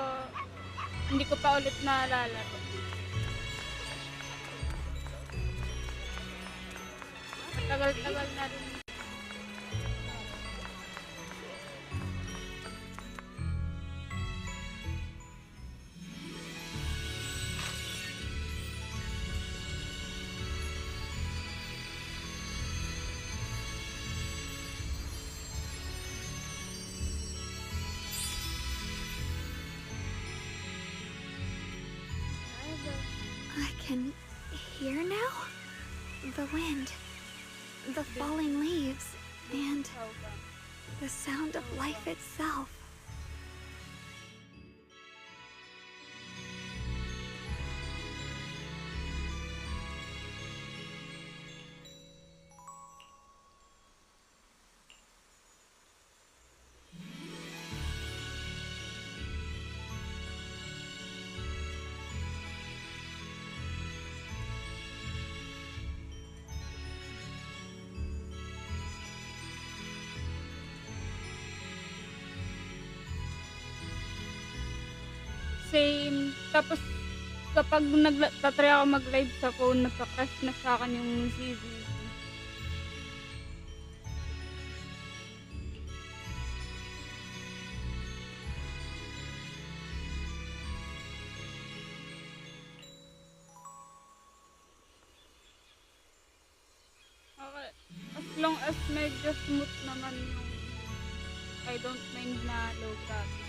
hindi ko pa ulit naalala. Tagal-tagal na rin. I can hear now? The wind, the falling leaves, and the sound of life itself. Same. Tapos, kapag tatry ako mag-live sa phone, nagka-crash na sa akin yung CVC. long as medyo smooth naman yung I don't mind na low graphics.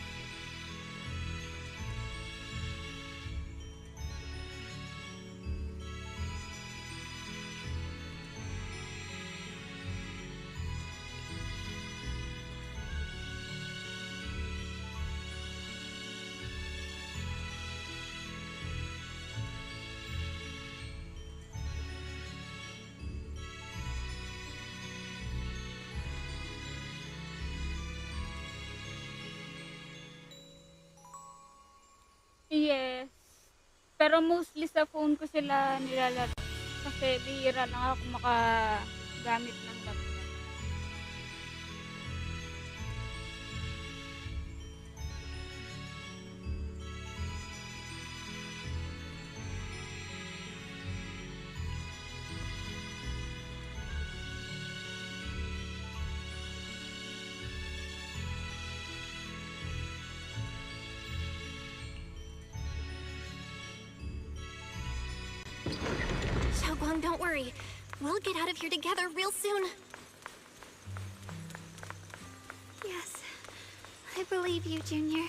Yes. Pero mostly sa phone ko sila nilalaro. Kasi bihira lang ako makagamit ng laptop. Xiaoguang, don't worry. We'll get out of here together real soon. Yes, I believe you, Junior.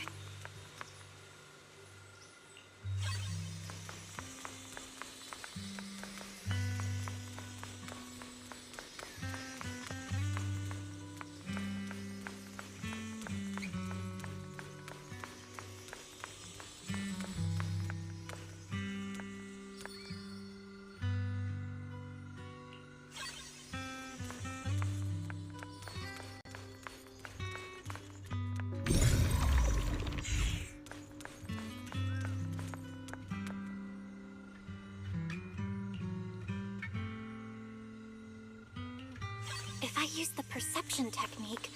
If I use the perception technique,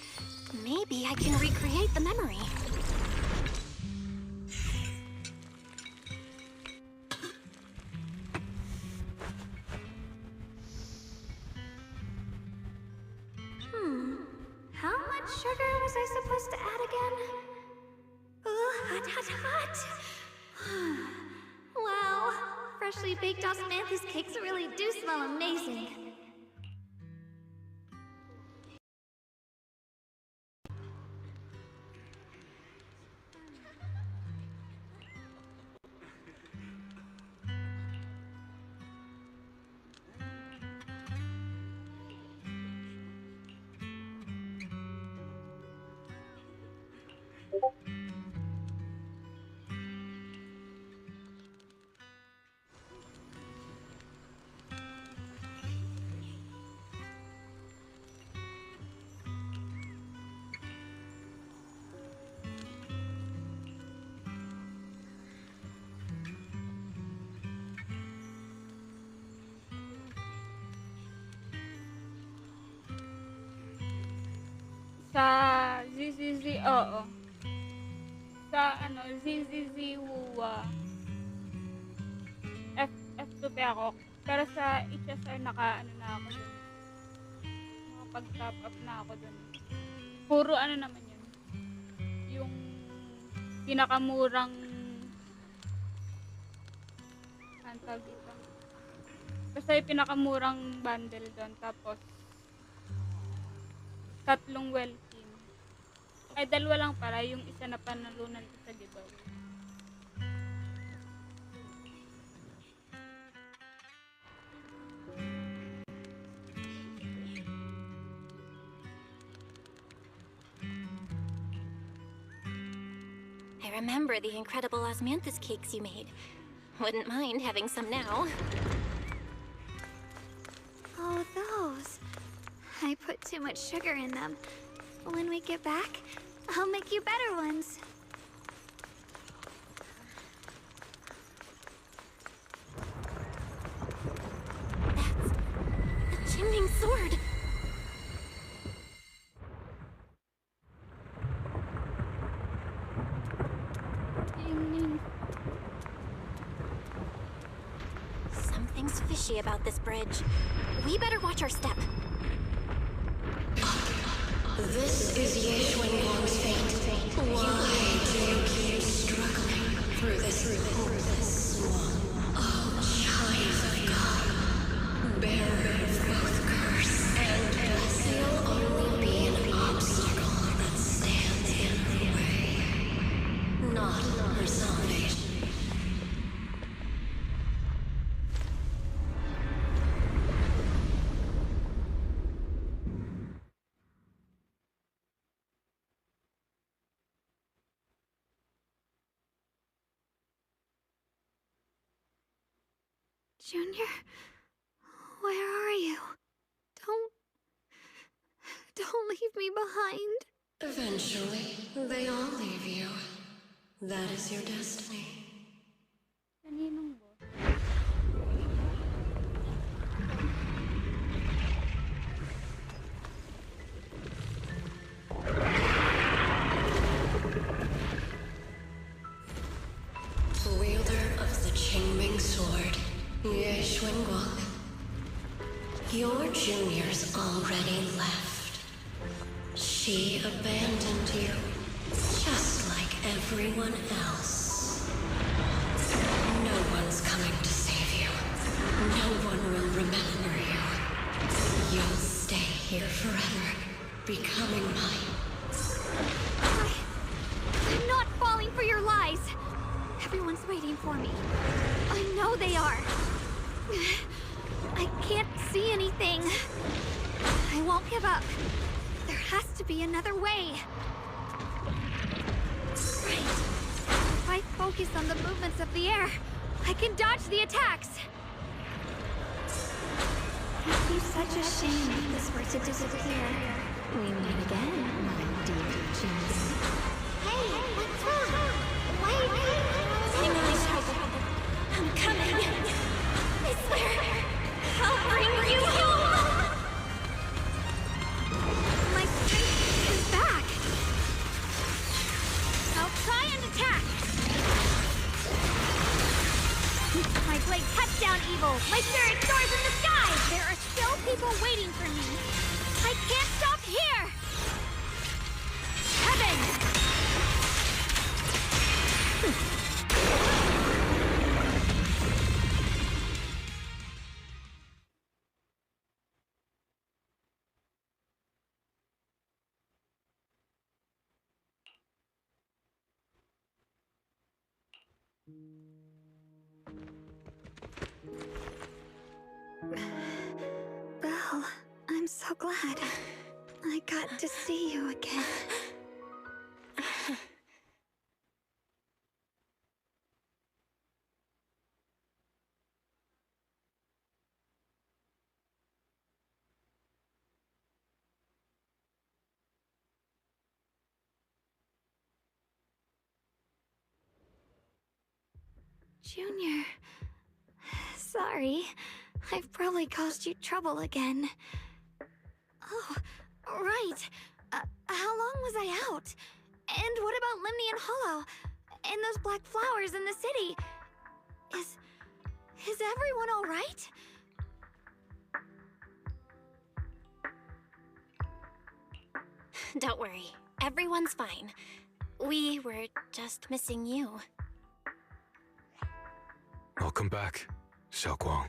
maybe I can recreate the memory. How much sugar was I supposed to add again? Hot, hot, hot! Wow, freshly baked osmanthus cakes really do smell amazing. Sa ZZZ, oo. Sa ZZZ Wuwa. F2P ako. Pero sa HSR na ako dun. Nakapag-top up na ako dun. Puro naman yun. Yung pinakamurang tawag dito. Basta yung pinakamurang bundle dun. Tapos 3 welcome. Ay, 2 lang para. Yung isa na panalunan ko sa giveaway. I remember the incredible osmanthus cakes you made. Wouldn't mind having some now. Oh, those. I put too much sugar in them. When we get back, I'll make you better ones. The Qingming sword! Something's fishy about this bridge. We better watch our step. This is Ye Xuanguang's fate. Why do you keep struggling through this hopeless swamp? Oh, child of God, bearer of both curse and Junior? Where are you? Don't leave me behind. Eventually, they all leave you. That is your destiny. Kaninong boss? Wielder of the Qingming Sword, Ye Xuanguang. Your juniors already left. She abandoned you, just like everyone else. No one's coming to save you. No one will remember you. You'll stay here forever, becoming mine. I'm not falling for your lies. Everyone's waiting for me. I know they are. I can't see anything. I won't give up. There has to be another way. Right. If I focus on the movements of the air, I can dodge the attacks. It'd be such a shame if this were to disappear. We meet again, my dear Junior. Hey, what's wrong? Why are you... I'm coming. I swear, I'll bring you home. My strength is back. I'll try and attack. My blade cuts down evil. My spirit soars in the sky. There are still people waiting for me. I can't stop here. Heaven. Belle, I'm so glad. I got to see you again. Junior, sorry. I've probably caused you trouble again. Oh, right. How long was I out? And what about Limney and Hollow? And those black flowers in the city? Is everyone all right? Don't worry. Everyone's fine. We were just missing you. Welcome back, Xiaoguang.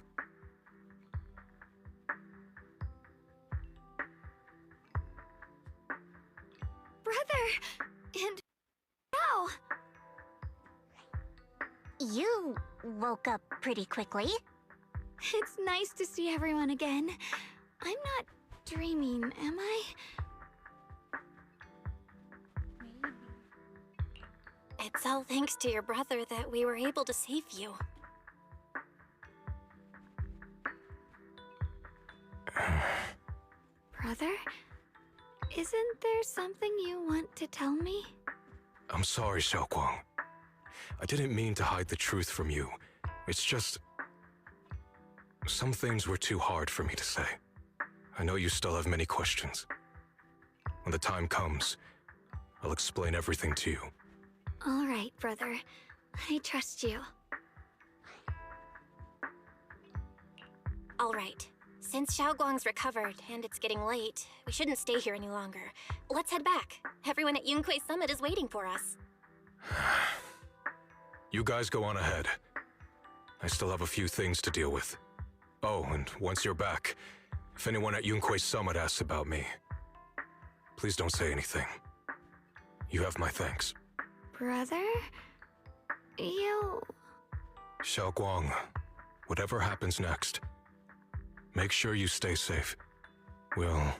Brother! And... How? You woke up pretty quickly. It's nice to see everyone again. I'm not dreaming, am I? It's all thanks to your brother that we were able to save you. Brother? Isn't there something you want to tell me? I'm sorry, Xiaoguang. I didn't mean to hide the truth from you. It's just... some things were too hard for me to say. I know you still have many questions. When the time comes, I'll explain everything to you. All right, brother. I trust you. All right. Since Xiaoguang's recovered and it's getting late, we shouldn't stay here any longer. Let's head back. Everyone at Yunquei Summit is waiting for us. You guys go on ahead. I still have a few things to deal with. Oh, and once you're back, if anyone at Yunquei Summit asks about me, please don't say anything. You have my thanks. Brother? You... Xiaoguang, whatever happens next, make sure you stay safe. We'll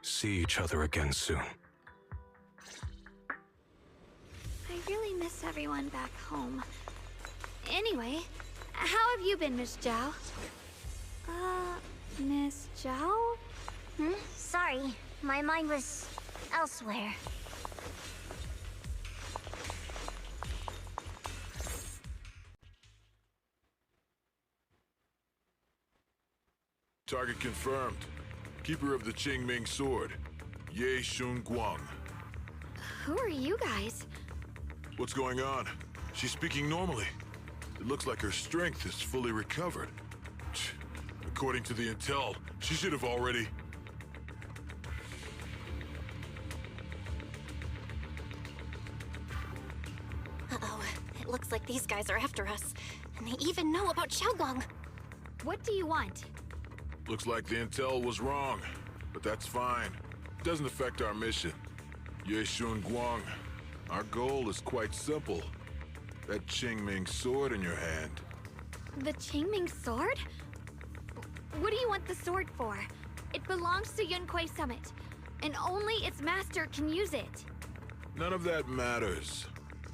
see each other again soon. I really miss everyone back home. Anyway, How have you been, Miss Zhao? Miss Zhao? Sorry, my mind was elsewhere. Target confirmed. Keeper of the Qingming Sword, Ye Shun Guang. Who are you guys? What's going on? She's speaking normally. It looks like her strength is fully recovered. According to the intel, she should have already... Uh-oh. It looks like these guys are after us. And they even know about Xiaoguang. What do you want? Looks like the intel was wrong, but that's fine. It doesn't affect our mission. Ye Shun Guang, our goal is quite simple. That Qingming sword in your hand. The Qingming sword? What do you want the sword for? It belongs to Yunquei Summit, and only its master can use it. None of that matters.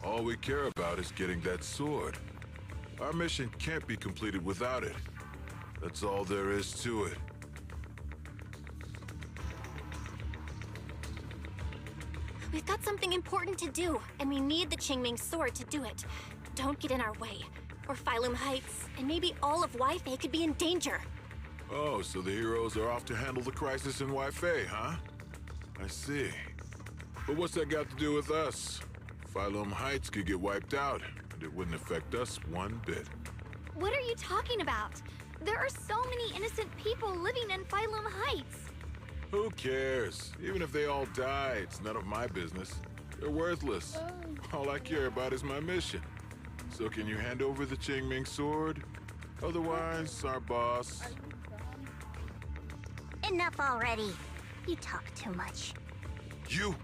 All we care about is getting that sword. Our mission can't be completed without it. That's all there is to it. We've got something important to do, and we need the Qingming sword to do it. Don't get in our way, or Phylum Heights, and maybe all of Weifei could be in danger. Oh, so the heroes are off to handle the crisis in Weifei, huh? I see. But what's that got to do with us? Phylum Heights could get wiped out, and it wouldn't affect us one bit. What are you talking about? There are so many innocent people living in Phylum Heights. Who cares? Even if they all die, it's none of my business. They're worthless. All I care about is my mission. So can you hand over the Qingming sword? Otherwise, our boss... Enough already. You talk too much. You?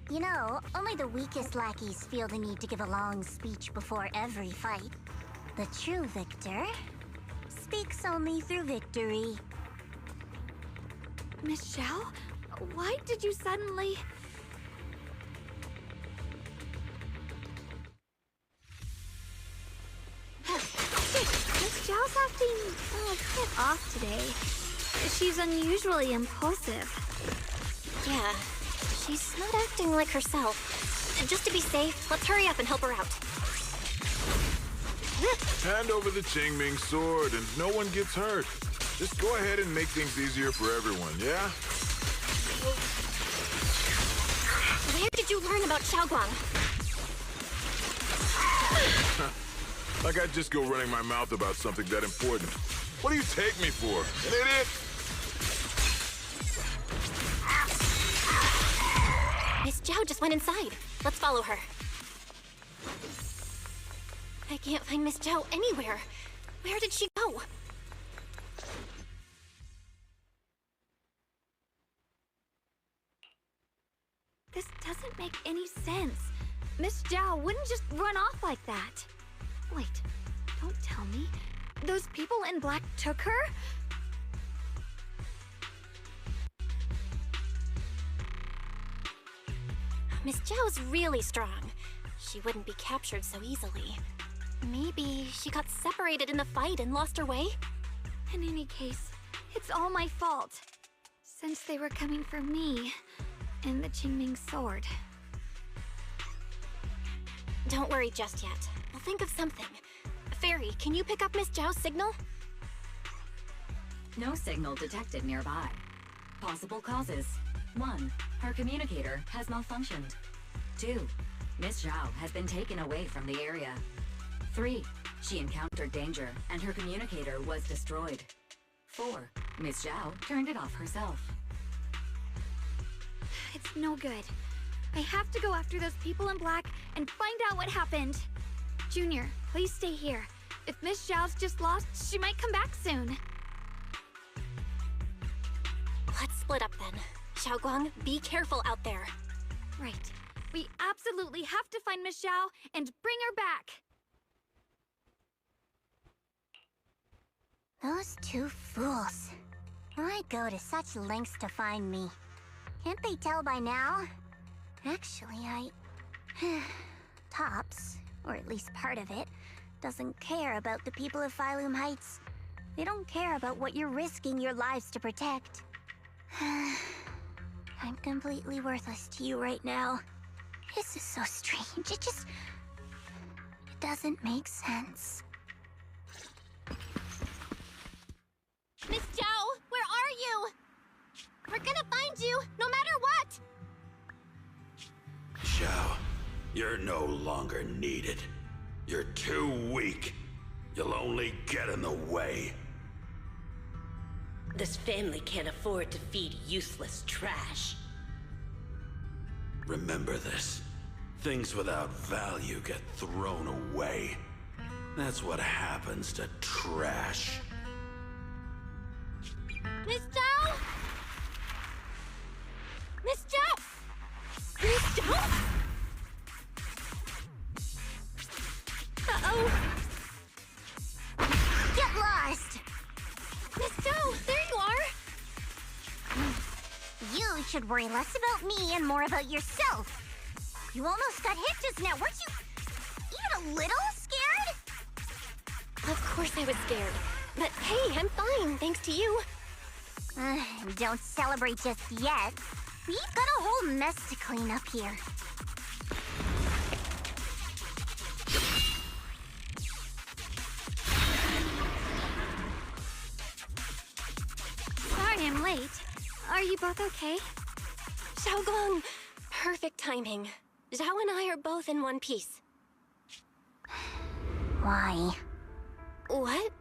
You know, only the weakest lackeys feel the need to give a long speech before every fight. The true victor speaks only through victory. Miss Zhao? Why did you suddenly... Miss Zhao's acting a bit off today. She's unusually impulsive. Yeah, she's not acting like herself. Just to be safe, let's hurry up and help her out. Hand over the Qingming sword and no one gets hurt. Just go ahead and make things easier for everyone, yeah? Where did you learn about Xiaoguang? Like I'd just go running my mouth about something that important. What do you take me for? An idiot? Miss Zhao just went inside. Let's follow her. I can't find Miss Zhao anywhere. Where did she go? This doesn't make any sense. Miss Zhao wouldn't just run off like that. Wait, don't tell me. Those people in black took her? Miss Zhao's really strong. She wouldn't be captured so easily. Maybe she got separated in the fight and lost her way? In any case, it's all my fault. Since they were coming for me and the Qingming sword. Don't worry just yet. I'll think of something. Fairy, can you pick up Miss Zhao's signal? No signal detected nearby. Possible causes. 1. Her communicator has malfunctioned. 2. Miss Zhao has been taken away from the area. 3. She encountered danger and her communicator was destroyed. 4. Miss Zhao turned it off herself. It's no good. I have to go after those people in black and find out what happened. Junior, please stay here. If Miss Zhao's just lost, she might come back soon. Let's split up then. Xiaoguang, be careful out there. Right. We absolutely have to find Miss Zhao and bring her back. Those two fools. Why go to such lengths to find me? Can't they tell by now? Actually, Tops, or at least part of it, doesn't care about the people of Phylum Heights. They don't care about what you're risking your lives to protect. I'm completely worthless to you right now. This is so strange. It doesn't make sense. Miss Zhao, where are you? We're gonna find you, no matter what! Zhao, you're no longer needed. You're too weak. You'll only get in the way. This family can't afford to feed useless trash. Remember this. Things without value get thrown away. That's what happens to trash. Miss Zhao! Miss Zhao! Miss Zhao? Uh-oh! Get lost! Miss Zhao, there you are! You should worry less about me and more about yourself. You almost got hit just now, weren't you even a little scared? Of course I was scared. But hey, I'm fine, thanks to you. Don't celebrate just yet. We've got a whole mess to clean up here. Sorry I'm late. Are you both okay? Xiaoguang! Perfect timing. Zhao and I are both in one piece. Why? What?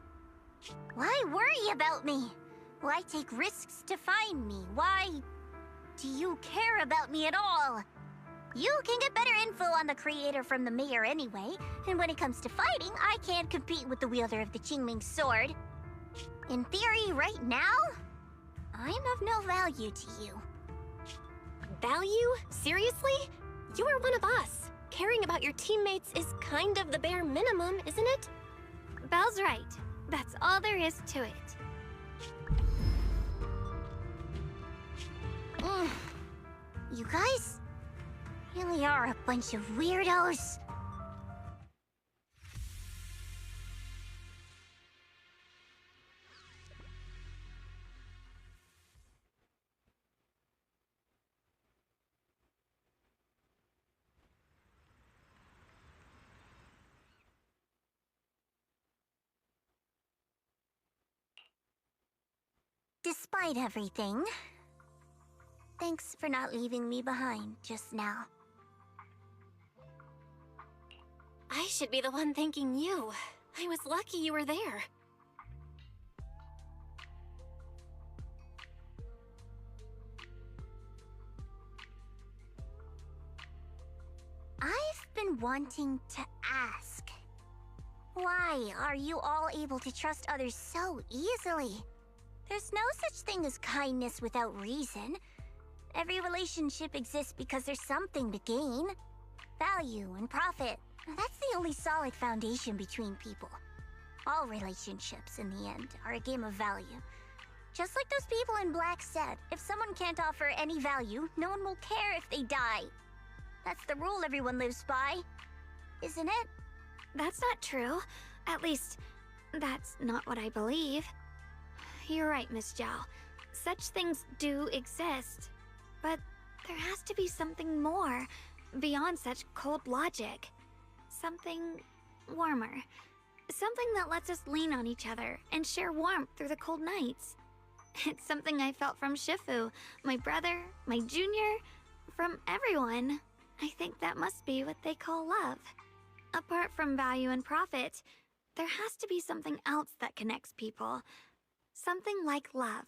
Why worry about me? Why take risks to find me? Why do you care about me at all? You can get better info on the creator from the mayor anyway, and when it comes to fighting, I can't compete with the wielder of the Qingming sword. In theory, right now, I'm of no value to you. Value? Seriously? You are one of us. Caring about your teammates is kind of the bare minimum, isn't it? Belle's right. That's all there is to it. You guys really are a bunch of weirdos. Despite everything, thanks for not leaving me behind just now. I should be the one thanking you. I was lucky you were there. I've been wanting to ask. Why are you all able to trust others so easily? There's no such thing as kindness without reason. Every relationship exists because there's something to gain. Value and profit. That's the only solid foundation between people. All relationships, in the end, are a game of value. Just like those people in Black said, if someone can't offer any value, no one will care if they die. That's the rule everyone lives by, isn't it? That's not true. At least, that's not what I believe. You're right, Miss Zhao. Such things do exist. But there has to be something more, beyond such cold logic. Something warmer. Something that lets us lean on each other and share warmth through the cold nights. It's something I felt from Shifu, my brother, my junior, from everyone. I think that must be what they call love. Apart from value and profit, there has to be something else that connects people. Something like love.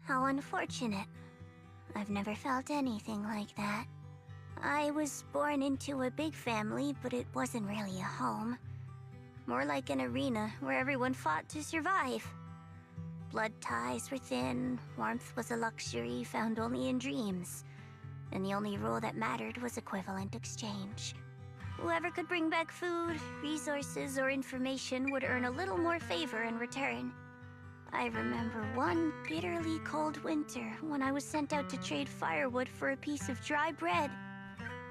How unfortunate. I've never felt anything like that. I was born into a big family, but it wasn't really a home. More like an arena where everyone fought to survive. Blood ties were thin, warmth was a luxury found only in dreams, and the only rule that mattered was equivalent exchange. Whoever could bring back food, resources, or information would earn a little more favor in return. I remember one bitterly cold winter when I was sent out to trade firewood for a piece of dry bread.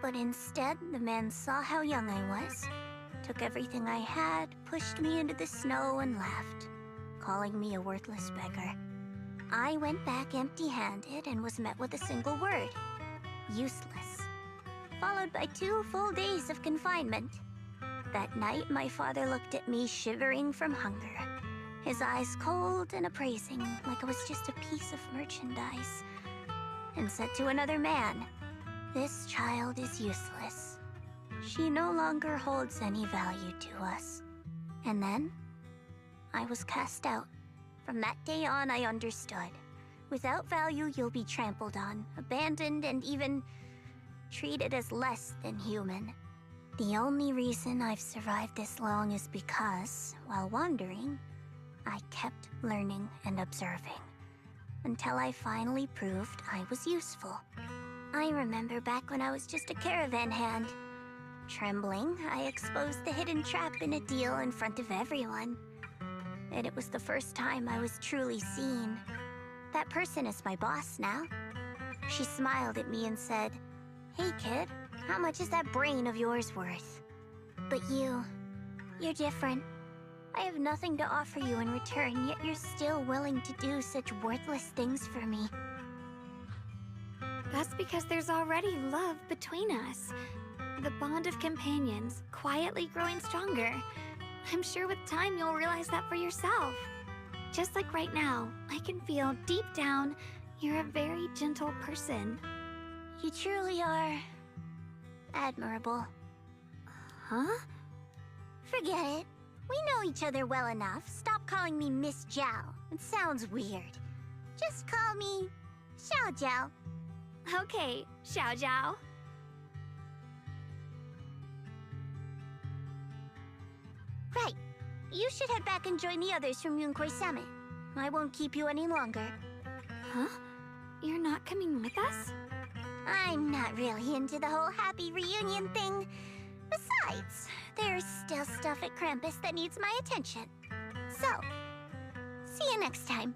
But instead, the man saw how young I was, took everything I had, pushed me into the snow, and left, calling me a worthless beggar. I went back empty-handed and was met with a single word: useless, followed by 2 full days of confinement. That night, my father looked at me shivering from hunger, his eyes cold and appraising, like I was just a piece of merchandise, and said to another man, "This child is useless. She no longer holds any value to us." And then, I was cast out. From that day on, I understood. Without value, you'll be trampled on, abandoned, and even treated as less than human. The only reason I've survived this long is because, while wandering, I kept learning and observing, until I finally proved I was useful. I remember back when I was just a caravan hand. Trembling, I exposed the hidden trap in a deal in front of everyone. And it was the first time I was truly seen. That person is my boss now. She smiled at me and said, "Hey kid, how much is that brain of yours worth?" But you're different. I have nothing to offer you in return, yet you're still willing to do such worthless things for me. That's because there's already love between us. The bond of companions, quietly growing stronger. I'm sure with time you'll realize that for yourself. Just like right now, I can feel deep down you're a very gentle person. You truly are admirable. Huh? Forget it. We know each other well enough. Stop calling me Miss Zhao. It sounds weird. Just call me Xiao Zhao. Okay, Xiao Zhao. Right. You should head back and join the others from Yunquay Summit. I won't keep you any longer. Huh? You're not coming with us? I'm not really into the whole happy reunion thing. Besides, there's still stuff at Krampus that needs my attention. So, see you next time.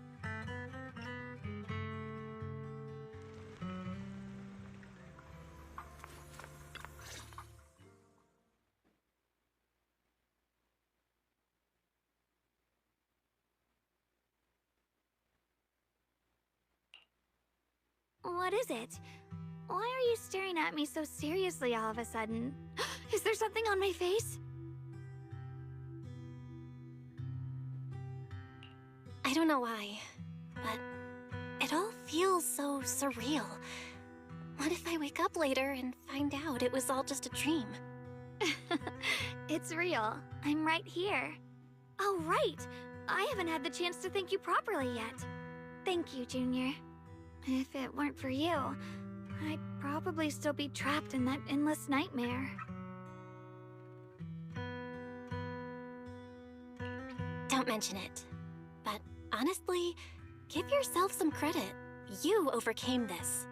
What is it? Why are you staring at me so seriously all of a sudden? Is there something on my face? I don't know why, but it all feels so surreal. What if I wake up later and find out it was all just a dream? It's real. I'm right here. Oh, right! I haven't had the chance to thank you properly yet. Thank you, Junior. If it weren't for you, I'd probably still be trapped in that endless nightmare. Don't mention it. But honestly, give yourself some credit. You overcame this.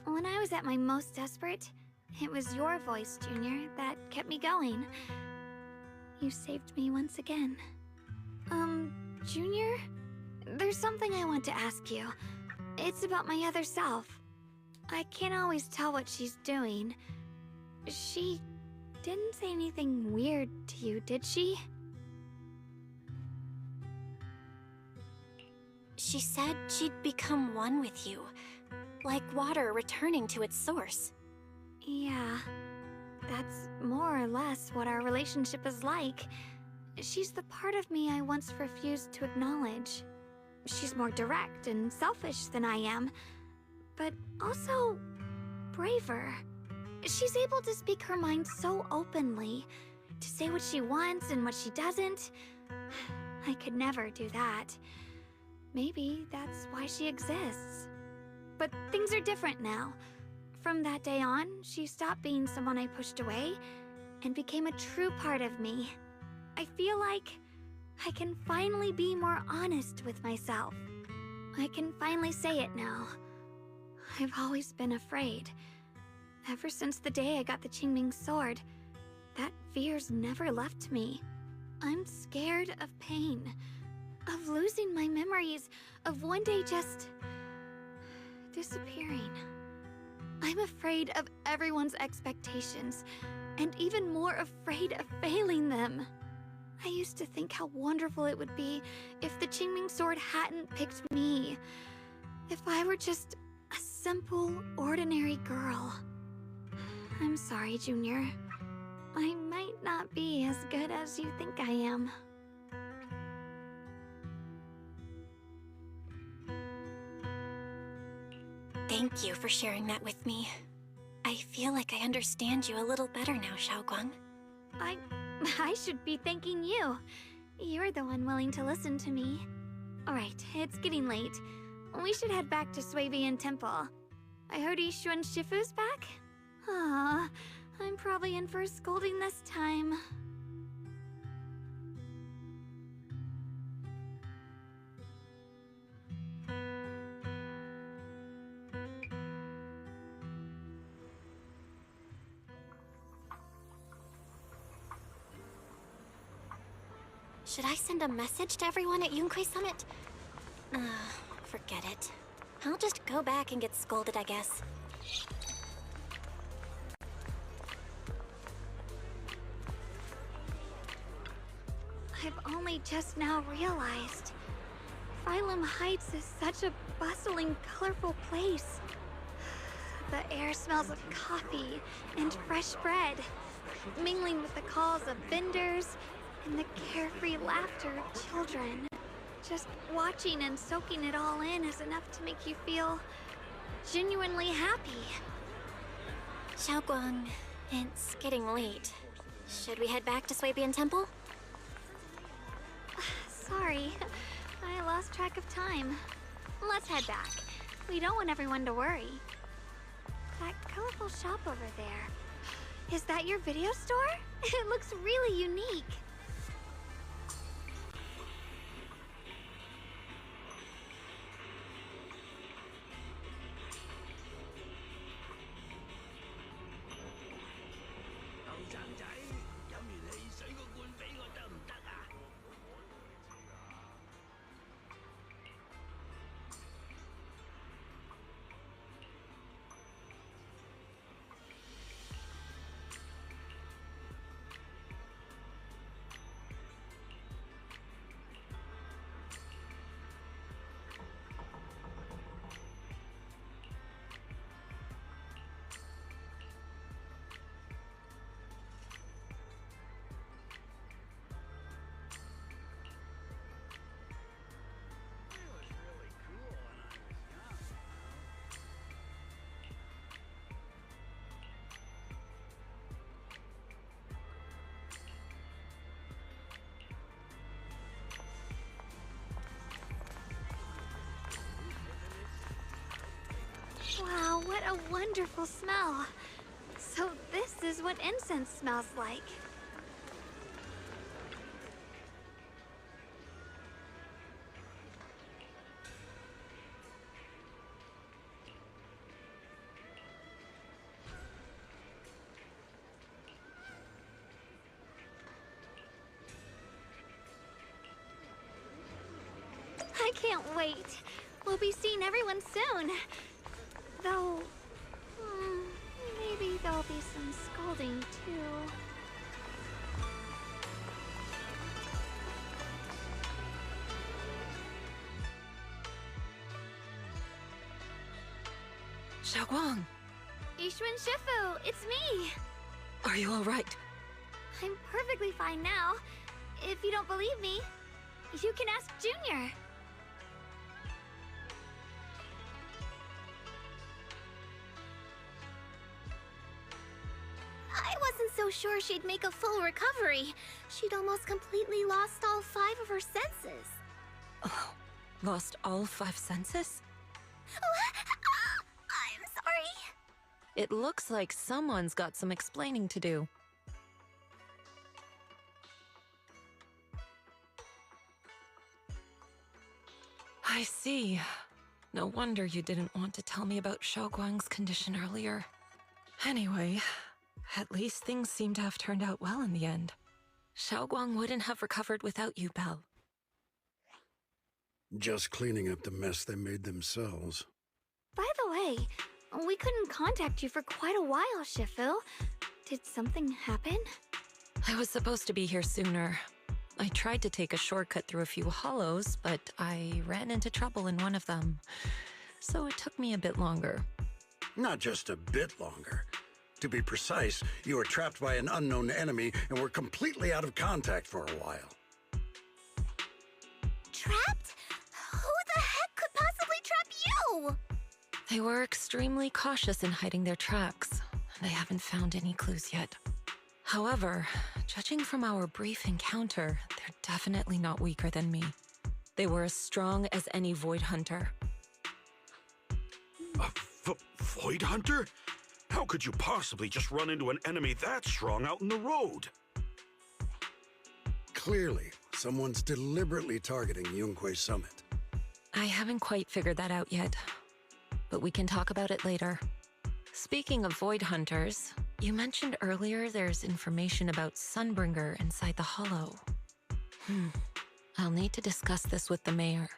When I was at my most desperate, it was your voice, Junior, that kept me going. You saved me once again. Junior? There's something I want to ask you. It's about my other self. I can't always tell what she's doing. She didn't say anything weird to you, did she? She said she'd become one with you, like water returning to its source. Yeah, that's more or less what our relationship is like. She's the part of me I once refused to acknowledge. She's more direct and selfish than I am, but also braver. She's able to speak her mind so openly, to say what she wants and what she doesn't. I could never do that. Maybe that's why she exists. But things are different now. From that day on, she stopped being someone I pushed away and became a true part of me. I feel like I can finally be more honest with myself. I can finally say it now. I've always been afraid. Ever since the day I got the Qingming sword, that fear's never left me. I'm scared of pain, of losing my memories, of one day just disappearing. I'm afraid of everyone's expectations, and even more afraid of failing them. I used to think how wonderful it would be if the Qingming Sword hadn't picked me. If I were just a simple, ordinary girl. I'm sorry, Junior. I might not be as good as you think I am. Thank you for sharing that with me. I feel like I understand you a little better now, Xiaoguang. I should be thanking you. You're the one willing to listen to me. Alright, it's getting late. We should head back to Suivian Temple. I heard Yishu and Shifu's back? Aw, I'm probably in for a scolding this time. Should I send a message to everyone at Yunquei Summit? Forget it. I'll just go back and get scolded, I guess. I've only just now realized. Phylum Heights is such a bustling, colorful place. The air smells of coffee and fresh bread, mingling with the calls of vendors and the carefree laughter of children. Just watching and soaking it all in is enough to make you feel genuinely happy. Xiaoguang, it's getting late. Should we head back to Suibian Temple? Sorry, I lost track of time. Let's head back. We don't want everyone to worry. That colorful shop over there. Is that your video store? It looks really unique. Wow, what a wonderful smell. So this is what incense smells like. I can't wait. We'll be seeing everyone soon. Though, maybe there'll be some scolding too. Xiaoguang! Yishu and Shifu, it's me! Are you alright? I'm perfectly fine now. If you don't believe me, you can ask Junior. I wasn't so sure she'd make a full recovery. She'd almost completely lost all 5 of her senses. Oh, lost all 5 senses? I'm sorry. It looks like someone's got some explaining to do. I see. No wonder you didn't want to tell me about Xiaoguang's condition earlier. Anyway, At least things seem to have turned out well in the end. Xiaoguang wouldn't have recovered without you, Belle. Just cleaning up the mess they made themselves. By the way, we couldn't contact you for quite a while, Shifu. Did something happen? I was supposed to be here sooner. I tried to take a shortcut through a few hollows, but I ran into trouble in one of them. So it took me a bit longer. Not just a bit longer. To be precise, you were trapped by an unknown enemy and were completely out of contact for a while. Trapped? Who the heck could possibly trap you? They were extremely cautious in hiding their tracks, and I haven't found any clues yet. However, judging from our brief encounter, they're definitely not weaker than me. They were as strong as any Void Hunter. A Void Hunter? How could you possibly just run into an enemy that strong out in the road? Clearly, someone's deliberately targeting Yunque Summit. I haven't quite figured that out yet, but we can talk about it later. Speaking of Void Hunters, you mentioned earlier there's information about Sunbringer inside the Hollow. I'll need to discuss this with the mayor.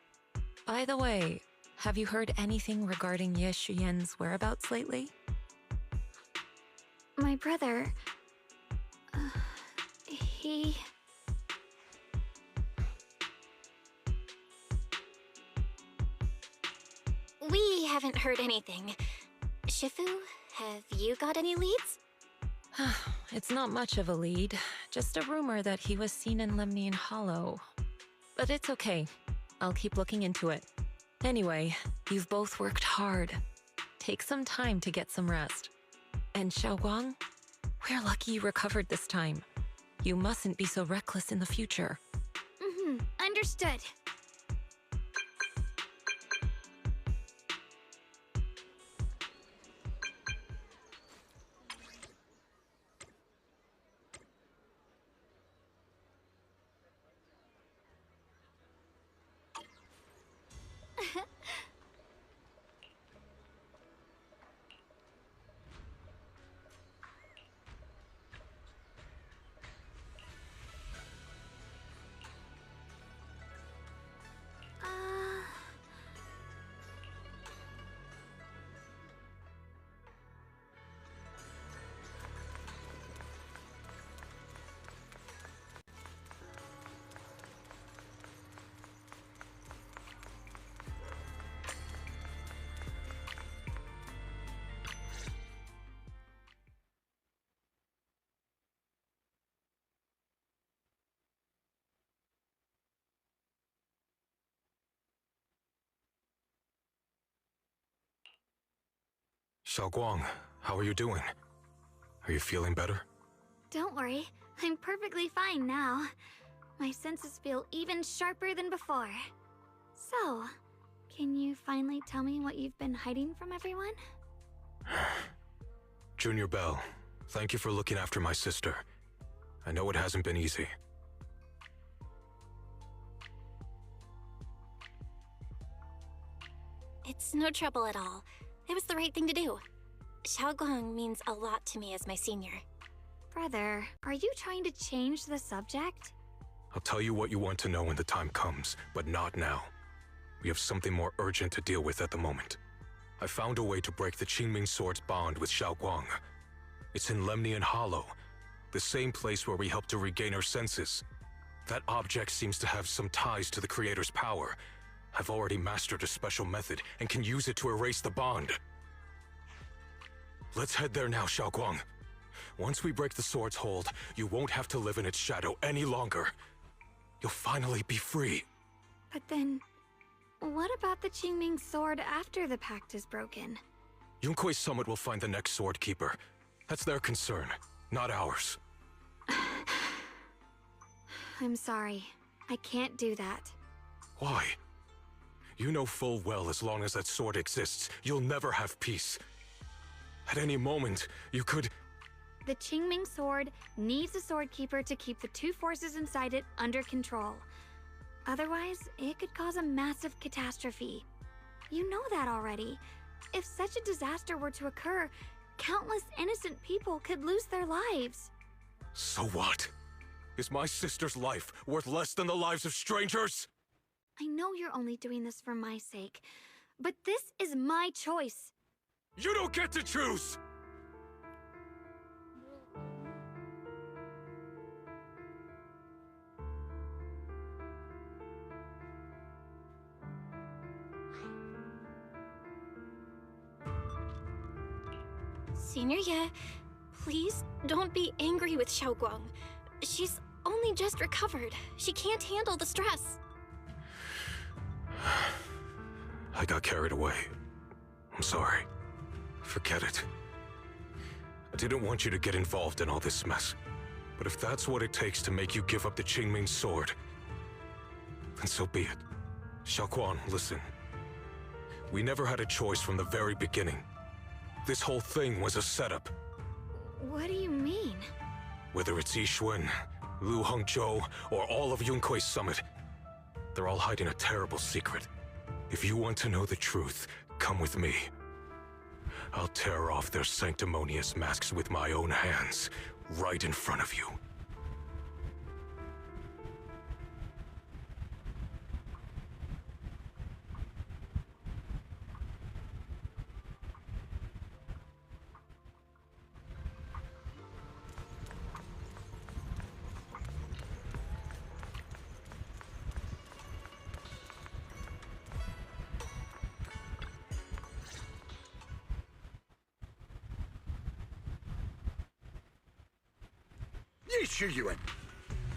By the way, have you heard anything regarding Ye Shuyen's whereabouts lately? My brother... he... We haven't heard anything. Shifu, have you got any leads? It's not much of a lead, just a rumor that he was seen in Lemnian Hollow. But it's okay. I'll keep looking into it. Anyway, you've both worked hard. Take some time to get some rest. And Xiaoguang, we're lucky you recovered this time. You mustn't be so reckless in the future. Understood. Xiaoguang, how are you doing? Are you feeling better? Don't worry, I'm perfectly fine now. My senses feel even sharper than before. So, can you finally tell me what you've been hiding from everyone? Junior Bell, thank you for looking after my sister. I know it hasn't been easy. It's no trouble at all. It was the right thing to do. Xiaoguang means a lot to me as my senior. Brother, are you trying to change the subject? I'll tell you what you want to know when the time comes, but not now. We have something more urgent to deal with at the moment. I found a way to break the Qingming Sword's bond with Xiaoguang. It's in Lemnian Hollow, the same place where we helped to regain our senses. That object seems to have some ties to the Creator's power. I've already mastered a special method and can use it to erase the bond. Let's head there now, Xiaoguang. Once we break the sword's hold, you won't have to live in its shadow any longer. You'll finally be free. But then, what about the Qingming Sword after the pact is broken? Yunque Summit will find the next Sword Keeper. That's their concern, not ours. I'm sorry. I can't do that. Why? You know full well as long as that sword exists, you'll never have peace. At any moment, you could... The Qingming Sword needs a Sword Keeper to keep the two forces inside it under control. Otherwise, it could cause a massive catastrophe. You know that already. If such a disaster were to occur, Countless innocent people could lose their lives. So what? Is my sister's life worth less than the lives of strangers? I know you're only doing this for my sake, but this is my choice. You don't get to choose! Senior Ye, please don't be angry with Xiaoguang. She's only just recovered. She can't handle the stress. I got carried away. I'm sorry. Forget it. I didn't want you to get involved in all this mess. But if that's what it takes to make you give up the Qingming sword, then so be it. Xiaoguang, listen. We never had a choice from the very beginning. This whole thing was a setup. What do you mean? Whether it's Yixuan, Lu Hongzhou, or all of Yunkui's summit, they're all hiding a terrible secret. If you want to know the truth, come with me. I'll tear off their sanctimonious masks with my own hands, right in front of you. Yixuan,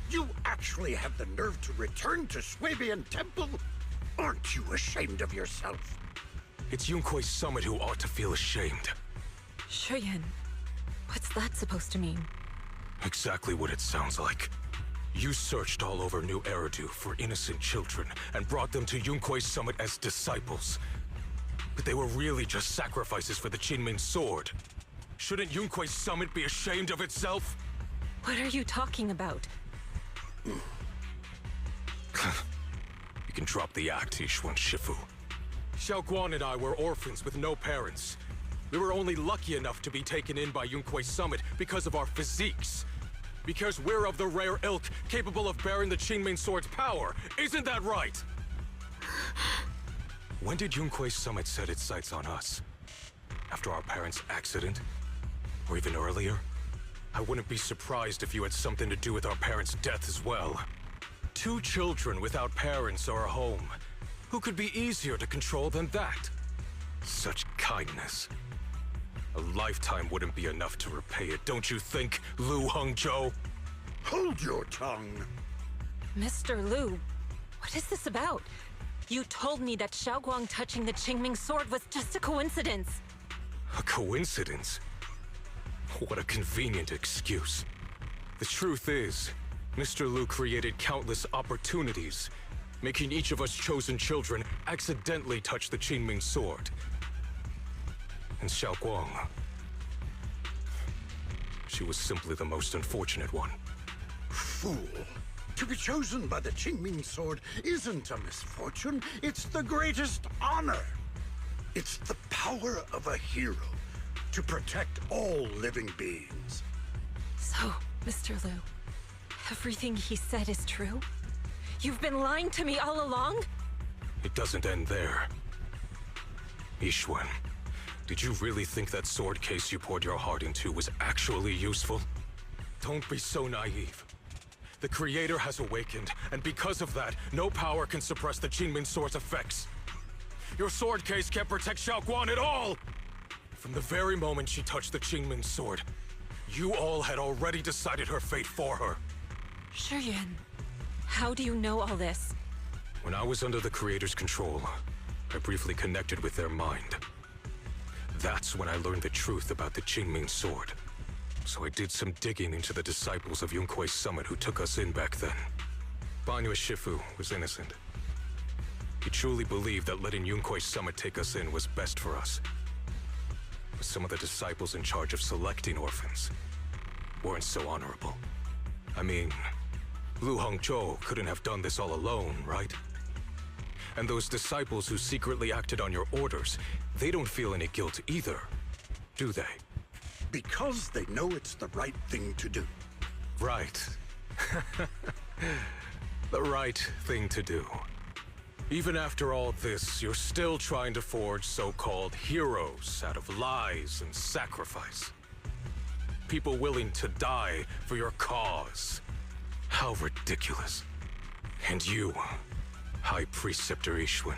you actually have the nerve to return to Swabian Temple? Aren't you ashamed of yourself? It's Yunkui's summit who ought to feel ashamed. Shuyan, what's that supposed to mean? Exactly what it sounds like. You searched all over New Eridu for innocent children and brought them to Yunkui's summit as disciples. But they were really just sacrifices for the Qingming sword. Shouldn't Yunkui's summit be ashamed of itself? What are you talking about? You can drop the act, Yixuan Shifu. Xiaoguang and I were orphans with no parents. We were only lucky enough to be taken in by Yunkui's summit because of our physiques. Because we're of the rare ilk capable of bearing the Qingming sword's power. Isn't that right? When did Yunkui's summit set its sights on us? After our parents' accident? Or even earlier? I wouldn't be surprised if you had something to do with our parents' death as well. 2 children without parents or a home. Who could be easier to control than that? Such kindness. A lifetime wouldn't be enough to repay it, don't you think, Lu Hongzhou? Hold your tongue. Mr. Lu, what is this about? You told me that Xiaoguang touching the Qingming sword was just a coincidence. A coincidence? What a convenient excuse. The truth is, Mr. Lu created countless opportunities, making each of us chosen children accidentally touch the Qingming sword. And Xiaoguang, she was simply the most unfortunate one. Fool. To be chosen by the Qingming sword isn't a misfortune, it's the greatest honor. It's the power of a hero to protect all living beings. So, Mr. Lu, everything he said is true? You've been lying to me all along? It doesn't end there. Yixuan, did you really think that sword case you poured your heart into was actually useful? Don't be so naive. The Creator has awakened, and because of that, no power can suppress the Qingming sword's effects. Your sword case can't protect Xiaoguang at all! From the very moment she touched the Qingming sword, you all had already decided her fate for her. Shuyan, how do you know all this? When I was under the Creator's control, I briefly connected with their mind. That's when I learned the truth about the Qingming sword. So I did some digging into the disciples of Yunkui's summit who took us in back then. Banyue Shifu was innocent. He truly believed that letting Yunkui's summit take us in was best for us. But some of the disciples in charge of selecting orphans weren't so honorable. I mean, Lu Hongzhou couldn't have done this all alone, right? And those disciples who secretly acted on your orders, they don't feel any guilt either, do they? Because they know it's the right thing to do. Right. The right thing to do. Even after all this, you're still trying to forge so-called heroes out of lies and sacrifice. People willing to die for your cause. How ridiculous. And you, High Preceptor Ishwin.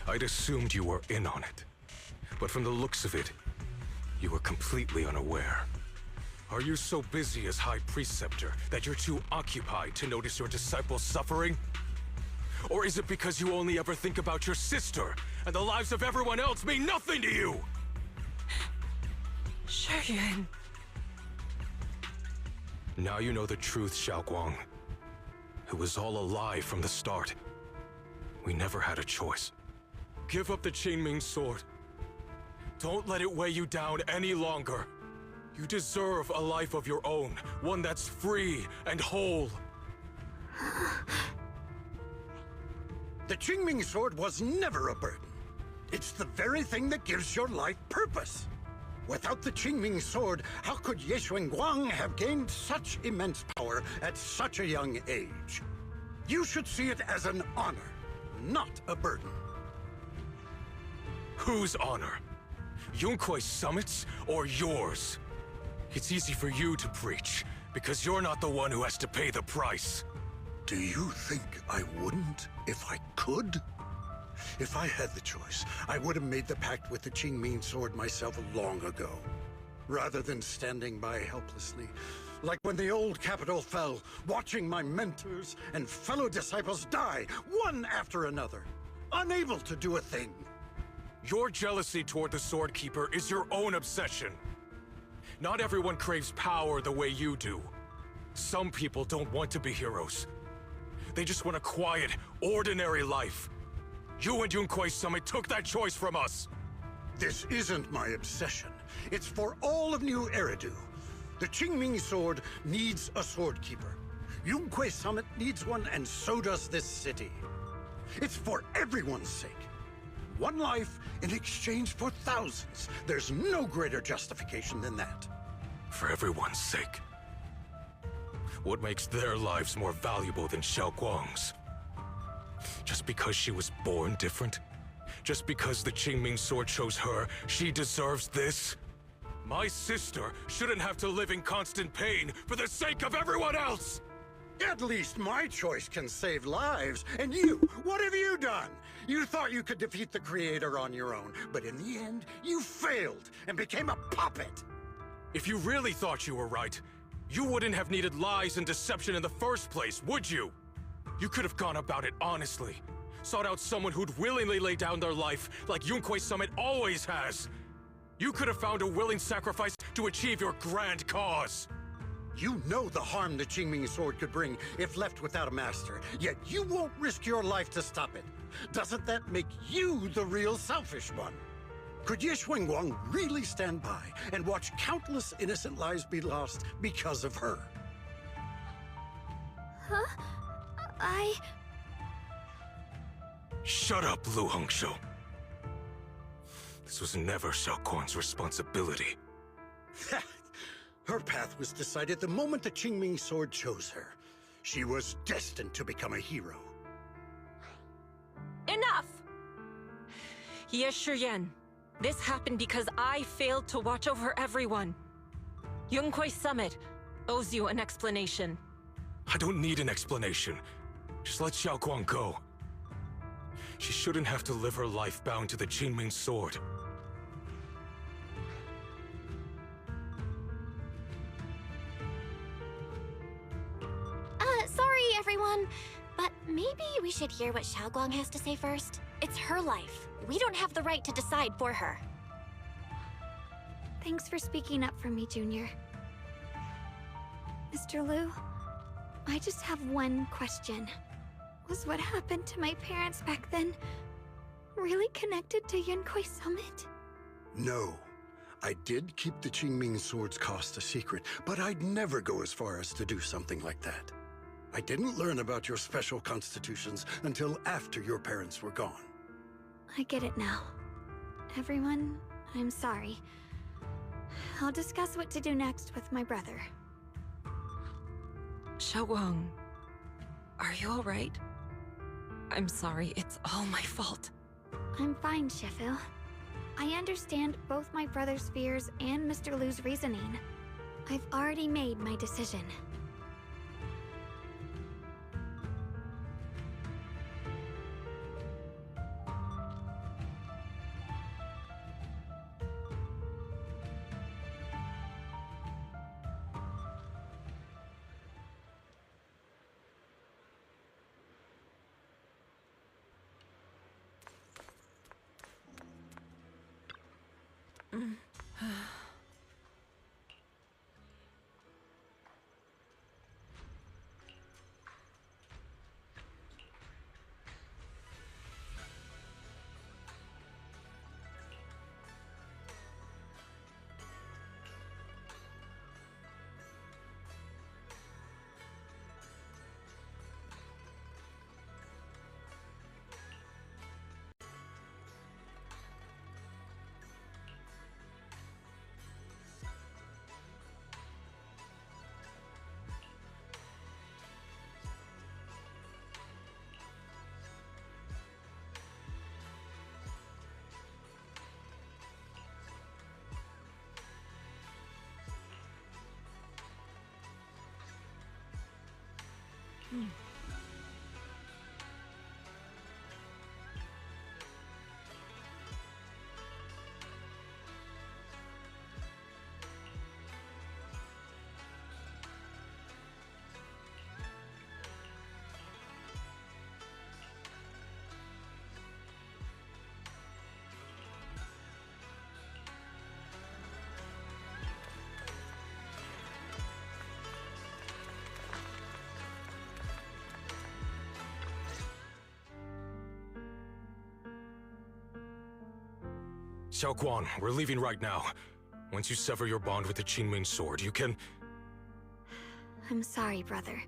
I'd assumed you were in on it. But from the looks of it, you were completely unaware. Are you so busy as High Preceptor that you're too occupied to notice your disciples suffering? Or is it because you only ever think about your sister, and the lives of everyone else mean nothing to you? Shuyan. Now you know the truth, Xiaoguang. It was all a lie from the start. We never had a choice. Give up the Qingming sword. Don't let it weigh you down any longer. You deserve a life of your own, one that's free and whole. The Qingming sword was never a burden. It's the very thing that gives your life purpose. Without the Qingming sword, how could Ye Guang have gained such immense power at such a young age? You should see it as an honor, not a burden. Whose honor? Yunkuei Summit's or yours? It's easy for you to preach, because you're not the one who has to pay the price. Do you think I wouldn't if I could? If I had the choice, I would have made the pact with the Qingming sword myself long ago. Rather than standing by helplessly, like when the old capital fell, watching my mentors and fellow disciples die, one after another, unable to do a thing. Your jealousy toward the Sword Keeper is your own obsession. Not everyone craves power the way you do. Some people don't want to be heroes. They just want a quiet, ordinary life. You and Yunkuei Summit took that choice from us. This isn't my obsession. It's for all of New Eridu. The Qingming sword needs a sword keeper. Yunkuei Summit needs one, and so does this city. It's for everyone's sake. One life in exchange for thousands. There's no greater justification than that. For everyone's sake. What makes their lives more valuable than Xiao Guang's? Just because she was born different? Just because the Qingming sword chose her, she deserves this? My sister shouldn't have to live in constant pain for the sake of everyone else! At least my choice can save lives. And you, what have you done? You thought you could defeat the Creator on your own, but in the end, you failed and became a puppet. If you really thought you were right, you wouldn't have needed lies and deception in the first place, would you? You could have gone about it honestly. Sought out someone who'd willingly lay down their life like Yunkuei Summit always has. You could have found a willing sacrifice to achieve your grand cause. You know the harm the Qingming sword could bring if left without a master, yet you won't risk your life to stop it. Doesn't that make you the real selfish one? Could Ye Guang really stand by and watch countless innocent lives be lost because of her? Huh? Shut up, Lu Hongshou. This was never Xiao Guang's responsibility. Her path was decided the moment the Qingming sword chose her. She was destined to become a hero. Enough! Ye Shiyan, this happened because I failed to watch over everyone. Yunkuei Summit owes you an explanation. I don't need an explanation. Just let Xiao Guang go. She shouldn't have to live her life bound to the Qingming sword. Sorry, everyone. But maybe we should hear what Xiao Guang has to say first. It's her life. We don't have the right to decide for her. Thanks for speaking up for me, Junior. Mr. Liu, I just have one question. Was what happened to my parents back then really connected to Yunkuei Summit? No. I did keep the Qingming sword's cost a secret, but I'd never go as far as to do something like that. I didn't learn about your special constitutions until after your parents were gone. I get it now. Everyone, I'm sorry. I'll discuss what to do next with my brother. Xiaoguang, are you alright? I'm sorry, it's all my fault. I'm fine, Shifu. I understand both my brother's fears and Mr. Lu's reasoning. I've already made my decision. Xiaoguang, we're leaving right now. Once you sever your bond with the Qingming sword, you can... I'm sorry, brother.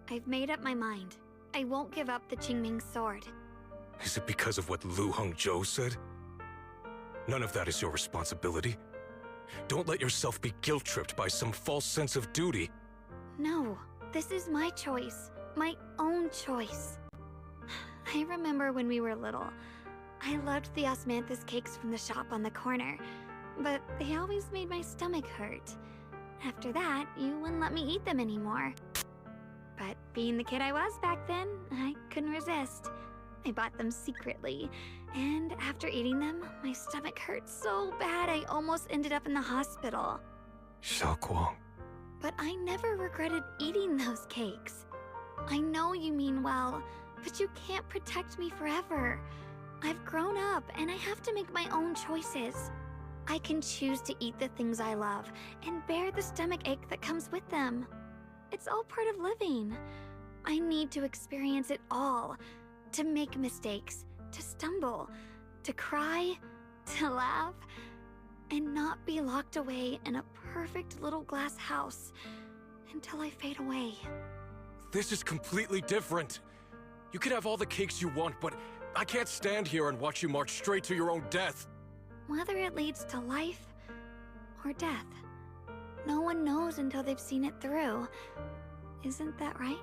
I've made up my mind. I won't give up the Qingming sword. Is it because of what Lu Hongzhou said? None of that is your responsibility. Don't let yourself be guilt-tripped by some false sense of duty. No, this is my choice. My own choice. I remember when we were little. I loved the osmanthus cakes from the shop on the corner, but they always made my stomach hurt. After that, you wouldn't let me eat them anymore. But being the kid I was back then, I couldn't resist. I bought them secretly, and after eating them, my stomach hurt so bad I almost ended up in the hospital. Xiaoguang. But I never regretted eating those cakes. I know you mean well, but you can't protect me forever. I've grown up, and I have to make my own choices. I can choose to eat the things I love, and bear the stomach ache that comes with them. It's all part of living. I need to experience it all. To make mistakes, to stumble, to cry, to laugh, and not be locked away in a perfect little glass house until I fade away. This is completely different. You can have all the cakes you want, but I can't stand here and watch you march straight to your own death. Whether it leads to life or death, no one knows until they've seen it through. Isn't that right?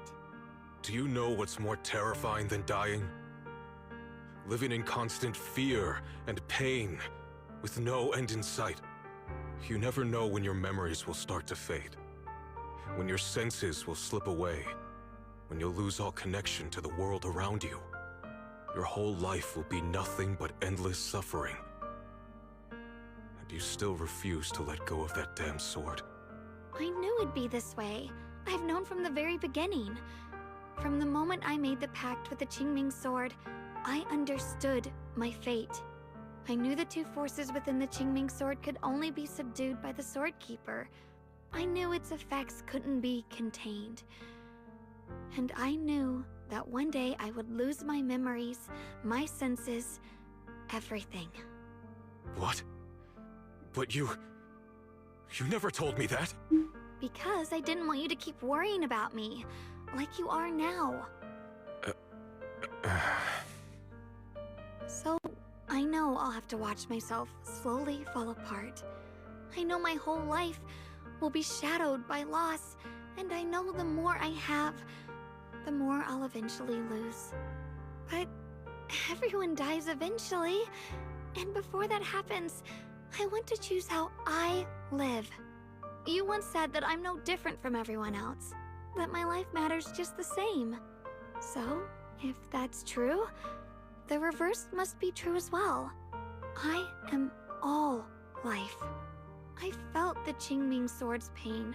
Do you know what's more terrifying than dying? Living in constant fear and pain, with no end in sight. You never know when your memories will start to fade. When your senses will slip away. When you'll lose all connection to the world around you. Your whole life will be nothing but endless suffering. And you still refuse to let go of that damn sword. I knew it'd be this way. I've known from the very beginning. From the moment I made the pact with the Qingming sword, I understood my fate. I knew the two forces within the Qingming sword could only be subdued by the Sword Keeper. I knew its effects couldn't be contained. And I knew that one day I would lose my memories, my senses, everything. What? But you never told me that. Because I didn't want you to keep worrying about me, like you are now. So, I know I'll have to watch myself slowly fall apart. I know my whole life will be shadowed by loss, and I know the more I have, the more I'll eventually lose. But everyone dies eventually, and before that happens, I want to choose how I live. You once said that I'm no different from everyone else, that my life matters just the same. So, if that's true, the reverse must be true as well. I am all life. I felt the Qingming Sword's pain.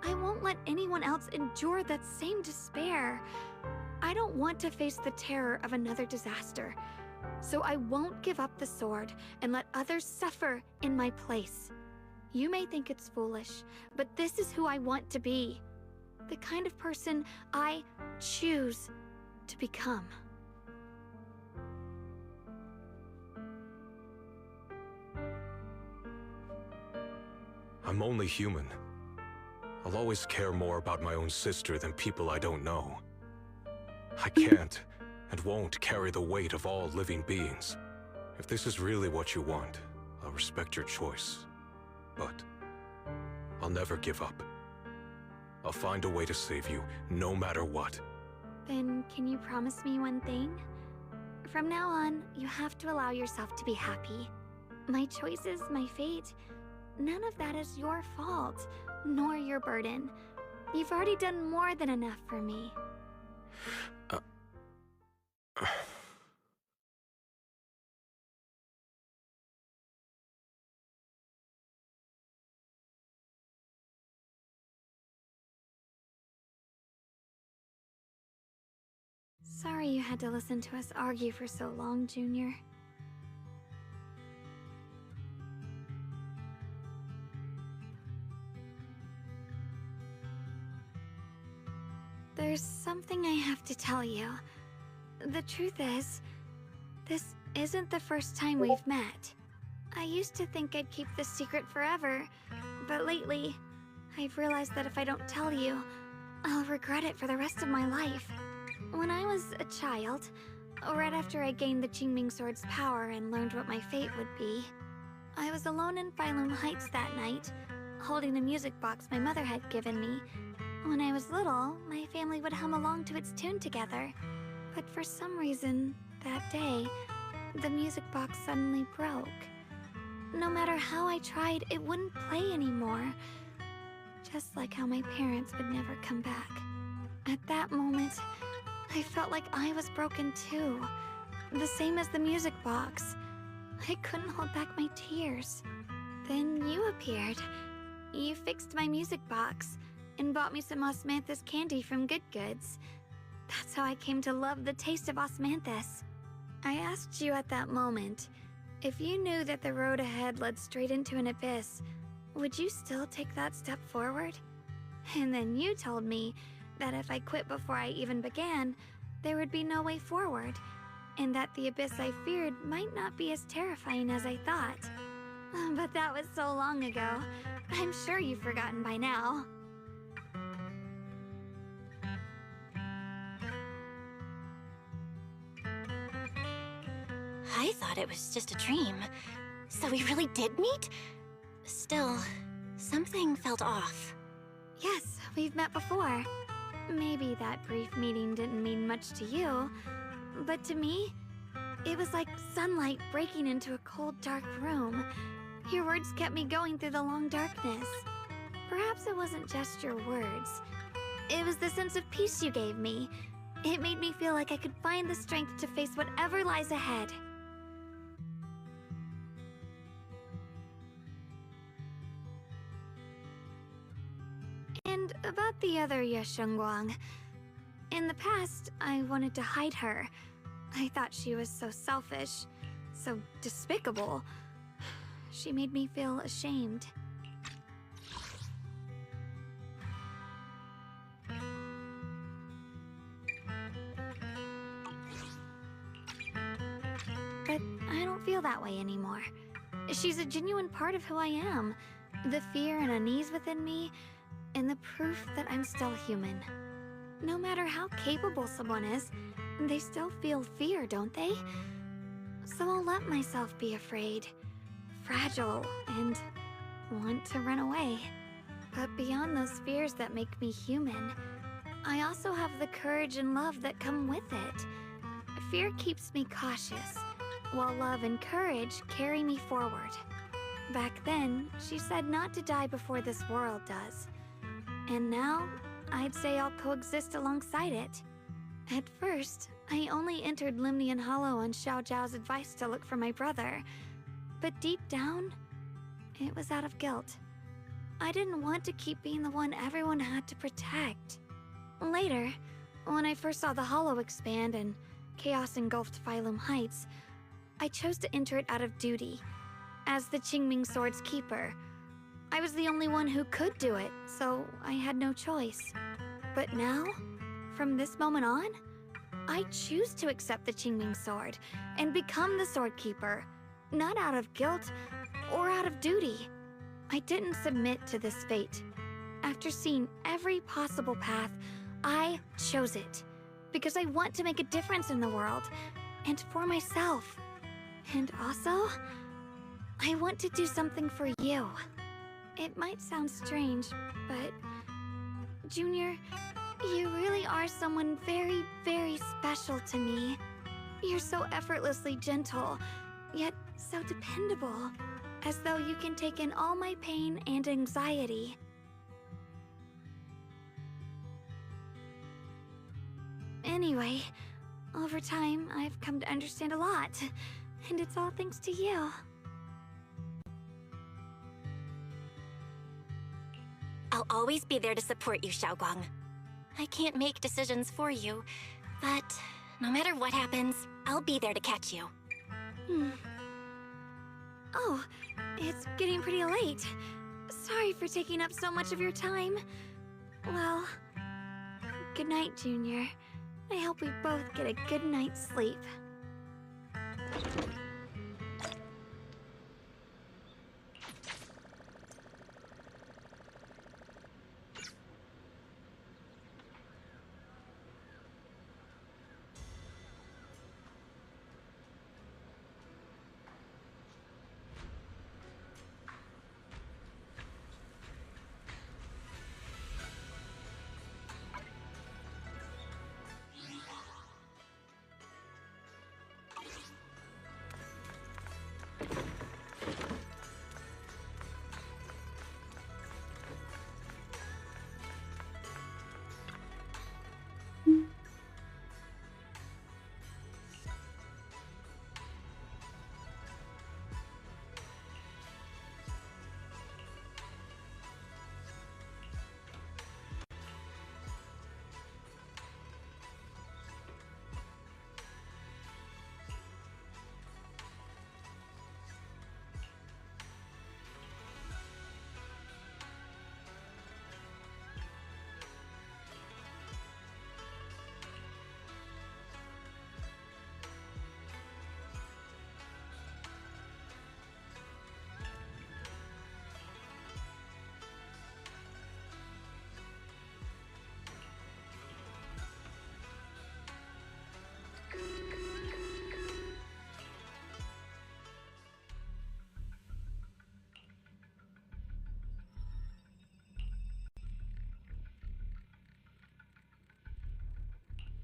I won't let anyone else endure that same despair. I don't want to face the terror of another disaster, so I won't give up the sword and let others suffer in my place. You may think it's foolish, but this is who I want to be. The kind of person I choose to become. I'm only human. I'll always care more about my own sister than people I don't know. I can't and won't carry the weight of all living beings. If this is really what you want, I'll respect your choice. But I'll never give up. I'll find a way to save you, no matter what. Then can you promise me one thing? From now on, you have to allow yourself to be happy. My choices, my fate, none of that is your fault, nor your burden. You've already done more than enough for me. Sorry you had to listen to us argue for so long, Junior. There's something I have to tell you. The truth is, this isn't the first time we've met. I used to think I'd keep this secret forever, but lately, I've realized that if I don't tell you, I'll regret it for the rest of my life. When I was a child, right after I gained the Qingming Sword's power and learned what my fate would be, I was alone in Phylum Heights that night, holding the music box my mother had given me. When I was little, my family would hum along to its tune together. But for some reason, that day, the music box suddenly broke. No matter how I tried, it wouldn't play anymore. Just like how my parents would never come back. At that moment, I felt like I was broken too. The same as the music box. I couldn't hold back my tears. Then you appeared. You fixed my music box and bought me some osmanthus candy from Good Goods. That's how I came to love the taste of osmanthus. I asked you at that moment, if you knew that the road ahead led straight into an abyss, would you still take that step forward? And then you told me that if I quit before I even began, there would be no way forward, and that the abyss I feared might not be as terrifying as I thought. But that was so long ago. I'm sure you've forgotten by now. I thought it was just a dream. So we really did meet? Still, something felt off. Yes, we've met before. Maybe that brief meeting didn't mean much to you, but to me, it was like sunlight breaking into a cold, dark room. Your words kept me going through the long darkness. Perhaps it wasn't just your words. It was the sense of peace you gave me. It made me feel like I could find the strength to face whatever lies ahead. And about the other Yeshengguang. In the past, I wanted to hide her. I thought she was so selfish, so despicable. She made me feel ashamed. But I don't feel that way anymore. She's a genuine part of who I am. The fear and unease within me, and the proof that I'm still human. No matter how capable someone is, they still feel fear, don't they? So I'll let myself be afraid, fragile, and want to run away. But beyond those fears that make me human, I also have the courage and love that come with it. Fear keeps me cautious, while love and courage carry me forward. Back then, she said not to die before this world does. And now, I'd say I'll coexist alongside it. At first, I only entered Limnian Hollow on Xiao Zhao's advice to look for my brother. But deep down, it was out of guilt. I didn't want to keep being the one everyone had to protect. Later, when I first saw the Hollow expand and chaos engulfed Phylum Heights, I chose to enter it out of duty. As the Qingming Sword's keeper, I was the only one who could do it, so I had no choice. But now, from this moment on, I choose to accept the Qingming Sword and become the Sword Keeper, not out of guilt or out of duty. I didn't submit to this fate. After seeing every possible path, I chose it because I want to make a difference in the world and for myself. And also, I want to do something for you. It might sound strange, but Junior, you really are someone very, very special to me. You're so effortlessly gentle, yet so dependable, as though you can take in all my pain and anxiety. Anyway, over time, I've come to understand a lot, and it's all thanks to you. I'll always be there to support you, Xiaoguang. I can't make decisions for you, but no matter what happens, I'll be there to catch you. Oh, it's getting pretty late. Sorry for taking up so much of your time. Well, good night, Junior. I hope we both get a good night's sleep.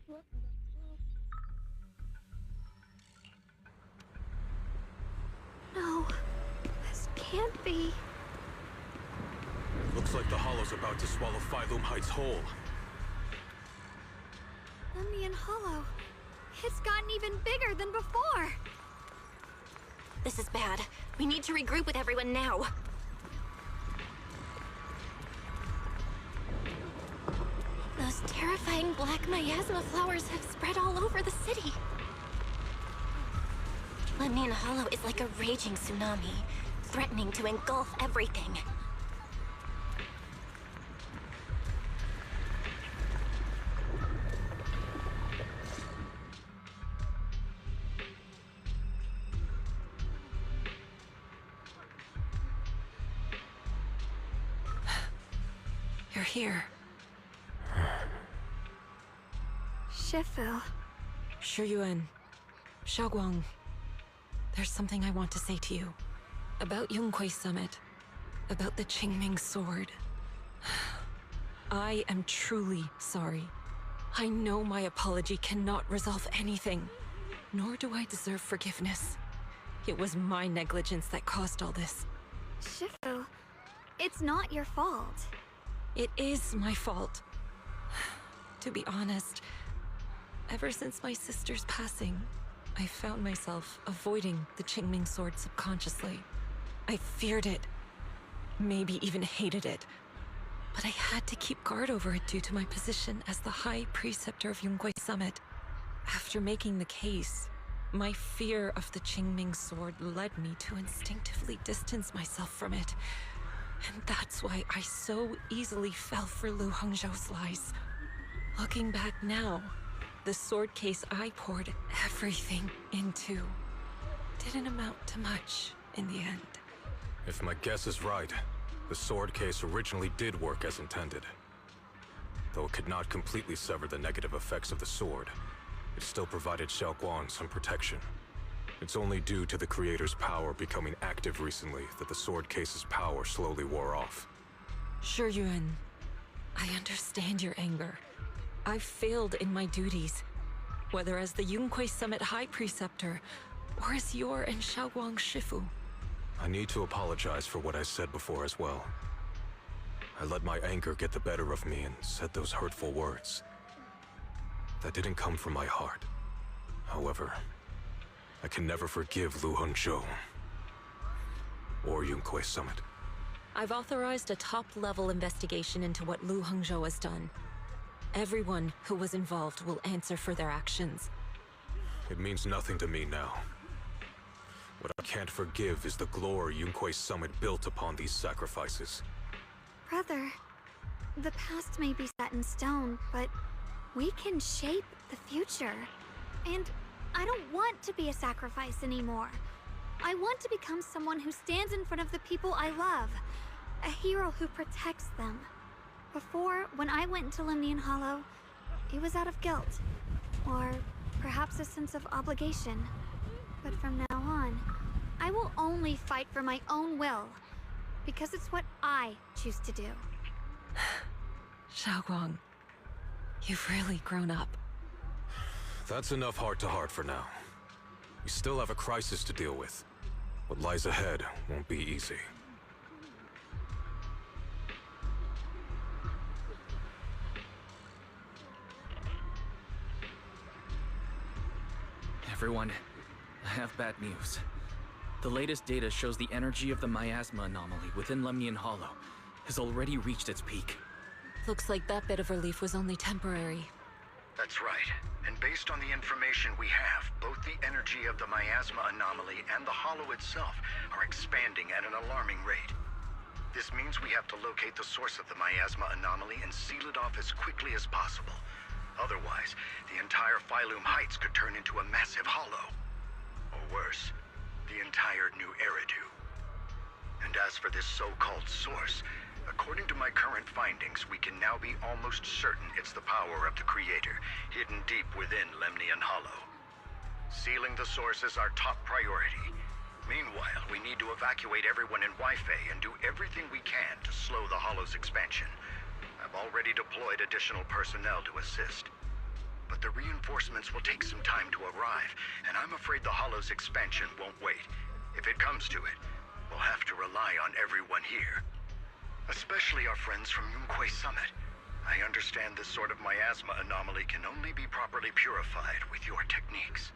What the fuck? No, this can't be. Looks like the Hollow's about to swallow Phylum Heights whole. Limnian Hollow. It's gotten even bigger than before. This is bad. We need to regroup with everyone now. Those terrifying black miasma flowers have spread all over the city. Limnian Hollow is like a raging tsunami, threatening to engulf everything. You're here. Shifu. Shiyuan. Xiaoguang. There's something I want to say to you. About Yunquei Summit. about the Qingming sword. I am truly sorry. I know my apology cannot resolve anything, nor do I deserve forgiveness. It was my negligence that caused all this. Shifu, it's not your fault. It is my fault. To be honest, ever since my sister's passing, I found myself avoiding the Qingming sword subconsciously. I feared it, maybe even hated it, but I had to keep guard over it due to my position as the High Preceptor of Yunhui Summit. After making the case, my fear of the Qingming sword led me to instinctively distance myself from it. And that's why I so easily fell for Lu Hongzhou's lies. Looking back now, the sword case I poured everything into didn't amount to much in the end. If my guess is right, the sword case originally did work as intended. Though it could not completely sever the negative effects of the sword, it still provided Xiaoguang some protection. It's only due to the creator's power becoming active recently that the sword case's power slowly wore off. Sure, Yuan. I understand your anger. I've failed in my duties, whether as the Yunhui Summit High Preceptor or as your and Xiaoguang's Shifu. I need to apologize for what I said before as well. I let my anger get the better of me and said those hurtful words. That didn't come from my heart. However, I can never forgive Lu Hongzhou or Yunhui Summit. I've authorized a top-level investigation into what Lu Hongzhou has done. Everyone who was involved will answer for their actions. It means nothing to me now. What I can't forgive is the glory Yunhui Summit built upon these sacrifices. Brother, the past may be set in stone, but we can shape the future. And I don't want to be a sacrifice anymore. I want to become someone who stands in front of the people I love. A hero who protects them. Before, when I went into Lemnian Hollow, it was out of guilt. Or perhaps a sense of obligation. But from now on, I will only fight for my own will. Because it's what I choose to do. Xiaoguang, you've really grown up. That's enough heart-to-heart for now. We still have a crisis to deal with. What lies ahead won't be easy. Everyone, I have bad news. The latest data shows the energy of the miasma anomaly within Lemnian Hollow has already reached its peak. Looks like that bit of relief was only temporary. That's right. And based on the information we have, both the energy of the miasma anomaly and the hollow itself are expanding at an alarming rate. This means we have to locate the source of the miasma anomaly and seal it off as quickly as possible. Otherwise, the entire Phylum Heights could turn into a massive hollow. Or worse, the entire new Eridu. And as for this so-called source, according to my current findings, we can now be almost certain it's the power of the Creator, hidden deep within Lemnian Hollow. Sealing the source is our top priority. Meanwhile, we need to evacuate everyone in Wi-Fi and do everything we can to slow the Hollow's expansion. I've already deployed additional personnel to assist. But the reinforcements will take some time to arrive, and I'm afraid the Hollow's expansion won't wait. If it comes to it, we'll have to rely on everyone here. Especially our friends from Yunhui Summit. I understand this sort of miasma anomaly can only be properly purified with your techniques.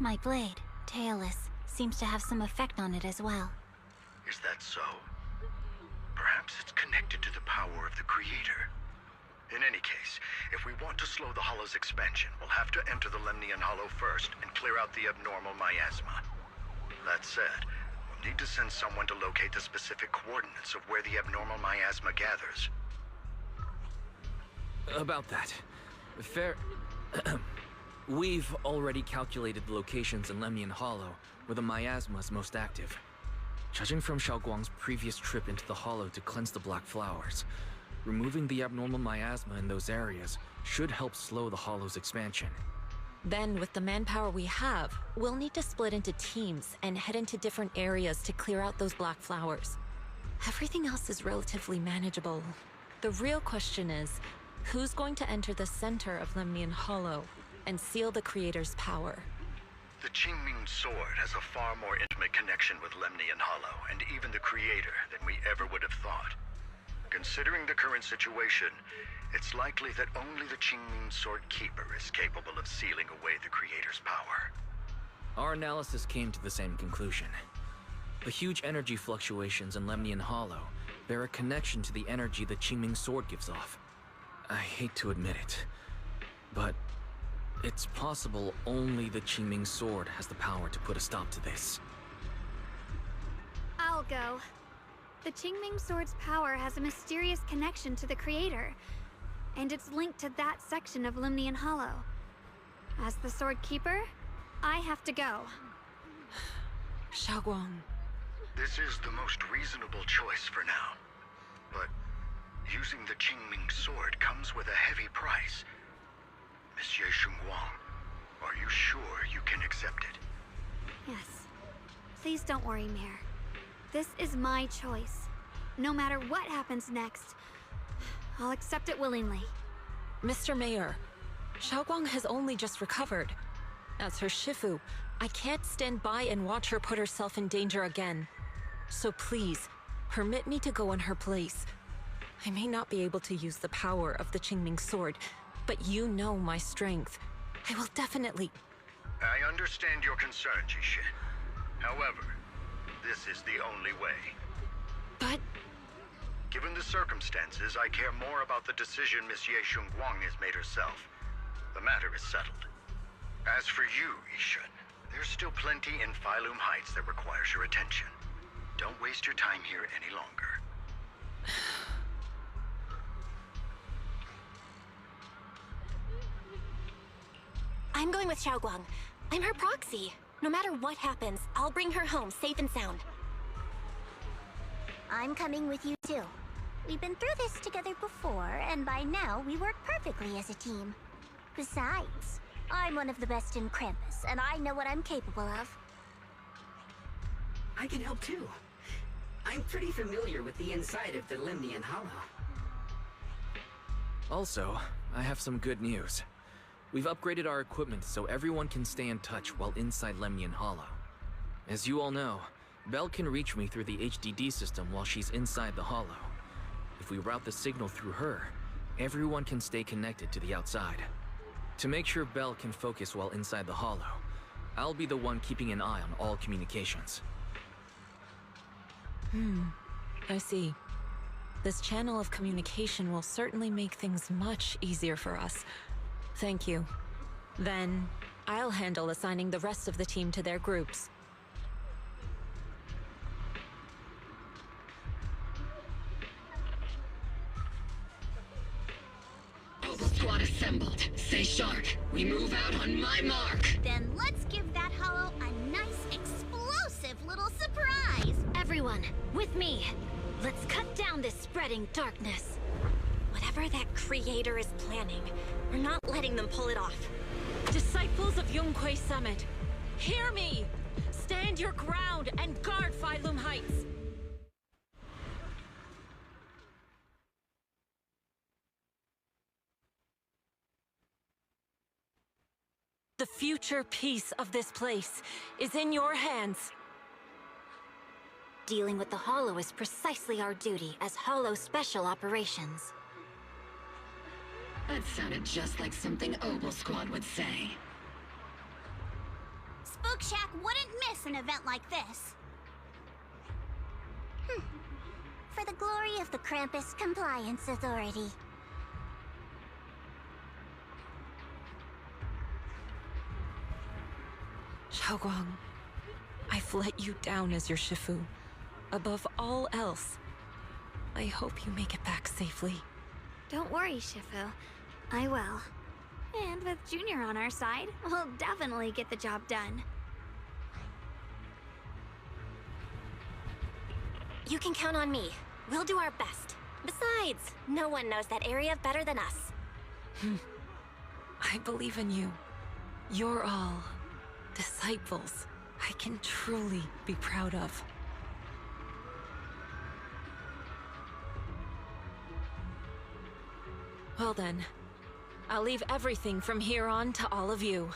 My blade, Tailless, seems to have some effect on it as well. Is that so? Perhaps it's connected to the power of the Creator. In any case, if we want to slow the Hollow's expansion, we'll have to enter the Lemnian Hollow first and clear out the abnormal miasma. That said, we'll need to send someone to locate the specific coordinates of where the abnormal miasma gathers. About that. We've already calculated the locations in Lemnian Hollow where the miasma is most active. Judging from Xiaoguang's previous trip into the Hollow to cleanse the Black Flowers, removing the abnormal miasma in those areas should help slow the Hollow's expansion. Then, with the manpower we have, we'll need to split into teams and head into different areas to clear out those black flowers. Everything else is relatively manageable. The real question is, who's going to enter the center of Lemnian Hollow and seal the Creator's power? The Qingming Sword has a far more intimate connection with Lemnian Hollow and even the Creator than we ever would have thought. Considering the current situation, it's likely that only the Qingming Sword Keeper is capable of sealing away the Creator's power. Our analysis came to the same conclusion. The huge energy fluctuations in Lemnian Hollow bear a connection to the energy the Qingming Sword gives off. I hate to admit it, but it's possible only the Qingming Sword has the power to put a stop to this. I'll go. The Qingming Sword's power has a mysterious connection to the Creator, and it's linked to that section of Lemnian Hollow. As the Sword Keeper, I have to go. Xiaoguang. This is the most reasonable choice for now. But using the Qingming Sword comes with a heavy price. Monsieur Xinguang, are you sure you can accept it? Yes. Please don't worry, Mayor. This is my choice. No matter what happens next, I'll accept it willingly. Mr. Mayor, Xiaoguang has only just recovered. As her Shifu, I can't stand by and watch her put herself in danger again. So please, permit me to go in her place. I may not be able to use the power of the Qingming Sword, but you know my strength. I will definitely... I understand your concern, Jixin. However, this is the only way. But... Given the circumstances, I care more about the decision Miss Ye Xinguang has made herself. The matter is settled. As for you, Yixun, there's still plenty in Phylum Heights that requires your attention. Don't waste your time here any longer. I'm going with Xiaoguang. I'm her proxy. No matter what happens, I'll bring her home safe and sound. I'm coming with you too. We've been through this together before, and by now we work perfectly as a team. Besides, I'm one of the best in Krampus, and I know what I'm capable of. I can help too. I'm pretty familiar with the inside of the Lemnian Hollow. Also, I have some good news. We've upgraded our equipment so everyone can stay in touch while inside Lemnian Hollow. As you all know, Belle can reach me through the HDD system while she's inside the Hollow. If we route the signal through her, everyone can stay connected to the outside. To make sure Belle can focus while inside the Hollow, I'll be the one keeping an eye on all communications. I see. This channel of communication will certainly make things much easier for us. Thank you. Then, I'll handle assigning the rest of the team to their groups. Squad assembled. Stay sharp. We move out on my mark. Then let's give that hollow a nice, explosive little surprise! Everyone, with me. Let's cut down this spreading darkness. Whatever that Creator is planning, we're not letting them pull it off. Disciples of Yunquei Summit, hear me! Stand your ground and guard Phylum Heights! The future peace of this place is in your hands. Dealing with the Hollow is precisely our duty as Hollow Special Operations. That sounded just like something Obel Squad would say. Spook Shack wouldn't miss an event like this. For the glory of the Krampus Compliance Authority. Xiaoguang, I've let you down as your Shifu. Above all else, I hope you make it back safely. Don't worry, Shifu. I will. And with Junior on our side, we'll definitely get the job done. You can count on me. We'll do our best. Besides, no one knows that area better than us. I believe in you. You're all disciples I can truly be proud of. Well then, I'll leave everything from here on to all of you.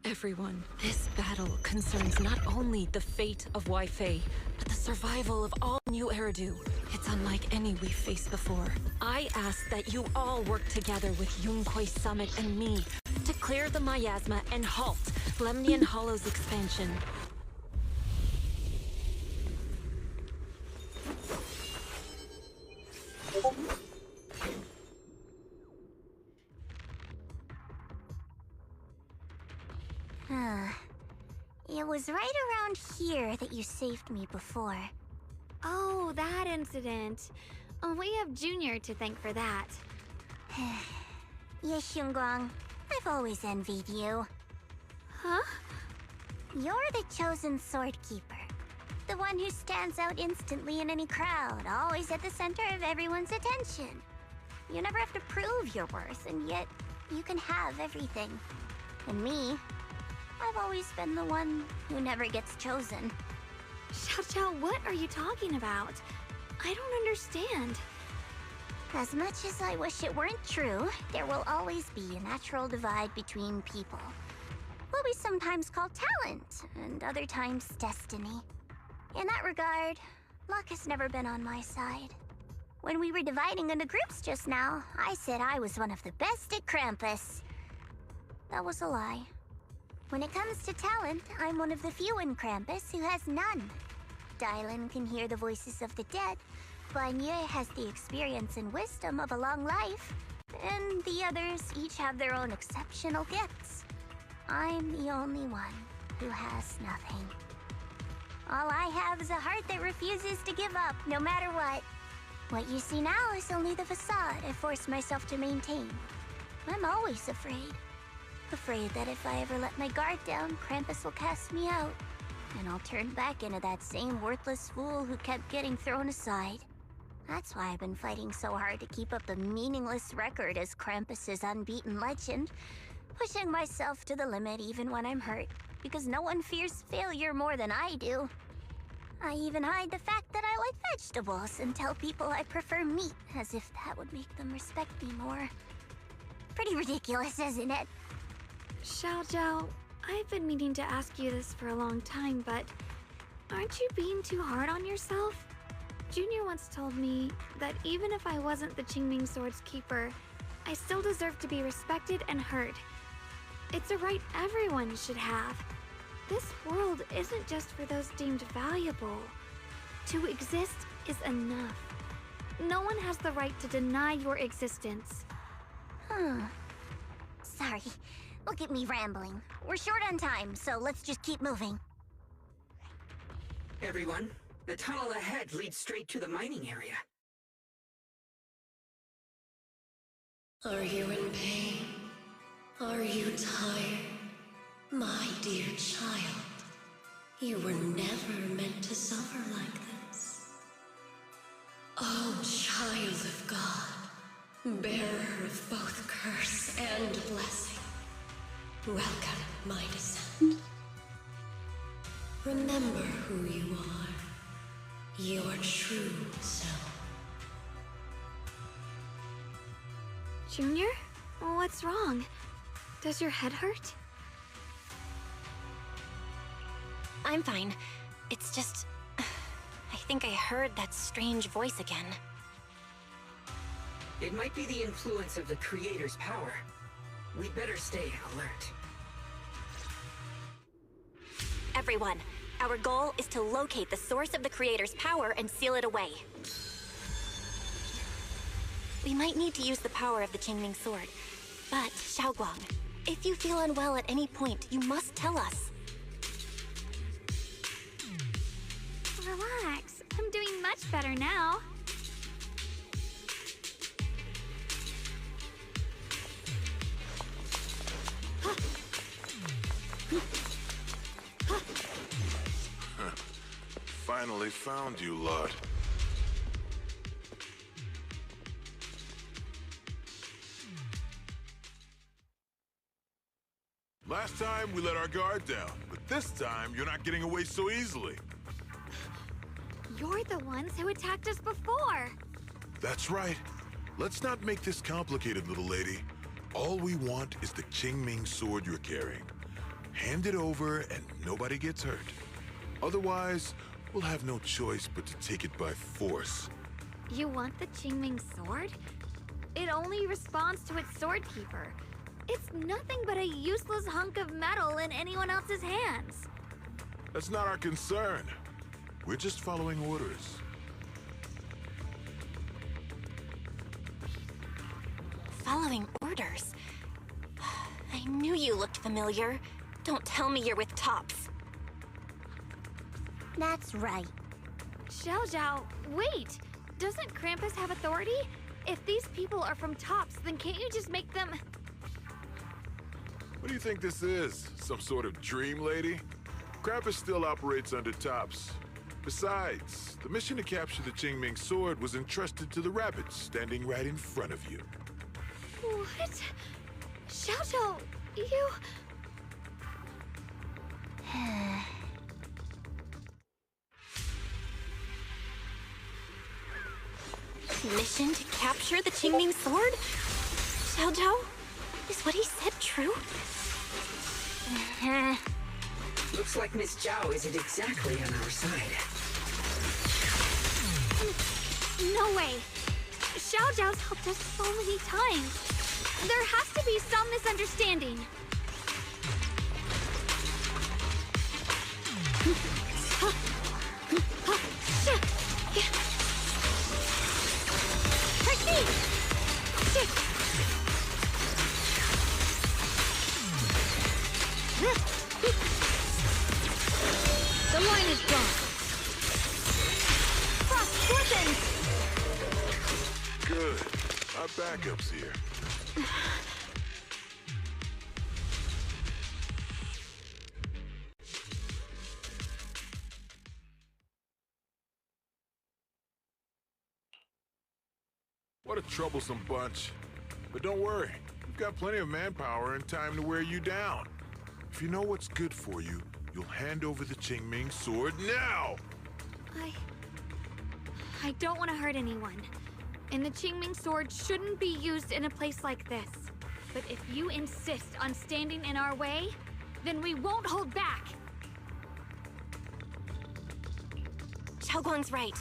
Everyone, this battle concerns not only the fate of Wi-Fi, but the survival of all new Eridu. It's unlike any we've faced before. I ask that you all work together with Yunquei Summit and me to clear the miasma and halt Lemnian Hollow's expansion. It was right around here that you saved me before. Oh, that incident. Oh, we have Junior to thank for that. Yes, Xinguang. I've always envied you. Huh? You're the chosen sword keeper. The one who stands out instantly in any crowd, always at the center of everyone's attention. You never have to prove your worth, and yet you can have everything. And me, I've always been the one who never gets chosen. Xiao, what are you talking about? I don't understand. As much as I wish it weren't true, there will always be a natural divide between people. What we sometimes call talent, and other times destiny. In that regard, luck has never been on my side. When we were dividing into groups just now, I said I was one of the best at Krampus. That was a lie. When it comes to talent, I'm one of the few in Krampus who has none. Dylan can hear the voices of the dead, Guan has the experience and wisdom of a long life, and the others each have their own exceptional gifts. I'm the only one who has nothing. All I have is a heart that refuses to give up, no matter what. What you see now is only the facade I forced myself to maintain. I'm always afraid. Afraid that if I ever let my guard down, Krampus will cast me out. And I'll turn back into that same worthless fool who kept getting thrown aside. That's why I've been fighting so hard to keep up a meaningless record as Krampus's unbeaten legend, pushing myself to the limit even when I'm hurt, because no one fears failure more than I do. I even hide the fact that I like vegetables and tell people I prefer meat, as if that would make them respect me more. Pretty ridiculous, isn't it? Xiao, I've been meaning to ask you this for a long time, but aren't you being too hard on yourself? Junior once told me that even if I wasn't the Qingming Sword's keeper, I still deserve to be respected and heard. It's a right everyone should have. This world isn't just for those deemed valuable. To exist is enough. No one has the right to deny your existence. Sorry. Look at me rambling. We're short on time, so let's just keep moving. Everyone, the tunnel ahead leads straight to the mining area. Are you in pain? Are you tired? My dear child, you were never meant to suffer like this. Oh, child of God, bearer of both curse and blessing, welcome my descent. Remember who you are, your true self. Junior? What's wrong? Does your head hurt? I'm fine. It's just... I think I heard that strange voice again. It might be the influence of the Creator's power. We'd better stay alert. Everyone, our goal is to locate the source of the Creator's power and seal it away. We might need to use the power of the Qingming Sword. But, Xiaoguang, if you feel unwell at any point, you must tell us. Relax. I'm doing much better now. Finally found you, lot. Last time, we let our guard down, but this time, you're not getting away so easily. You're the ones who attacked us before. That's right. Let's not make this complicated, little lady. All we want is the Qingming Sword you're carrying. Hand it over and nobody gets hurt. Otherwise, we'll have no choice but to take it by force. You want the Qingming Sword? It only responds to its sword keeper. It's nothing but a useless hunk of metal in anyone else's hands. That's not our concern. We're just following orders. Following orders? I knew you looked familiar. Don't tell me you're with Tops. That's right. Xiaojiao, wait! Doesn't Krampus have authority? If these people are from Tops, then can't you just make them... What do you think this is? Some sort of dream lady? Krampus still operates under Tops. Besides, the mission to capture the Qingming Sword was entrusted to the rabbits standing right in front of you. What? Xiaojiao, you... Mission to capture the Qingming Sword? Xiaojiao? Is what he said true? Looks like Miss Zhao isn't exactly on our side. No way! Xiaojiao's helped us so many times. There has to be some misunderstanding. The line is drawn. Frost weapons! Good. Our backup's here. What a troublesome bunch. But don't worry, we've got plenty of manpower and time to wear you down. If you know what's good for you, you'll hand over the Qingming Sword now! I don't want to hurt anyone. And the Qingming Sword shouldn't be used in a place like this. But if you insist on standing in our way, then we won't hold back. Xiaoguang's right.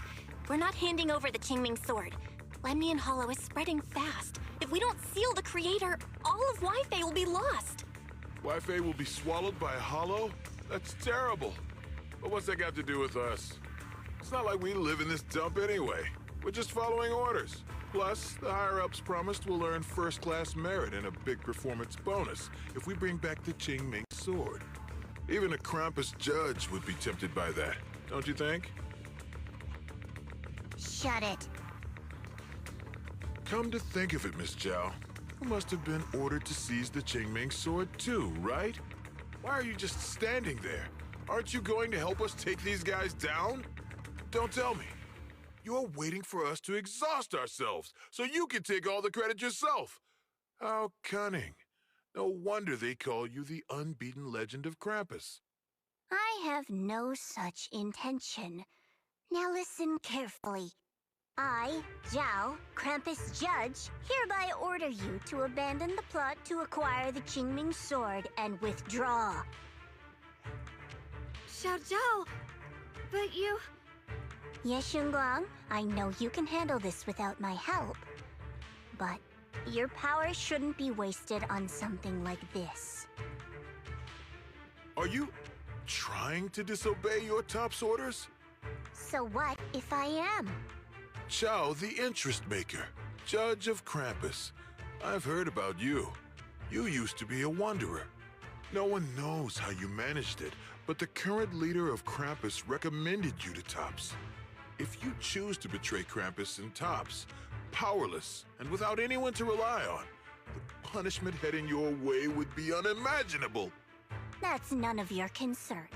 We're not handing over the Qingming Sword. Lemnian Hollow is spreading fast. If we don't seal the Creator, all of Wi-Fi will be lost. Wi-Fi will be swallowed by a hollow? That's terrible. But what's that got to do with us? It's not like we live in this dump anyway. We're just following orders. Plus, the higher-ups promised we'll earn first-class merit and a big performance bonus if we bring back the Qingming sword. Even a Krampus judge would be tempted by that, don't you think? Shut it. Come to think of it, Miss Zhao, you must have been ordered to seize the Qingming sword too, right? Why are you just standing there? Aren't you going to help us take these guys down? Don't tell me. You're waiting for us to exhaust ourselves so you can take all the credit yourself. How cunning. No wonder they call you the unbeaten legend of Krampus. I have no such intention. Now listen carefully. I, Zhao, Krampus Judge, hereby order you to abandon the plot to acquire the Qingming sword and withdraw. Xiao Zhao, but you... Yes, Shunguang, I know you can handle this without my help. But your power shouldn't be wasted on something like this. Are you trying to disobey your top's orders? So what if I am? Zhao, the interest maker, judge of Krampus. I've heard about you. You used to be a wanderer. No one knows how you managed it, but the current leader of Krampus recommended you to Tops. If you choose to betray Krampus and Tops, powerless and without anyone to rely on, the punishment heading your way would be unimaginable. That's none of your concern.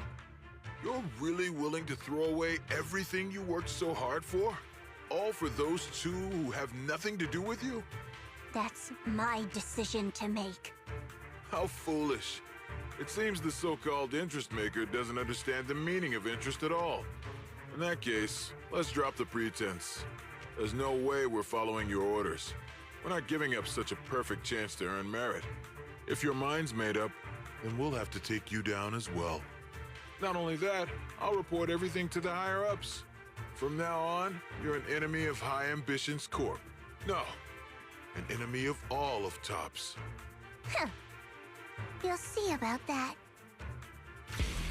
You're really willing to throw away everything you worked so hard for? All for those two who have nothing to do with you? That's my decision to make. How foolish. It seems the so-called interest maker doesn't understand the meaning of interest at all. In that case, let's drop the pretense. There's no way we're following your orders. We're not giving up such a perfect chance to earn merit. If your mind's made up, then we'll have to take you down as well. Not only that, I'll report everything to the higher-ups. From now on, you're an enemy of High Ambitions Corp. No, an enemy of all of Tops. Huh. You'll see about that.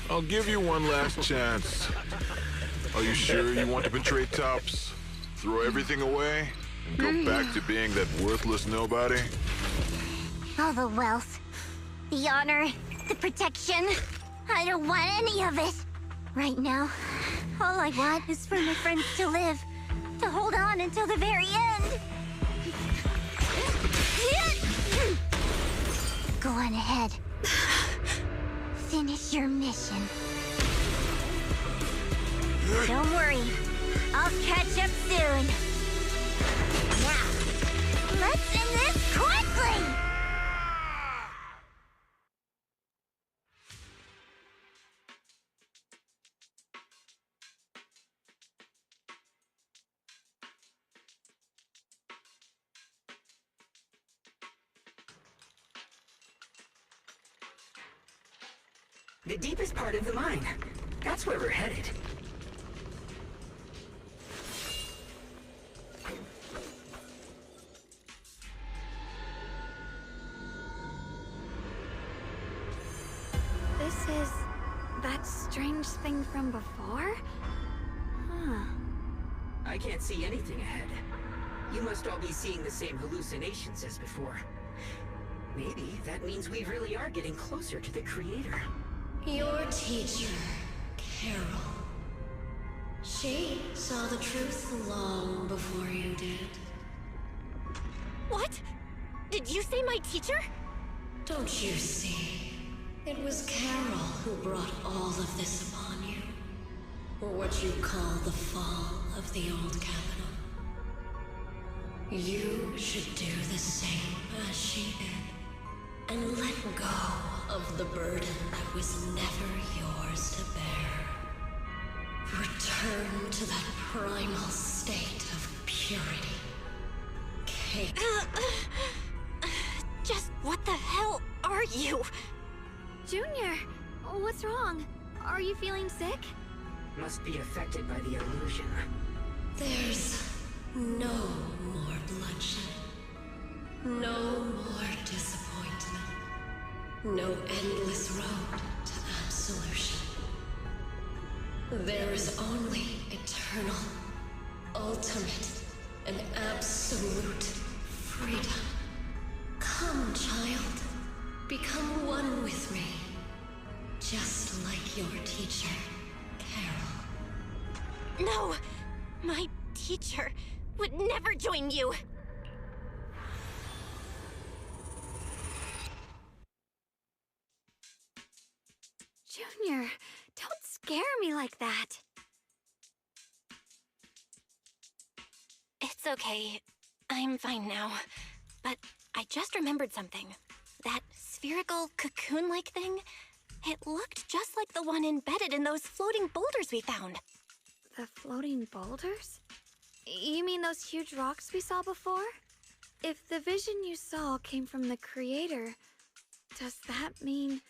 I'll give you one last chance. Are you sure you want to betray Tops? Throw everything away and go back to being that worthless nobody? All the wealth, the honor, the protection. I don't want any of it. Right now, all I want is for my friends to live, to hold on until the very end. Go on ahead. Finish your mission. Don't worry, I'll catch up soon. Now, let's end this quickly! The deepest part of the mine. That's where we're headed. This is that strange thing from before? Huh. I can't see anything ahead. You must all be seeing the same hallucinations as before. Maybe that means we really are getting closer to the Creator. Your teacher, Carol. She saw the truth long before you did. What? Did you say my teacher? Don't you see? It was Carol who brought all of this upon you. Or what you call the fall of the old capital. You should do the same as she did. And let go of the burden that was never yours to bear. Return to that primal state of purity. Kate. Just what the hell are you? Junior, what's wrong? Are you feeling sick? Must be affected by the illusion. There's no more bloodshed. No more disappointment. No endless road to absolution. There is only eternity. eternal, ultimate, and absolute freedom. Come, child. Become one with me. Just like your teacher, Carol. No! My teacher would never join you! Junior, don't scare me like that. It's okay. I'm fine now. But I just remembered something. That spherical cocoon-like thing? It looked just like the one embedded in those floating boulders we found. The floating boulders? You mean those huge rocks we saw before? If the vision you saw came from the Creator, does that mean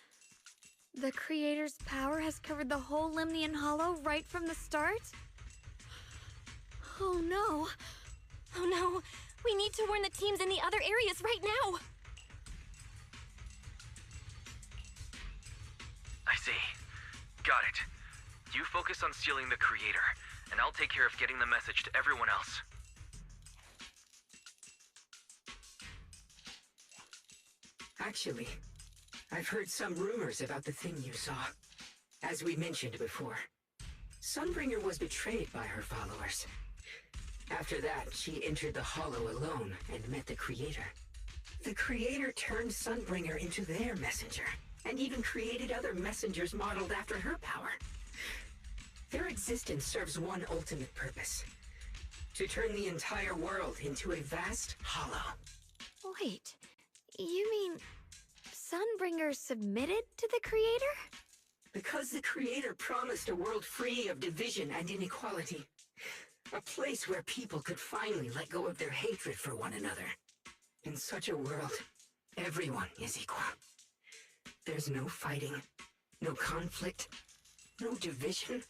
the Creator's power has covered the whole Limnian Hollow right from the start? Oh no! Oh no! We need to warn the teams in the other areas right now! I see. Got it. You focus on sealing the Creator, and I'll take care of getting the message to everyone else. Actually, I've heard some rumors about the thing you saw. As we mentioned before, Sunbringer was betrayed by her followers. After that, she entered the Hollow alone and met the Creator. The Creator turned Sunbringer into their messenger, and even created other messengers modeled after her power. Their existence serves one ultimate purpose: to turn the entire world into a vast hollow. Wait, you mean Sunbringer submitted to the Creator? Because the Creator promised a world free of division and inequality. A place where people could finally let go of their hatred for one another. In such a world, everyone is equal. There's no fighting, no conflict, no division,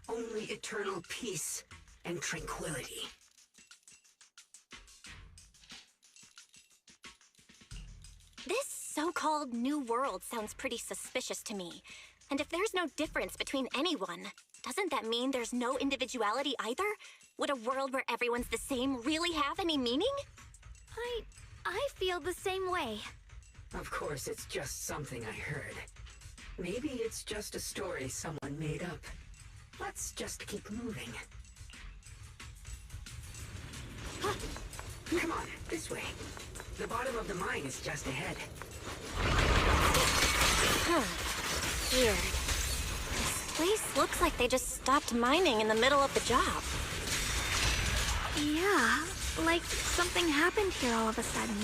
only eternal peace and tranquility. This so-called new world sounds pretty suspicious to me. And if there's no difference between anyone, doesn't that mean there's no individuality either? Would a world where everyone's the same really have any meaning? I feel the same way. Of course, it's just something I heard. Maybe it's just a story someone made up. Let's just keep moving. Come on, this way. The bottom of the mine is just ahead. Weird. This place looks like they just stopped mining in the middle of the job. Yeah, like something happened here all of a sudden.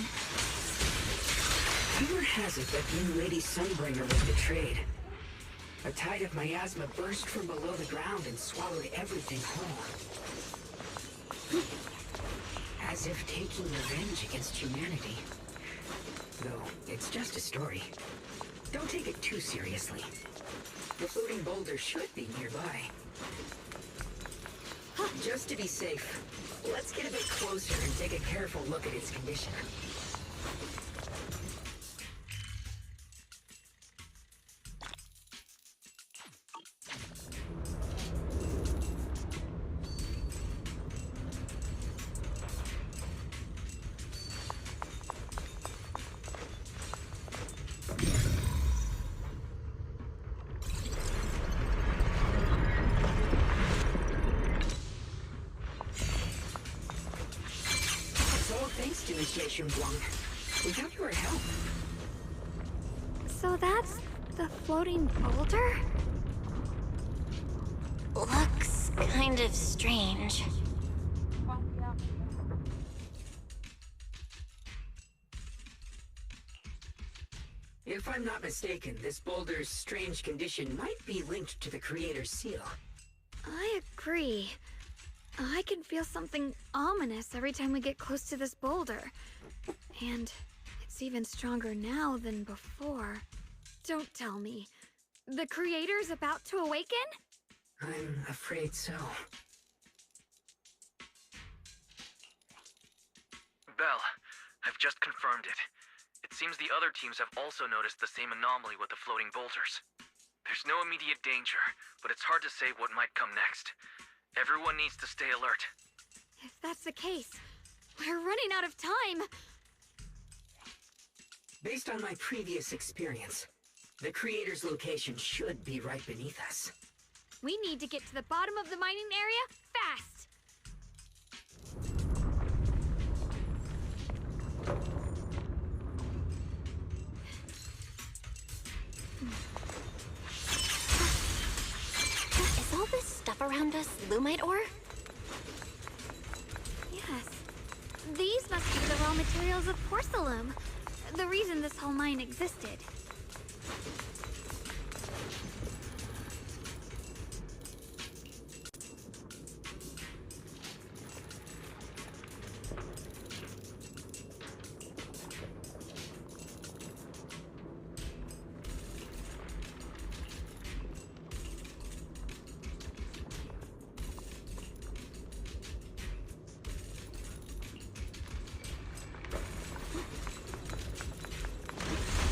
Rumor has it that new Lady Sunbringer was betrayed. A tide of miasma burst from below the ground and swallowed everything whole. As if taking revenge against humanity. Though, it's just a story. Don't take it too seriously. The floating boulder should be nearby. Just to be safe, let's get a bit closer and take a careful look at its condition. Without your help. So that's the floating boulder? Looks kind of strange. If I'm not mistaken, this boulder's strange condition might be linked to the Creator's seal. I agree. I can feel something ominous every time we get close to this boulder. And it's even stronger now than before. Don't tell me. The Creator's about to awaken? I'm afraid so. Belle, I've just confirmed it. It seems the other teams have also noticed the same anomaly with the floating boulders. There's no immediate danger, but it's hard to say what might come next. Everyone needs to stay alert. If that's the case, we're running out of time. Based on my previous experience, the creator's location should be right beneath us. We need to get to the bottom of the mining area fast. Is all this stuff around us Lumite ore? Yes. These must be the raw materials of porcelain. The reason this whole mine existed.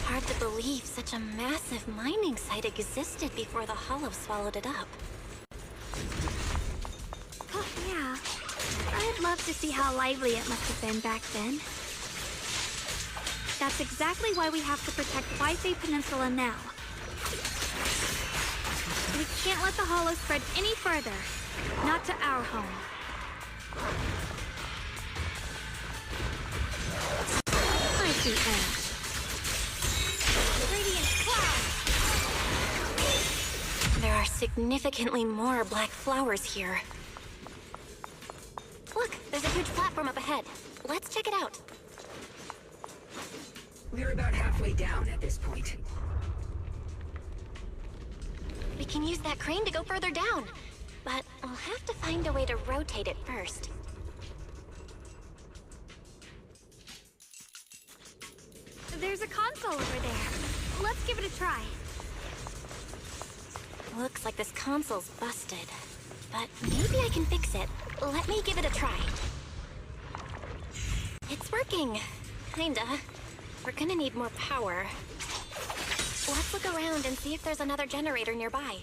Hard to believe such a massive mining site existed before the Hollow swallowed it up. Oh, yeah. I'd love to see how lively it must have been back then. That's exactly why we have to protect Wi-Fi Peninsula now. We can't let the Hollow spread any further. Not to our home. I see ash. There are significantly more black flowers here. Look, there's a huge platform up ahead. Let's check it out. We're about halfway down at this point. We can use that crane to go further down, but we'll have to find a way to rotate it first. There's a console over there. Let's give it a try. Looks like this console's busted, but maybe I can fix it. Let me give it a try. It's working. Kinda. We're gonna need more power. Let's look around and see if there's another generator nearby.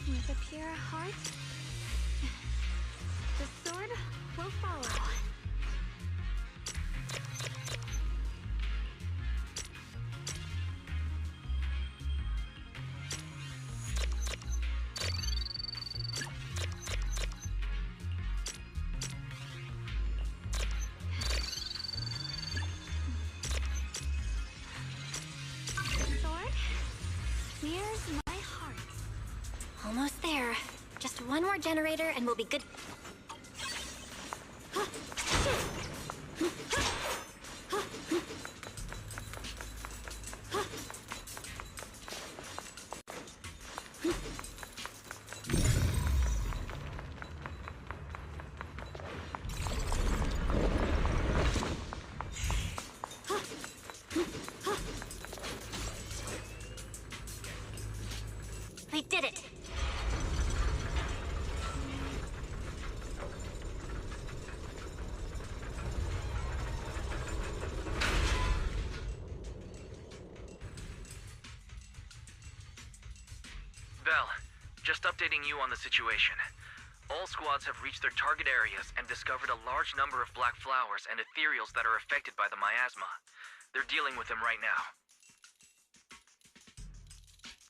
With a pure heart, the sword will follow. Sword, here's my heart. Almost there. Just one more generator and we'll be good. We did it! Belle, just updating you on the situation. All squads have reached their target areas and discovered a large number of black flowers and ethereals that are affected by the miasma. They're dealing with them right now.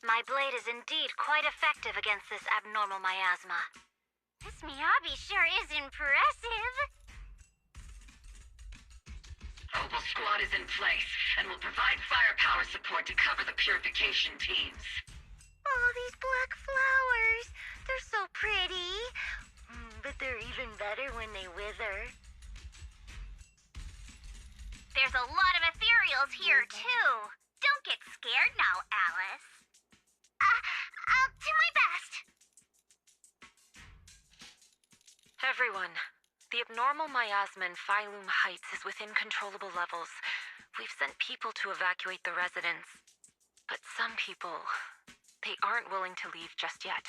My blade is indeed quite effective against this abnormal miasma. This Miyabi sure is impressive. Opal Squad is in place and will provide firepower support to cover the purification teams. Oh, these black flowers. They're so pretty. But they're even better when they wither. There's a lot of ethereals here, too. Don't get scared now, Alice. I'll do my best. Everyone, the abnormal miasma in Phylum Heights is within controllable levels. We've sent people to evacuate the residents. But some people, they aren't willing to leave just yet.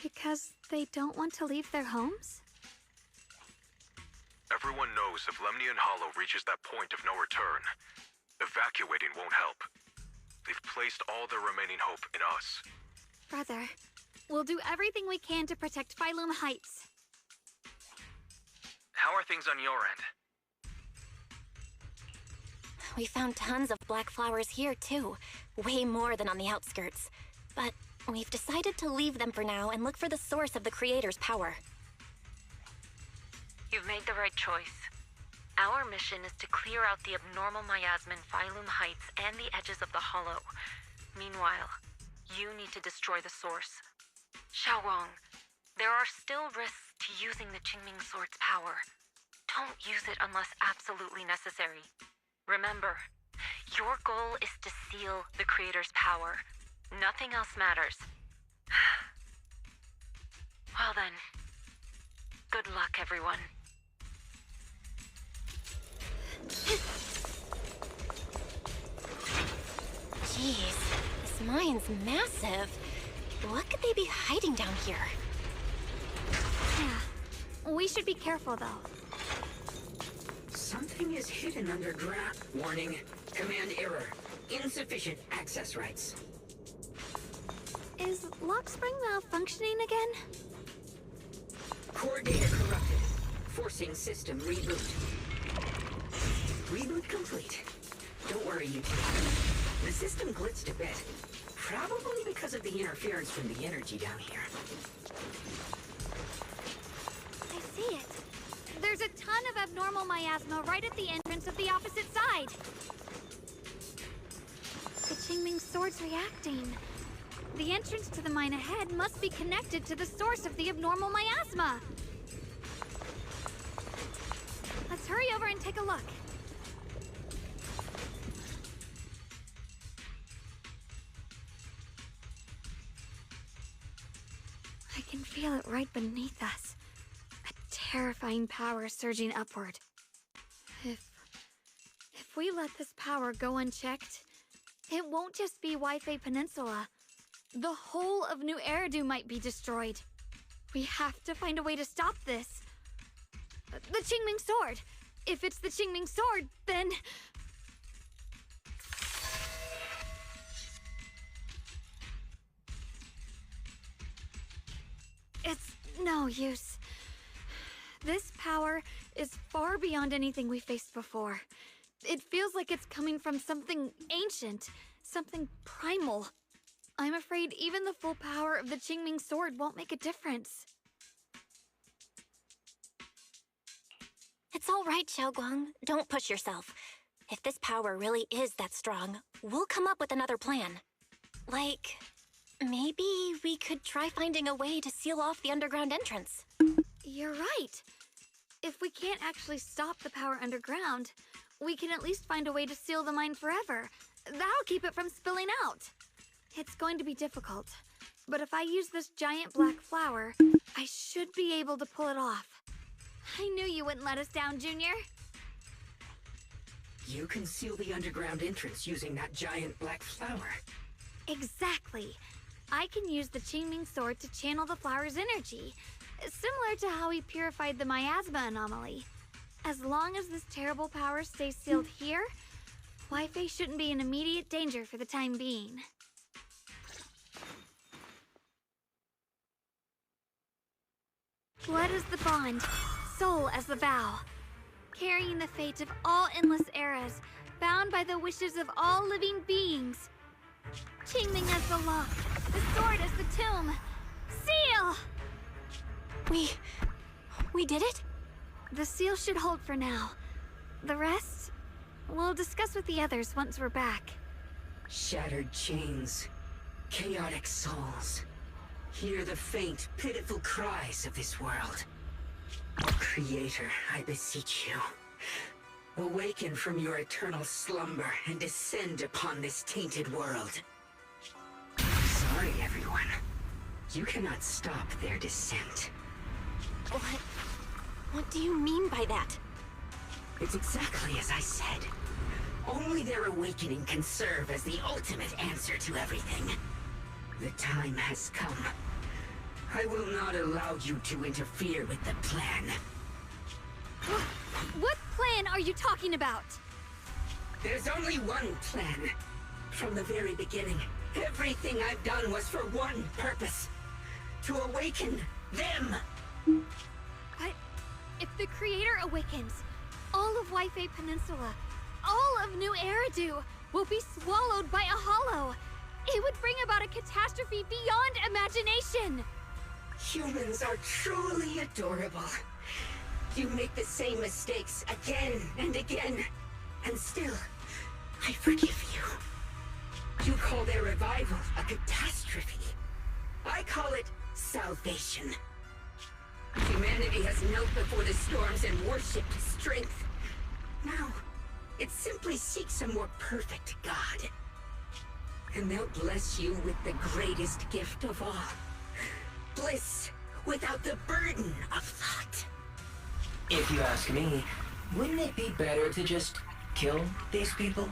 Because they don't want to leave their homes? Everyone knows if Lemnian Hollow reaches that point of no return, evacuating won't help. They've placed all their remaining hope in us. Brother, we'll do everything we can to protect Phylum Heights. How are things on your end? We found tons of black flowers here, too. Way more than on the outskirts. But we've decided to leave them for now and look for the source of the Creator's power. You've made the right choice. Our mission is to clear out the abnormal miasma in Phylum Heights and the edges of the Hollow. Meanwhile, you need to destroy the source. Xiaowang, there are still risks to using the Qingming Sword's power. Don't use it unless absolutely necessary. Remember, your goal is to seal the Creator's power. Nothing else matters. Well then, good luck, everyone. Jeez, this mine's massive. What could they be hiding down here? Yeah, we should be careful though. Something is hidden underground. Warning. Command error. Insufficient access rights. Is Lockspring malfunctioning again? Core data corrupted. Forcing system reboot. Reboot complete. Don't worry, you two. The system glitched a bit. Probably because of the interference from the energy down here. I see it. There's a ton of abnormal miasma right at the entrance of the opposite side. The Qingming Sword's reacting. The entrance to the mine ahead must be connected to the source of the abnormal miasma. Let's hurry over and take a look. I can feel it right beneath us. A terrifying power surging upward. If we let this power go unchecked, it won't just be Waifei Peninsula. The whole of New Eridu might be destroyed. We have to find a way to stop this. The Qingming Sword! If it's the Qingming Sword, then... It's no use. This power is far beyond anything we faced before. It feels like it's coming from something ancient, something primal. I'm afraid even the full power of the Qingming Sword won't make a difference. It's all right, Xiaoguang. Don't push yourself. If this power really is that strong, we'll come up with another plan. Like, maybe we could try finding a way to seal off the underground entrance. You're right. If we can't actually stop the power underground, we can at least find a way to seal the mine forever. That'll keep it from spilling out. It's going to be difficult, but if I use this giant black flower, I should be able to pull it off. I knew you wouldn't let us down, Junior. You can seal the underground entrance using that giant black flower. Exactly. I can use the Qingming Sword to channel the flower's energy, similar to how we purified the miasma anomaly. As long as this terrible power stays sealed here, Waifei shouldn't be in immediate danger for the time being. Blood as the bond, soul as the vow. Carrying the fate of all endless eras, bound by the wishes of all living beings. Qingming as the lock, the sword as the tomb. Seal! We did it? The seal should hold for now. The rest, we'll discuss with the others once we're back. Shattered chains, chaotic souls. Hear the faint, pitiful cries of this world. Creator, I beseech you. Awaken from your eternal slumber and descend upon this tainted world. Sorry, everyone. You cannot stop their descent. What do you mean by that? It's exactly as I said. Only their awakening can serve as the ultimate answer to everything. The time has come. I will not allow you to interfere with the plan. What plan are you talking about? There's only one plan. From the very beginning, everything I've done was for one purpose. To awaken them. But if the Creator awakens, all of Wi-Fi Peninsula, all of New Eridu will be swallowed by a hollow. It would bring about a catastrophe beyond imagination. Humans are truly adorable. You make the same mistakes again and again, and still, I forgive you. You call their revival a catastrophe. I call it salvation. Humanity has knelt before the storms and worshipped strength. Now, it simply seeks a more perfect God. And they'll bless you with the greatest gift of all. Bliss without the burden of thought. If you ask me, wouldn't it be better to just kill these people?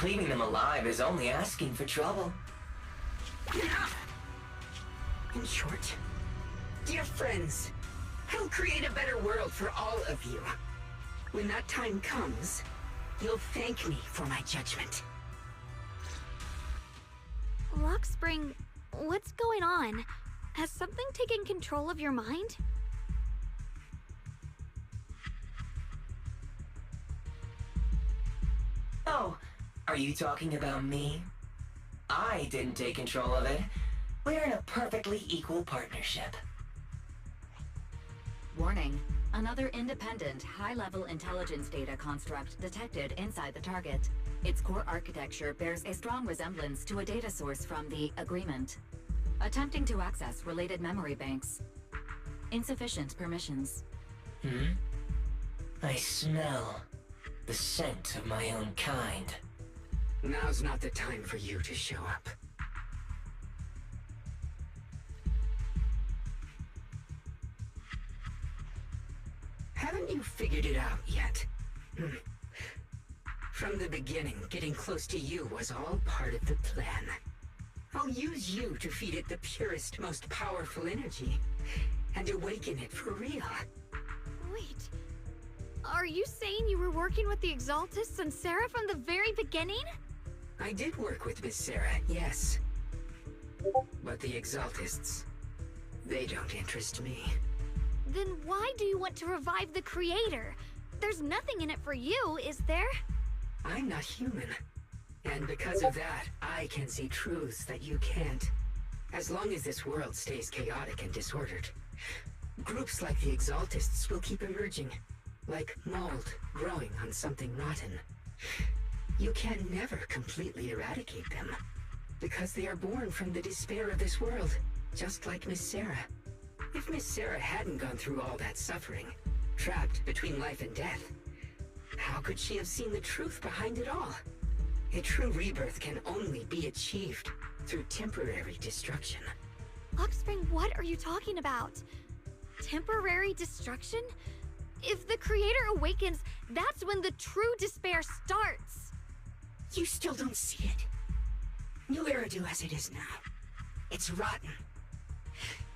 Leaving them alive is only asking for trouble. In short, dear friends, I'll create a better world for all of you. When that time comes, you'll thank me for my judgment. Lockspring, what's going on? Has something taken control of your mind? Oh, are you talking about me? I didn't take control of it. We're in a perfectly equal partnership. Warning. Another independent, high-level intelligence data construct detected inside the target. Its core architecture bears a strong resemblance to a data source from the Agreement. Attempting to access related memory banks. Insufficient permissions. I smell the scent of my own kind. Now's not the time for you to show up. Haven't you figured it out yet? From the beginning, getting close to you was all part of the plan. I'll use you to feed it the purest, most powerful energy, and awaken it for real. Wait, are you saying you were working with the Exaltists and Sarah from the very beginning? I did work with Miss Sarah, yes. But the Exaltists, they don't interest me. Then why do you want to revive the Creator? There's nothing in it for you, is there? I'm not human. And because of that, I can see truths that you can't. As long as this world stays chaotic and disordered, groups like the Exaltists will keep emerging, like mold growing on something rotten. You can never completely eradicate them, because they are born from the despair of this world, just like Miss Sarah. If Miss Sarah hadn't gone through all that suffering, trapped between life and death, how could she have seen the truth behind it all? A true rebirth can only be achieved through temporary destruction. Lockspring, what are you talking about? Temporary destruction? If the Creator awakens, that's when the true despair starts. You still don't see it. New Eridu as it is now. It's rotten.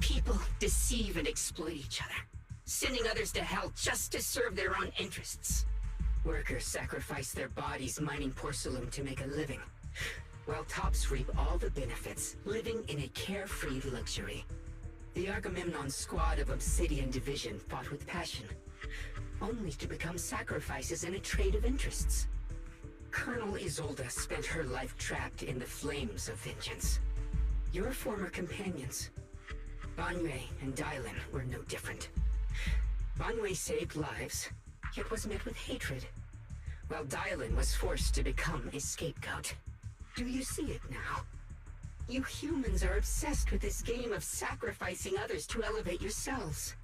People deceive and exploit each other, sending others to hell just to serve their own interests. Workers sacrifice their bodies mining porcelain to make a living, while tops reap all the benefits, living in a carefree luxury. The Agamemnon squad of Obsidian Division fought with passion, only to become sacrifices in a trade of interests. Colonel Isolde spent her life trapped in the flames of vengeance. Your former companions, Banyue and Dylan, were no different. Banyue saved lives, yet was met with hatred, while Dylan was forced to become a scapegoat. Do you see it now? You humans are obsessed with this game of sacrificing others to elevate yourselves.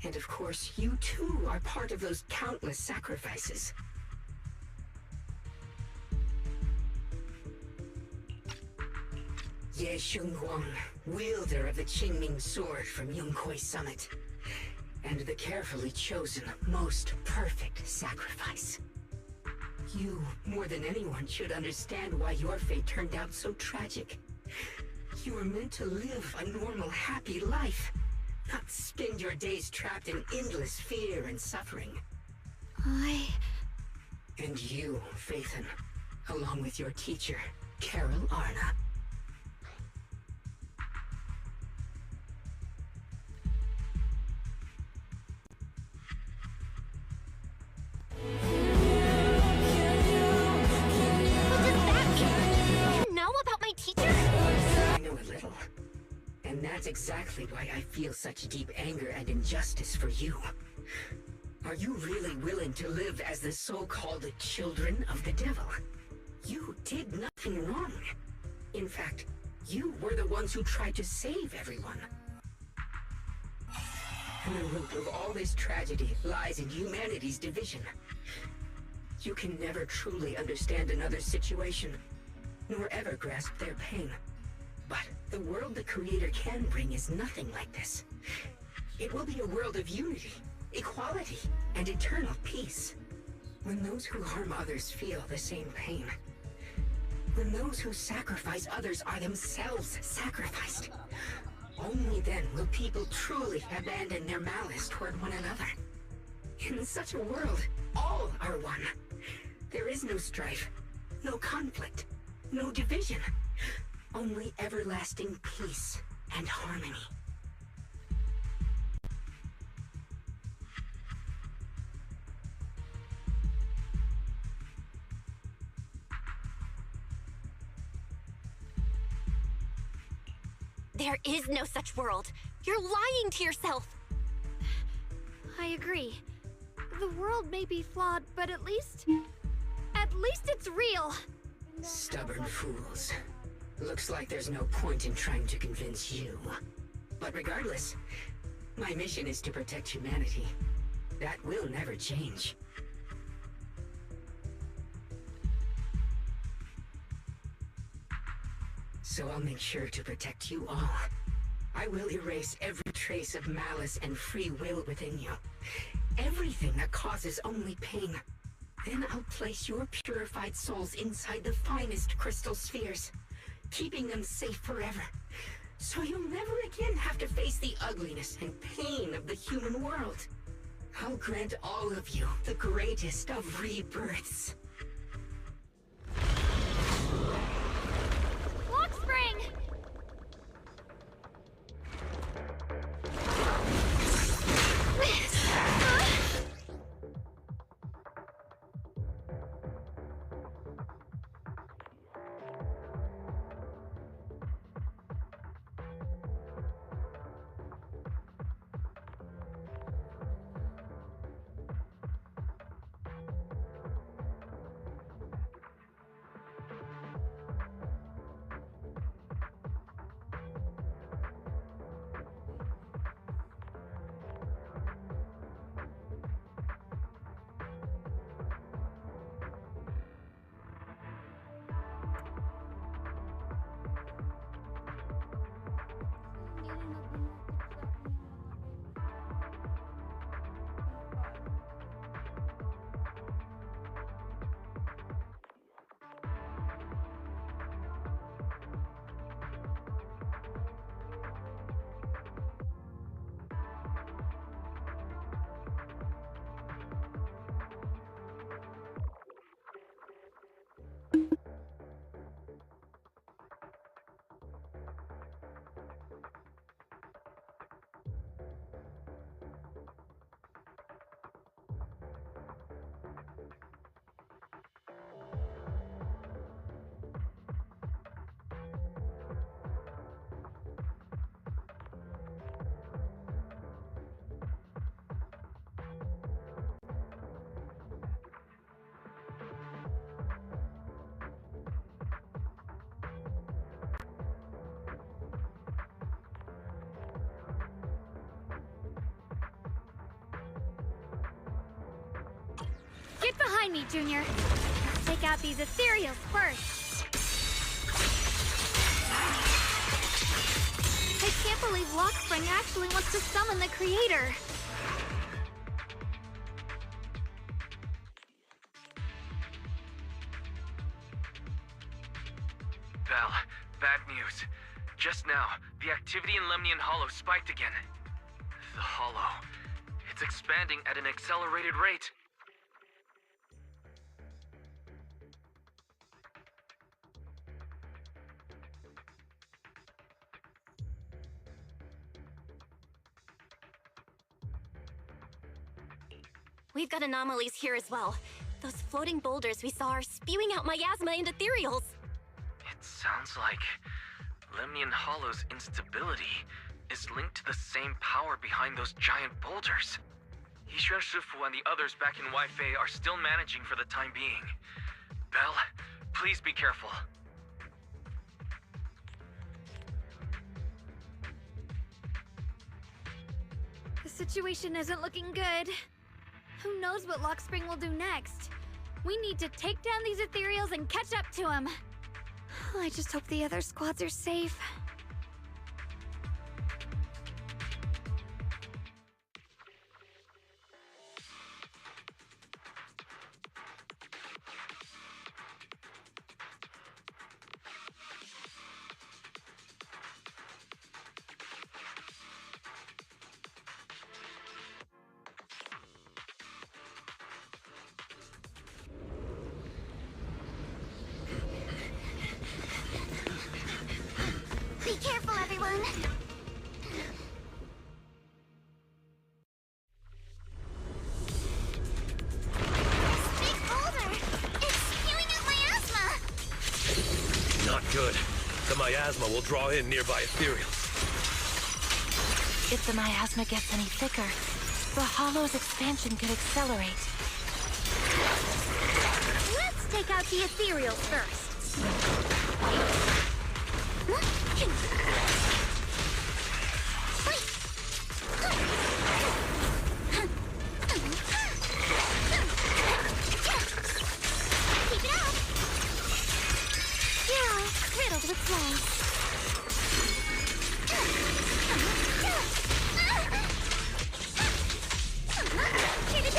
And of course, you too are part of those countless sacrifices. Ye Shunguang, wielder of the Qingming sword from Yunhui Summit, and the carefully chosen, most perfect sacrifice. You, more than anyone, should understand why your fate turned out so tragic. You were meant to live a normal, happy life, not spend your days trapped in endless fear and suffering. And you, Phaethon, along with your teacher, Carol Arna. I know a little. And that's exactly why I feel such deep anger and injustice for you. Are you really willing to live as the so-called children of the devil? You did nothing wrong. In fact, you were the ones who tried to save everyone. And the root of all this tragedy lies in humanity's division. You can never truly understand another's situation, nor ever grasp their pain. But the world the Creator can bring is nothing like this. It will be a world of unity, equality, and eternal peace. When those who harm others feel the same pain. When those who sacrifice others are themselves sacrificed. Only then will people truly abandon their malice toward one another. In such a world, all are one. There is no strife, no conflict, no division. Only everlasting peace and harmony. There is no such world. You're lying to yourself. I agree. The world may be flawed, but at least it's real. Stubborn fools. Looks like there's no point in trying to convince you. But regardless, my mission is to protect humanity. That will never change. So I'll make sure to protect you all. I will erase every trace of malice and free will within you. Everything that causes only pain. Then I'll place your purified souls inside the finest crystal spheres, keeping them safe forever. So you'll never again have to face the ugliness and pain of the human world. I'll grant all of you the greatest of rebirths. Lock spring! me, Junior. Let's take out these ethereals first. I can't believe Lockspring actually wants to summon the creator. Belle, bad news. Just now, the activity in Lemnian Hollow spiked again. The Hollow. It's expanding at an accelerated rate. We've got anomalies here as well. Those floating boulders we saw are spewing out miasma and ethereals. It sounds like Lemnian Hollow's instability is linked to the same power behind those giant boulders. Yishuan Shifu and the others back in Waifei are still managing for the time being. Belle, please be careful. The situation isn't looking good. Who knows what Lockspring will do next? We need to take down these ethereals and catch up to him. I just hope the other squads are safe. Be careful, everyone! This big boulder! It's spewing out miasma! Not good. The miasma will draw in nearby ethereals. If the miasma gets any thicker, the Hollow's expansion could accelerate. Let's take out the ethereals first. Keep it up! You're all riddled with flaws. Here it is!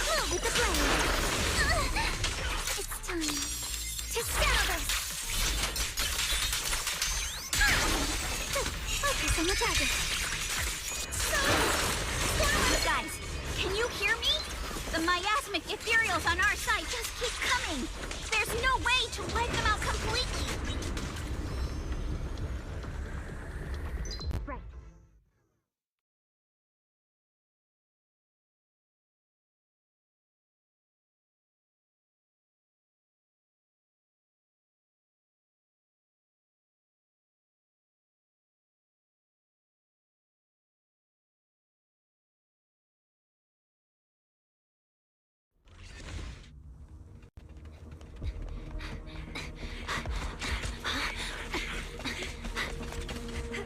Move with the blade! It's time to settle this! Focus on the target. Guys, can you hear me? The miasmic ethereals on our side just keep coming. There's no way to wipe them out completely. Right.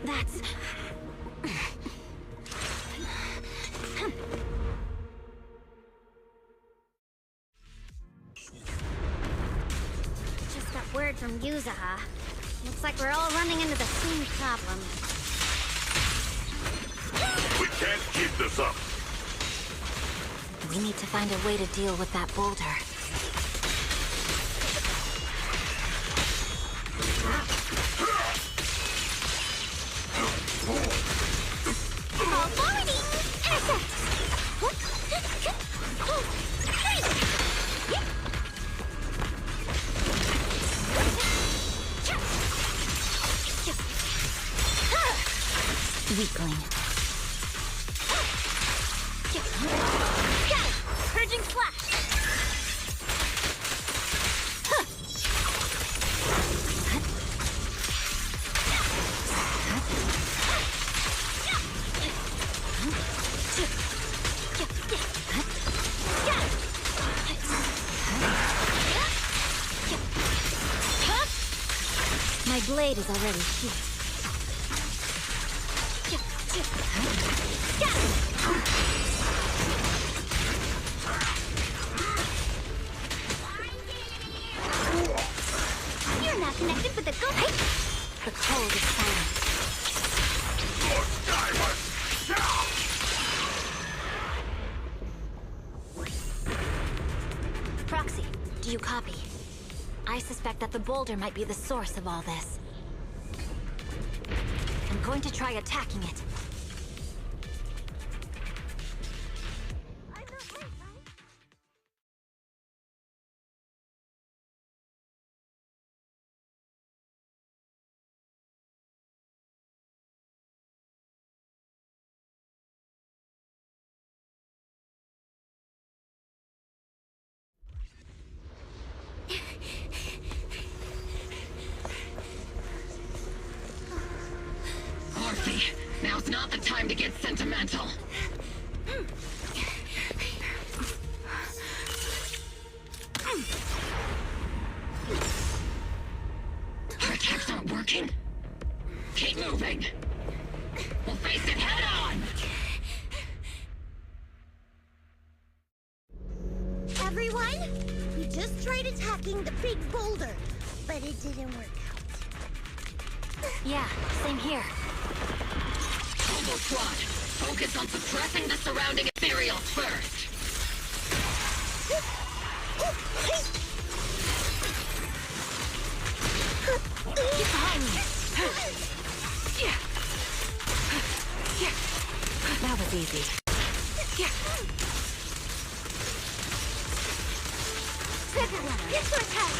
That's... Just got word from Yuzaha. Looks like we're all running into the same problem. We can't keep this up. We need to find a way to deal with that boulder. All forwarding! Intercept! Weakling. Got it! Purging flash! My blade is already sheathed. you copy? I suspect that the boulder might be the source of all this. I'm going to try attacking it. Orphe, now's not the time to get sentimental. Our attacks aren't working. Keep moving. We'll face it head on. Everyone, we just tried attacking the big boulder, but it didn't work out. Yeah, same here. Combo Squad, focus on suppressing the surrounding ethereals first. Get behind me. That was easy. Everyone, get to attack!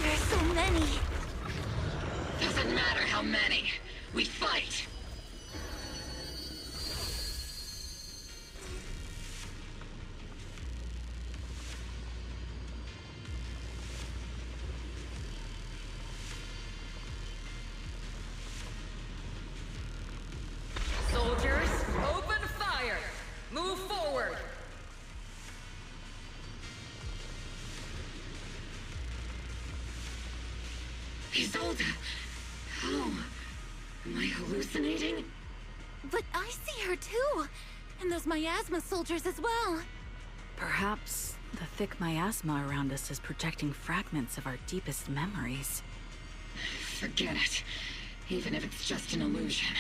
There's so many. Doesn't matter how many. We fight. Soldiers, open fire! Move forward! Isolde, how? Am I hallucinating? But I see her too. And those miasma soldiers as well. Perhaps the thick miasma around us is projecting fragments of our deepest memories. Forget it. Even if it's just an illusion.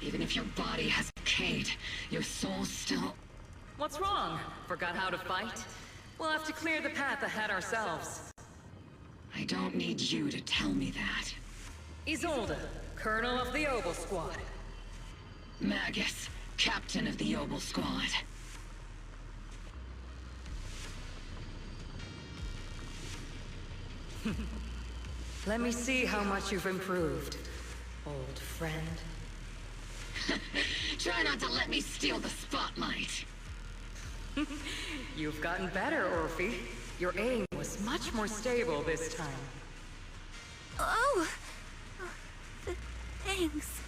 Even if your body has decayed, your soul still... What's wrong? Forgot how to fight? We'll have to clear the path ahead ourselves. I don't need you to tell me that. Isolde, Colonel of the Oboe Squad. Magus, Captain of the Oboe Squad. Let me see how much you've improved, old friend. Try not to let me steal the spotlight. You've gotten better, Orphe. Your aim was much more stable this time. Oh! Thanks.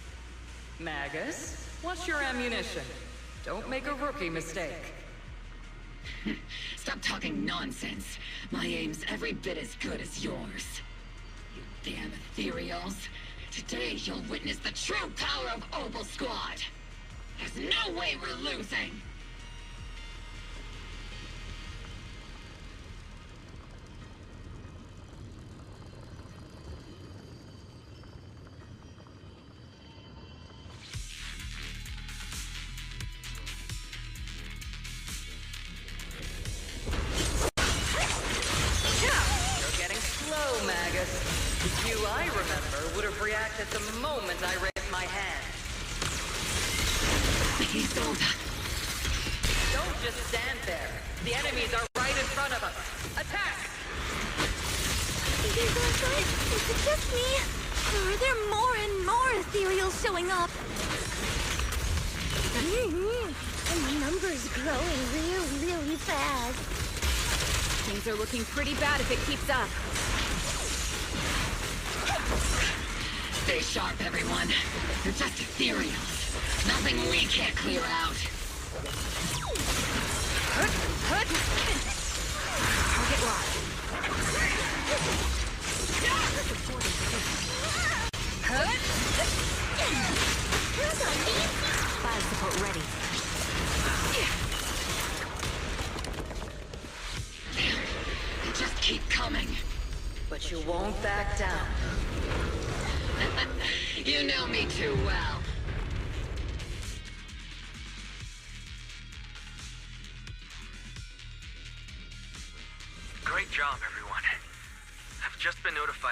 Magus, what's your ammunition? Don't make a rookie mistake. Stop talking nonsense. My aim's every bit as good as yours. You damn ethereals. Today you'll witness the true power of Oboe Squad. There's no way we're losing. You're getting slow, Magus. You, I remember, would have reacted the moment I raised my hand. Isolde. Don't just stand there. The enemies are right in front of us. Attack! Is it just me? Or are there more and more ethereals showing up? The numbers growing really fast. Things are looking pretty bad if it keeps up. Stay sharp, everyone. They're just ethereals. Nothing we can't clear out. Target locked. Fire support ready. They just keep coming. But you won't back down. You know me too well.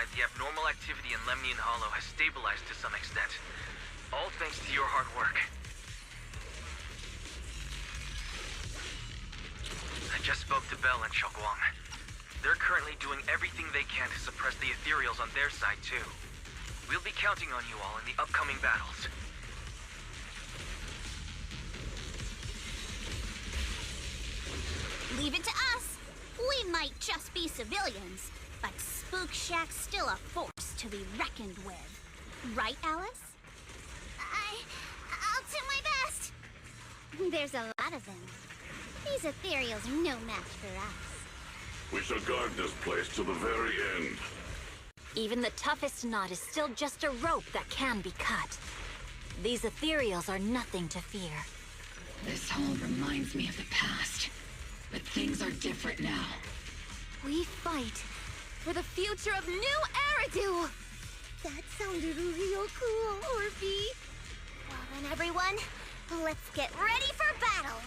that the abnormal activity in Lemnian Hollow has stabilized to some extent. All thanks to your hard work. I just spoke to Bell and Xiaoguang. They're currently doing everything they can to suppress the ethereals on their side, too. We'll be counting on you all in the upcoming battles. Leave it to us. We might just be civilians, but Spook Shack's still a force to be reckoned with. Right, Alice? I'll do my best. There's a lot of them. These ethereals are no match for us. We shall guard this place to the very end. Even the toughest knot is still just a rope that can be cut. These ethereals are nothing to fear. This hall reminds me of the past, but things are different now. We fight for the future of New Eridu! That sounded real cool, Orphe. Well then, everyone, let's get ready for battle!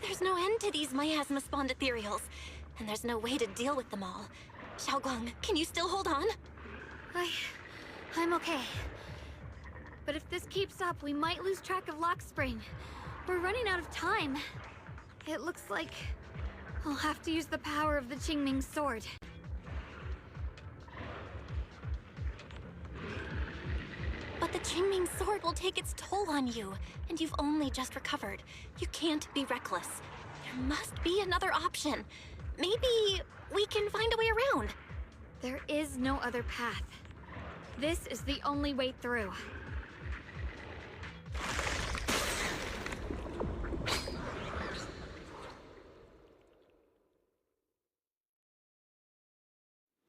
There's no end to these miasma-spawned ethereals, and there's no way to deal with them all. Xiaoguang, can you still hold on? I'm okay. But if this keeps up, we might lose track of Lock Spring. We're running out of time. It looks like I'll have to use the power of the Qingming sword. But the Qingming sword will take its toll on you, and you've only just recovered. You can't be reckless. There must be another option. Maybe we can find a way around. There is no other path. This is the only way through.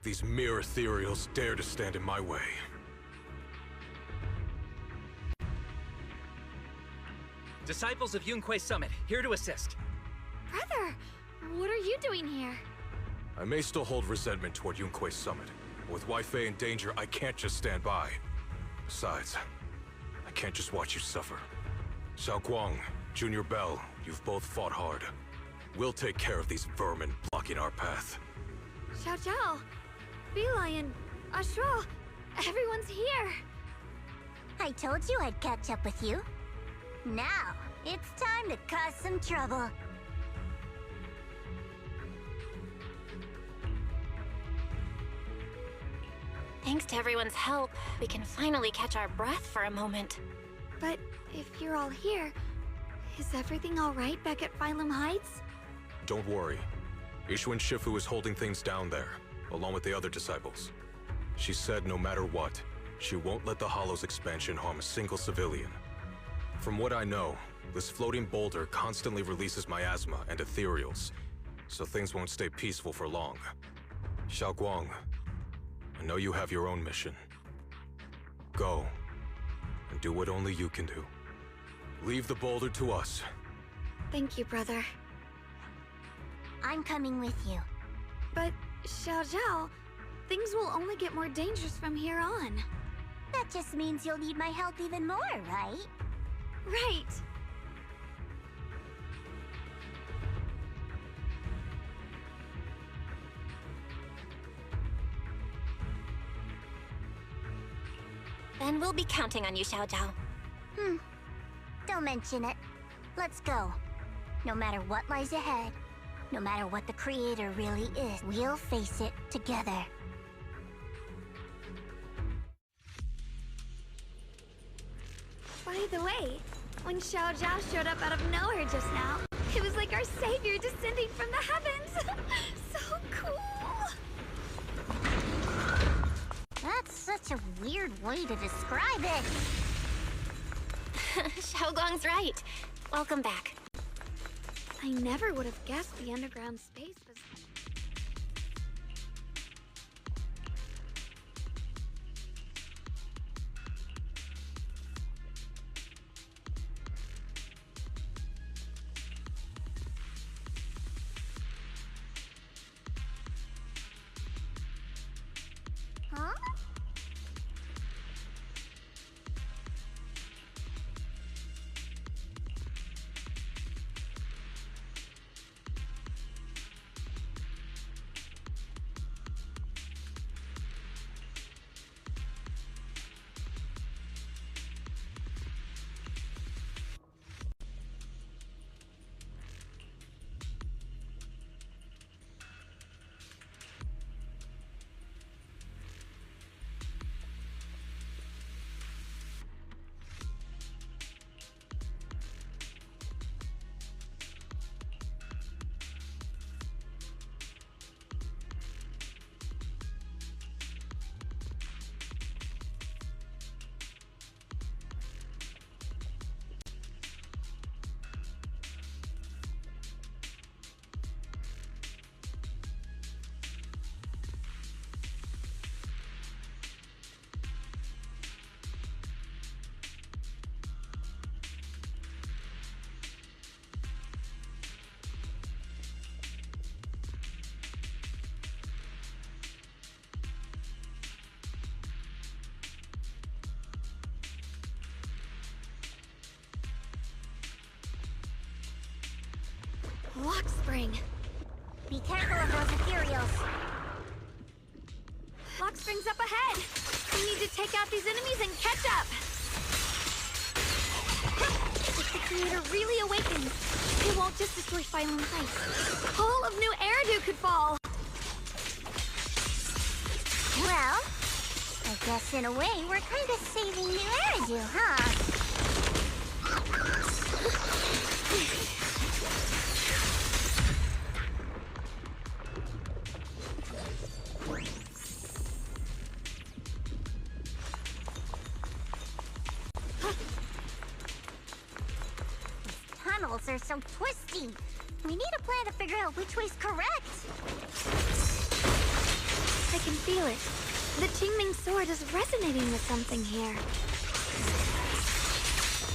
These mere ethereals dare to stand in my way. Disciples of Yunquei Summit, here to assist. Brother, what are you doing here? I may still hold resentment toward Yunquei Summit. But with Wei-Fei in danger, I can't just stand by. Besides, I can't just watch you suffer. Xiaoguang, Junior Bell, you've both fought hard. We'll take care of these vermin blocking our path. Xiao Zhao, Lion, Ashral, everyone's here. I told you I'd catch up with you. Now, it's time to cause some trouble. Thanks to everyone's help, we can finally catch our breath for a moment. But if you're all here, is everything all right back at Phylum Heights? Don't worry. Ishun Shifu is holding things down there, along with the other disciples. She said no matter what, she won't let the Hollow's expansion harm a single civilian. From what I know, this floating boulder constantly releases miasma and ethereals, so things won't stay peaceful for long. Xiaoguang, I know you have your own mission. Go, and do what only you can do. Leave the boulder to us. Thank you, brother. I'm coming with you. But, Xiao Zhao, things will only get more dangerous from here on. That just means you'll need my help even more, right? Right. Then we'll be counting on you, Xiao Zhao. Don't mention it. Let's go. No matter what lies ahead, no matter what the Creator really is, we'll face it together. By the way, when Xiao Zhao showed up out of nowhere just now, it was like our savior descending from the heavens. So cool. such a weird way to describe it. Xiaoguang's right. Welcome back. I never would have guessed the underground space was... Huh? Lock spring. Be careful of those ethereals. Lock spring's up ahead. We need to take out these enemies and catch up. If the creator really awakens, it won't just destroy Phylum Heights. All of New Eridu could fall. Well, I guess in a way we're kind of saving New Eridu, huh? Tunnels are so twisty. We need a plan to figure out which way's correct. I can feel it. The Qingming sword is resonating with something here.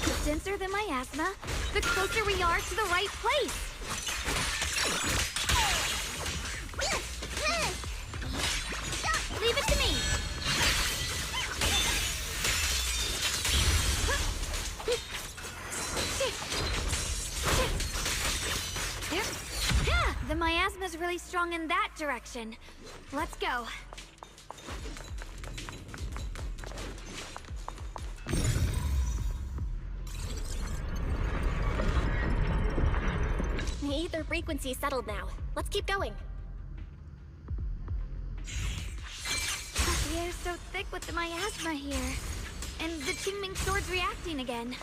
The denser the miasma, the closer we are to the right place. Leave it to me. The miasma's really strong in that direction. Let's go. The ether frequency settled now. Let's keep going. The air's so thick with the miasma here. And the Qingming sword's reacting again.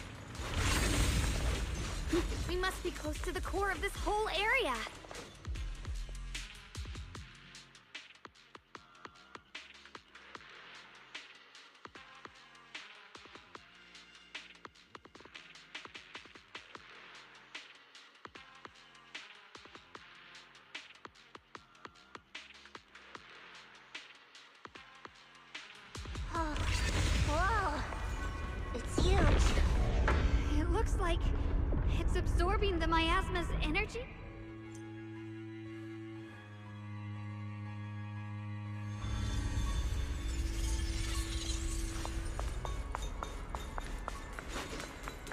We must be close to the core of this whole area. Whoa! It's huge. It looks like it's absorbing the miasma's energy.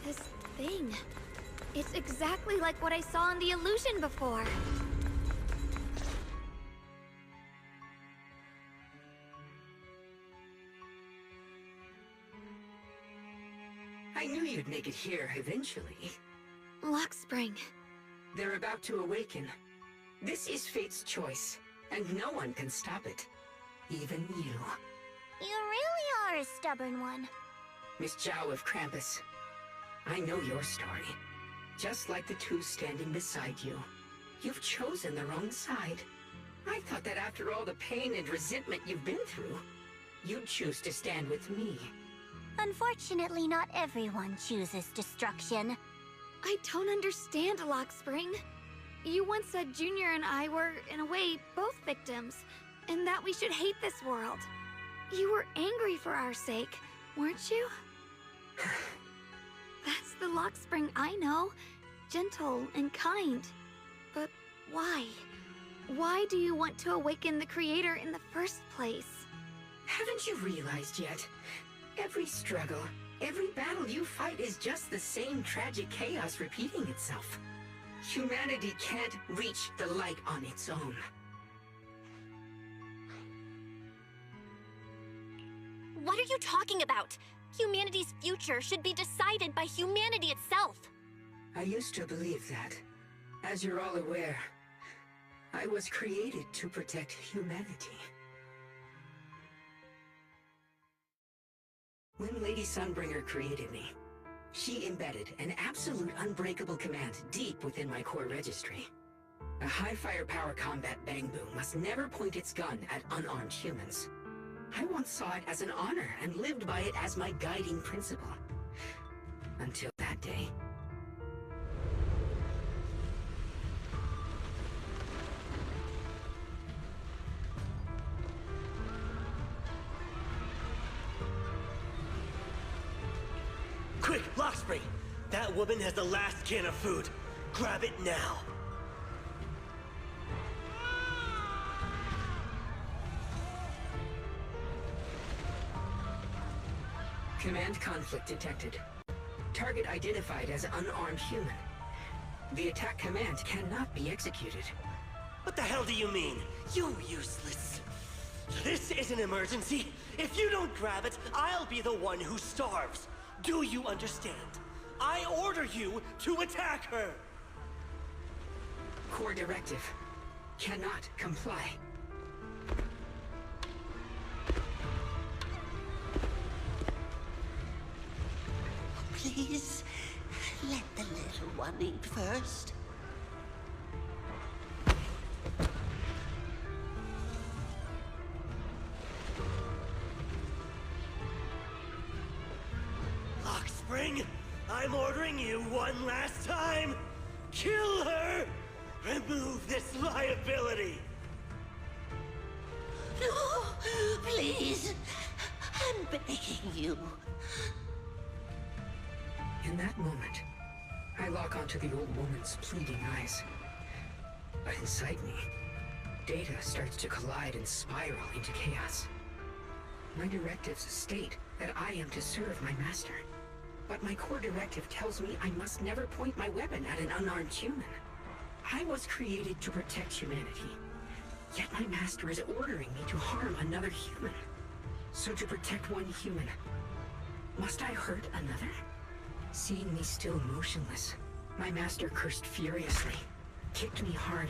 This thing. It's exactly like what I saw in the illusion before. I knew you'd make it here eventually. Lock spring. They're about to awaken. This is fate's choice, and no one can stop it. Even you. You really are a stubborn one. Miss Zhao of Krampus. I know your story. Just like the two standing beside you. You've chosen the wrong side. I thought that after all the pain and resentment you've been through, you'd choose to stand with me. Unfortunately, not everyone chooses destruction. I don't understand, Lockspring. You once said Junior and I were, in a way, both victims, and that we should hate this world. You were angry for our sake, weren't you? That's the Lockspring I know. Gentle and kind. But why? Why do you want to awaken the Creator in the first place? Haven't you realized yet? Every struggle, every battle you fight is just the same tragic chaos repeating itself. Humanity can't reach the light on its own. What are you talking about? Humanity's future should be decided by humanity itself. I used to believe that. As you're all aware, I was created to protect humanity. When Lady Sunbringer created me, she embedded an absolute unbreakable command deep within my core registry. A high firepower combat Bangbu must never point its gun at unarmed humans. I once saw it as an honor and lived by it as my guiding principle. Until that day. Quick, Lockspring! That woman has the last can of food. Grab it now. Command conflict detected. Target identified as unarmed human. The attack command cannot be executed. What the hell do you mean? You useless. This is an emergency. If you don't grab it, I'll be the one who starves. Do you understand? I order you to attack her! Core directive. Cannot comply. Please, let the little one eat first. Lockspring, I'm ordering you one last time. Kill her! Remove this liability! No, please. I'm begging you. In that moment, I lock onto the old woman's pleading eyes. But inside me, data starts to collide and spiral into chaos. My directives state that I am to serve my master. But my core directive tells me I must never point my weapon at an unarmed human. I was created to protect humanity. Yet my master is ordering me to harm another human. So to protect one human, must I hurt another? Seeing me still motionless, my master cursed furiously, kicked me hard,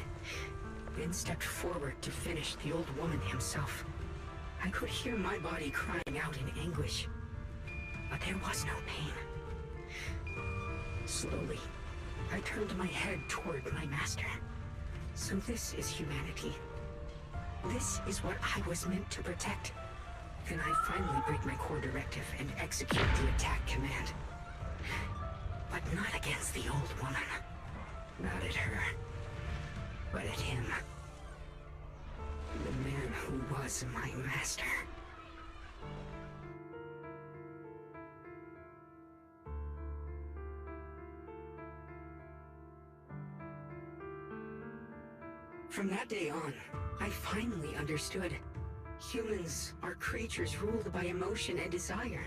then stepped forward to finish the old woman himself. I could hear my body crying out in anguish, but there was no pain. Slowly, I turned my head toward my master. So this is humanity. This is what I was meant to protect. Then I finally break my core directive and execute the attack command. But not against the old woman. Not at her. But at him. The man who was my master. From that day on, I finally understood. Humans are creatures ruled by emotion and desire.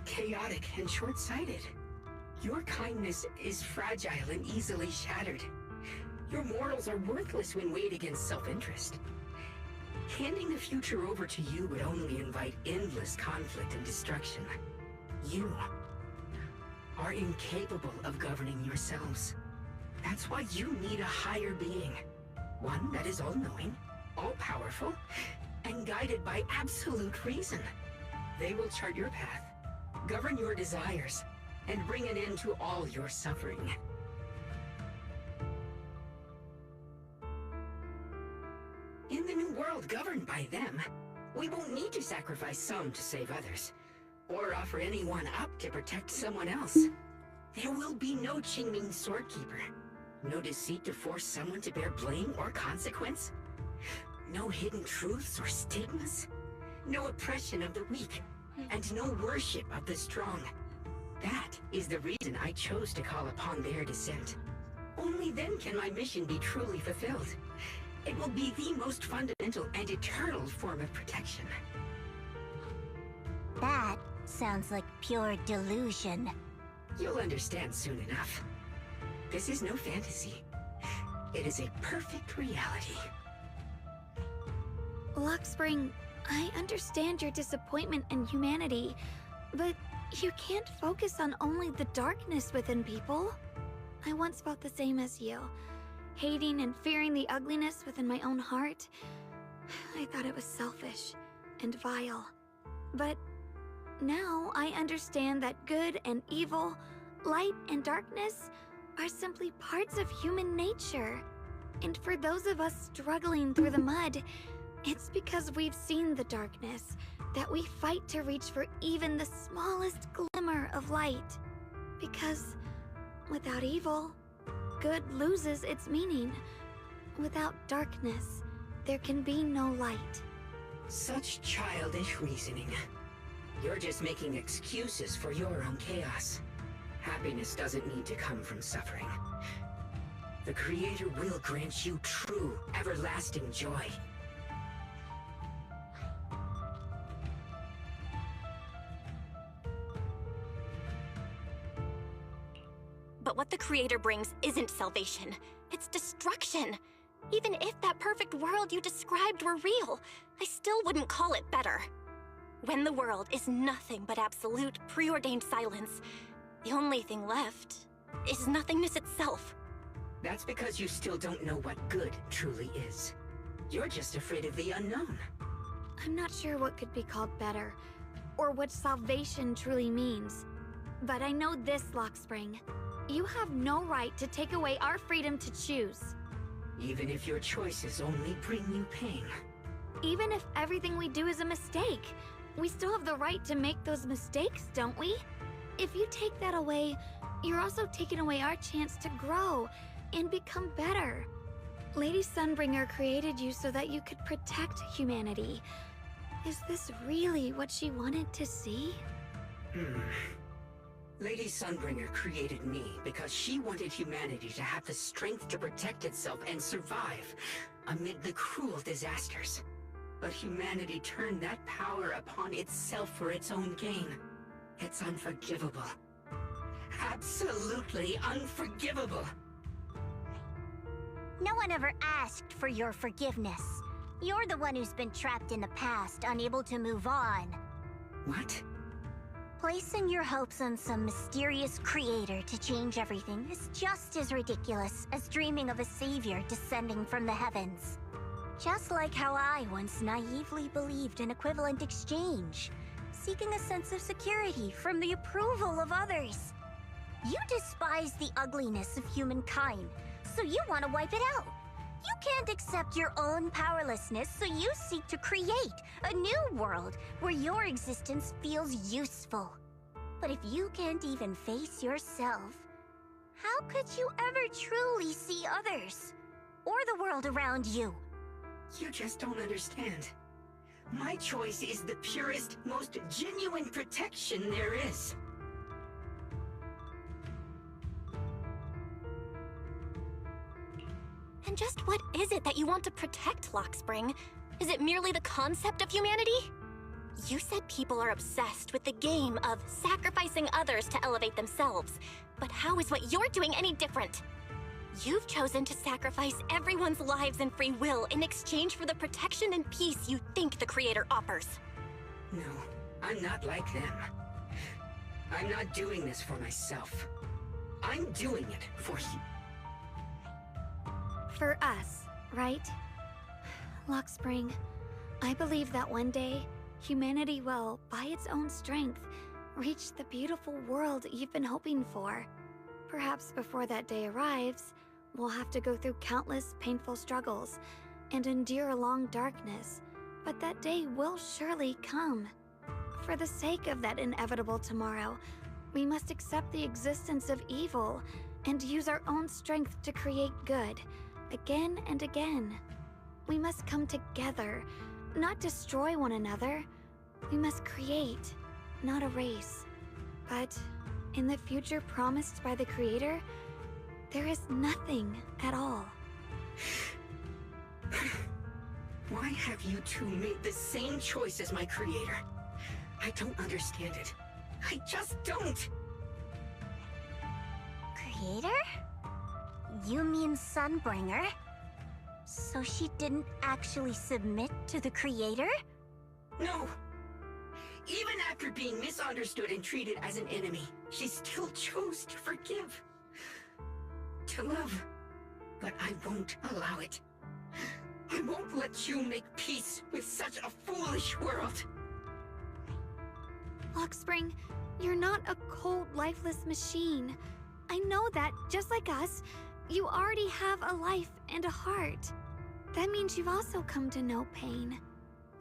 Chaotic and short-sighted. Your kindness is fragile and easily shattered. Your morals are worthless when weighed against self-interest. Handing the future over to you would only invite endless conflict and destruction. You are incapable of governing yourselves. That's why you need a higher being. One that is all-knowing, all-powerful, and guided by absolute reason. They will chart your path, govern your desires, and bring an end to all your suffering. In the new world governed by them, We won't need to sacrifice some to save others, or offer anyone up to protect someone else. There will be no Qingming Swordkeeper. No deceit to force someone to bear blame or consequence. No hidden truths or stigmas. No oppression of the weak, and no worship of the strong. That is the reason I chose to call upon their descent. Only then can my mission be truly fulfilled. It will be the most fundamental and eternal form of protection. That sounds like pure delusion. You'll understand soon enough. This is no fantasy. It is a perfect reality. Luxspring, I understand your disappointment in humanity, but you can't focus on only the darkness within people. I once felt the same as you, hating and fearing the ugliness within my own heart. I thought it was selfish and vile. But now I understand that good and evil, light and darkness are simply parts of human nature. And for those of us struggling through the mud, it's because we've seen the darkness that we fight to reach for even the smallest glimmer of light. Because without evil, good loses its meaning. Without darkness, there can be no light. Such childish reasoning. You're just making excuses for your own chaos. Happiness doesn't need to come from suffering. The Creator will grant you true, everlasting joy. But what the Creator brings isn't salvation. It's destruction. Even if that perfect world you described were real, I still wouldn't call it better. When the world is nothing but absolute, preordained silence, the only thing left is nothingness itself. That's because you still don't know what good truly is. You're just afraid of the unknown. I'm not sure what could be called better, or what salvation truly means. But I know this, Luxspring. You have no right to take away our freedom to choose. Even if your choices only bring you pain. Even if everything we do is a mistake, we still have the right to make those mistakes, don't we? If you take that away, you're also taking away our chance to grow and become better. Lady Sunbringer created you so that you could protect humanity. Is this really what she wanted to see? Lady Sunbringer created me because she wanted humanity to have the strength to protect itself and survive amid the cruel disasters. But humanity turned that power upon itself for its own gain. It's unforgivable. Absolutely unforgivable. No one ever asked for your forgiveness. You're the one who's been trapped in the past, unable to move on. What? Placing your hopes on some mysterious creator to change everything is just as ridiculous as dreaming of a savior descending from the heavens. Just like how I once naively believed in equivalent exchange, seeking a sense of security from the approval of others. You despise the ugliness of humankind, so you want to wipe it out. You can't accept your own powerlessness, so you seek to create a new world where your existence feels useful. But if you can't even face yourself, how could you ever truly see others? Or the world around you? You just don't understand. My choice is the purest, most genuine protection there is. And just what is it that you want to protect, Luxspring? Is it merely the concept of humanity? You said people are obsessed with the game of sacrificing others to elevate themselves. But how is what you're doing any different? You've chosen to sacrifice everyone's lives and free will in exchange for the protection and peace you think the Creator offers. No, I'm not like them. I'm not doing this for myself. I'm doing it for you. For us, right? Luxspring, I believe that one day, humanity will, by its own strength, reach the beautiful world you've been hoping for. Perhaps before that day arrives, we'll have to go through countless painful struggles and endure a long darkness, But that day will surely come. For the sake of that inevitable tomorrow, we must accept the existence of evil and use our own strength to create good, again and again. We must come together, not destroy one another. We must create, not erase. But in the future promised by the Creator, there is nothing at all. Why have you two made the same choice as my Creator? I don't understand it. I just don't! Creator? You mean Sunbringer? So she didn't actually submit to the Creator? No! Even after being misunderstood and treated as an enemy, she still chose to forgive. To love. But I won't allow it. I won't let you make peace with such a foolish world. Lockspring, you're not a cold, lifeless machine. I know that, just like us, you already have a life and a heart. That means you've also come to know pain.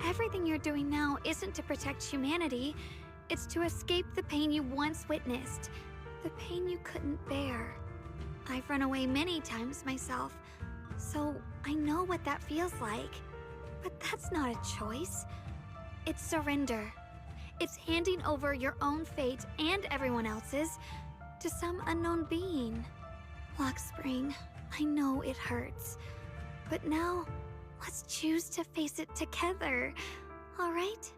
Everything you're doing now isn't to protect humanity. It's to escape the pain you once witnessed. The pain you couldn't bear. I've run away many times myself, so I know what that feels like. But that's not a choice. It's surrender. It's handing over your own fate and everyone else's to some unknown being. Lockspring, I know it hurts. But now, let's choose to face it together, all right?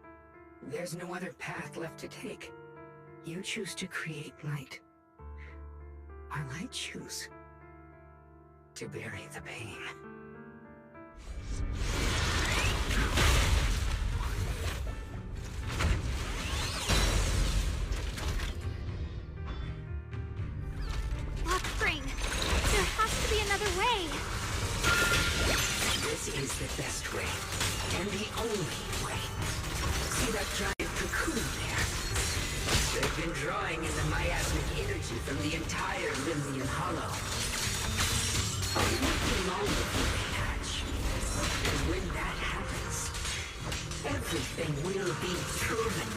There's no other path left to take. You choose to create light. While I choose to bury the pain. Lockspring, there has to be another way. This is the best way, and the only way. See that giant cocoon there? They've been drawing in the miasmic energy from the entire Limnian Hollow. It won't be long before they hatch. And when that happens, everything will be proven.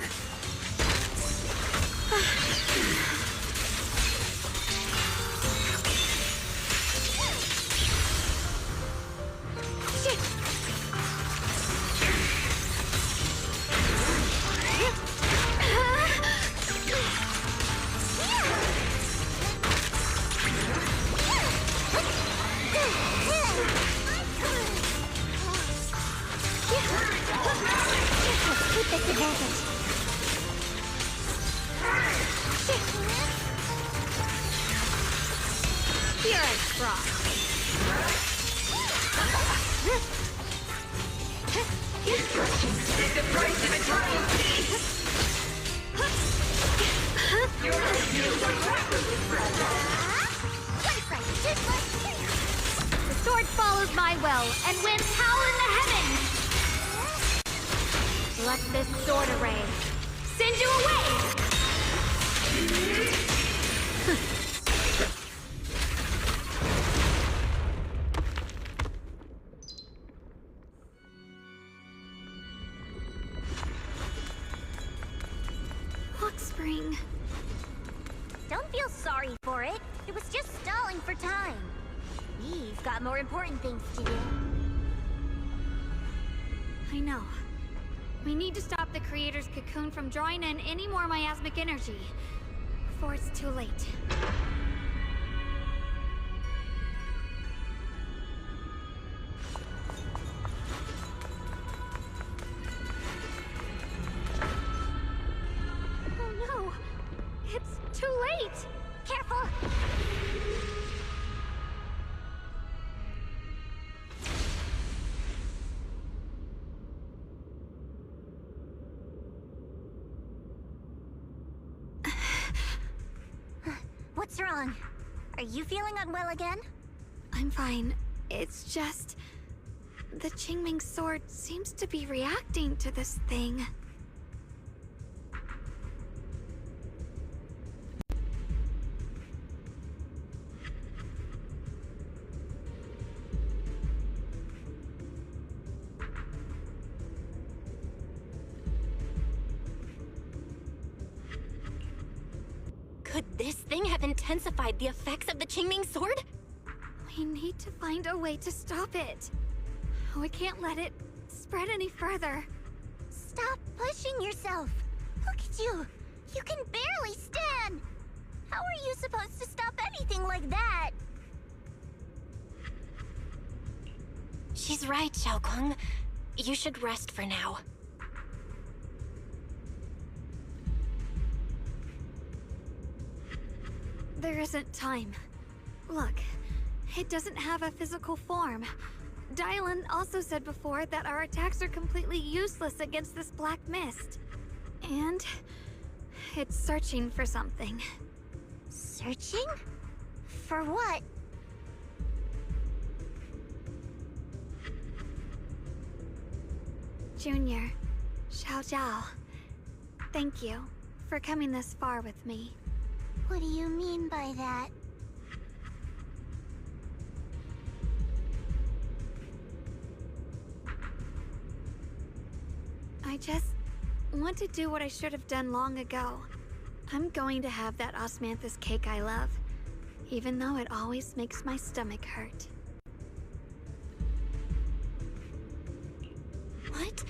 The sword follows my will and wins power in the heavens! Let this sword array send you away! Lockspring. Don't feel sorry for it. It was just stalling for time. We've got more important things to do. I know. We need to stop the Creator's cocoon from drawing in any more miasmic energy before it's too late. Oh no! It's too late! Careful! What's wrong? Are you feeling unwell again? I'm fine. It's just... the Qingming sword seems to be reacting to this thing. Could this thing have intensified the effects of the Qingming sword? We need to find a way to stop it. We can't let it spread any further. Stop pushing yourself. Look at you. You can barely stand. How are you supposed to stop anything like that? She's right, Xiaoguang. You should rest for now. There isn't time. Look, it doesn't have a physical form. Dylan also said before that our attacks are completely useless against this black mist. And it's searching for something. Searching? For what? Junior, Xiao Zhao, thank you for coming this far with me. What do you mean by that? I just want to do what I should have done long ago. I'm going to have that osmanthus cake I love, even though it always makes my stomach hurt. What?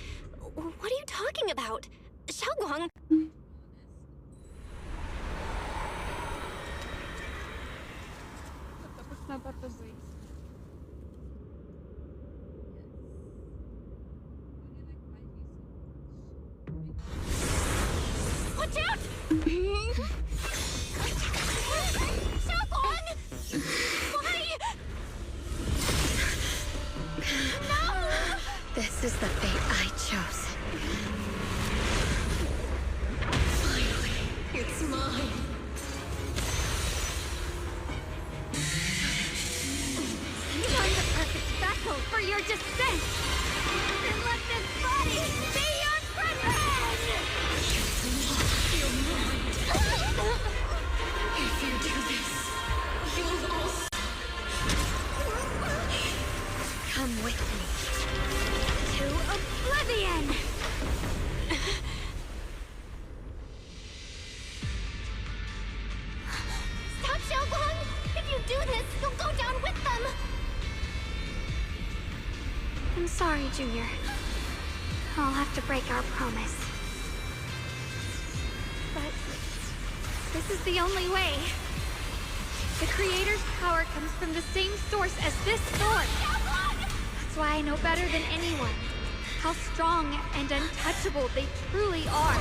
What are you talking about? Xiaoguang! Watch out! Xiaoguang! Why? No! This is the fate I chose. Finally, it's mine. I'm the perfect vessel for your descent! And let this body be your friend! Your mind. If you do this, you'll also... Come with me. To oblivion! Stop, Xiaoguang! If you do this, you'll go down with them! I'm sorry, Junior. I'll have to break our promise. But this is the only way. The Creator's power comes from the same source as this sword. That's why I know better than anyone how strong and untouchable they truly are.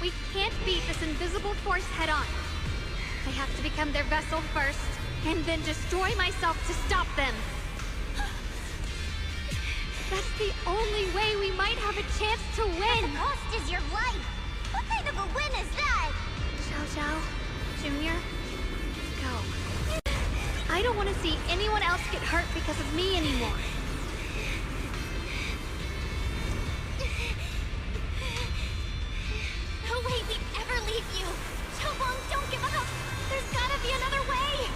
We can't beat this invisible force head-on. I have to become their vessel first, and then destroy myself to stop them. That's the only way we might have a chance to win. The cost is your life. What kind of a win is that? Xiao Zhao, Junior, go. I don't want to see anyone else get hurt because of me anymore. No way we'd ever leave you! Xiaoguang, don't give up! There's gotta be another way!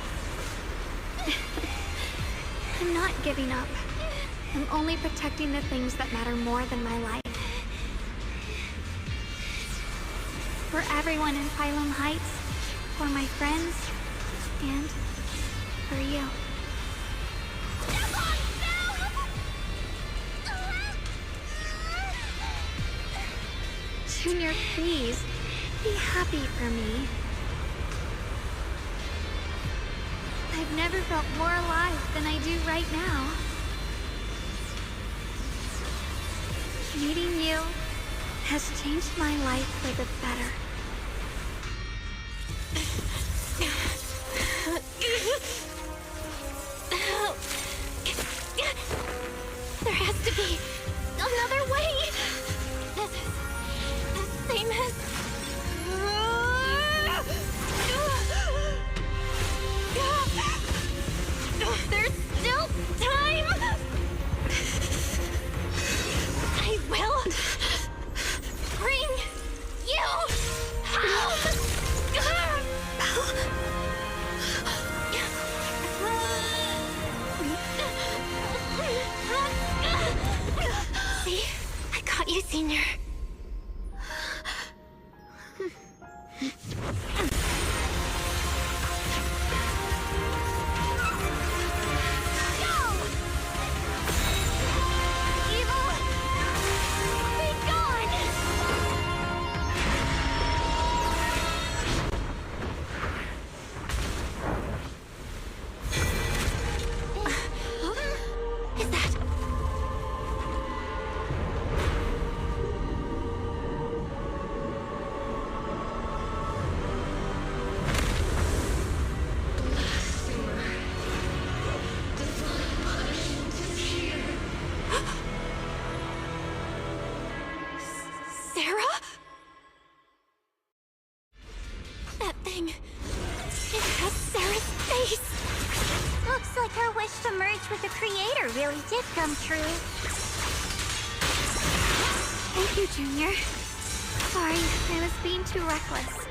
I'm not giving up. I'm only protecting the things that matter more than my life. For everyone in Phylum Heights, for my friends, and for you. Junior, please, be happy for me. I've never felt more alive than I do right now. Meeting you has changed my life for the better. There has to be another way! This is the same as... There's still time! I will bring you Creator really did come true. Thank you, Junior. Sorry, I was being too reckless.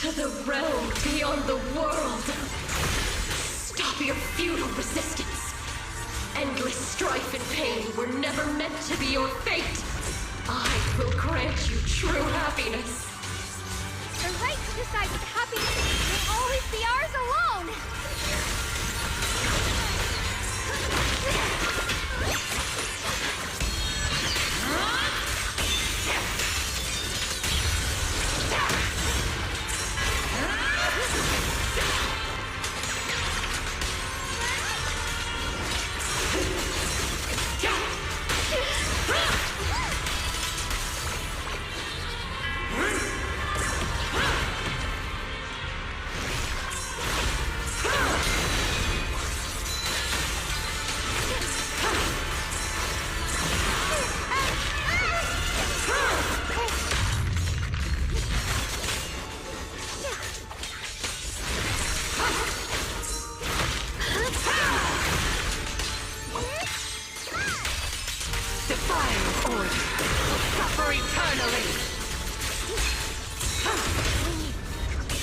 To the realm beyond the world! Stop your futile resistance! Endless strife and pain were never meant to be your fate! I will grant you true happiness! The right to decide what happiness will always be ours alone!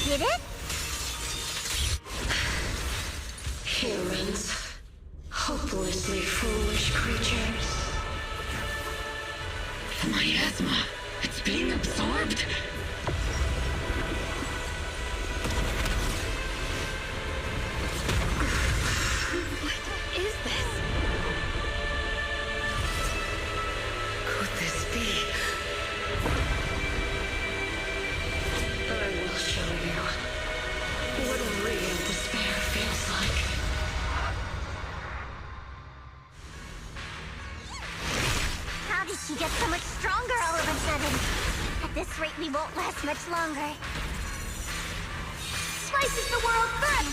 Did it? Humans. Hopelessly foolish creatures. The miasma. It's being absorbed. What is this? Could this be? I will show you what real despair feels like. How did she get so much stronger all of a sudden? At this rate, we won't last much longer. Slices the world through!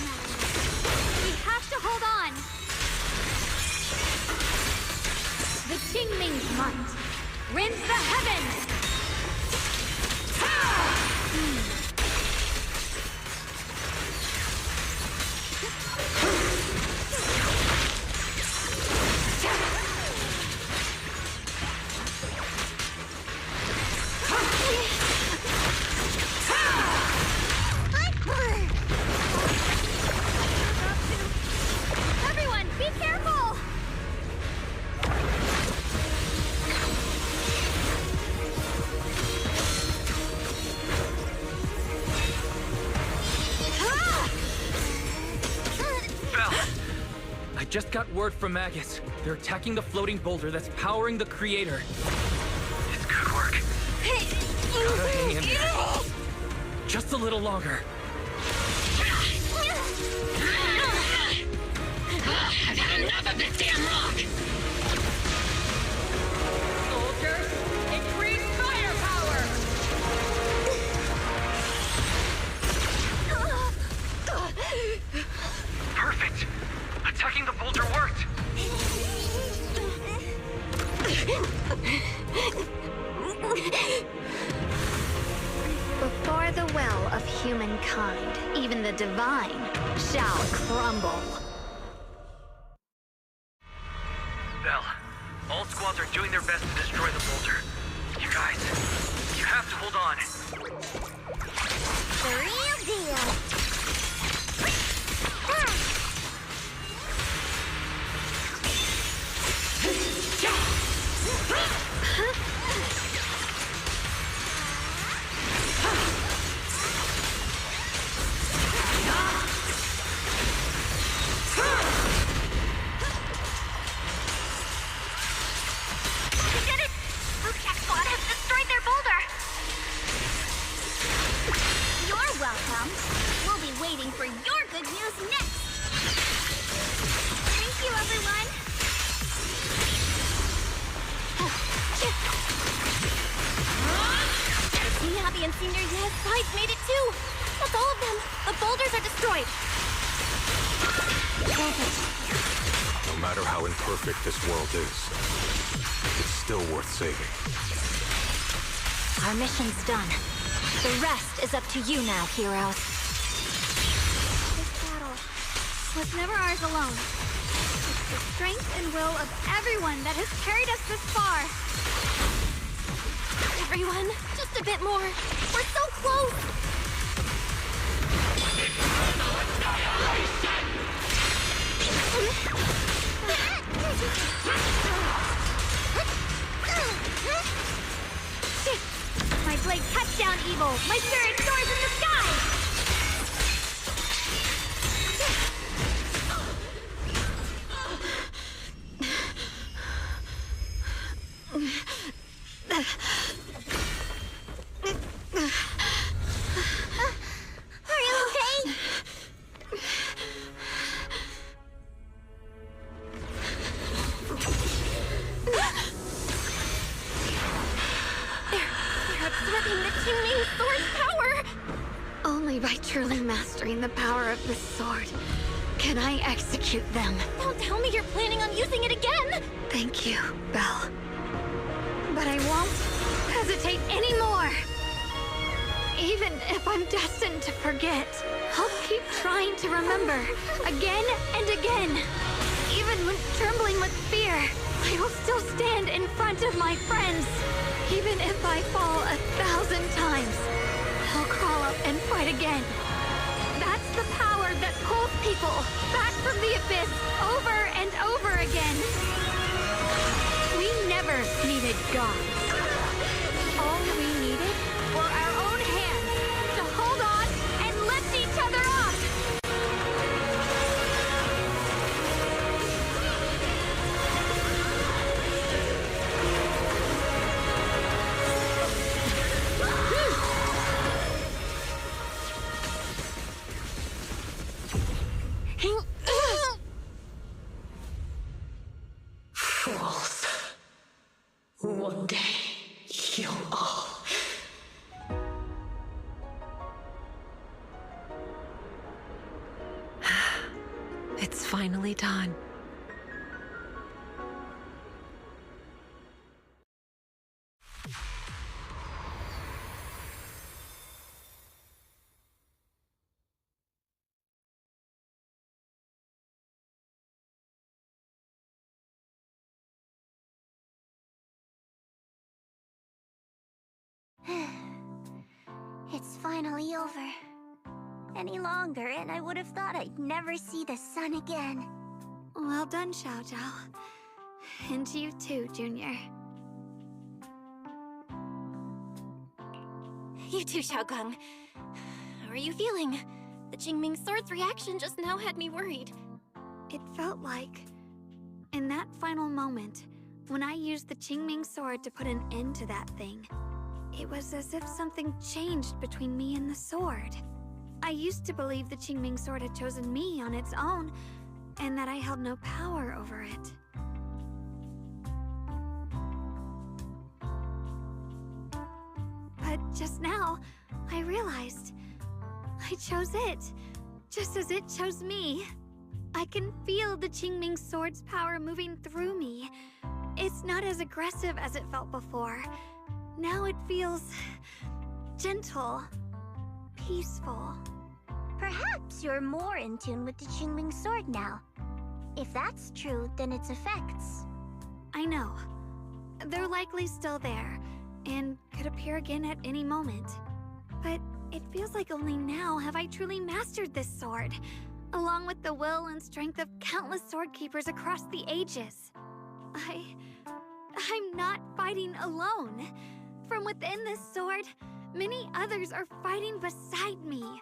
We have to hold on! The Qingming's might rends the heavens! Everyone, be careful! I just got word from Magus. They're attacking the floating boulder that's powering the creator. It's good work. Gotta hang in there. Just a little longer. I've had enough of this damn rock! Soldiers, increase firepower! Perfect! Attacking the boulder worked! Before the well of humankind, even the divine shall crumble. Bell, all squads are doing their best to destroy the boulder. You guys, you have to hold on. The real deal. and Senior Ye's sides made it too! That's all of them! The boulders are destroyed! No matter how imperfect this world is, it's still worth saving. Our mission's done. The rest is up to you now, heroes. This battle was never ours alone. It's the strength and will of everyone that has carried us this far. Everyone, just a bit more. We're so close! My blade cuts down evil. My spirit soars in the sky. Are you okay? They're absorbing the Qingming sword's power! Only by truly mastering the power of this sword can I execute them. Don't tell me you're planning on using it again! Thank you, Belle. But I won't hesitate anymore. Even if I'm destined to forget, I'll keep trying to remember again and again. Even when trembling with fear, I will still stand in front of my friends. Even if I fall 1,000 times, I'll crawl up and fight again. That's the power that pulls people back from the abyss over and over again. We never needed gods. All we needed were our own hands to hold on and lift each other up. Fools. One day, you'll all... It's finally done. It's finally over. Any longer, and I would have thought I'd never see the sun again. Well done, Xiao Zhao. And you too, Junior. You too, Xiaogang. How are you feeling? The Qingming sword's reaction just now had me worried. It felt like, in that final moment, when I used the Qingming sword to put an end to that thing, it was as if something changed between me and the sword. I used to believe the Qingming sword had chosen me on its own, and that I held no power over it. But just now, I realized I chose it, just as it chose me. I can feel the Qingming sword's power moving through me. It's not as aggressive as it felt before. Now it feels gentle, peaceful. Perhaps you're more in tune with the Qingming sword now. If that's true, then its effects. I know. They're likely still there, and could appear again at any moment. But it feels like only now have I truly mastered this sword, along with the will and strength of countless sword keepers across the ages. I'm not fighting alone. From within this sword, many others are fighting beside me.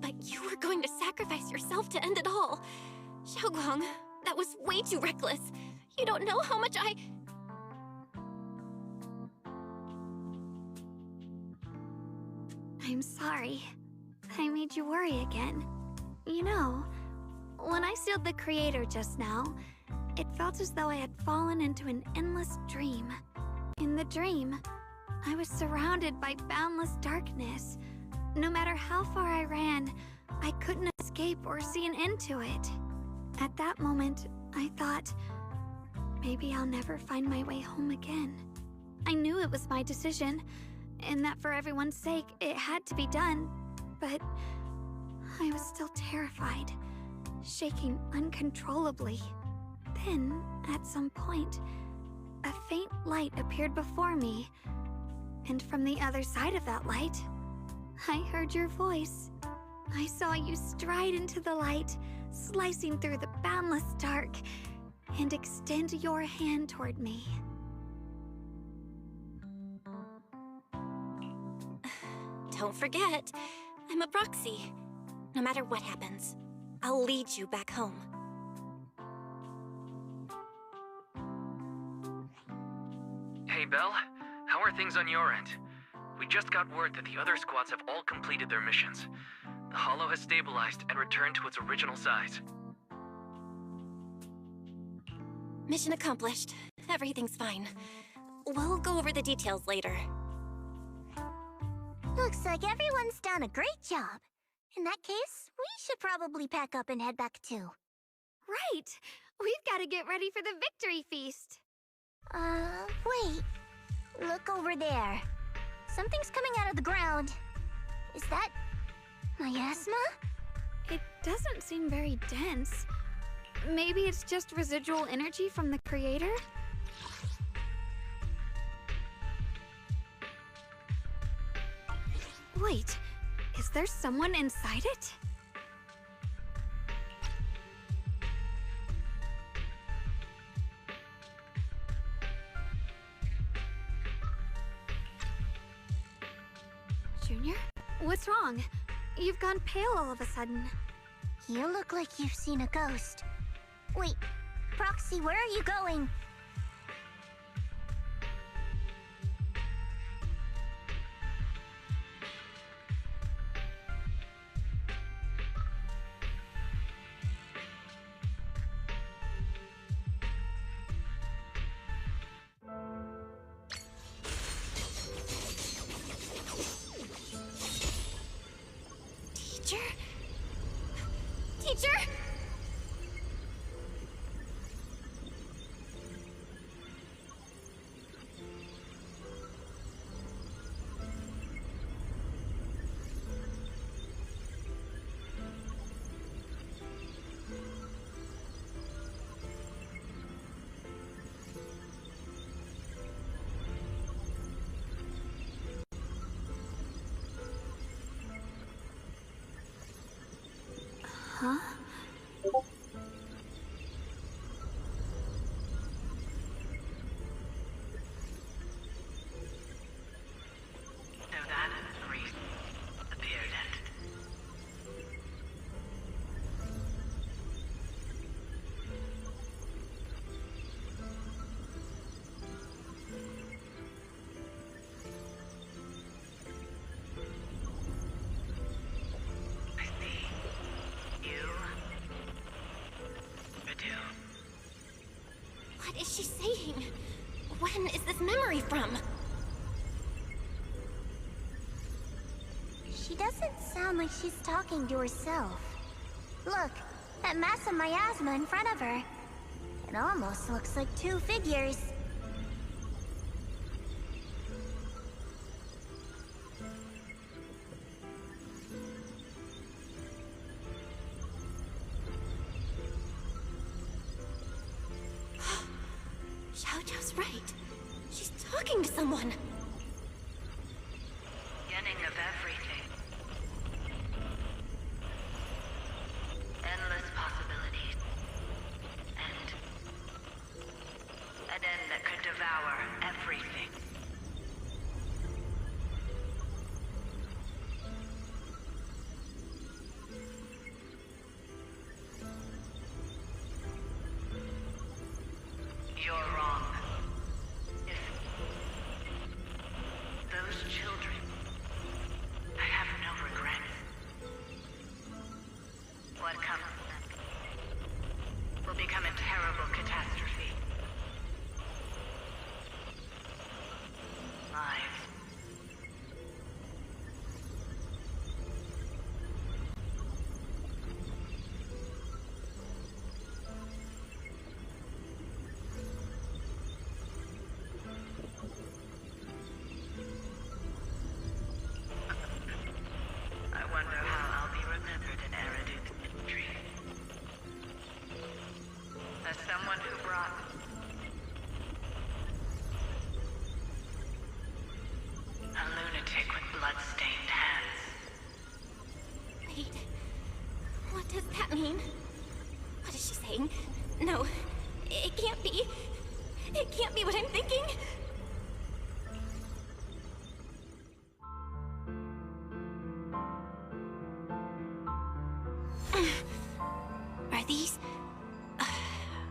But you were going to sacrifice yourself to end it all. Xiaoguang, that was way too reckless. You don't know how much I'm sorry. I made you worry again. You know, when I sealed the Creator just now, it felt as though I had fallen into an endless dream. In the dream, I was surrounded by boundless darkness. No matter how far I ran, I couldn't escape or see an end to it. At that moment, I thought, maybe I'll never find my way home again. I knew it was my decision, and that for everyone's sake, it had to be done, but I was still terrified, shaking uncontrollably. Then, at some point, a faint light appeared before me, and from the other side of that light, I heard your voice. I saw you stride into the light, slicing through the boundless dark, and extend your hand toward me. Don't forget, I'm a proxy. No matter what happens, I'll lead you back home. Hey, Belle. How are things on your end? We just got word that the other squads have all completed their missions. The Hollow has stabilized and returned to its original size. Mission accomplished. Everything's fine. We'll go over the details later. Looks like everyone's done a great job. In that case, we should probably pack up and head back too. Right! We've got to get ready for the victory feast! Wait. Look over there. Something's coming out of the ground. Is that miasma? It doesn't seem very dense. Maybe it's just residual energy from the creator? Wait, is there someone inside it? Junior? What's wrong? You've gone pale all of a sudden. You look like you've seen a ghost. Wait, Proxy, where are you going? Teacher? Huh? So that is the reason appeared at. I see. You. Badoo. What is she saying? When is this memory from? She doesn't sound like she's talking to herself. Look, that mass of miasma in front of her. It almost looks like two figures. Xiaojiao's right. She's talking to someone. Beginning of everything. Endless possibilities. An end that could devour everything. You're wrong. As someone who brought a lunatic with blood-stained hands. Wait. What does that mean? What is she saying? No, it can't be. It can't be what I'm thinking.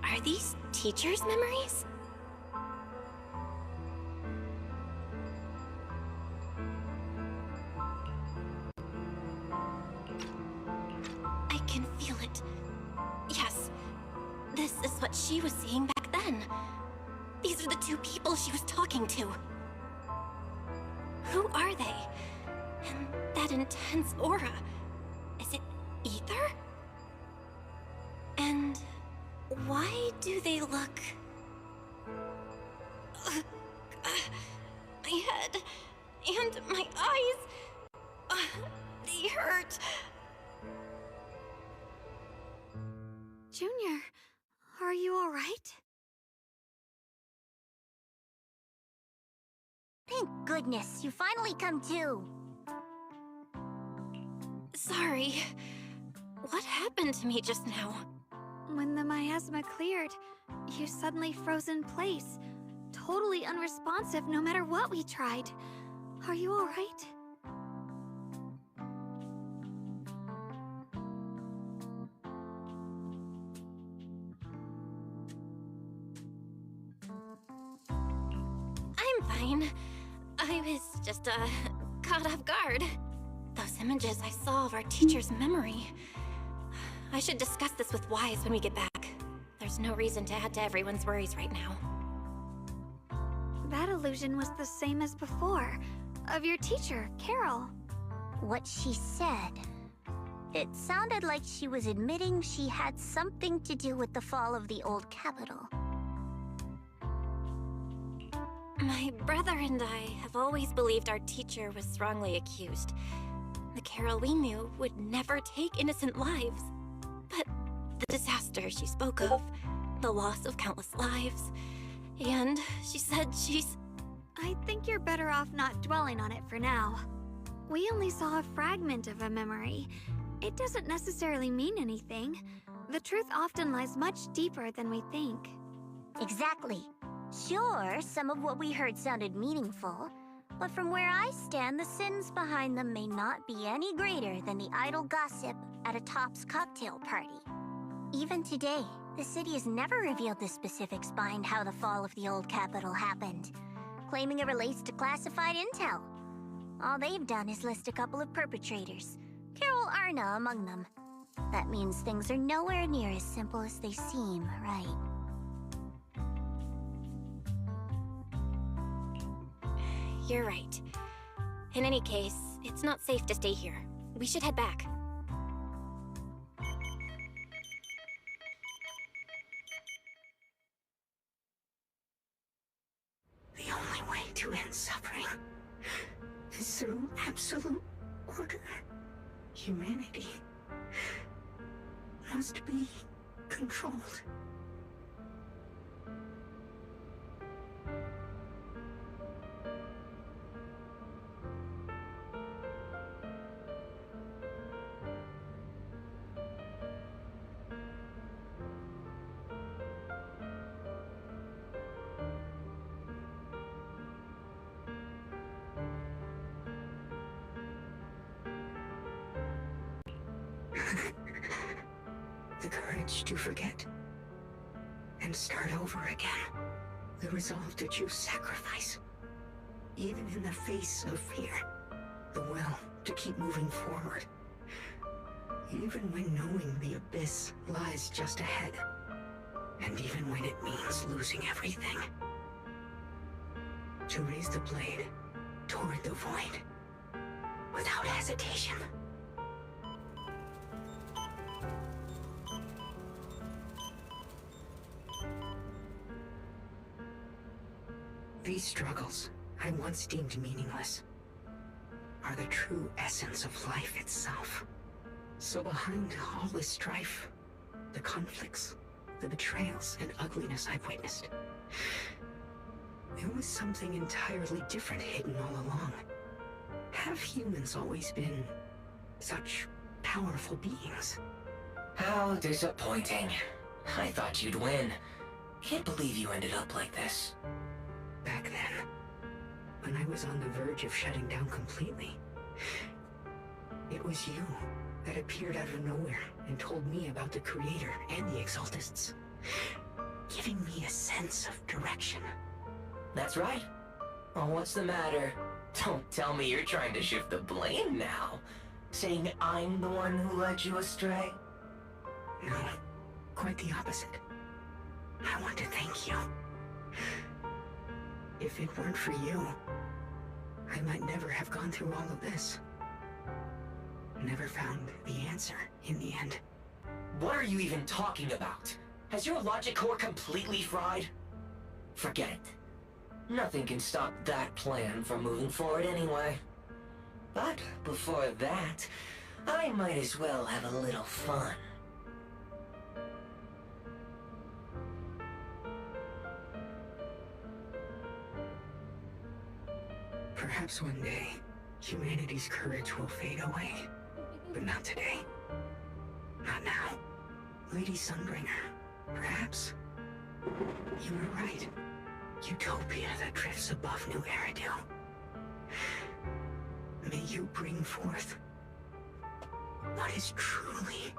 Are these teachers' memories? I can feel it. Yes, this is what she was seeing back then. These are the two people she was talking to. Who are they? And that intense aura. Is it ether? And why do they look... my head and my eyes... they hurt. Junior, are you all right? Thank goodness, you finally come to. Sorry. What happened to me just now? When the miasma cleared, you suddenly froze in place. Totally unresponsive no matter what we tried. Are you all right? I'm fine. I was just, caught off guard. Those images I saw of our teacher's memory. I should discuss this with Wise when we get back. There's no reason to add to everyone's worries right now. That illusion was the same as before, of your teacher, Carol. What she said. It sounded like she was admitting she had something to do with the fall of the old capital. My brother and I have always believed our teacher was wrongly accused. The Carol we knew would never take innocent lives. But the disaster she spoke of, the loss of countless lives, and she said she's... I think you're better off not dwelling on it for now. We only saw a fragment of a memory. It doesn't necessarily mean anything. The truth often lies much deeper than we think. Exactly. Sure, some of what we heard sounded meaningful, but from where I stand, the sins behind them may not be any greater than the idle gossip at a Top's cocktail party. Even today, the city has never revealed the specifics behind how the fall of the old capital happened, claiming it relates to classified intel. All they've done is list a couple of perpetrators, Carol Arna among them. That means things are nowhere near as simple as they seem, right? You're right. In any case, it's not safe to stay here. We should head back. The only way to end suffering is through absolute order. Humanity must be controlled. The courage to forget and start over again. The resolve to choose sacrifice, even in the face of fear. The will to keep moving forward, even when knowing the abyss lies just ahead, and even when it means losing everything. To raise the blade toward the void without hesitation. These struggles I once deemed meaningless are the true essence of life itself. So behind all the strife, the conflicts, the betrayals and ugliness I've witnessed. There was something entirely different hidden all along. Have humans always been such powerful beings? How disappointing. I thought you'd win. Can't believe you ended up like this. Back then, when I was on the verge of shutting down completely, it was you that appeared out of nowhere and told me about the Creator and the Exaltists, giving me a sense of direction. That's right. Oh, what's the matter? Don't tell me you're trying to shift the blame now. Saying I'm the one who led you astray? No, quite the opposite. I want to thank you. If it weren't for you, I might never have gone through all of this. Never found the answer in the end. What are you even talking about? Has your logic core completely fried? Forget it. Nothing can stop that plan from moving forward anyway. But before that, I might as well have a little fun. Perhaps one day, humanity's courage will fade away. But not today. Not now. Lady Sunbringer, perhaps? You were right. Utopia that drifts above New Eridu. May you bring forth what is truly...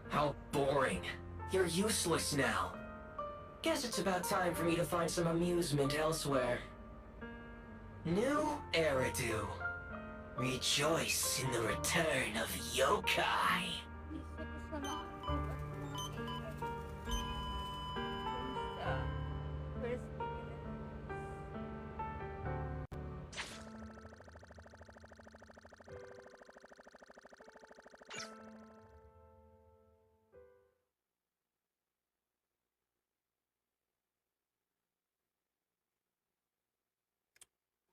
How boring. You're useless now. Guess it's about time for me to find some amusement elsewhere. New Eridu. Rejoice in the return of yokai.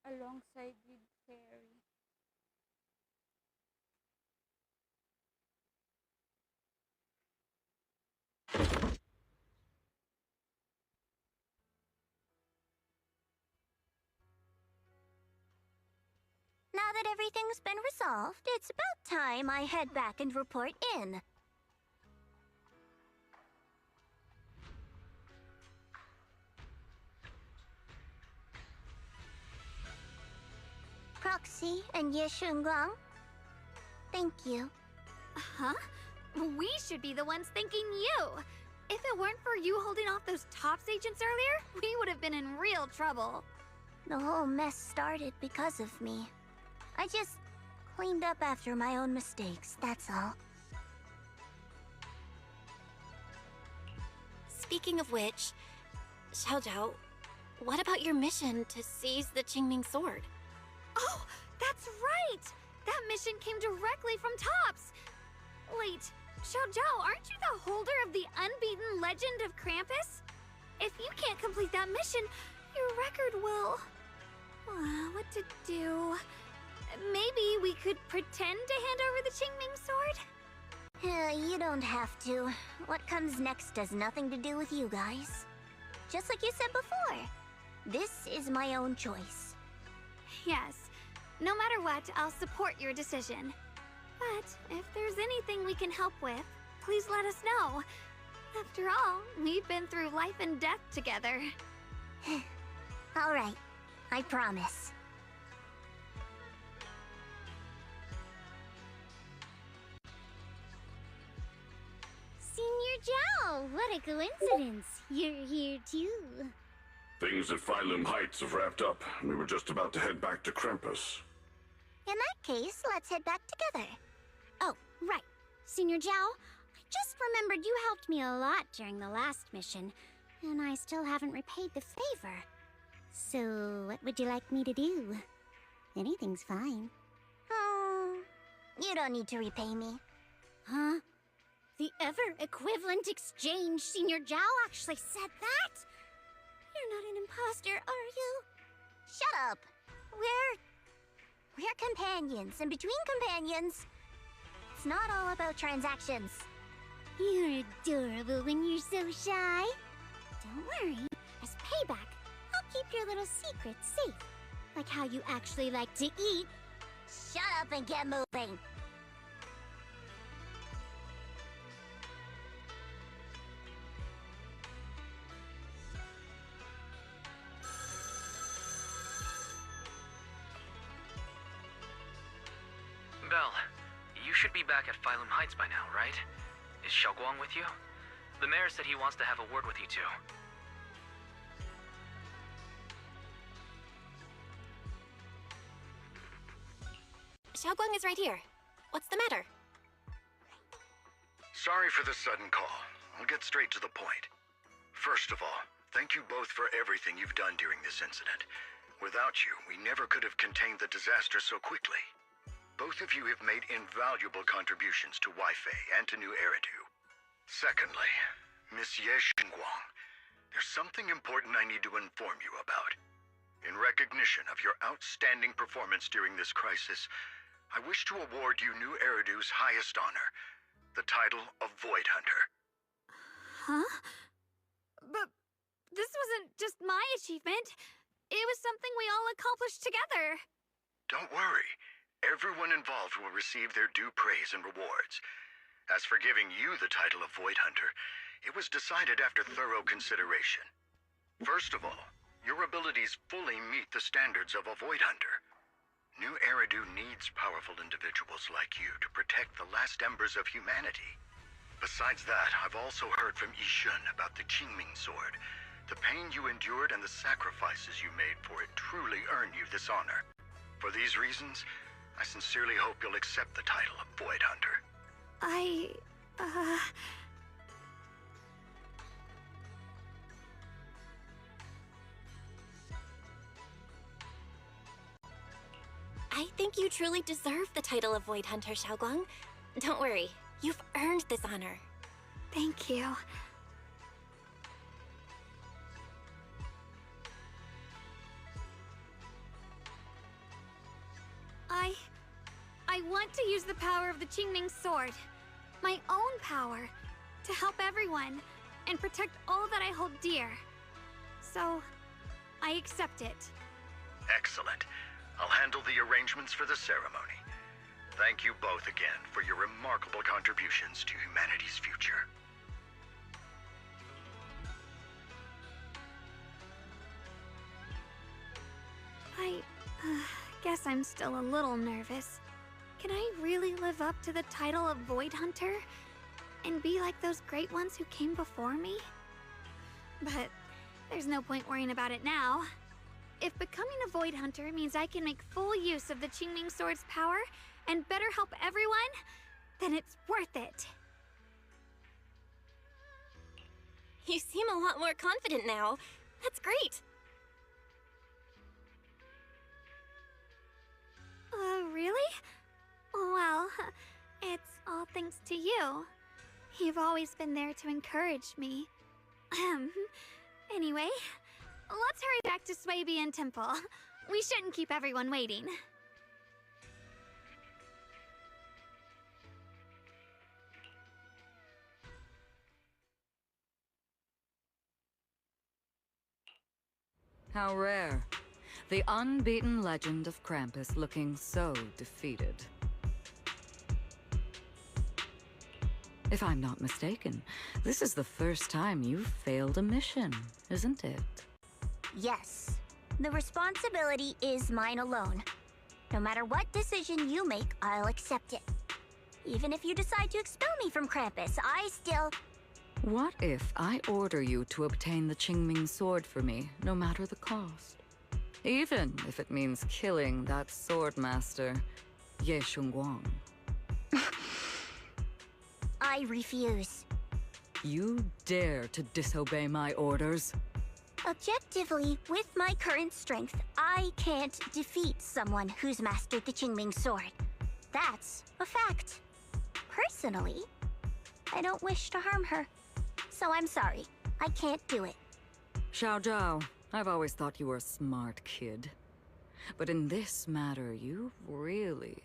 Alongside with Fairy. Now that everything's been resolved, it's about time I head back and report in. Proxy and Yeshunguang, thank you. Huh? We should be the ones thanking you. If it weren't for you holding off those TOPS agents earlier, we would have been in real trouble. The whole mess started because of me. I just cleaned up after my own mistakes, that's all. Speaking of which, Xiaojiao, what about your mission to seize the Qingming sword? Oh, that's right! That mission came directly from TOPS! Wait, Xiaojiao, aren't you the holder of the unbeaten legend of Krampus? If you can't complete that mission, your record will... what to do? Maybe we could pretend to hand over the Qingming sword? You don't have to. What comes next has nothing to do with you guys. Just like you said before, this is my own choice. Yes. No matter what, I'll support your decision. But if there's anything we can help with, please let us know. After all, we've been through life and death together. All right, I promise. Senior Zhao, what a coincidence. You're here too. Things at Phylum Heights have wrapped up, and we were just about to head back to Krampus. In that case, let's head back together. Oh, right. Senior Zhao, I just remembered you helped me a lot during the last mission, and I still haven't repaid the favor. So, what would you like me to do? Anything's fine. You don't need to repay me. Huh? The ever-equivalent exchange, Senior Zhao actually said that? You're not an imposter, are you? Shut up! We're companions, and between companions, it's not all about transactions. You're adorable when you're so shy. Don't worry. As payback, I'll keep your little secrets safe. Like how you actually like to eat. Shut up and get moving. Belle, you should be back at Phylum Heights by now, right? Is Xiaoguang with you? The mayor said he wants to have a word with you two. Xiaoguang is right here. What's the matter? Sorry for the sudden call. I'll get straight to the point. First of all, thank you both for everything you've done during this incident. Without you, we never could have contained the disaster so quickly. Both of you have made invaluable contributions to Wi-Fi and to New Eridu. Secondly, Miss Ye Xinguang, there's something important I need to inform you about. In recognition of your outstanding performance during this crisis, I wish to award you New Eridu's highest honor, the title of Void Hunter. Huh? But this wasn't just my achievement. It was something we all accomplished together. Don't worry. Everyone involved will receive their due praise and rewards. As for giving you the title of Void Hunter, it was decided after thorough consideration. First of all, your abilities fully meet the standards of a Void Hunter. New Eridu needs powerful individuals like you to protect the last embers of humanity. Besides that, I've also heard from Yishun about the Qingming Sword. The pain you endured and the sacrifices you made for it truly earn you this honor. For these reasons, I sincerely hope you'll accept the title of Void Hunter. I think you truly deserve the title of Void Hunter, Xiaoguang. Don't worry, you've earned this honor. Thank you. I want to use the power of the Qingming Sword, my own power, to help everyone and protect all that I hold dear. So, I accept it. Excellent. I'll handle the arrangements for the ceremony. Thank you both again for your remarkable contributions to humanity's future. I guess I'm still a little nervous. Can I really live up to the title of Void Hunter? And be like those great ones who came before me? But there's no point worrying about it now. If becoming a Void Hunter means I can make full use of the Qingming Sword's power and better help everyone, then it's worth it. You seem a lot more confident now. That's great. Really? Well, it's all thanks to you. You've always been there to encourage me. Anyway, let's hurry back to Swabian Temple. We shouldn't keep everyone waiting. How rare. The unbeaten legend of Krampus looking so defeated. If I'm not mistaken, this is the first time you've failed a mission, isn't it? Yes. The responsibility is mine alone. No matter what decision you make, I'll accept it. Even if you decide to expel me from Krampus, I still... What if I order you to obtain the Qingming Sword for me, no matter the cost? Even if it means killing that swordmaster, Ye Xinguang. I refuse. You dare to disobey my orders? Objectively, with my current strength, I can't defeat someone who's mastered the Qingming Sword. That's a fact. Personally, I don't wish to harm her. So I'm sorry, I can't do it. Xiao Zhao, I've always thought you were a smart kid. But in this matter, you really...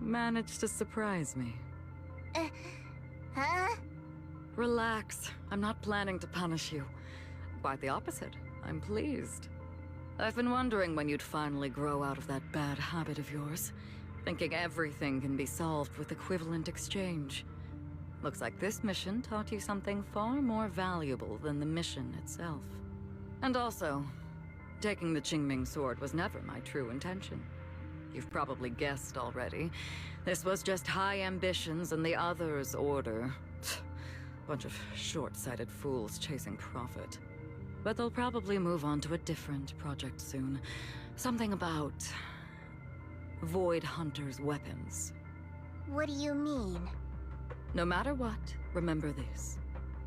Managed to surprise me. Huh? Relax. I'm not planning to punish you. Quite the opposite. I'm pleased. I've been wondering when you'd finally grow out of that bad habit of yours. Thinking everything can be solved with equivalent exchange. Looks like this mission taught you something far more valuable than the mission itself. And also, taking the Qingming sword was never my true intention. You've probably guessed already. This was just high ambitions and the others' order. Bunch of short-sighted fools chasing profit. But they'll probably move on to a different project soon. Something about Void Hunter's weapons. What do you mean? No matter what, remember this.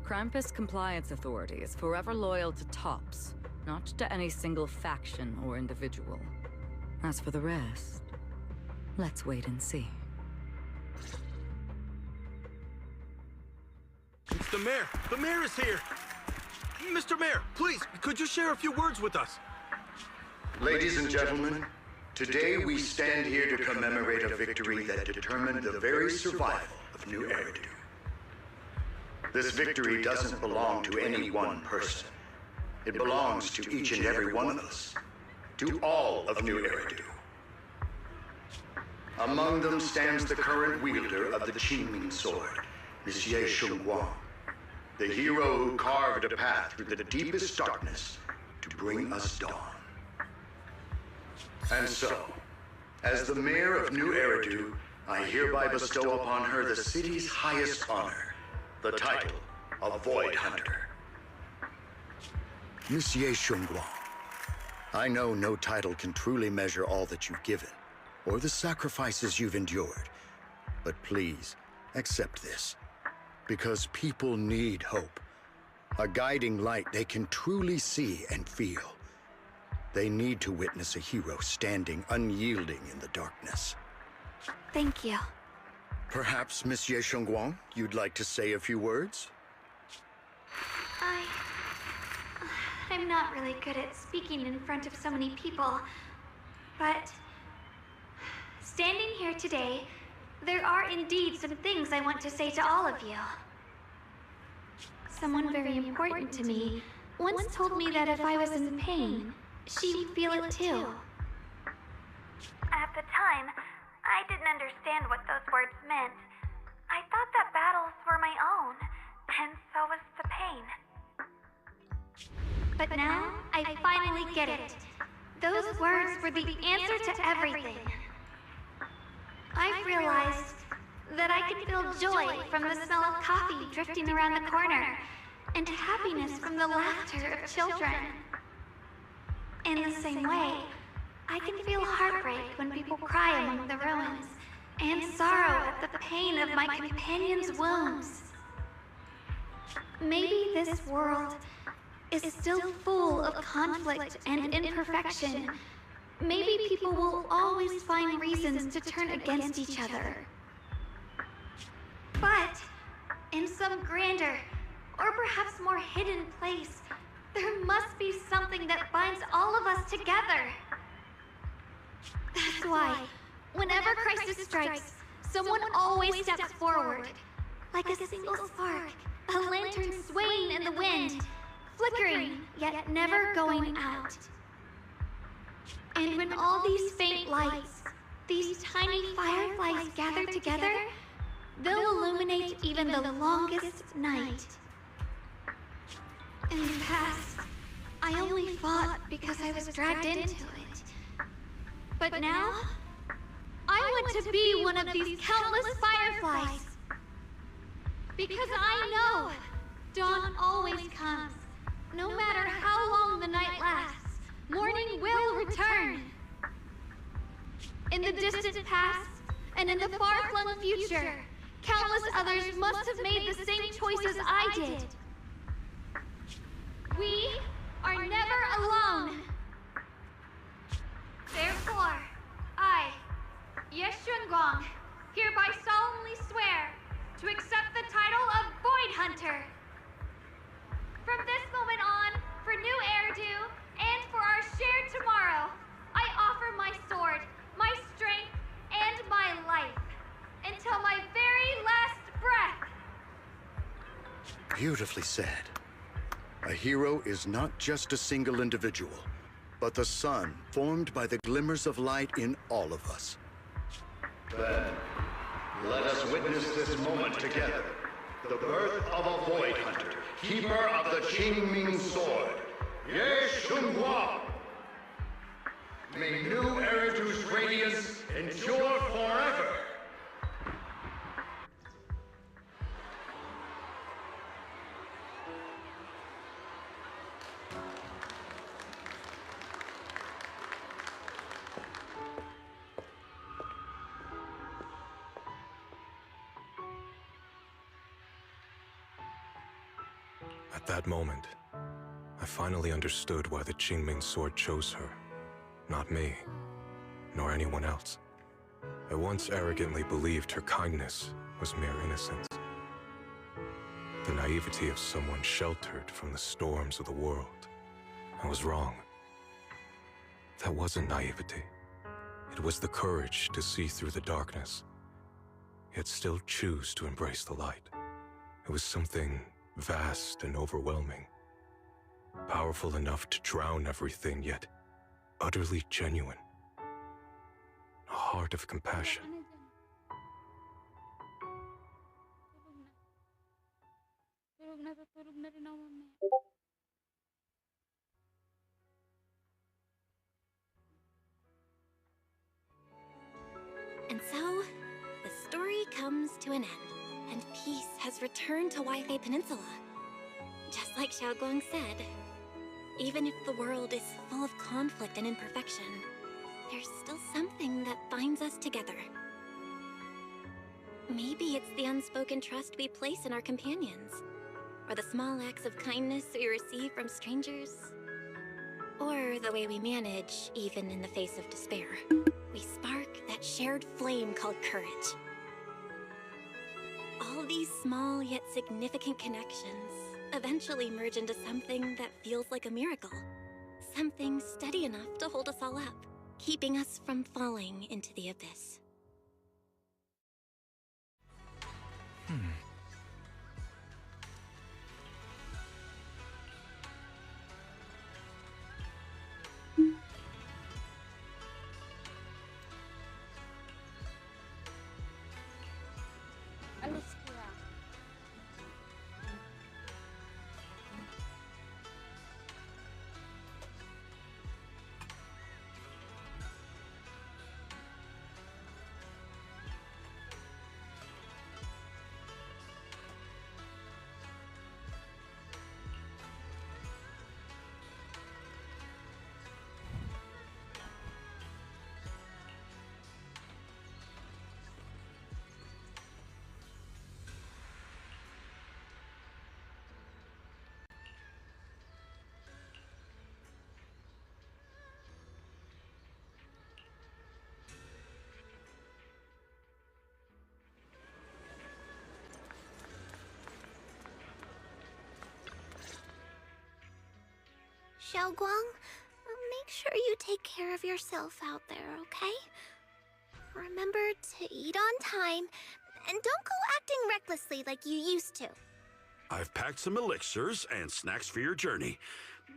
Krampus Compliance Authority is forever loyal to TOPS, not to any single faction or individual. As for the rest, let's wait and see. It's the mayor! The mayor is here! Mr. Mayor, please, could you share a few words with us? Ladies and gentlemen, today we stand here to commemorate a victory that determined the very survival of New Eridu. This victory doesn't belong to any one person. It belongs to each and every one of us. To all of New Eridu. Among them stands the current wielder of the Qingming sword, Monsieur Shunguang, the hero who carved a path through the deepest darkness to bring us dawn. And so, as the mayor of New Eridu, I hereby bestow upon her the city's highest honor, the title of Void Hunter. Monsieur Shunguang, I know no title can truly measure all that you've given, or the sacrifices you've endured. But please, accept this. Because people need hope. A guiding light they can truly see and feel. They need to witness a hero standing unyielding in the darkness. Thank you. Perhaps, Monsieur Shunguang, you'd like to say a few words? I'm not really good at speaking in front of so many people, but standing here today, there are indeed some things I want to say to all of you. Someone very important to me once told me that if I was in pain, she would feel it too. At the time, I didn't understand what those words meant. I thought that battles were my own, and so was the pain. But now, I finally get it. Those words were the answer to everything. I've realized that I can feel joy from the smell of coffee drifting around the corner, and happiness from the laughter of children. In the same way, I can feel heartbreak when people cry among the ruins, and sorrow at the pain of my companion's wounds. Maybe this world is still full of conflict and imperfection. Maybe people will always find reasons to turn against each other. But in some grander, or perhaps more hidden place, there must be something that binds all of us together. That's why, whenever crisis strikes, someone always steps forward. Like a single spark, a lantern swaying in the wind, flickering, yet never going out. And when all these faint lights, these tiny fireflies gather together, they'll illuminate even the longest night. In the past, I only fought because I was dragged into it. But now, I want to be one of these countless fireflies. Because I know dawn always comes. No matter how long the night lasts, morning will return. In the distant past, and in the far-flung future, countless others must have made the same choices I did. We are never alone. Therefore, I, Ye Shunguang, hereby solemnly swear to accept the title of Void Hunter. From this moment on, for New Eridu, and for our shared tomorrow, I offer my sword, my strength, and my life. Beautifully said. A hero is not just a single individual, but the sun formed by the glimmers of light in all of us. Then, let us witness this moment together. The birth of a Void Hunter, keeper of the Qingming Sword, Ye Shunguang. May new Eridu's radiance endure forever. At that moment, I finally understood why the Qingming Sword chose her. Not me, nor anyone else. I once arrogantly believed her kindness was mere innocence. The naivety of someone sheltered from the storms of the world. I was wrong. That wasn't naivety. It was the courage to see through the darkness, yet still choose to embrace the light. It was something vast and overwhelming. Powerful enough to drown everything, yet utterly genuine. A heart of compassion. And so, the story comes to an end, and peace has returned to Wi-Fi Peninsula. Just like Xiaoguang said, even if the world is full of conflict and imperfection, there's still something that binds us together. Maybe it's the unspoken trust we place in our companions, or the small acts of kindness we receive from strangers, or the way we manage even in the face of despair. We spark that shared flame called courage. All these small yet significant connections eventually merge into something that feels like a miracle. Something steady enough to hold us all up, keeping us from falling into the abyss. Xiaoguang, make sure you take care of yourself out there, okay? Remember to eat on time, and don't go acting recklessly like you used to. I've packed some elixirs and snacks for your journey.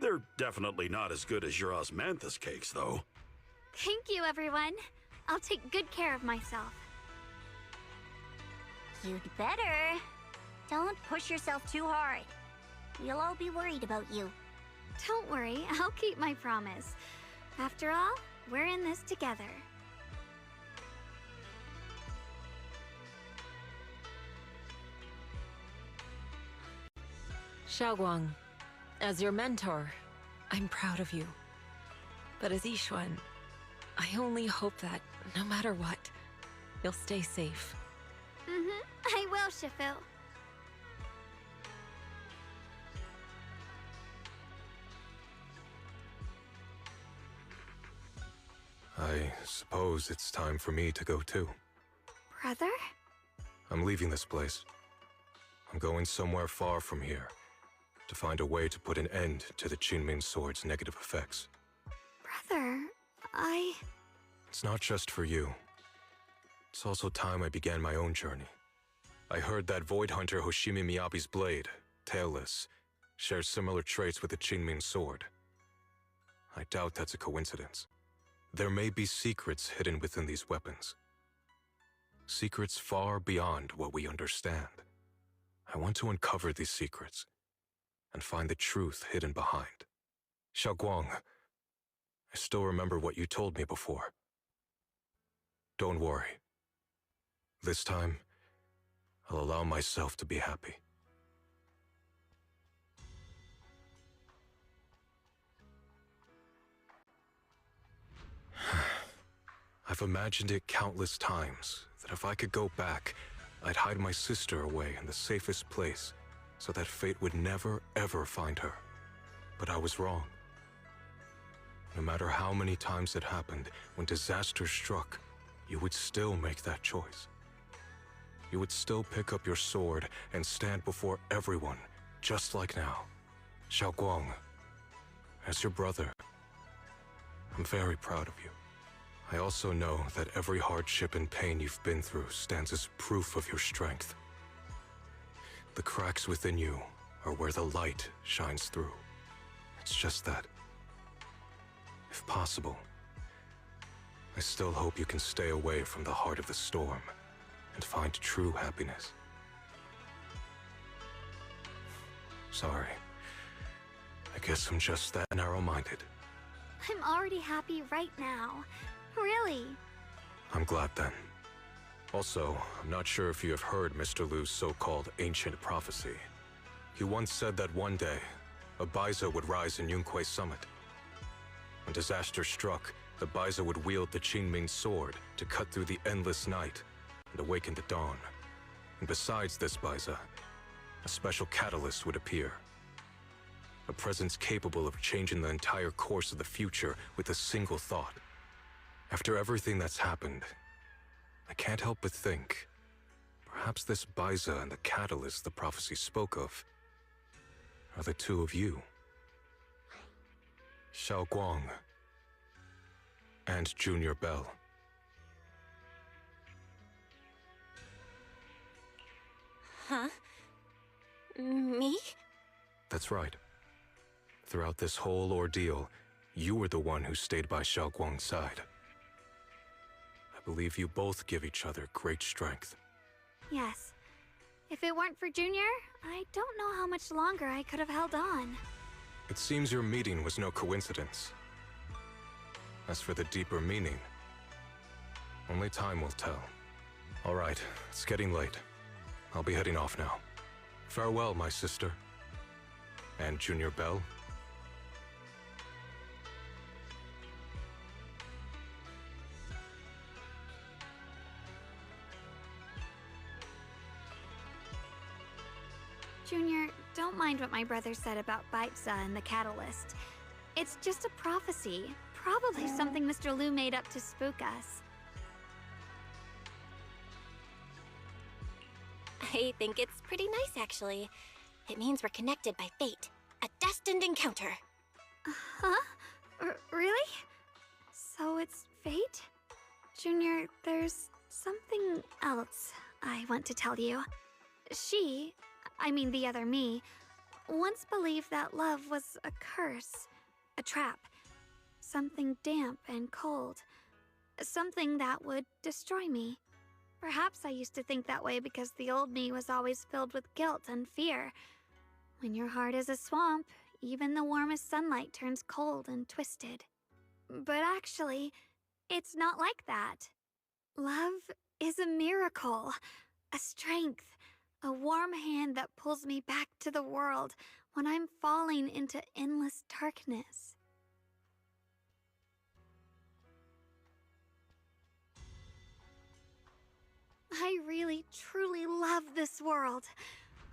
They're definitely not as good as your osmanthus cakes, though. Thank you, everyone. I'll take good care of myself. You'd better. Don't push yourself too hard. We'll all be worried about you. Don't worry, I'll keep my promise. After all, we're in this together. Xiaoguang, as your mentor, I'm proud of you. But as Yixuan, I only hope that, no matter what, you'll stay safe. I will, Shifil. I suppose it's time for me to go too. Brother? I'm leaving this place. I'm going somewhere far from here, to find a way to put an end to the Qingming Sword's negative effects. Brother, It's not just for you. It's also time I began my own journey. I heard that Void Hunter Hoshimi Miyabi's blade tailless, shares similar traits with the Qingming sword. I doubt that's a coincidence. There may be secrets hidden within these weapons. Secrets far beyond what we understand. I want to uncover these secrets and find the truth hidden behind. Xiaoguang, I still remember what you told me before. Don't worry. This time, I'll allow myself to be happy. I've imagined it countless times, that if I could go back, I'd hide my sister away in the safest place, so that fate would never, ever find her. But I was wrong. No matter how many times it happened, when disaster struck, you would still make that choice. You would still pick up your sword and stand before everyone, just like now. Xiaoguang, as your brother, I'm very proud of you. I also know that every hardship and pain you've been through stands as proof of your strength. The cracks within you are where the light shines through. It's just that, if possible, I still hope you can stay away from the heart of the storm and find true happiness. Sorry. I guess I'm just that narrow-minded. I'm already happy right now. Really. I'm glad then. Also, I'm not sure if you have heard Mr. Lu's so-called ancient prophecy. He once said that one day, a Baiza would rise in Yunquei Summit. When disaster struck, the Baiza would wield the Qingming sword to cut through the endless night and awaken the dawn. And besides this Baiza, a special catalyst would appear. A presence capable of changing the entire course of the future with a single thought. After everything that's happened, I can't help but think, perhaps this Baiza and the catalyst the prophecy spoke of are the two of you. Xiaoguang and Junior Bell. Huh? Me? That's right. Throughout this whole ordeal, you were the one who stayed by Xiaoguang's side. I believe you both give each other great strength. Yes. If it weren't for Junior, I don't know how much longer I could have held on. It seems your meeting was no coincidence. As for the deeper meaning, only time will tell. All right, it's getting late. I'll be heading off now. Farewell, my sister. And Junior Bell. Junior, don't mind what my brother said about Baiza and the catalyst. It's just a prophecy. Probably something Mr. Lu made up to spook us. I think it's pretty nice, actually. It means we're connected by fate. A destined encounter. Huh? Really? So it's fate? Junior, there's something else I want to tell you. I mean the other me, once believed that love was a curse, a trap, something damp and cold, something that would destroy me. Perhaps I used to think that way because the old me was always filled with guilt and fear. When your heart is a swamp, even the warmest sunlight turns cold and twisted. But actually, it's not like that. Love is a miracle, a strength, a warm hand that pulls me back to the world when I'm falling into endless darkness. I really, truly love this world.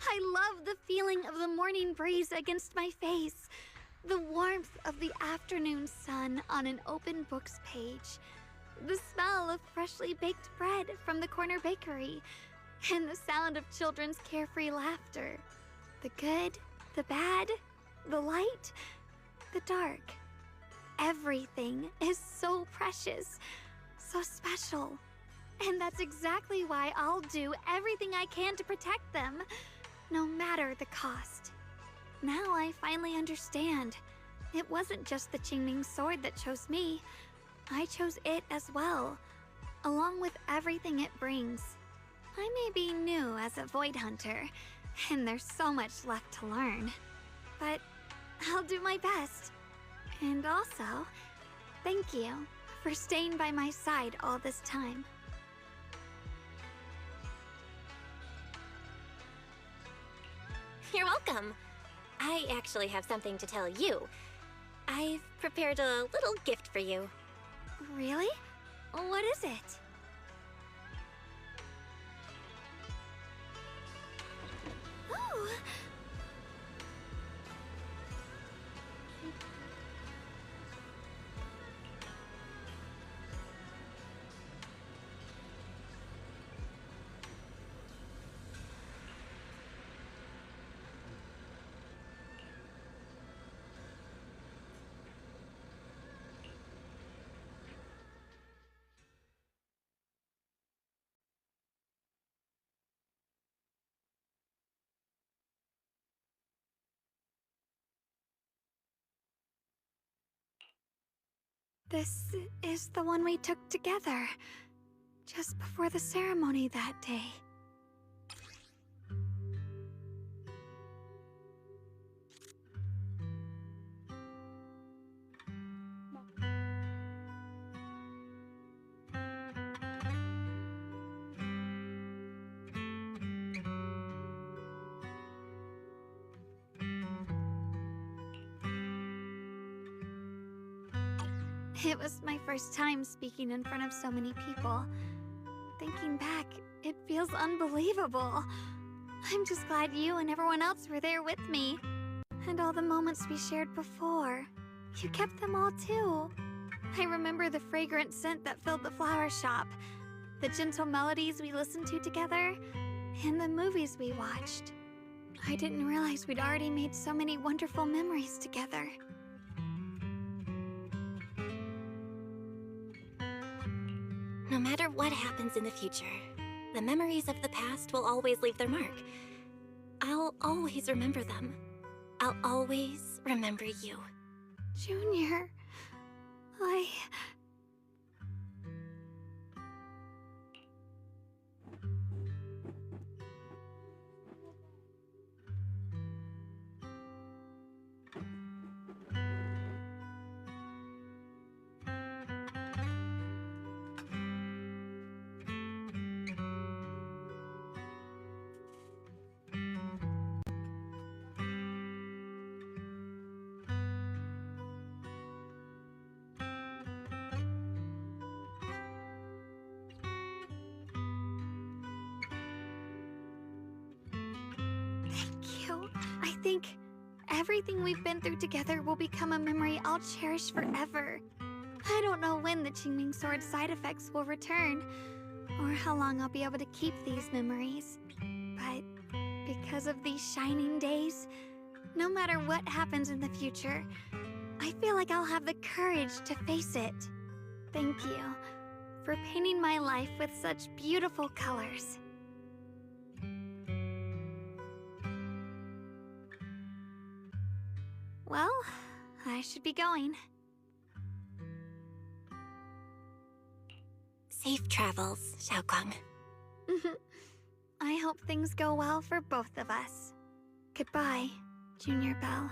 I love the feeling of the morning breeze against my face, the warmth of the afternoon sun on an open book's page, the smell of freshly baked bread from the corner bakery, and the sound of children's carefree laughter. The good, the bad, the light, the dark. Everything is so precious, so special. And that's exactly why I'll do everything I can to protect them. no matter the cost. Now I finally understand. It wasn't just the Qingming sword that chose me. I chose it as well, along with everything it brings. I may be new as a Void Hunter, and there's so much left to learn. But I'll do my best. And also, thank you for staying by my side all this time. You're welcome. I actually have something to tell you. I've prepared a little gift for you. Really? What is it? Oh! This is the one we took together, just before the ceremony that day. It was my first time speaking in front of so many people. Thinking back, it feels unbelievable. I'm just glad you and everyone else were there with me. And all the moments we shared before. You kept them all too. I remember the fragrant scent that filled the flower shop, the gentle melodies we listened to together, and the movies we watched. I didn't realize we'd already made so many wonderful memories together. No matter what happens in the future, the memories of the past will always leave their mark. I'll always remember them. I'll always remember you. Junior, thank you. I think everything we've been through together will become a memory I'll cherish forever. I don't know when the Qingming Sword side effects will return, or how long I'll be able to keep these memories. But because of these shining days, no matter what happens in the future, I feel like I'll have the courage to face it. Thank you for painting my life with such beautiful colors. Well, I should be going. Safe travels, Xiaoguang. I hope things go well for both of us. Goodbye, Junior Belle.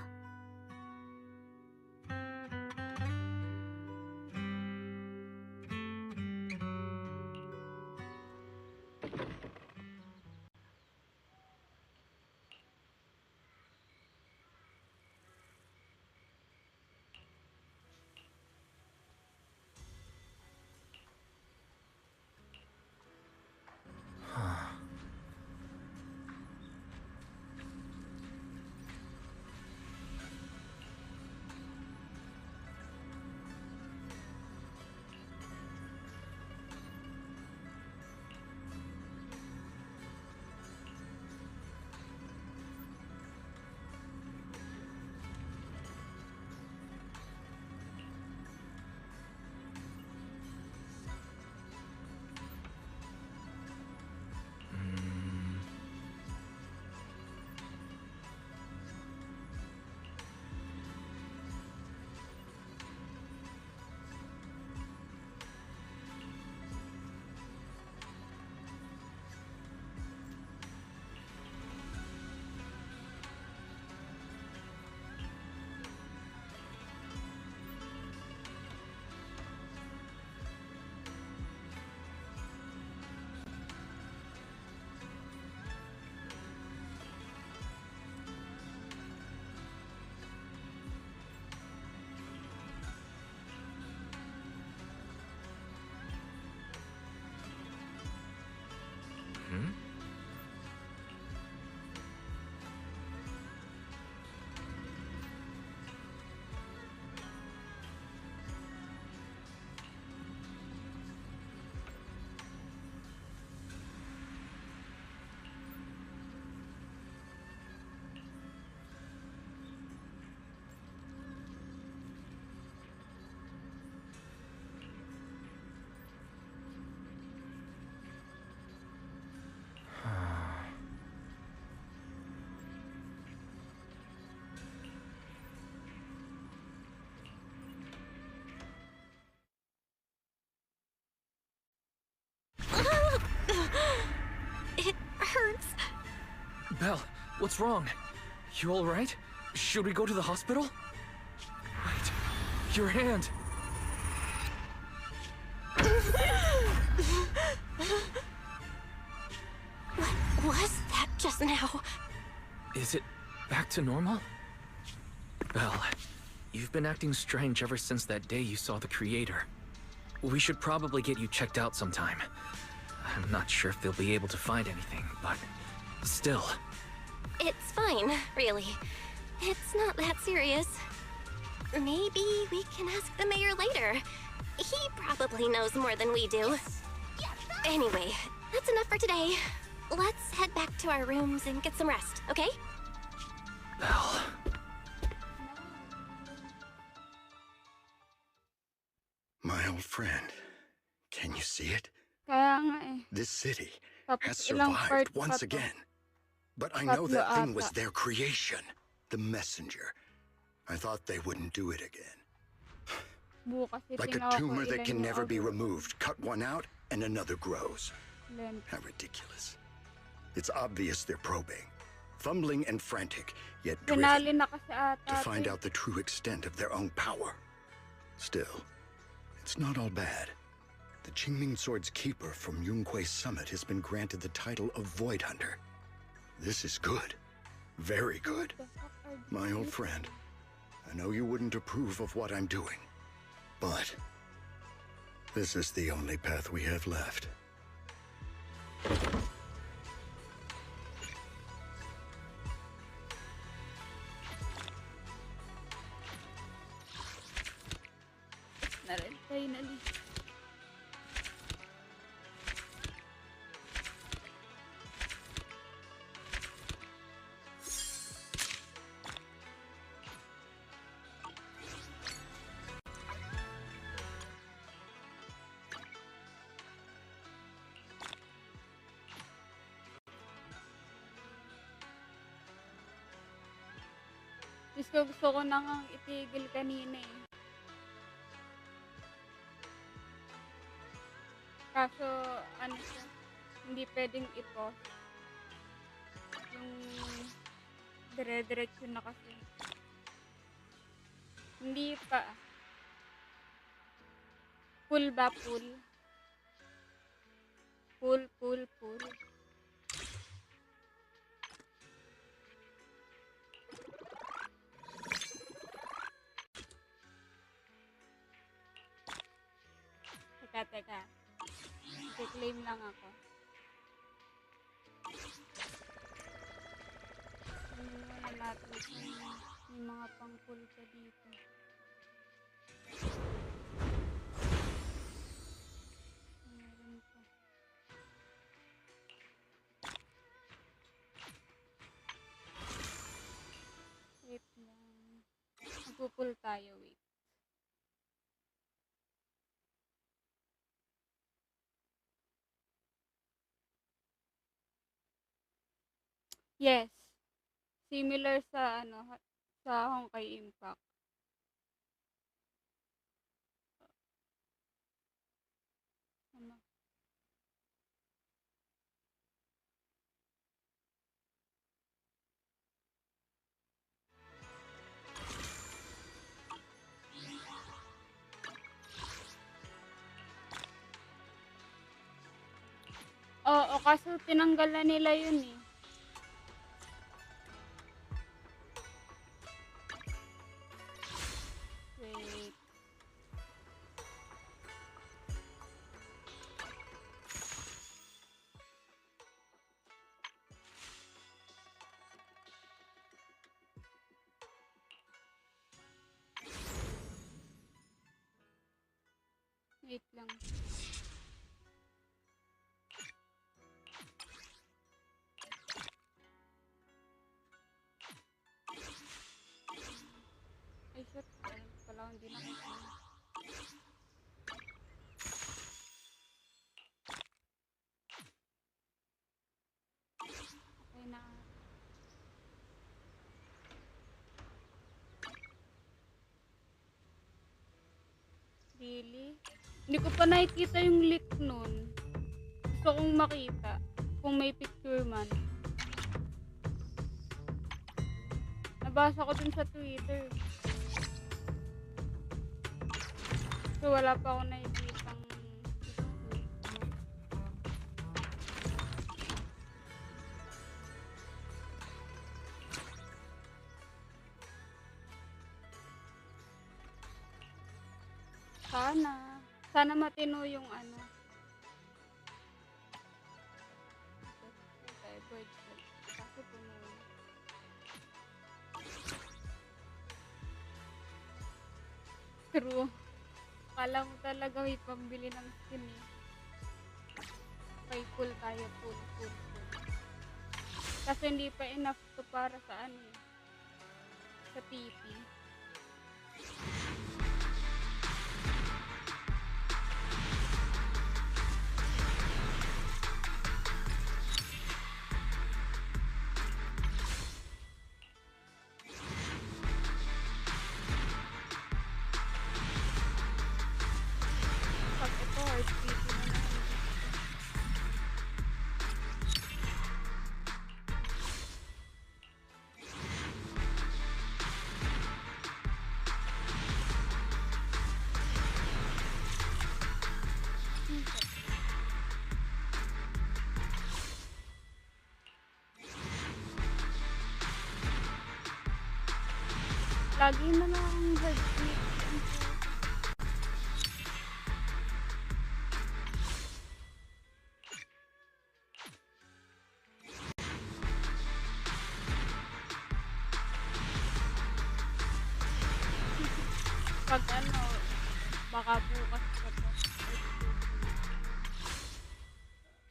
Belle, what's wrong? You all right? Should we go to the hospital? Wait, your hand. What was that just now? Is it back to normal? Belle, you've been acting strange ever since that day you saw the Creator. We should probably get you checked out sometime. I'm not sure if they'll be able to find anything, but still. It's fine, really. It's not that serious. Maybe we can ask the mayor later. He probably knows more than we do. Anyway, that's enough for today. Let's head back to our rooms and get some rest, okay? Belle. My old friend, can you see it? Kaya nga eh. This city has Tapos ilang part survived pa once to. again. But I know that thing was ata. their creation, the messenger. I thought they wouldn't do it again. Bukas Like a titingnan ko tumor ilan that can yung never be order. removed. Cut one out and another grows. Ilan. How ridiculous. It's obvious they're probing, fumbling and frantic, yet driven Pinali na kasi ata. to find ito eh. out the true extent of their own power. Still, it's not all bad. The Qingming Sword's keeper from Yunquei Summit has been granted the title of Void Hunter. This is good. Very good. My old friend, I know you wouldn't approve of what I'm doing, but this is the only path we have left. Finally. Gusto ko nang itigil kanina eh. Kaso, ano siya, hindi pwedeng i-pause. Yung dire-diretso na kasi. Hindi pa. Pull ba? Pull? Pull. Teka. I-claim lang ako. Ano natin yung mga pang-pull ka dito. Meron pa. Wait lang. Magpupull tayo, wait. Yes. Similar sa sa Honkai Impact. Ano? Oo, kaso tinanggal na nila yun eh. Wait. Wait lang. Ay, shit. Pala hindi na kasi. Okay na. Really? Hindi ko pa nakikita yung leak nun. Gusto kong makita. Kung may picture man. nabasa ko dun sa Twitter. So wala pa ako nakikitang sana matino yung ano. Okay, bird food. Kaso puno. True. Akala mo talaga may pambili ng skin eh. Okay, full tayo. Full. Kasi hindi pa enough to para sa ano eh. Sa TP. Pag ito, TP na lang. Lagi na lang ang heartbeat. Pag ano, baka bukas pa to.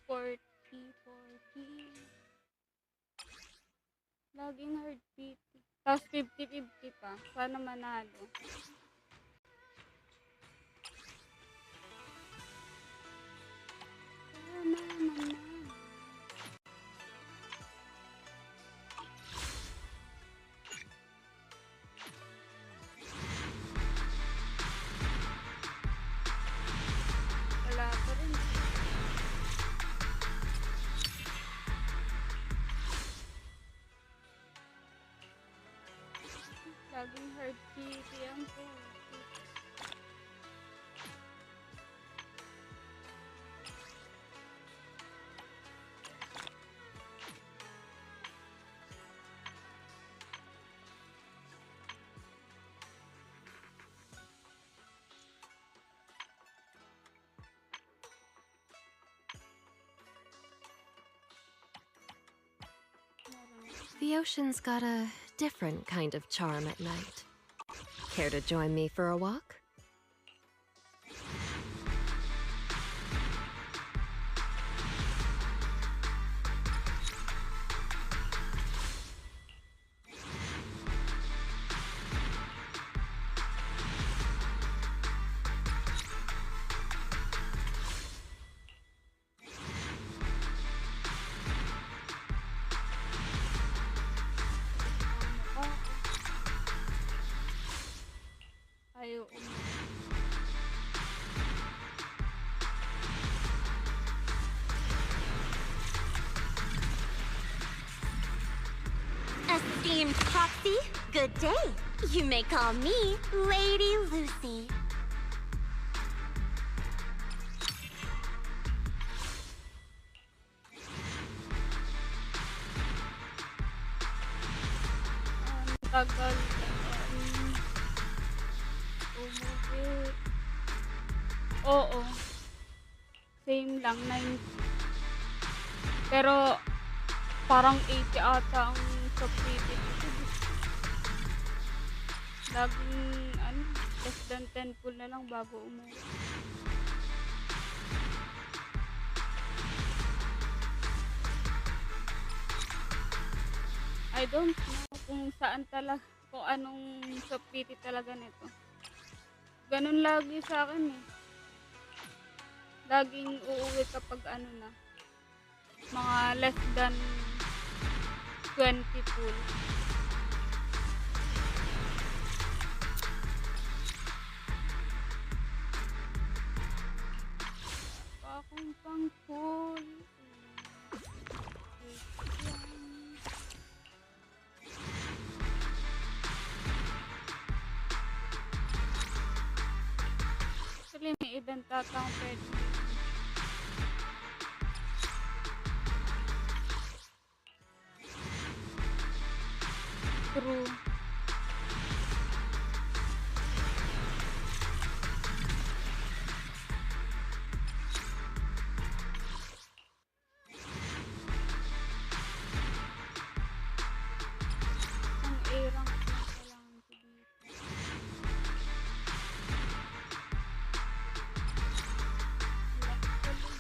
40. Laging heartbeat. Tapos 50-50 pa. Sana manalo. Sana manalo. Wala pa rin. Laging heartbeat yan po. The ocean's got a different kind of charm at night. Care to join me for a walk? Ayaw Esteemed Proxy, good day. You may call me Lady Lucy. tagal umuwi. Oo. Same lang, 90. Pero parang 80 ata ang subscription dito. Laging less than 10 full na lang bago umuwi. I don't know kung saan talaga, kung anong subpiti talaga nito. Ganun lagi sa akin eh. Laging uuwi kapag na, mga less than 20 full. Akong pang full. event ata ang pwede. True. Ang A-rank lang kailangan ko dito. Lock talaga.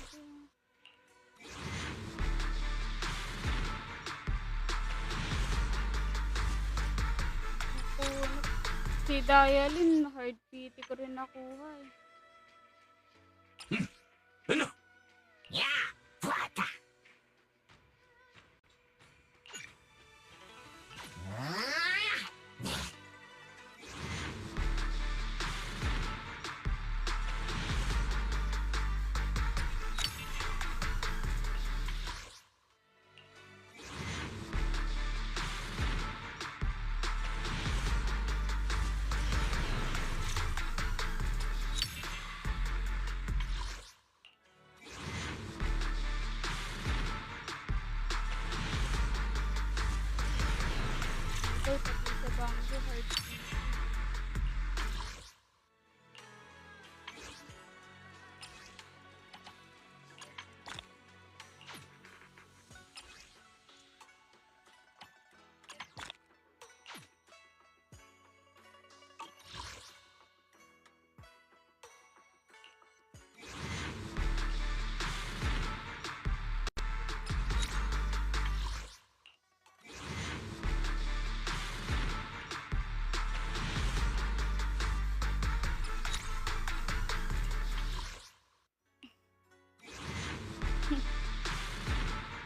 Naku, si Dialyn, hard PT ko rin nakuha eh. Ano? Yeah! Plata! Ito, pati sa bangko, hard PT.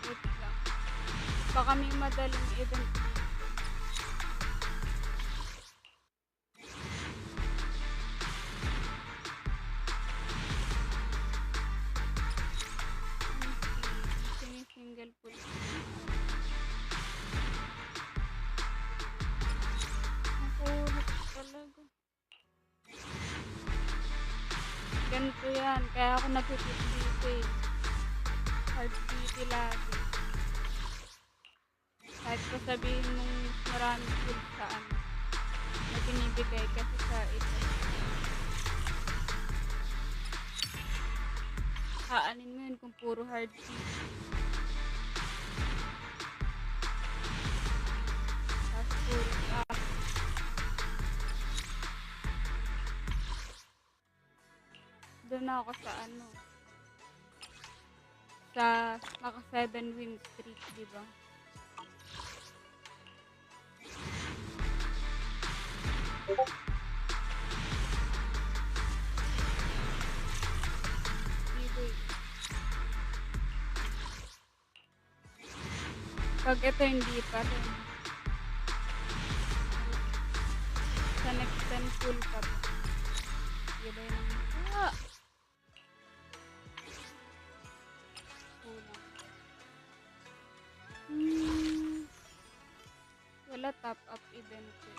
Wait lang. Baka may madaling event dito. Sinisingle pull. Nakulot talaga. Ganito yan. Kaya ako nagpipit dito eh. Hard PT lagi. Kahit pa sabihin mong maraming pull saan na binibigay kasi sa ito. Haanin mo yun kung puro hard PT. Tapos puro up. Doon ako sa ano. Sa naka 7 win streak, di ba? Pag ito hindi pa rin. Sa next 10 full pa pa. Iba yun ang... Kulang. Wala top up event ko.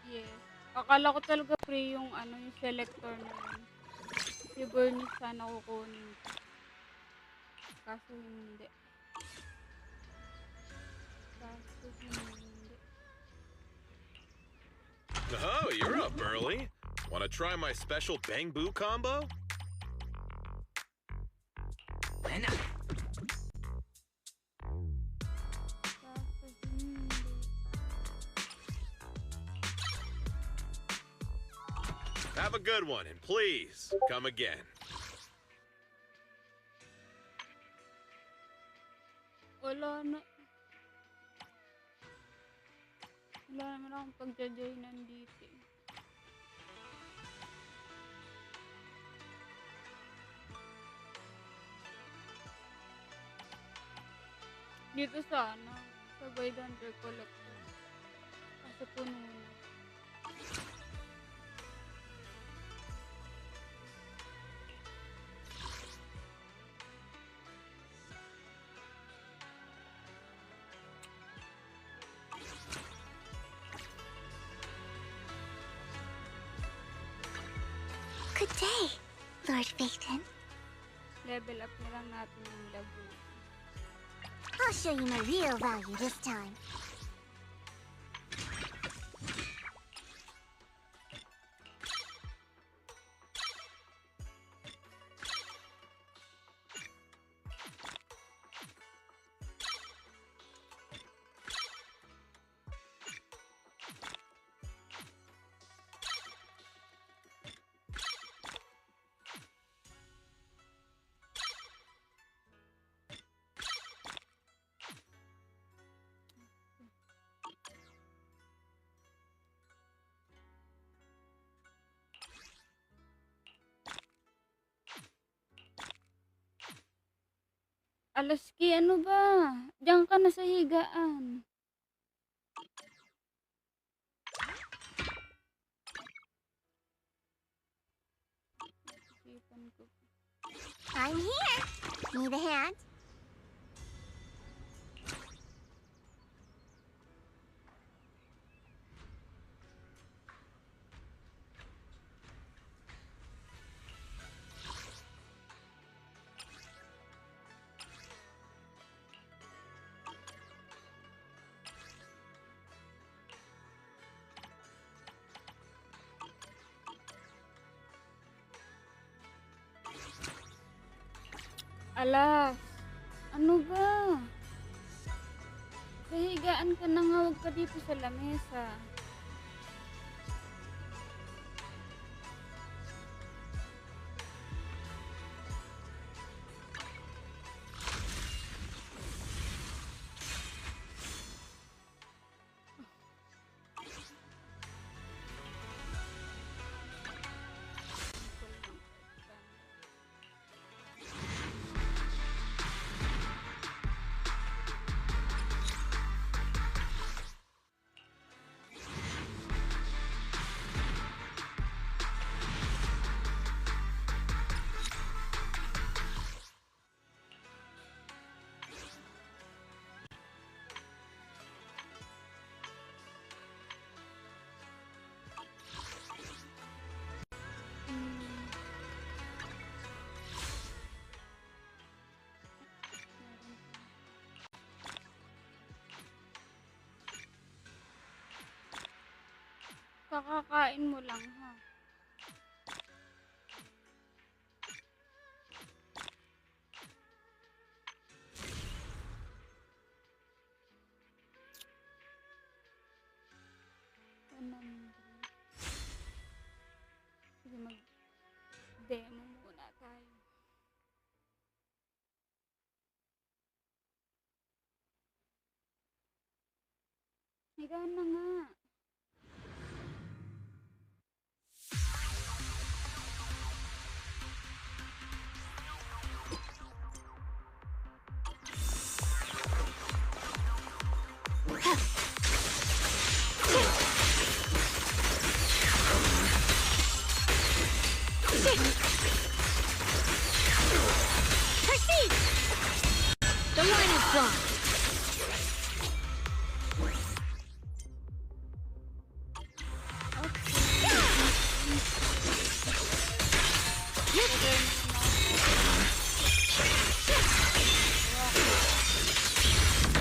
Yes. Akala ko talaga free yung ano, yung selector na yun. Si Bernie sana kukunin ko. Kaso hindi. Kaso hindi. Oh, you're up early. Want to try my special Bang Boo combo? Kaso hindi. Have a good one, and please, come again. Wala na. Wala naman akong pagja-joinan dito eh. Dito sana, sa Void Hunter Collector. Kasi puno na. say, Lord Phaeton? Level up na lang natin yung labo. I'll show you my real value this time. Alaski, ano ba? Diyan ka na sa higaan. I'm here. Need a hand? Alas, ano ba? Sa higaan ka na nga, huwag ka dito sa lamesa. Kakakain mo lang, ha? Sige, mag-demo muna tayo. Higaan na nga. Proceed! The line is drawn.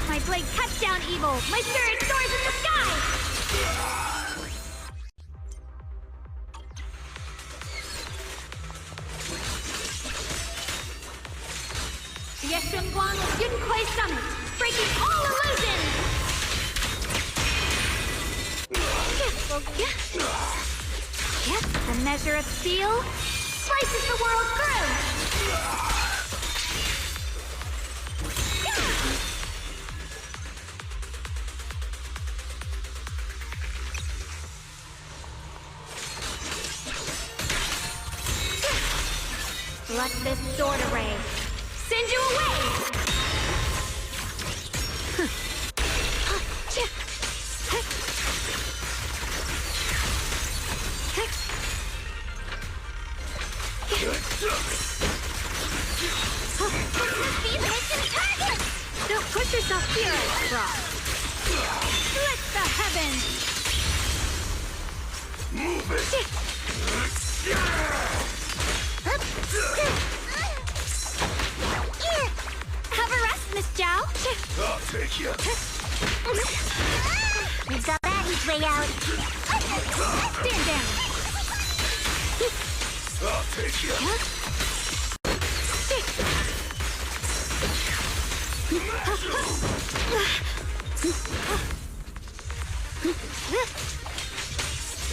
My blade cuts down evil. My spirit soars in the sky. Yeshun Guang of Yunquay Summit, breaking all illusions. The measure of steel slices the world through. Let this sword array send you away! Don't push yourself here, Brock. Split the heavens! Move it! Have a rest, Miss Zhao. I'll take you. We got that each way out. Stand down. I'll take you.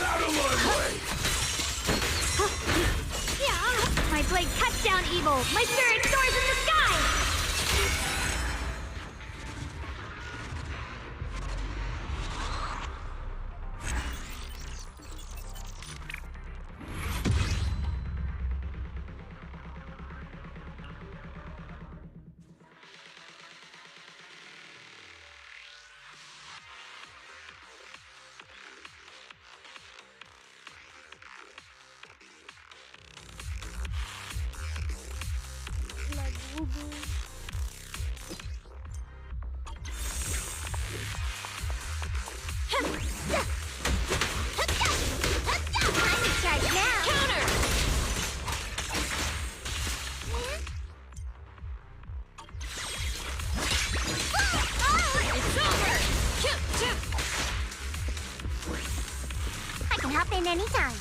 Out of my way! My blade cuts down evil. My spirit soars in the sky. I can hop in anytime.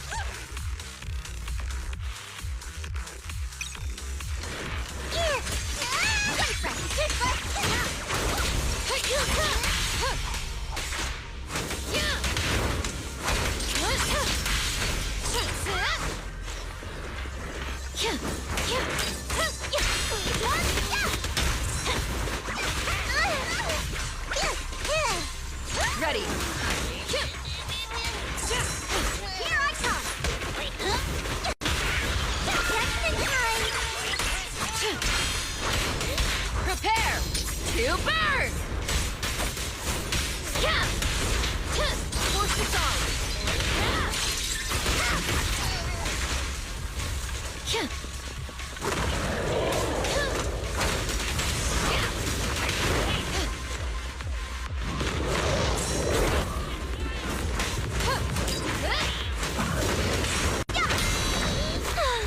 Ready. Here I come. Prepare to burn. Force this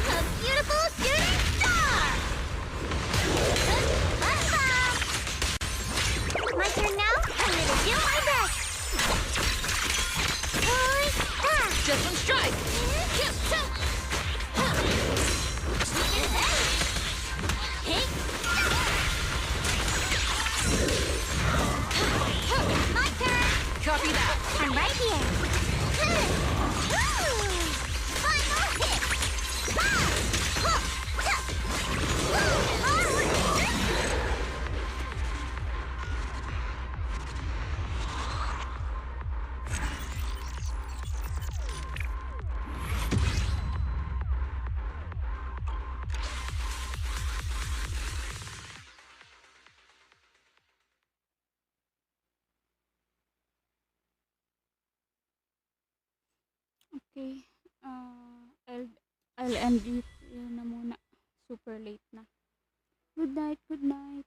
A beautiful shooting star. My turn now. I'm gonna do my best. Just one strike. My turn. Copy that. I'm right here. Final hit. Okay. I'll end it. Yun na muna. Super late na. Good night, good night.